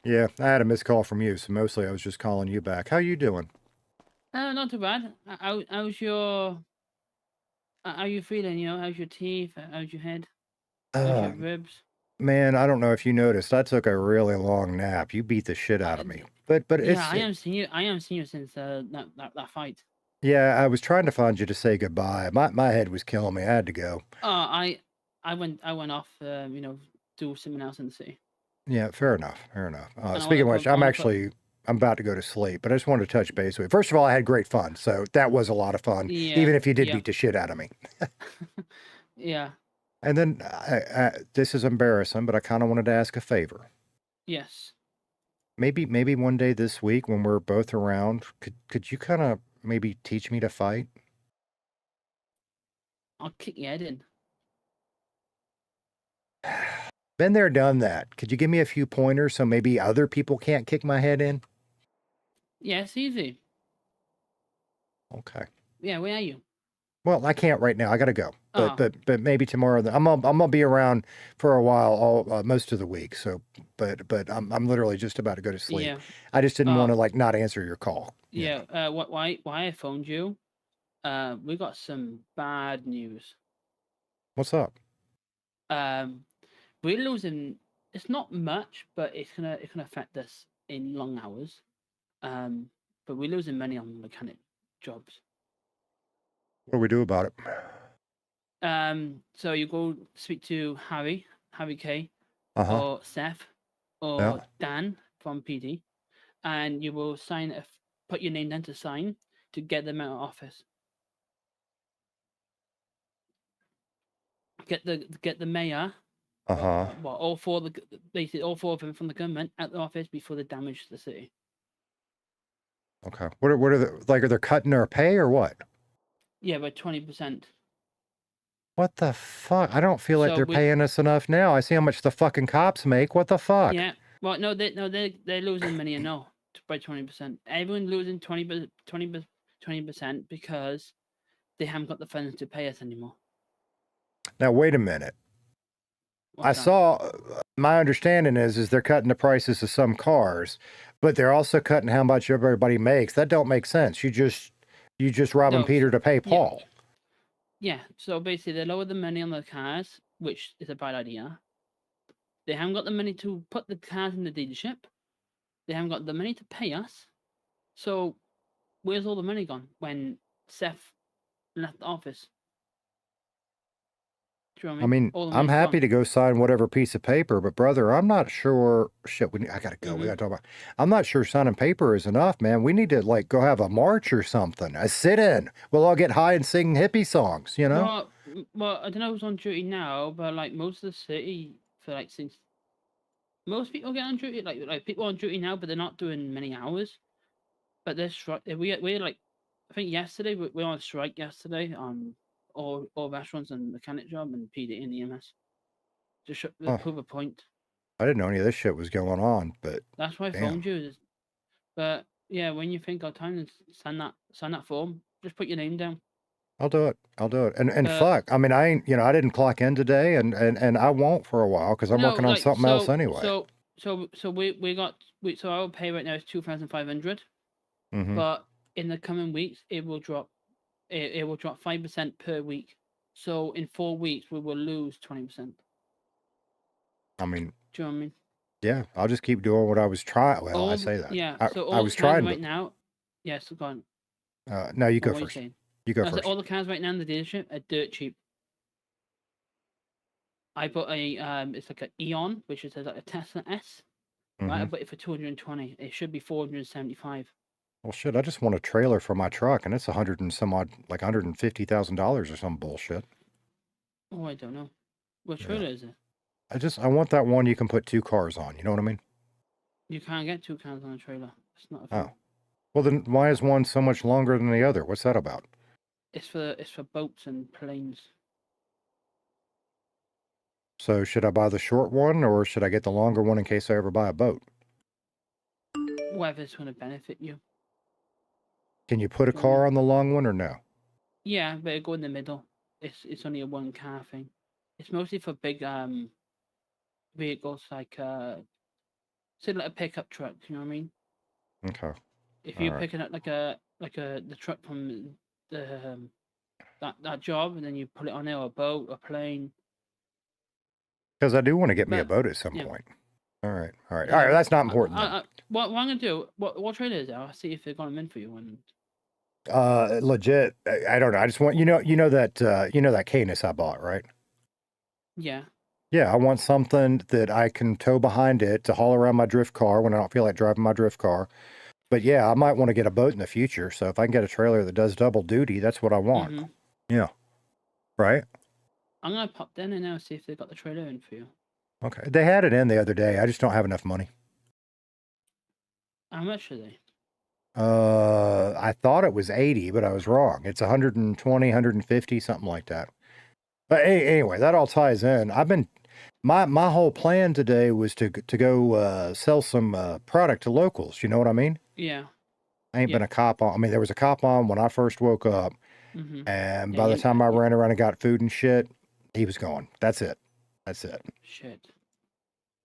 Yeah, I had a missed call from you, so mostly I was just calling you back. How you doing? Not too bad. How's your... how you feeling, you know? How's your teeth? How's your head? How's your ribs? Man, I don't know if you noticed. I took a really long nap. You beat the shit out of me. But it's... Yeah, I haven't seen you since that fight. Yeah, I was trying to find you to say goodbye. My head was killing me. I had to go. I went off, you know, do something else in the city. Yeah, fair enough. Fair enough. Speaking of which, I'm about to go to sleep, but I just wanted to touch base with you. First of all, I had great fun, so that was a lot of fun, even if you did beat the shit out of me. Yeah. And then, this is embarrassing, but I kind of wanted to ask a favor. Yes. Maybe one day this week when we're both around, could you kind of maybe teach me to fight? I'll kick your head in. Been there, done that. Could you give me a few pointers so maybe other people can't kick my head in? Yeah, it's easy. Okay. Yeah, where are you? Well, I can't right now. I gotta go. But maybe tomorrow. I'm gonna be around for a while, most of the week. So, but I'm literally just about to go to sleep. Yeah. I just didn't want to like not answer your call. Yeah. Why I phoned you? We got some bad news. What's up? We're losing. It's not much, but it's gonna affect us in long hours. But we're losing money on mechanic jobs. What do we do about it? So you go speak to Harry K, Uh-huh. or Seth, or Dan from PD, and you will put your name down to sign to get them out of office. Get the mayor. Well, all four of them from the government at the office before they damage the city. Okay. What are the like? Are they cutting our pay or what? Yeah, by 20%. What the fuck? I don't feel like they're paying us enough now. I see how much the fucking cops make. What the fuck? Yeah. Well, no, they're losing money, and no, by 20%. Everyone's losing 20% because they haven't got the funds to pay us anymore. Now wait a minute. I saw. My understanding is they're cutting the prices of some cars, but they're also cutting how much everybody makes. That don't make sense. You just robbing Peter to pay Paul. Yeah. So basically, they lower the money on the cars, which is a bad idea. They haven't got the money to put the cars in the dealership. They haven't got the money to pay us. So where's all the money gone when Seth left the office? Do you know what I mean, I'm happy to go sign whatever piece of paper, but brother, I'm not sure. Shit, I gotta go. We gotta talk about. I'm not sure signing paper is enough, man. We need to like go have a march or something. A sit-in. We'll all get high and sing hippie songs. You know. Well, I don't know who's on duty now, but like most of the city, for like since most people get on duty, like people on duty now, but they're not doing many hours. But they're strike. We're like, I think yesterday we're on strike yesterday on all restaurants and mechanic job and PD and EMS. Just prove a point. I didn't know any of this shit was going on, but that's why I phoned you. But yeah, when you think of time and sign that form, just put your name down. I'll do it. I'll do it. And But fuck, I mean, I ain't, I didn't clock in today, and I won't for a while because I'm no, working on like something else anyway. so our pay right now is 2,500, Mm-hmm. but in the coming weeks it will drop. It will drop 5% per week. So in 4 weeks we will lose 20%. I mean, Do you know what I mean? yeah, I'll just keep doing what I was trying. Well, I All say that. yeah. So I all was the cars trying right to. now. Yes, go on. No, you go What are you first. saying? You go I said first. all the cars right now in the dealership are dirt cheap. I bought a it's like an Eon, which is like a Tesla S. Right, I Mm-hmm. bought it for 220. It should be 475. Well, shit, I just want a trailer for my truck, and it's $100 and some odd, like $150,000 or some bullshit. Oh, I don't know. What Yeah. trailer is it? I want that one you can put 2 cars on. You know what I mean? You can't get 2 cars on a trailer. It's not a Oh, thing. well then why is one so much longer than the other? What's that about? It's for boats and planes. So should I buy the short one or should I get the longer one in case I ever buy a boat? Whether it's going to benefit you. Can you put a car on the long one or no? Yeah, but it go in the middle. It's only a 1 car thing. It's mostly for big vehicles like say like a pickup truck. You know what I mean? Okay. If you're All right. picking up like the truck from the that job and then you put it on there, or a boat, or a plane. Because I do want to get me a But, boat at some yeah. point. All right. All right. All right. That's not important then. What I'm gonna do? What trailer is it? I'll see if they've got them in for you. And Legit. I don't know. I just want that Canis I bought, right? yeah, Yeah, I want something that I can tow behind it to haul around my drift car when I don't feel like driving my drift car. But yeah, I might want to get a boat in the future. So if I can get a trailer that does double duty, that's what I want. Mhm. Yeah. Right? I'm gonna pop down there now and see if they've got the trailer in for you. Okay. They had it in the other day. I just don't have enough money. How much are they? I thought it was 80, but I was wrong. It's 120, 150, something like that. But anyway, that all ties in. My whole plan today was to go sell some product to locals. You know what I mean? Yeah. I ain't been a cop on. I mean, there was a cop on when I first woke up, and by the time I ran around and got food and shit, he was gone. That's it. That's it. Shit.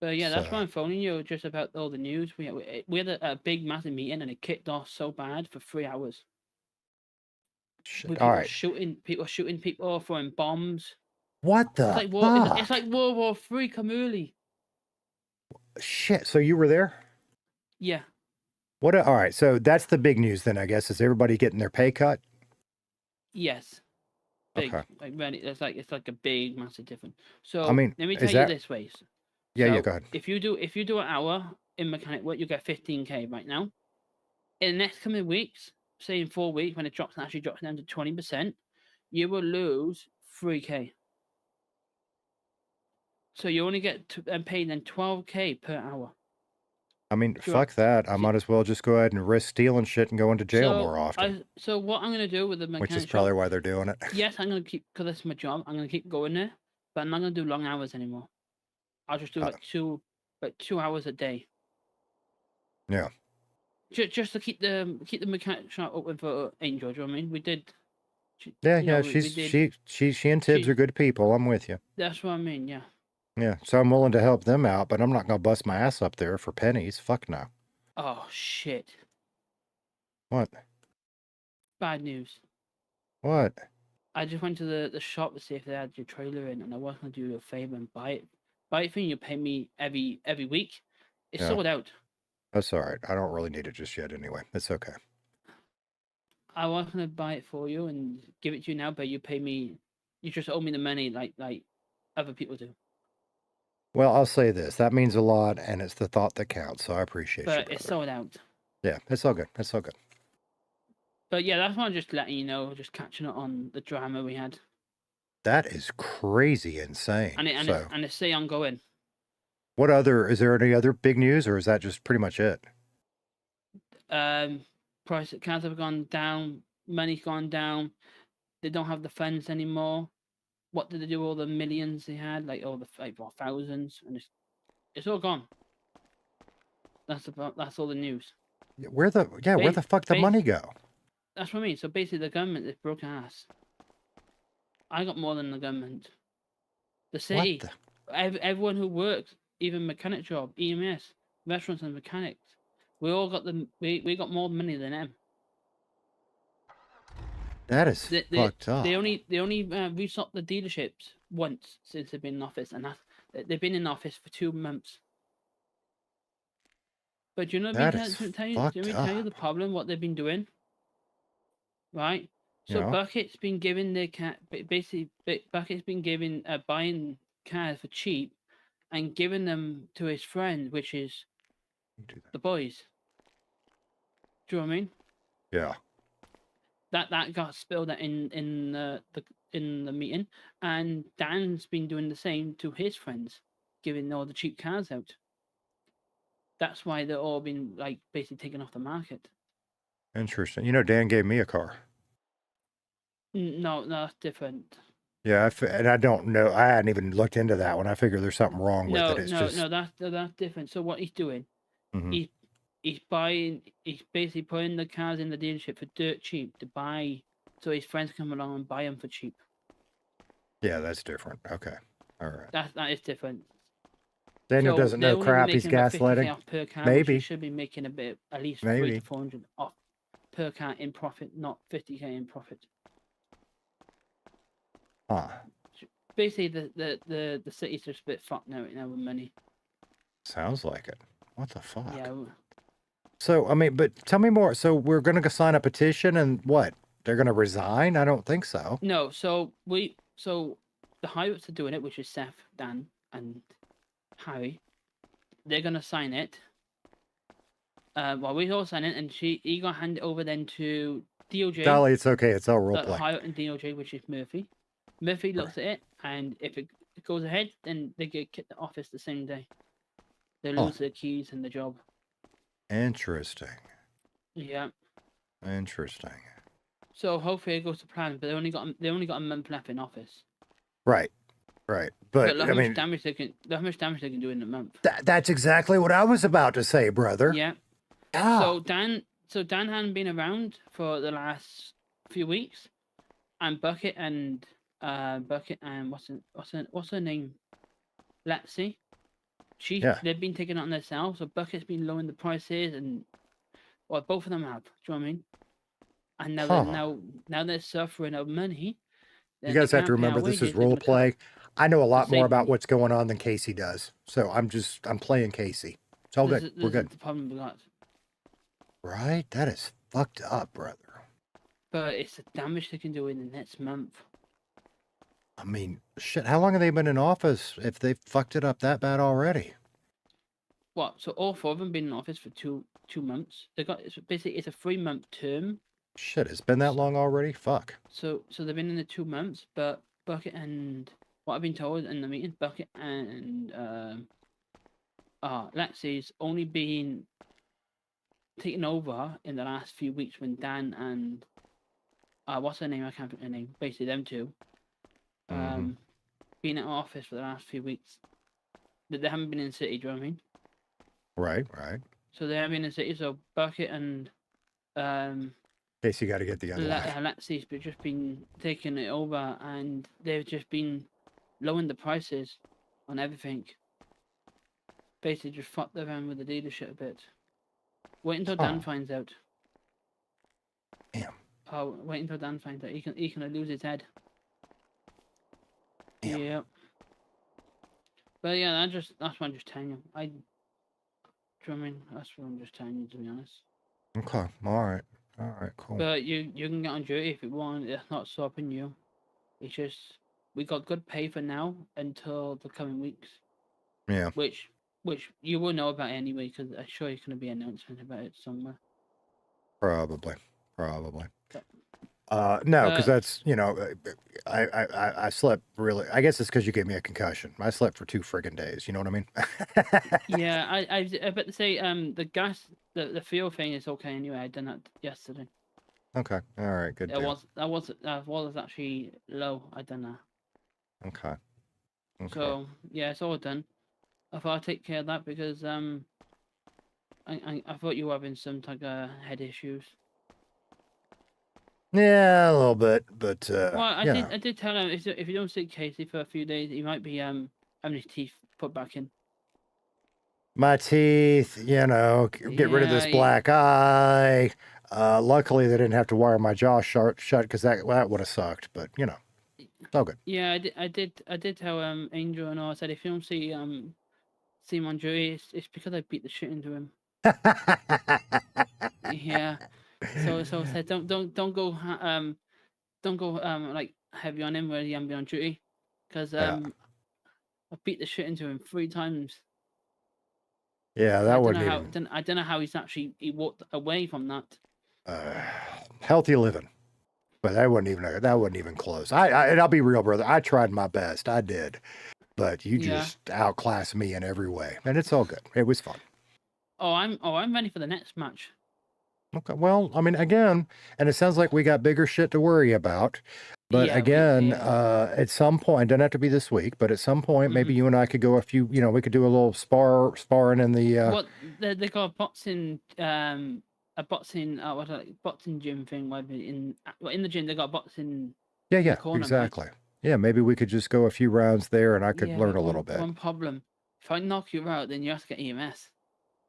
But yeah, that's why I'm phoning you just about all the news. We had a big massive meeting and it kicked off so bad for 3 hours. With All people right. shooting people, throwing bombs. What the It's like fuck? it's like World War III come early. Shit. So you were there? Yeah. All right. So that's the big news then, I guess. Is everybody getting their pay cut? Yes. Big. Okay. Like really, it's like a big massive difference. So I mean, let me is tell you that- this way. Yeah, go ahead. If you do an hour in mechanic work, you get 15K right now. In the next coming weeks, say in 4 weeks, when it actually drops down to 20%, you will lose 3K. So you only get paid then 12K per hour. I mean, fuck that. I might as well just go ahead and risk stealing shit and go into jail more often. So what I'm gonna do with the mechanic Which is probably why they're doing it. Yes, I'm gonna keep, because that's my job. I'm gonna keep going there, but I'm not gonna do long hours anymore. I'll just do like 2 hours a day. Yeah. Just to keep the mechanic shop open for Angel. Do you know what I mean? We did. Yeah. She and Tibbs are good people. I'm with you. That's what I mean. Yeah. Yeah. So I'm willing to help them out, but I'm not gonna bust my ass up there for pennies. Fuck no. Oh shit. What? Bad news. What? I just went to the shop to see if they had your trailer in, and I was gonna do you a favor and buy it. Buy it for you pay me every week. It's Yeah. sold out. That's all right. I don't really need it just yet anyway. It's okay. I was gonna buy it for you and give it to you now, but you pay me. You just owe me the money like other people do. Well, I'll say this. That means a lot, and it's the thought that counts, so I appreciate you, But brother. it's sold out. Yeah, it's all good. It's all good. But yeah, that's why I'm just letting you know, just catching up on the drama we had. That is crazy insane. And it's still ongoing. Is there any other big news, or is that just pretty much it? Price of cars have gone down, money's gone down. They don't have the funds anymore. What did they do with all the millions they had? Like all the thousands, and it's all gone. That's all the news. Where the fuck the money go? That's what I mean. So basically, the government is broke ass. I got more than the government. The city, everyone who works, even mechanic job, EMS, restaurants and mechanics, we all got we got more money than them. That is fucked up. They only restocked the dealerships once since they've been in office, and they've been in office for 2 months. But you know, That is tell you fucked the problem, what they've been doing, right? So Yeah. Bucket's been giving their basically Bucket's been giving buying cars for cheap, and giving them to his friend, which is the boys. Do you know what I mean? Yeah. That got spilled out in the meeting, and Dan's been doing the same to his friends, giving all the cheap cars out. That's why they're all been like basically taken off the market. Interesting. You know, Dan gave me a car. No, that's different. Yeah, and I don't know. I hadn't even looked into that one. I figure there's something wrong with No, it. It's no, just no, that's different. So what he's doing, Mhm. he's basically putting the cars in the dealership for dirt cheap to buy, so his friends come along and buy them for cheap. Yeah, that's different. Okay, all right. That is different. Daniel So doesn't they're know only crap. He's making about 50K gaslighting. off per car, which Maybe. he should be making a bit, at least Maybe. 300 to 400 off per car in profit, not 50K in profit. Huh. Basically, the city's just a bit fucked now with money. Sounds like it. What the fuck? Yeah. So I mean, but tell me more. So we're gonna go sign a petition, and what? They're gonna resign? I don't think so. No, so the higher-ups are doing it, which is Seth, Dan, and Harry. They're gonna sign it. Well, we all sign it, and he got handed over then to DOJ. Dolly, it's okay. It's all role The play. higher-up in DOJ, which is Murphy. Murphy looks at it, and if it goes ahead, then they get kicked the office the same day. They lose their keys and the job. Interesting. Yeah. Interesting. So hopefully it goes to plan, but they only got a month left in office. Right. Right. But look I how mean, much damage they can do in a month. that's exactly what I was about to say, brother. Yeah. Ah. So Dan hadn't been around for the last few weeks, and Bucket and what's her name? Lexi. They've been taking it on themselves. So Bucket's been lowering the prices, and well, both of them have. Do you know what I mean? And now they're suffering of money. You guys have to remember this is role play. I know a lot more about what's going on than Casey does. So I'm playing Casey. It's all good. We're good. The problem with that. Right? That is fucked up, brother. But it's the damage they can do in the next month. I mean, shit, how long have they been in office if they've fucked it up that bad already? What? So all four of them been in office for two months. It's a 3-month term. Shit, it's been that long already? Fuck. So they've been in the 2 months, but Bucket and what I've been told in the meeting, Bucket and Lexi's only been taken over in the last few weeks when Dan and what's her name? I can't think her name. Basically them two. Been in office for the last few weeks. They haven't been in the city, do you know what I mean? Right. So they haven't been in the city, so Bucket and Casey got to get the other one. Alexi's just been taking it over, and they've just been lowering the prices on everything. Basically, just fucked around with the dealership a bit. Wait until Dan finds out. Damn. Oh, wait until Dan finds out. He can lose his head. Damn. Yeah. But yeah, that's what I'm just telling you. Do you know what I mean? That's what I'm just telling you, to be honest. Okay. All right, cool. But you can get on duty if you want. It's not stopping you. It's just we got good pay for now until the coming weeks. Yeah. Which you will know about anyway, because I'm sure there's going to be an announcement about it somewhere. Probably. No, because that's, I slept really, I guess it's because you gave me a concussion. I slept for 2 friggin' days. You know what I mean? Yeah, I about to say, the gas, the fuel thing is okay anyway. I done that yesterday. Okay. All right. Good. That was actually low. I done that. Okay. So yeah, it's all done. I thought I'd take care of that because I thought you were having some type of head issues. Yeah, a little bit, but Well, yeah. I did tell him if you don't see Casey for a few days, he might be having his teeth put back in. My teeth, you know, get rid of this black eye. Luckily, they didn't have to wire my jaw shut because that would have sucked. But you know, it's all good. Yeah, I did tell Angel and I said if you don't see him on duty, it's because I beat the shit into him. Yeah. So I said don't go like heavy on him where he hasn't been on duty, because I beat the shit into him 3 times. Yeah, that wouldn't even. I don't know how he walked away from that. Healthy living, but that wasn't even close. And I'll be real, brother. I tried my best. I did, but you just outclassed me in every way, and it's all good. It was fun. I'm ready for the next match. Okay. Well, I mean, again, and it sounds like we got bigger shit to worry about. But at some point, doesn't have to be this week, but at some point, maybe you and I could go we could do a little sparring in the. Well, they got a boxing boxing gym thing. In the gym, they got boxing. Yeah, corner, exactly. Right? Yeah, maybe we could just go a few rounds there, and I could learn a little bit. One problem: if I knock you out, then you have to get EMS.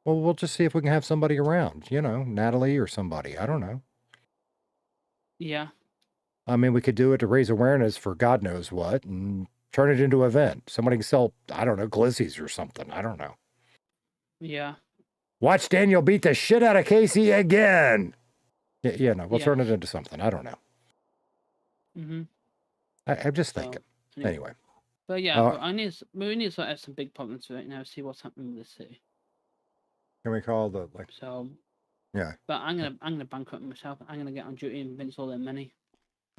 Well, we'll just see if we can have somebody around. You know, Natalie or somebody. I don't know. Yeah. I mean, we could do it to raise awareness for God knows what and turn it into an event. Somebody can sell, I don't know, glizzies or something. I don't know. Yeah. Watch Daniel beat the shit out of Casey again. Yeah, no, we'll turn it into something. I don't know. Mm-hmm. I'm just thinking. Anyway. But yeah, we need to have some big problems right now. See what's happening with the city. Can we call the So. Yeah. But I'm gonna bankrupt myself. I'm gonna get on duty and vince all their money.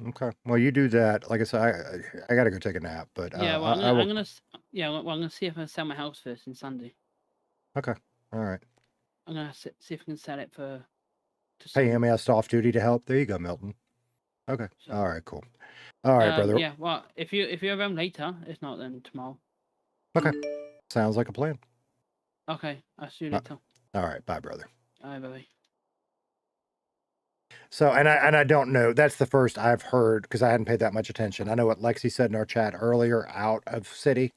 Okay. Well, you do that. Like I said, I gotta go take a nap. But yeah, well, I'm gonna see if I can sell my house first in Sunday. Okay. All right. I'm gonna see if I can sell it for. Hey, him asked off duty to help. There you go, Milton. Okay. So, all right. Cool. All right, brother. Yeah. Well, if you're around later, if not, then tomorrow. Okay. Sounds like a plan. Okay. I'll see you later. All right. Bye, brother. All right. Bye. So, and I don't know. That's the first I've heard because I hadn't paid that much attention. I know what Lexi said in our chat earlier out of city.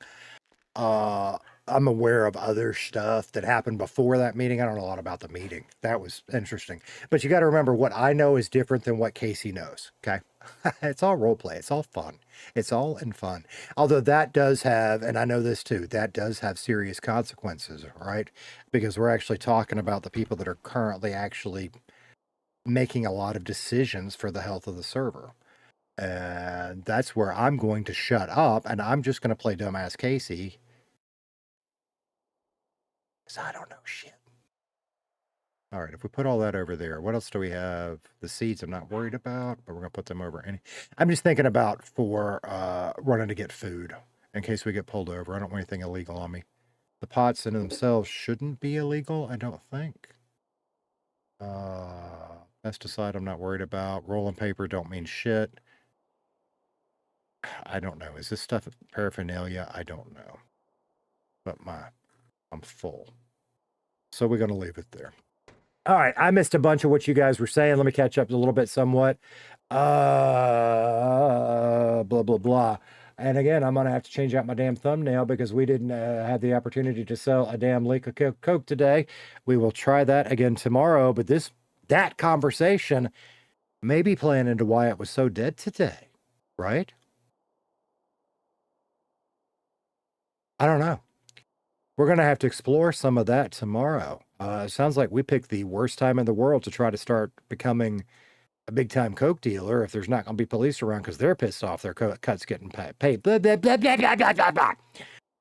I'm aware of other stuff that happened before that meeting. I don't know a lot about the meeting. That was interesting. But you got to remember what I know is different than what Casey knows. Okay. It's all role play. It's all fun. It's all in fun. Although that does have, and I know this too, that does have serious consequences, right? Because we're actually talking about the people that are currently actually making a lot of decisions for the health of the server. And that's where I'm going to shut up and I'm just going to play dumbass Casey. Because I don't know shit. All right, if we put all that over there, what else do we have? The seeds I'm not worried about, but we're going to put them over. I'm just thinking about for running to get food in case we get pulled over. I don't want anything illegal on me. The pots in themselves shouldn't be illegal, I don't think. Pesticide I'm not worried about. Rolling paper don't mean shit. I don't know. Is this stuff paraphernalia? I don't know. But I'm full. So we're going to leave it there. All right. I missed a bunch of what you guys were saying. Let me catch up a little bit somewhat. Blah, blah, blah. And again, I'm going to have to change out my damn thumbnail because we didn't have the opportunity to sell a damn leak of Coke today. We will try that again tomorrow. But that conversation may be playing into why it was so dead today, right? I don't know. We're going to have to explore some of that tomorrow. It sounds like we picked the worst time in the world to try to start becoming a big-time Coke dealer if there's not going to be police around because they're pissed off their cut's getting paid. Blah, blah, blah, blah, blah, blah, blah, blah.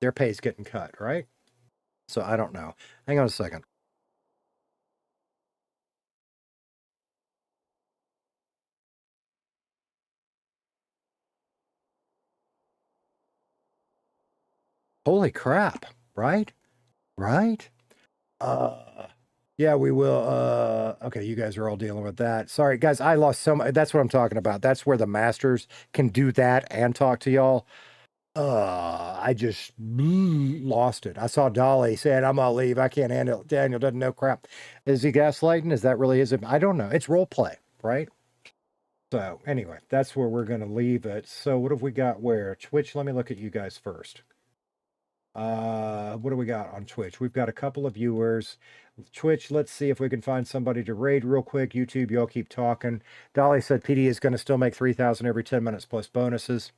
Their pay's getting cut, right? So I don't know. Hang on a second. Holy crap, right? Right? Yeah, we will. Okay, you guys are all dealing with that. Sorry, guys, I lost so much. That's what I'm talking about. That's where the masters can do that and talk to y'all. I just lost it. I saw Dolly saying, I'm gonna leave. I can't handle it. Daniel doesn't know crap. Is he gaslighting? Is that really his? I don't know. It's role play, right? So anyway, that's where we're gonna leave it. So what have we got where? Twitch, let me look at you guys first. What do we got on Twitch? We've got a couple of viewers. Twitch, let's see if we can find somebody to raid real quick. YouTube, y'all keep talking. Dolly said PD is going to still make 3,000 every 10 minutes plus bonuses.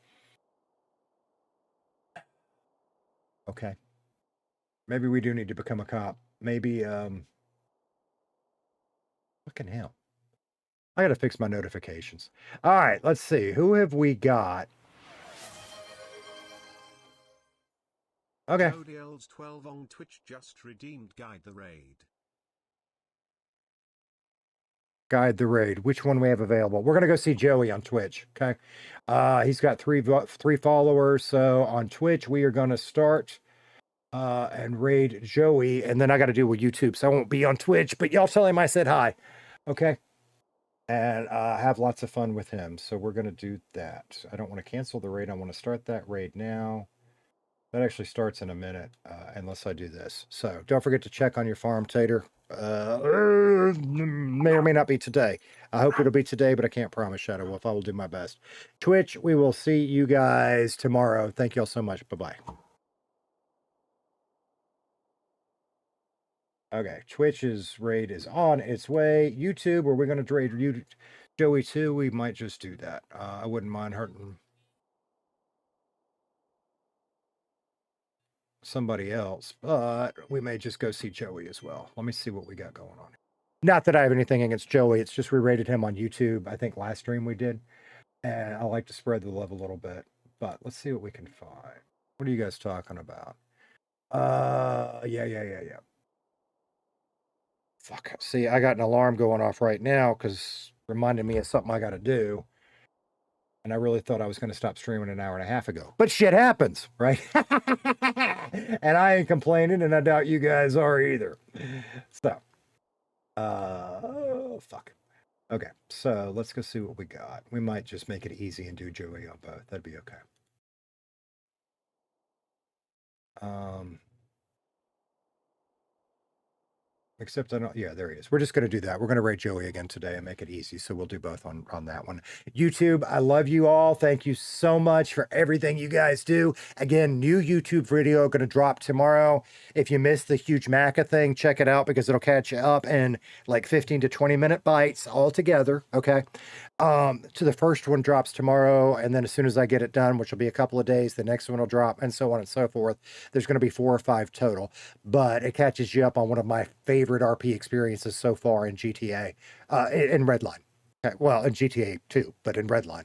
Okay. Maybe we do need to become a cop. Maybe, fucking hell. I got to fix my notifications. All right, let's see. Who have we got? Okay. ODL's 12 on Twitch just redeemed Guide the Raid. Guide the raid. Which one we have available? We're gonna go see Joey on Twitch. Okay, he's got three followers. So on Twitch, we are gonna start and raid Joey, and then I got to do with YouTube, so I won't be on Twitch. But y'all tell him I said hi, okay? And have lots of fun with him. So we're gonna do that. I don't want to cancel the raid. I want to start that raid now. That actually starts in a minute, unless I do this. So don't forget to check on your farm, Tater. May or may not be today. I hope it'll be today, but I can't promise, Shadow Wolf. I will do my best. Twitch, we will see you guys tomorrow. Thank you all so much. Bye-bye. Okay, Twitch's raid is on its way. YouTube, are we going to raid you, Joey, too? We might just do that. I wouldn't mind hurting somebody else, but we may just go see Joey as well. Let me see what we got going on. Not that I have anything against Joey. It's just we rated him on YouTube. I think last stream we did. And I like to spread the love a little bit. But let's see what we can find. What are you guys talking about? Yeah. Fuck. See, I got an alarm going off right now because reminding me of something I got to do. And I really thought I was going to stop streaming an hour and a half ago. But shit happens, right? And I ain't complaining, and I doubt you guys are either. So, fuck. Okay, so let's go see what we got. We might just make it easy and do Joey on both. That'd be okay. Except I don't, yeah, there he is. We're just going to do that. We're going to rate Joey again today and make it easy. So we'll do both on that one. YouTube, I love you all. Thank you so much for everything you guys do. Again, new YouTube video going to drop tomorrow. If you missed the huge Maca thing, check it out because it'll catch you up in like 15 to 20 minute bites all together. Okay. So the first one drops tomorrow. And then as soon as I get it done, which will be a couple of days, the next one will drop and so on and so forth. There's going to be 4 or 5 total, but it catches you up on one of my favorite RP experiences so far in GTA, in Redline. Okay, well, in GTA 2, but in Redline.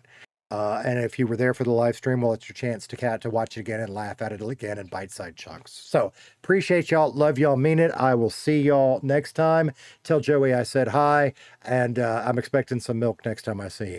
And if you were there for the live stream, well, it's your chance to watch it again and laugh at it again in bite-sized chunks. So appreciate y'all. Love y'all. Mean it. I will see y'all next time. Tell Joey I said hi, and I'm expecting some milk next time I see him.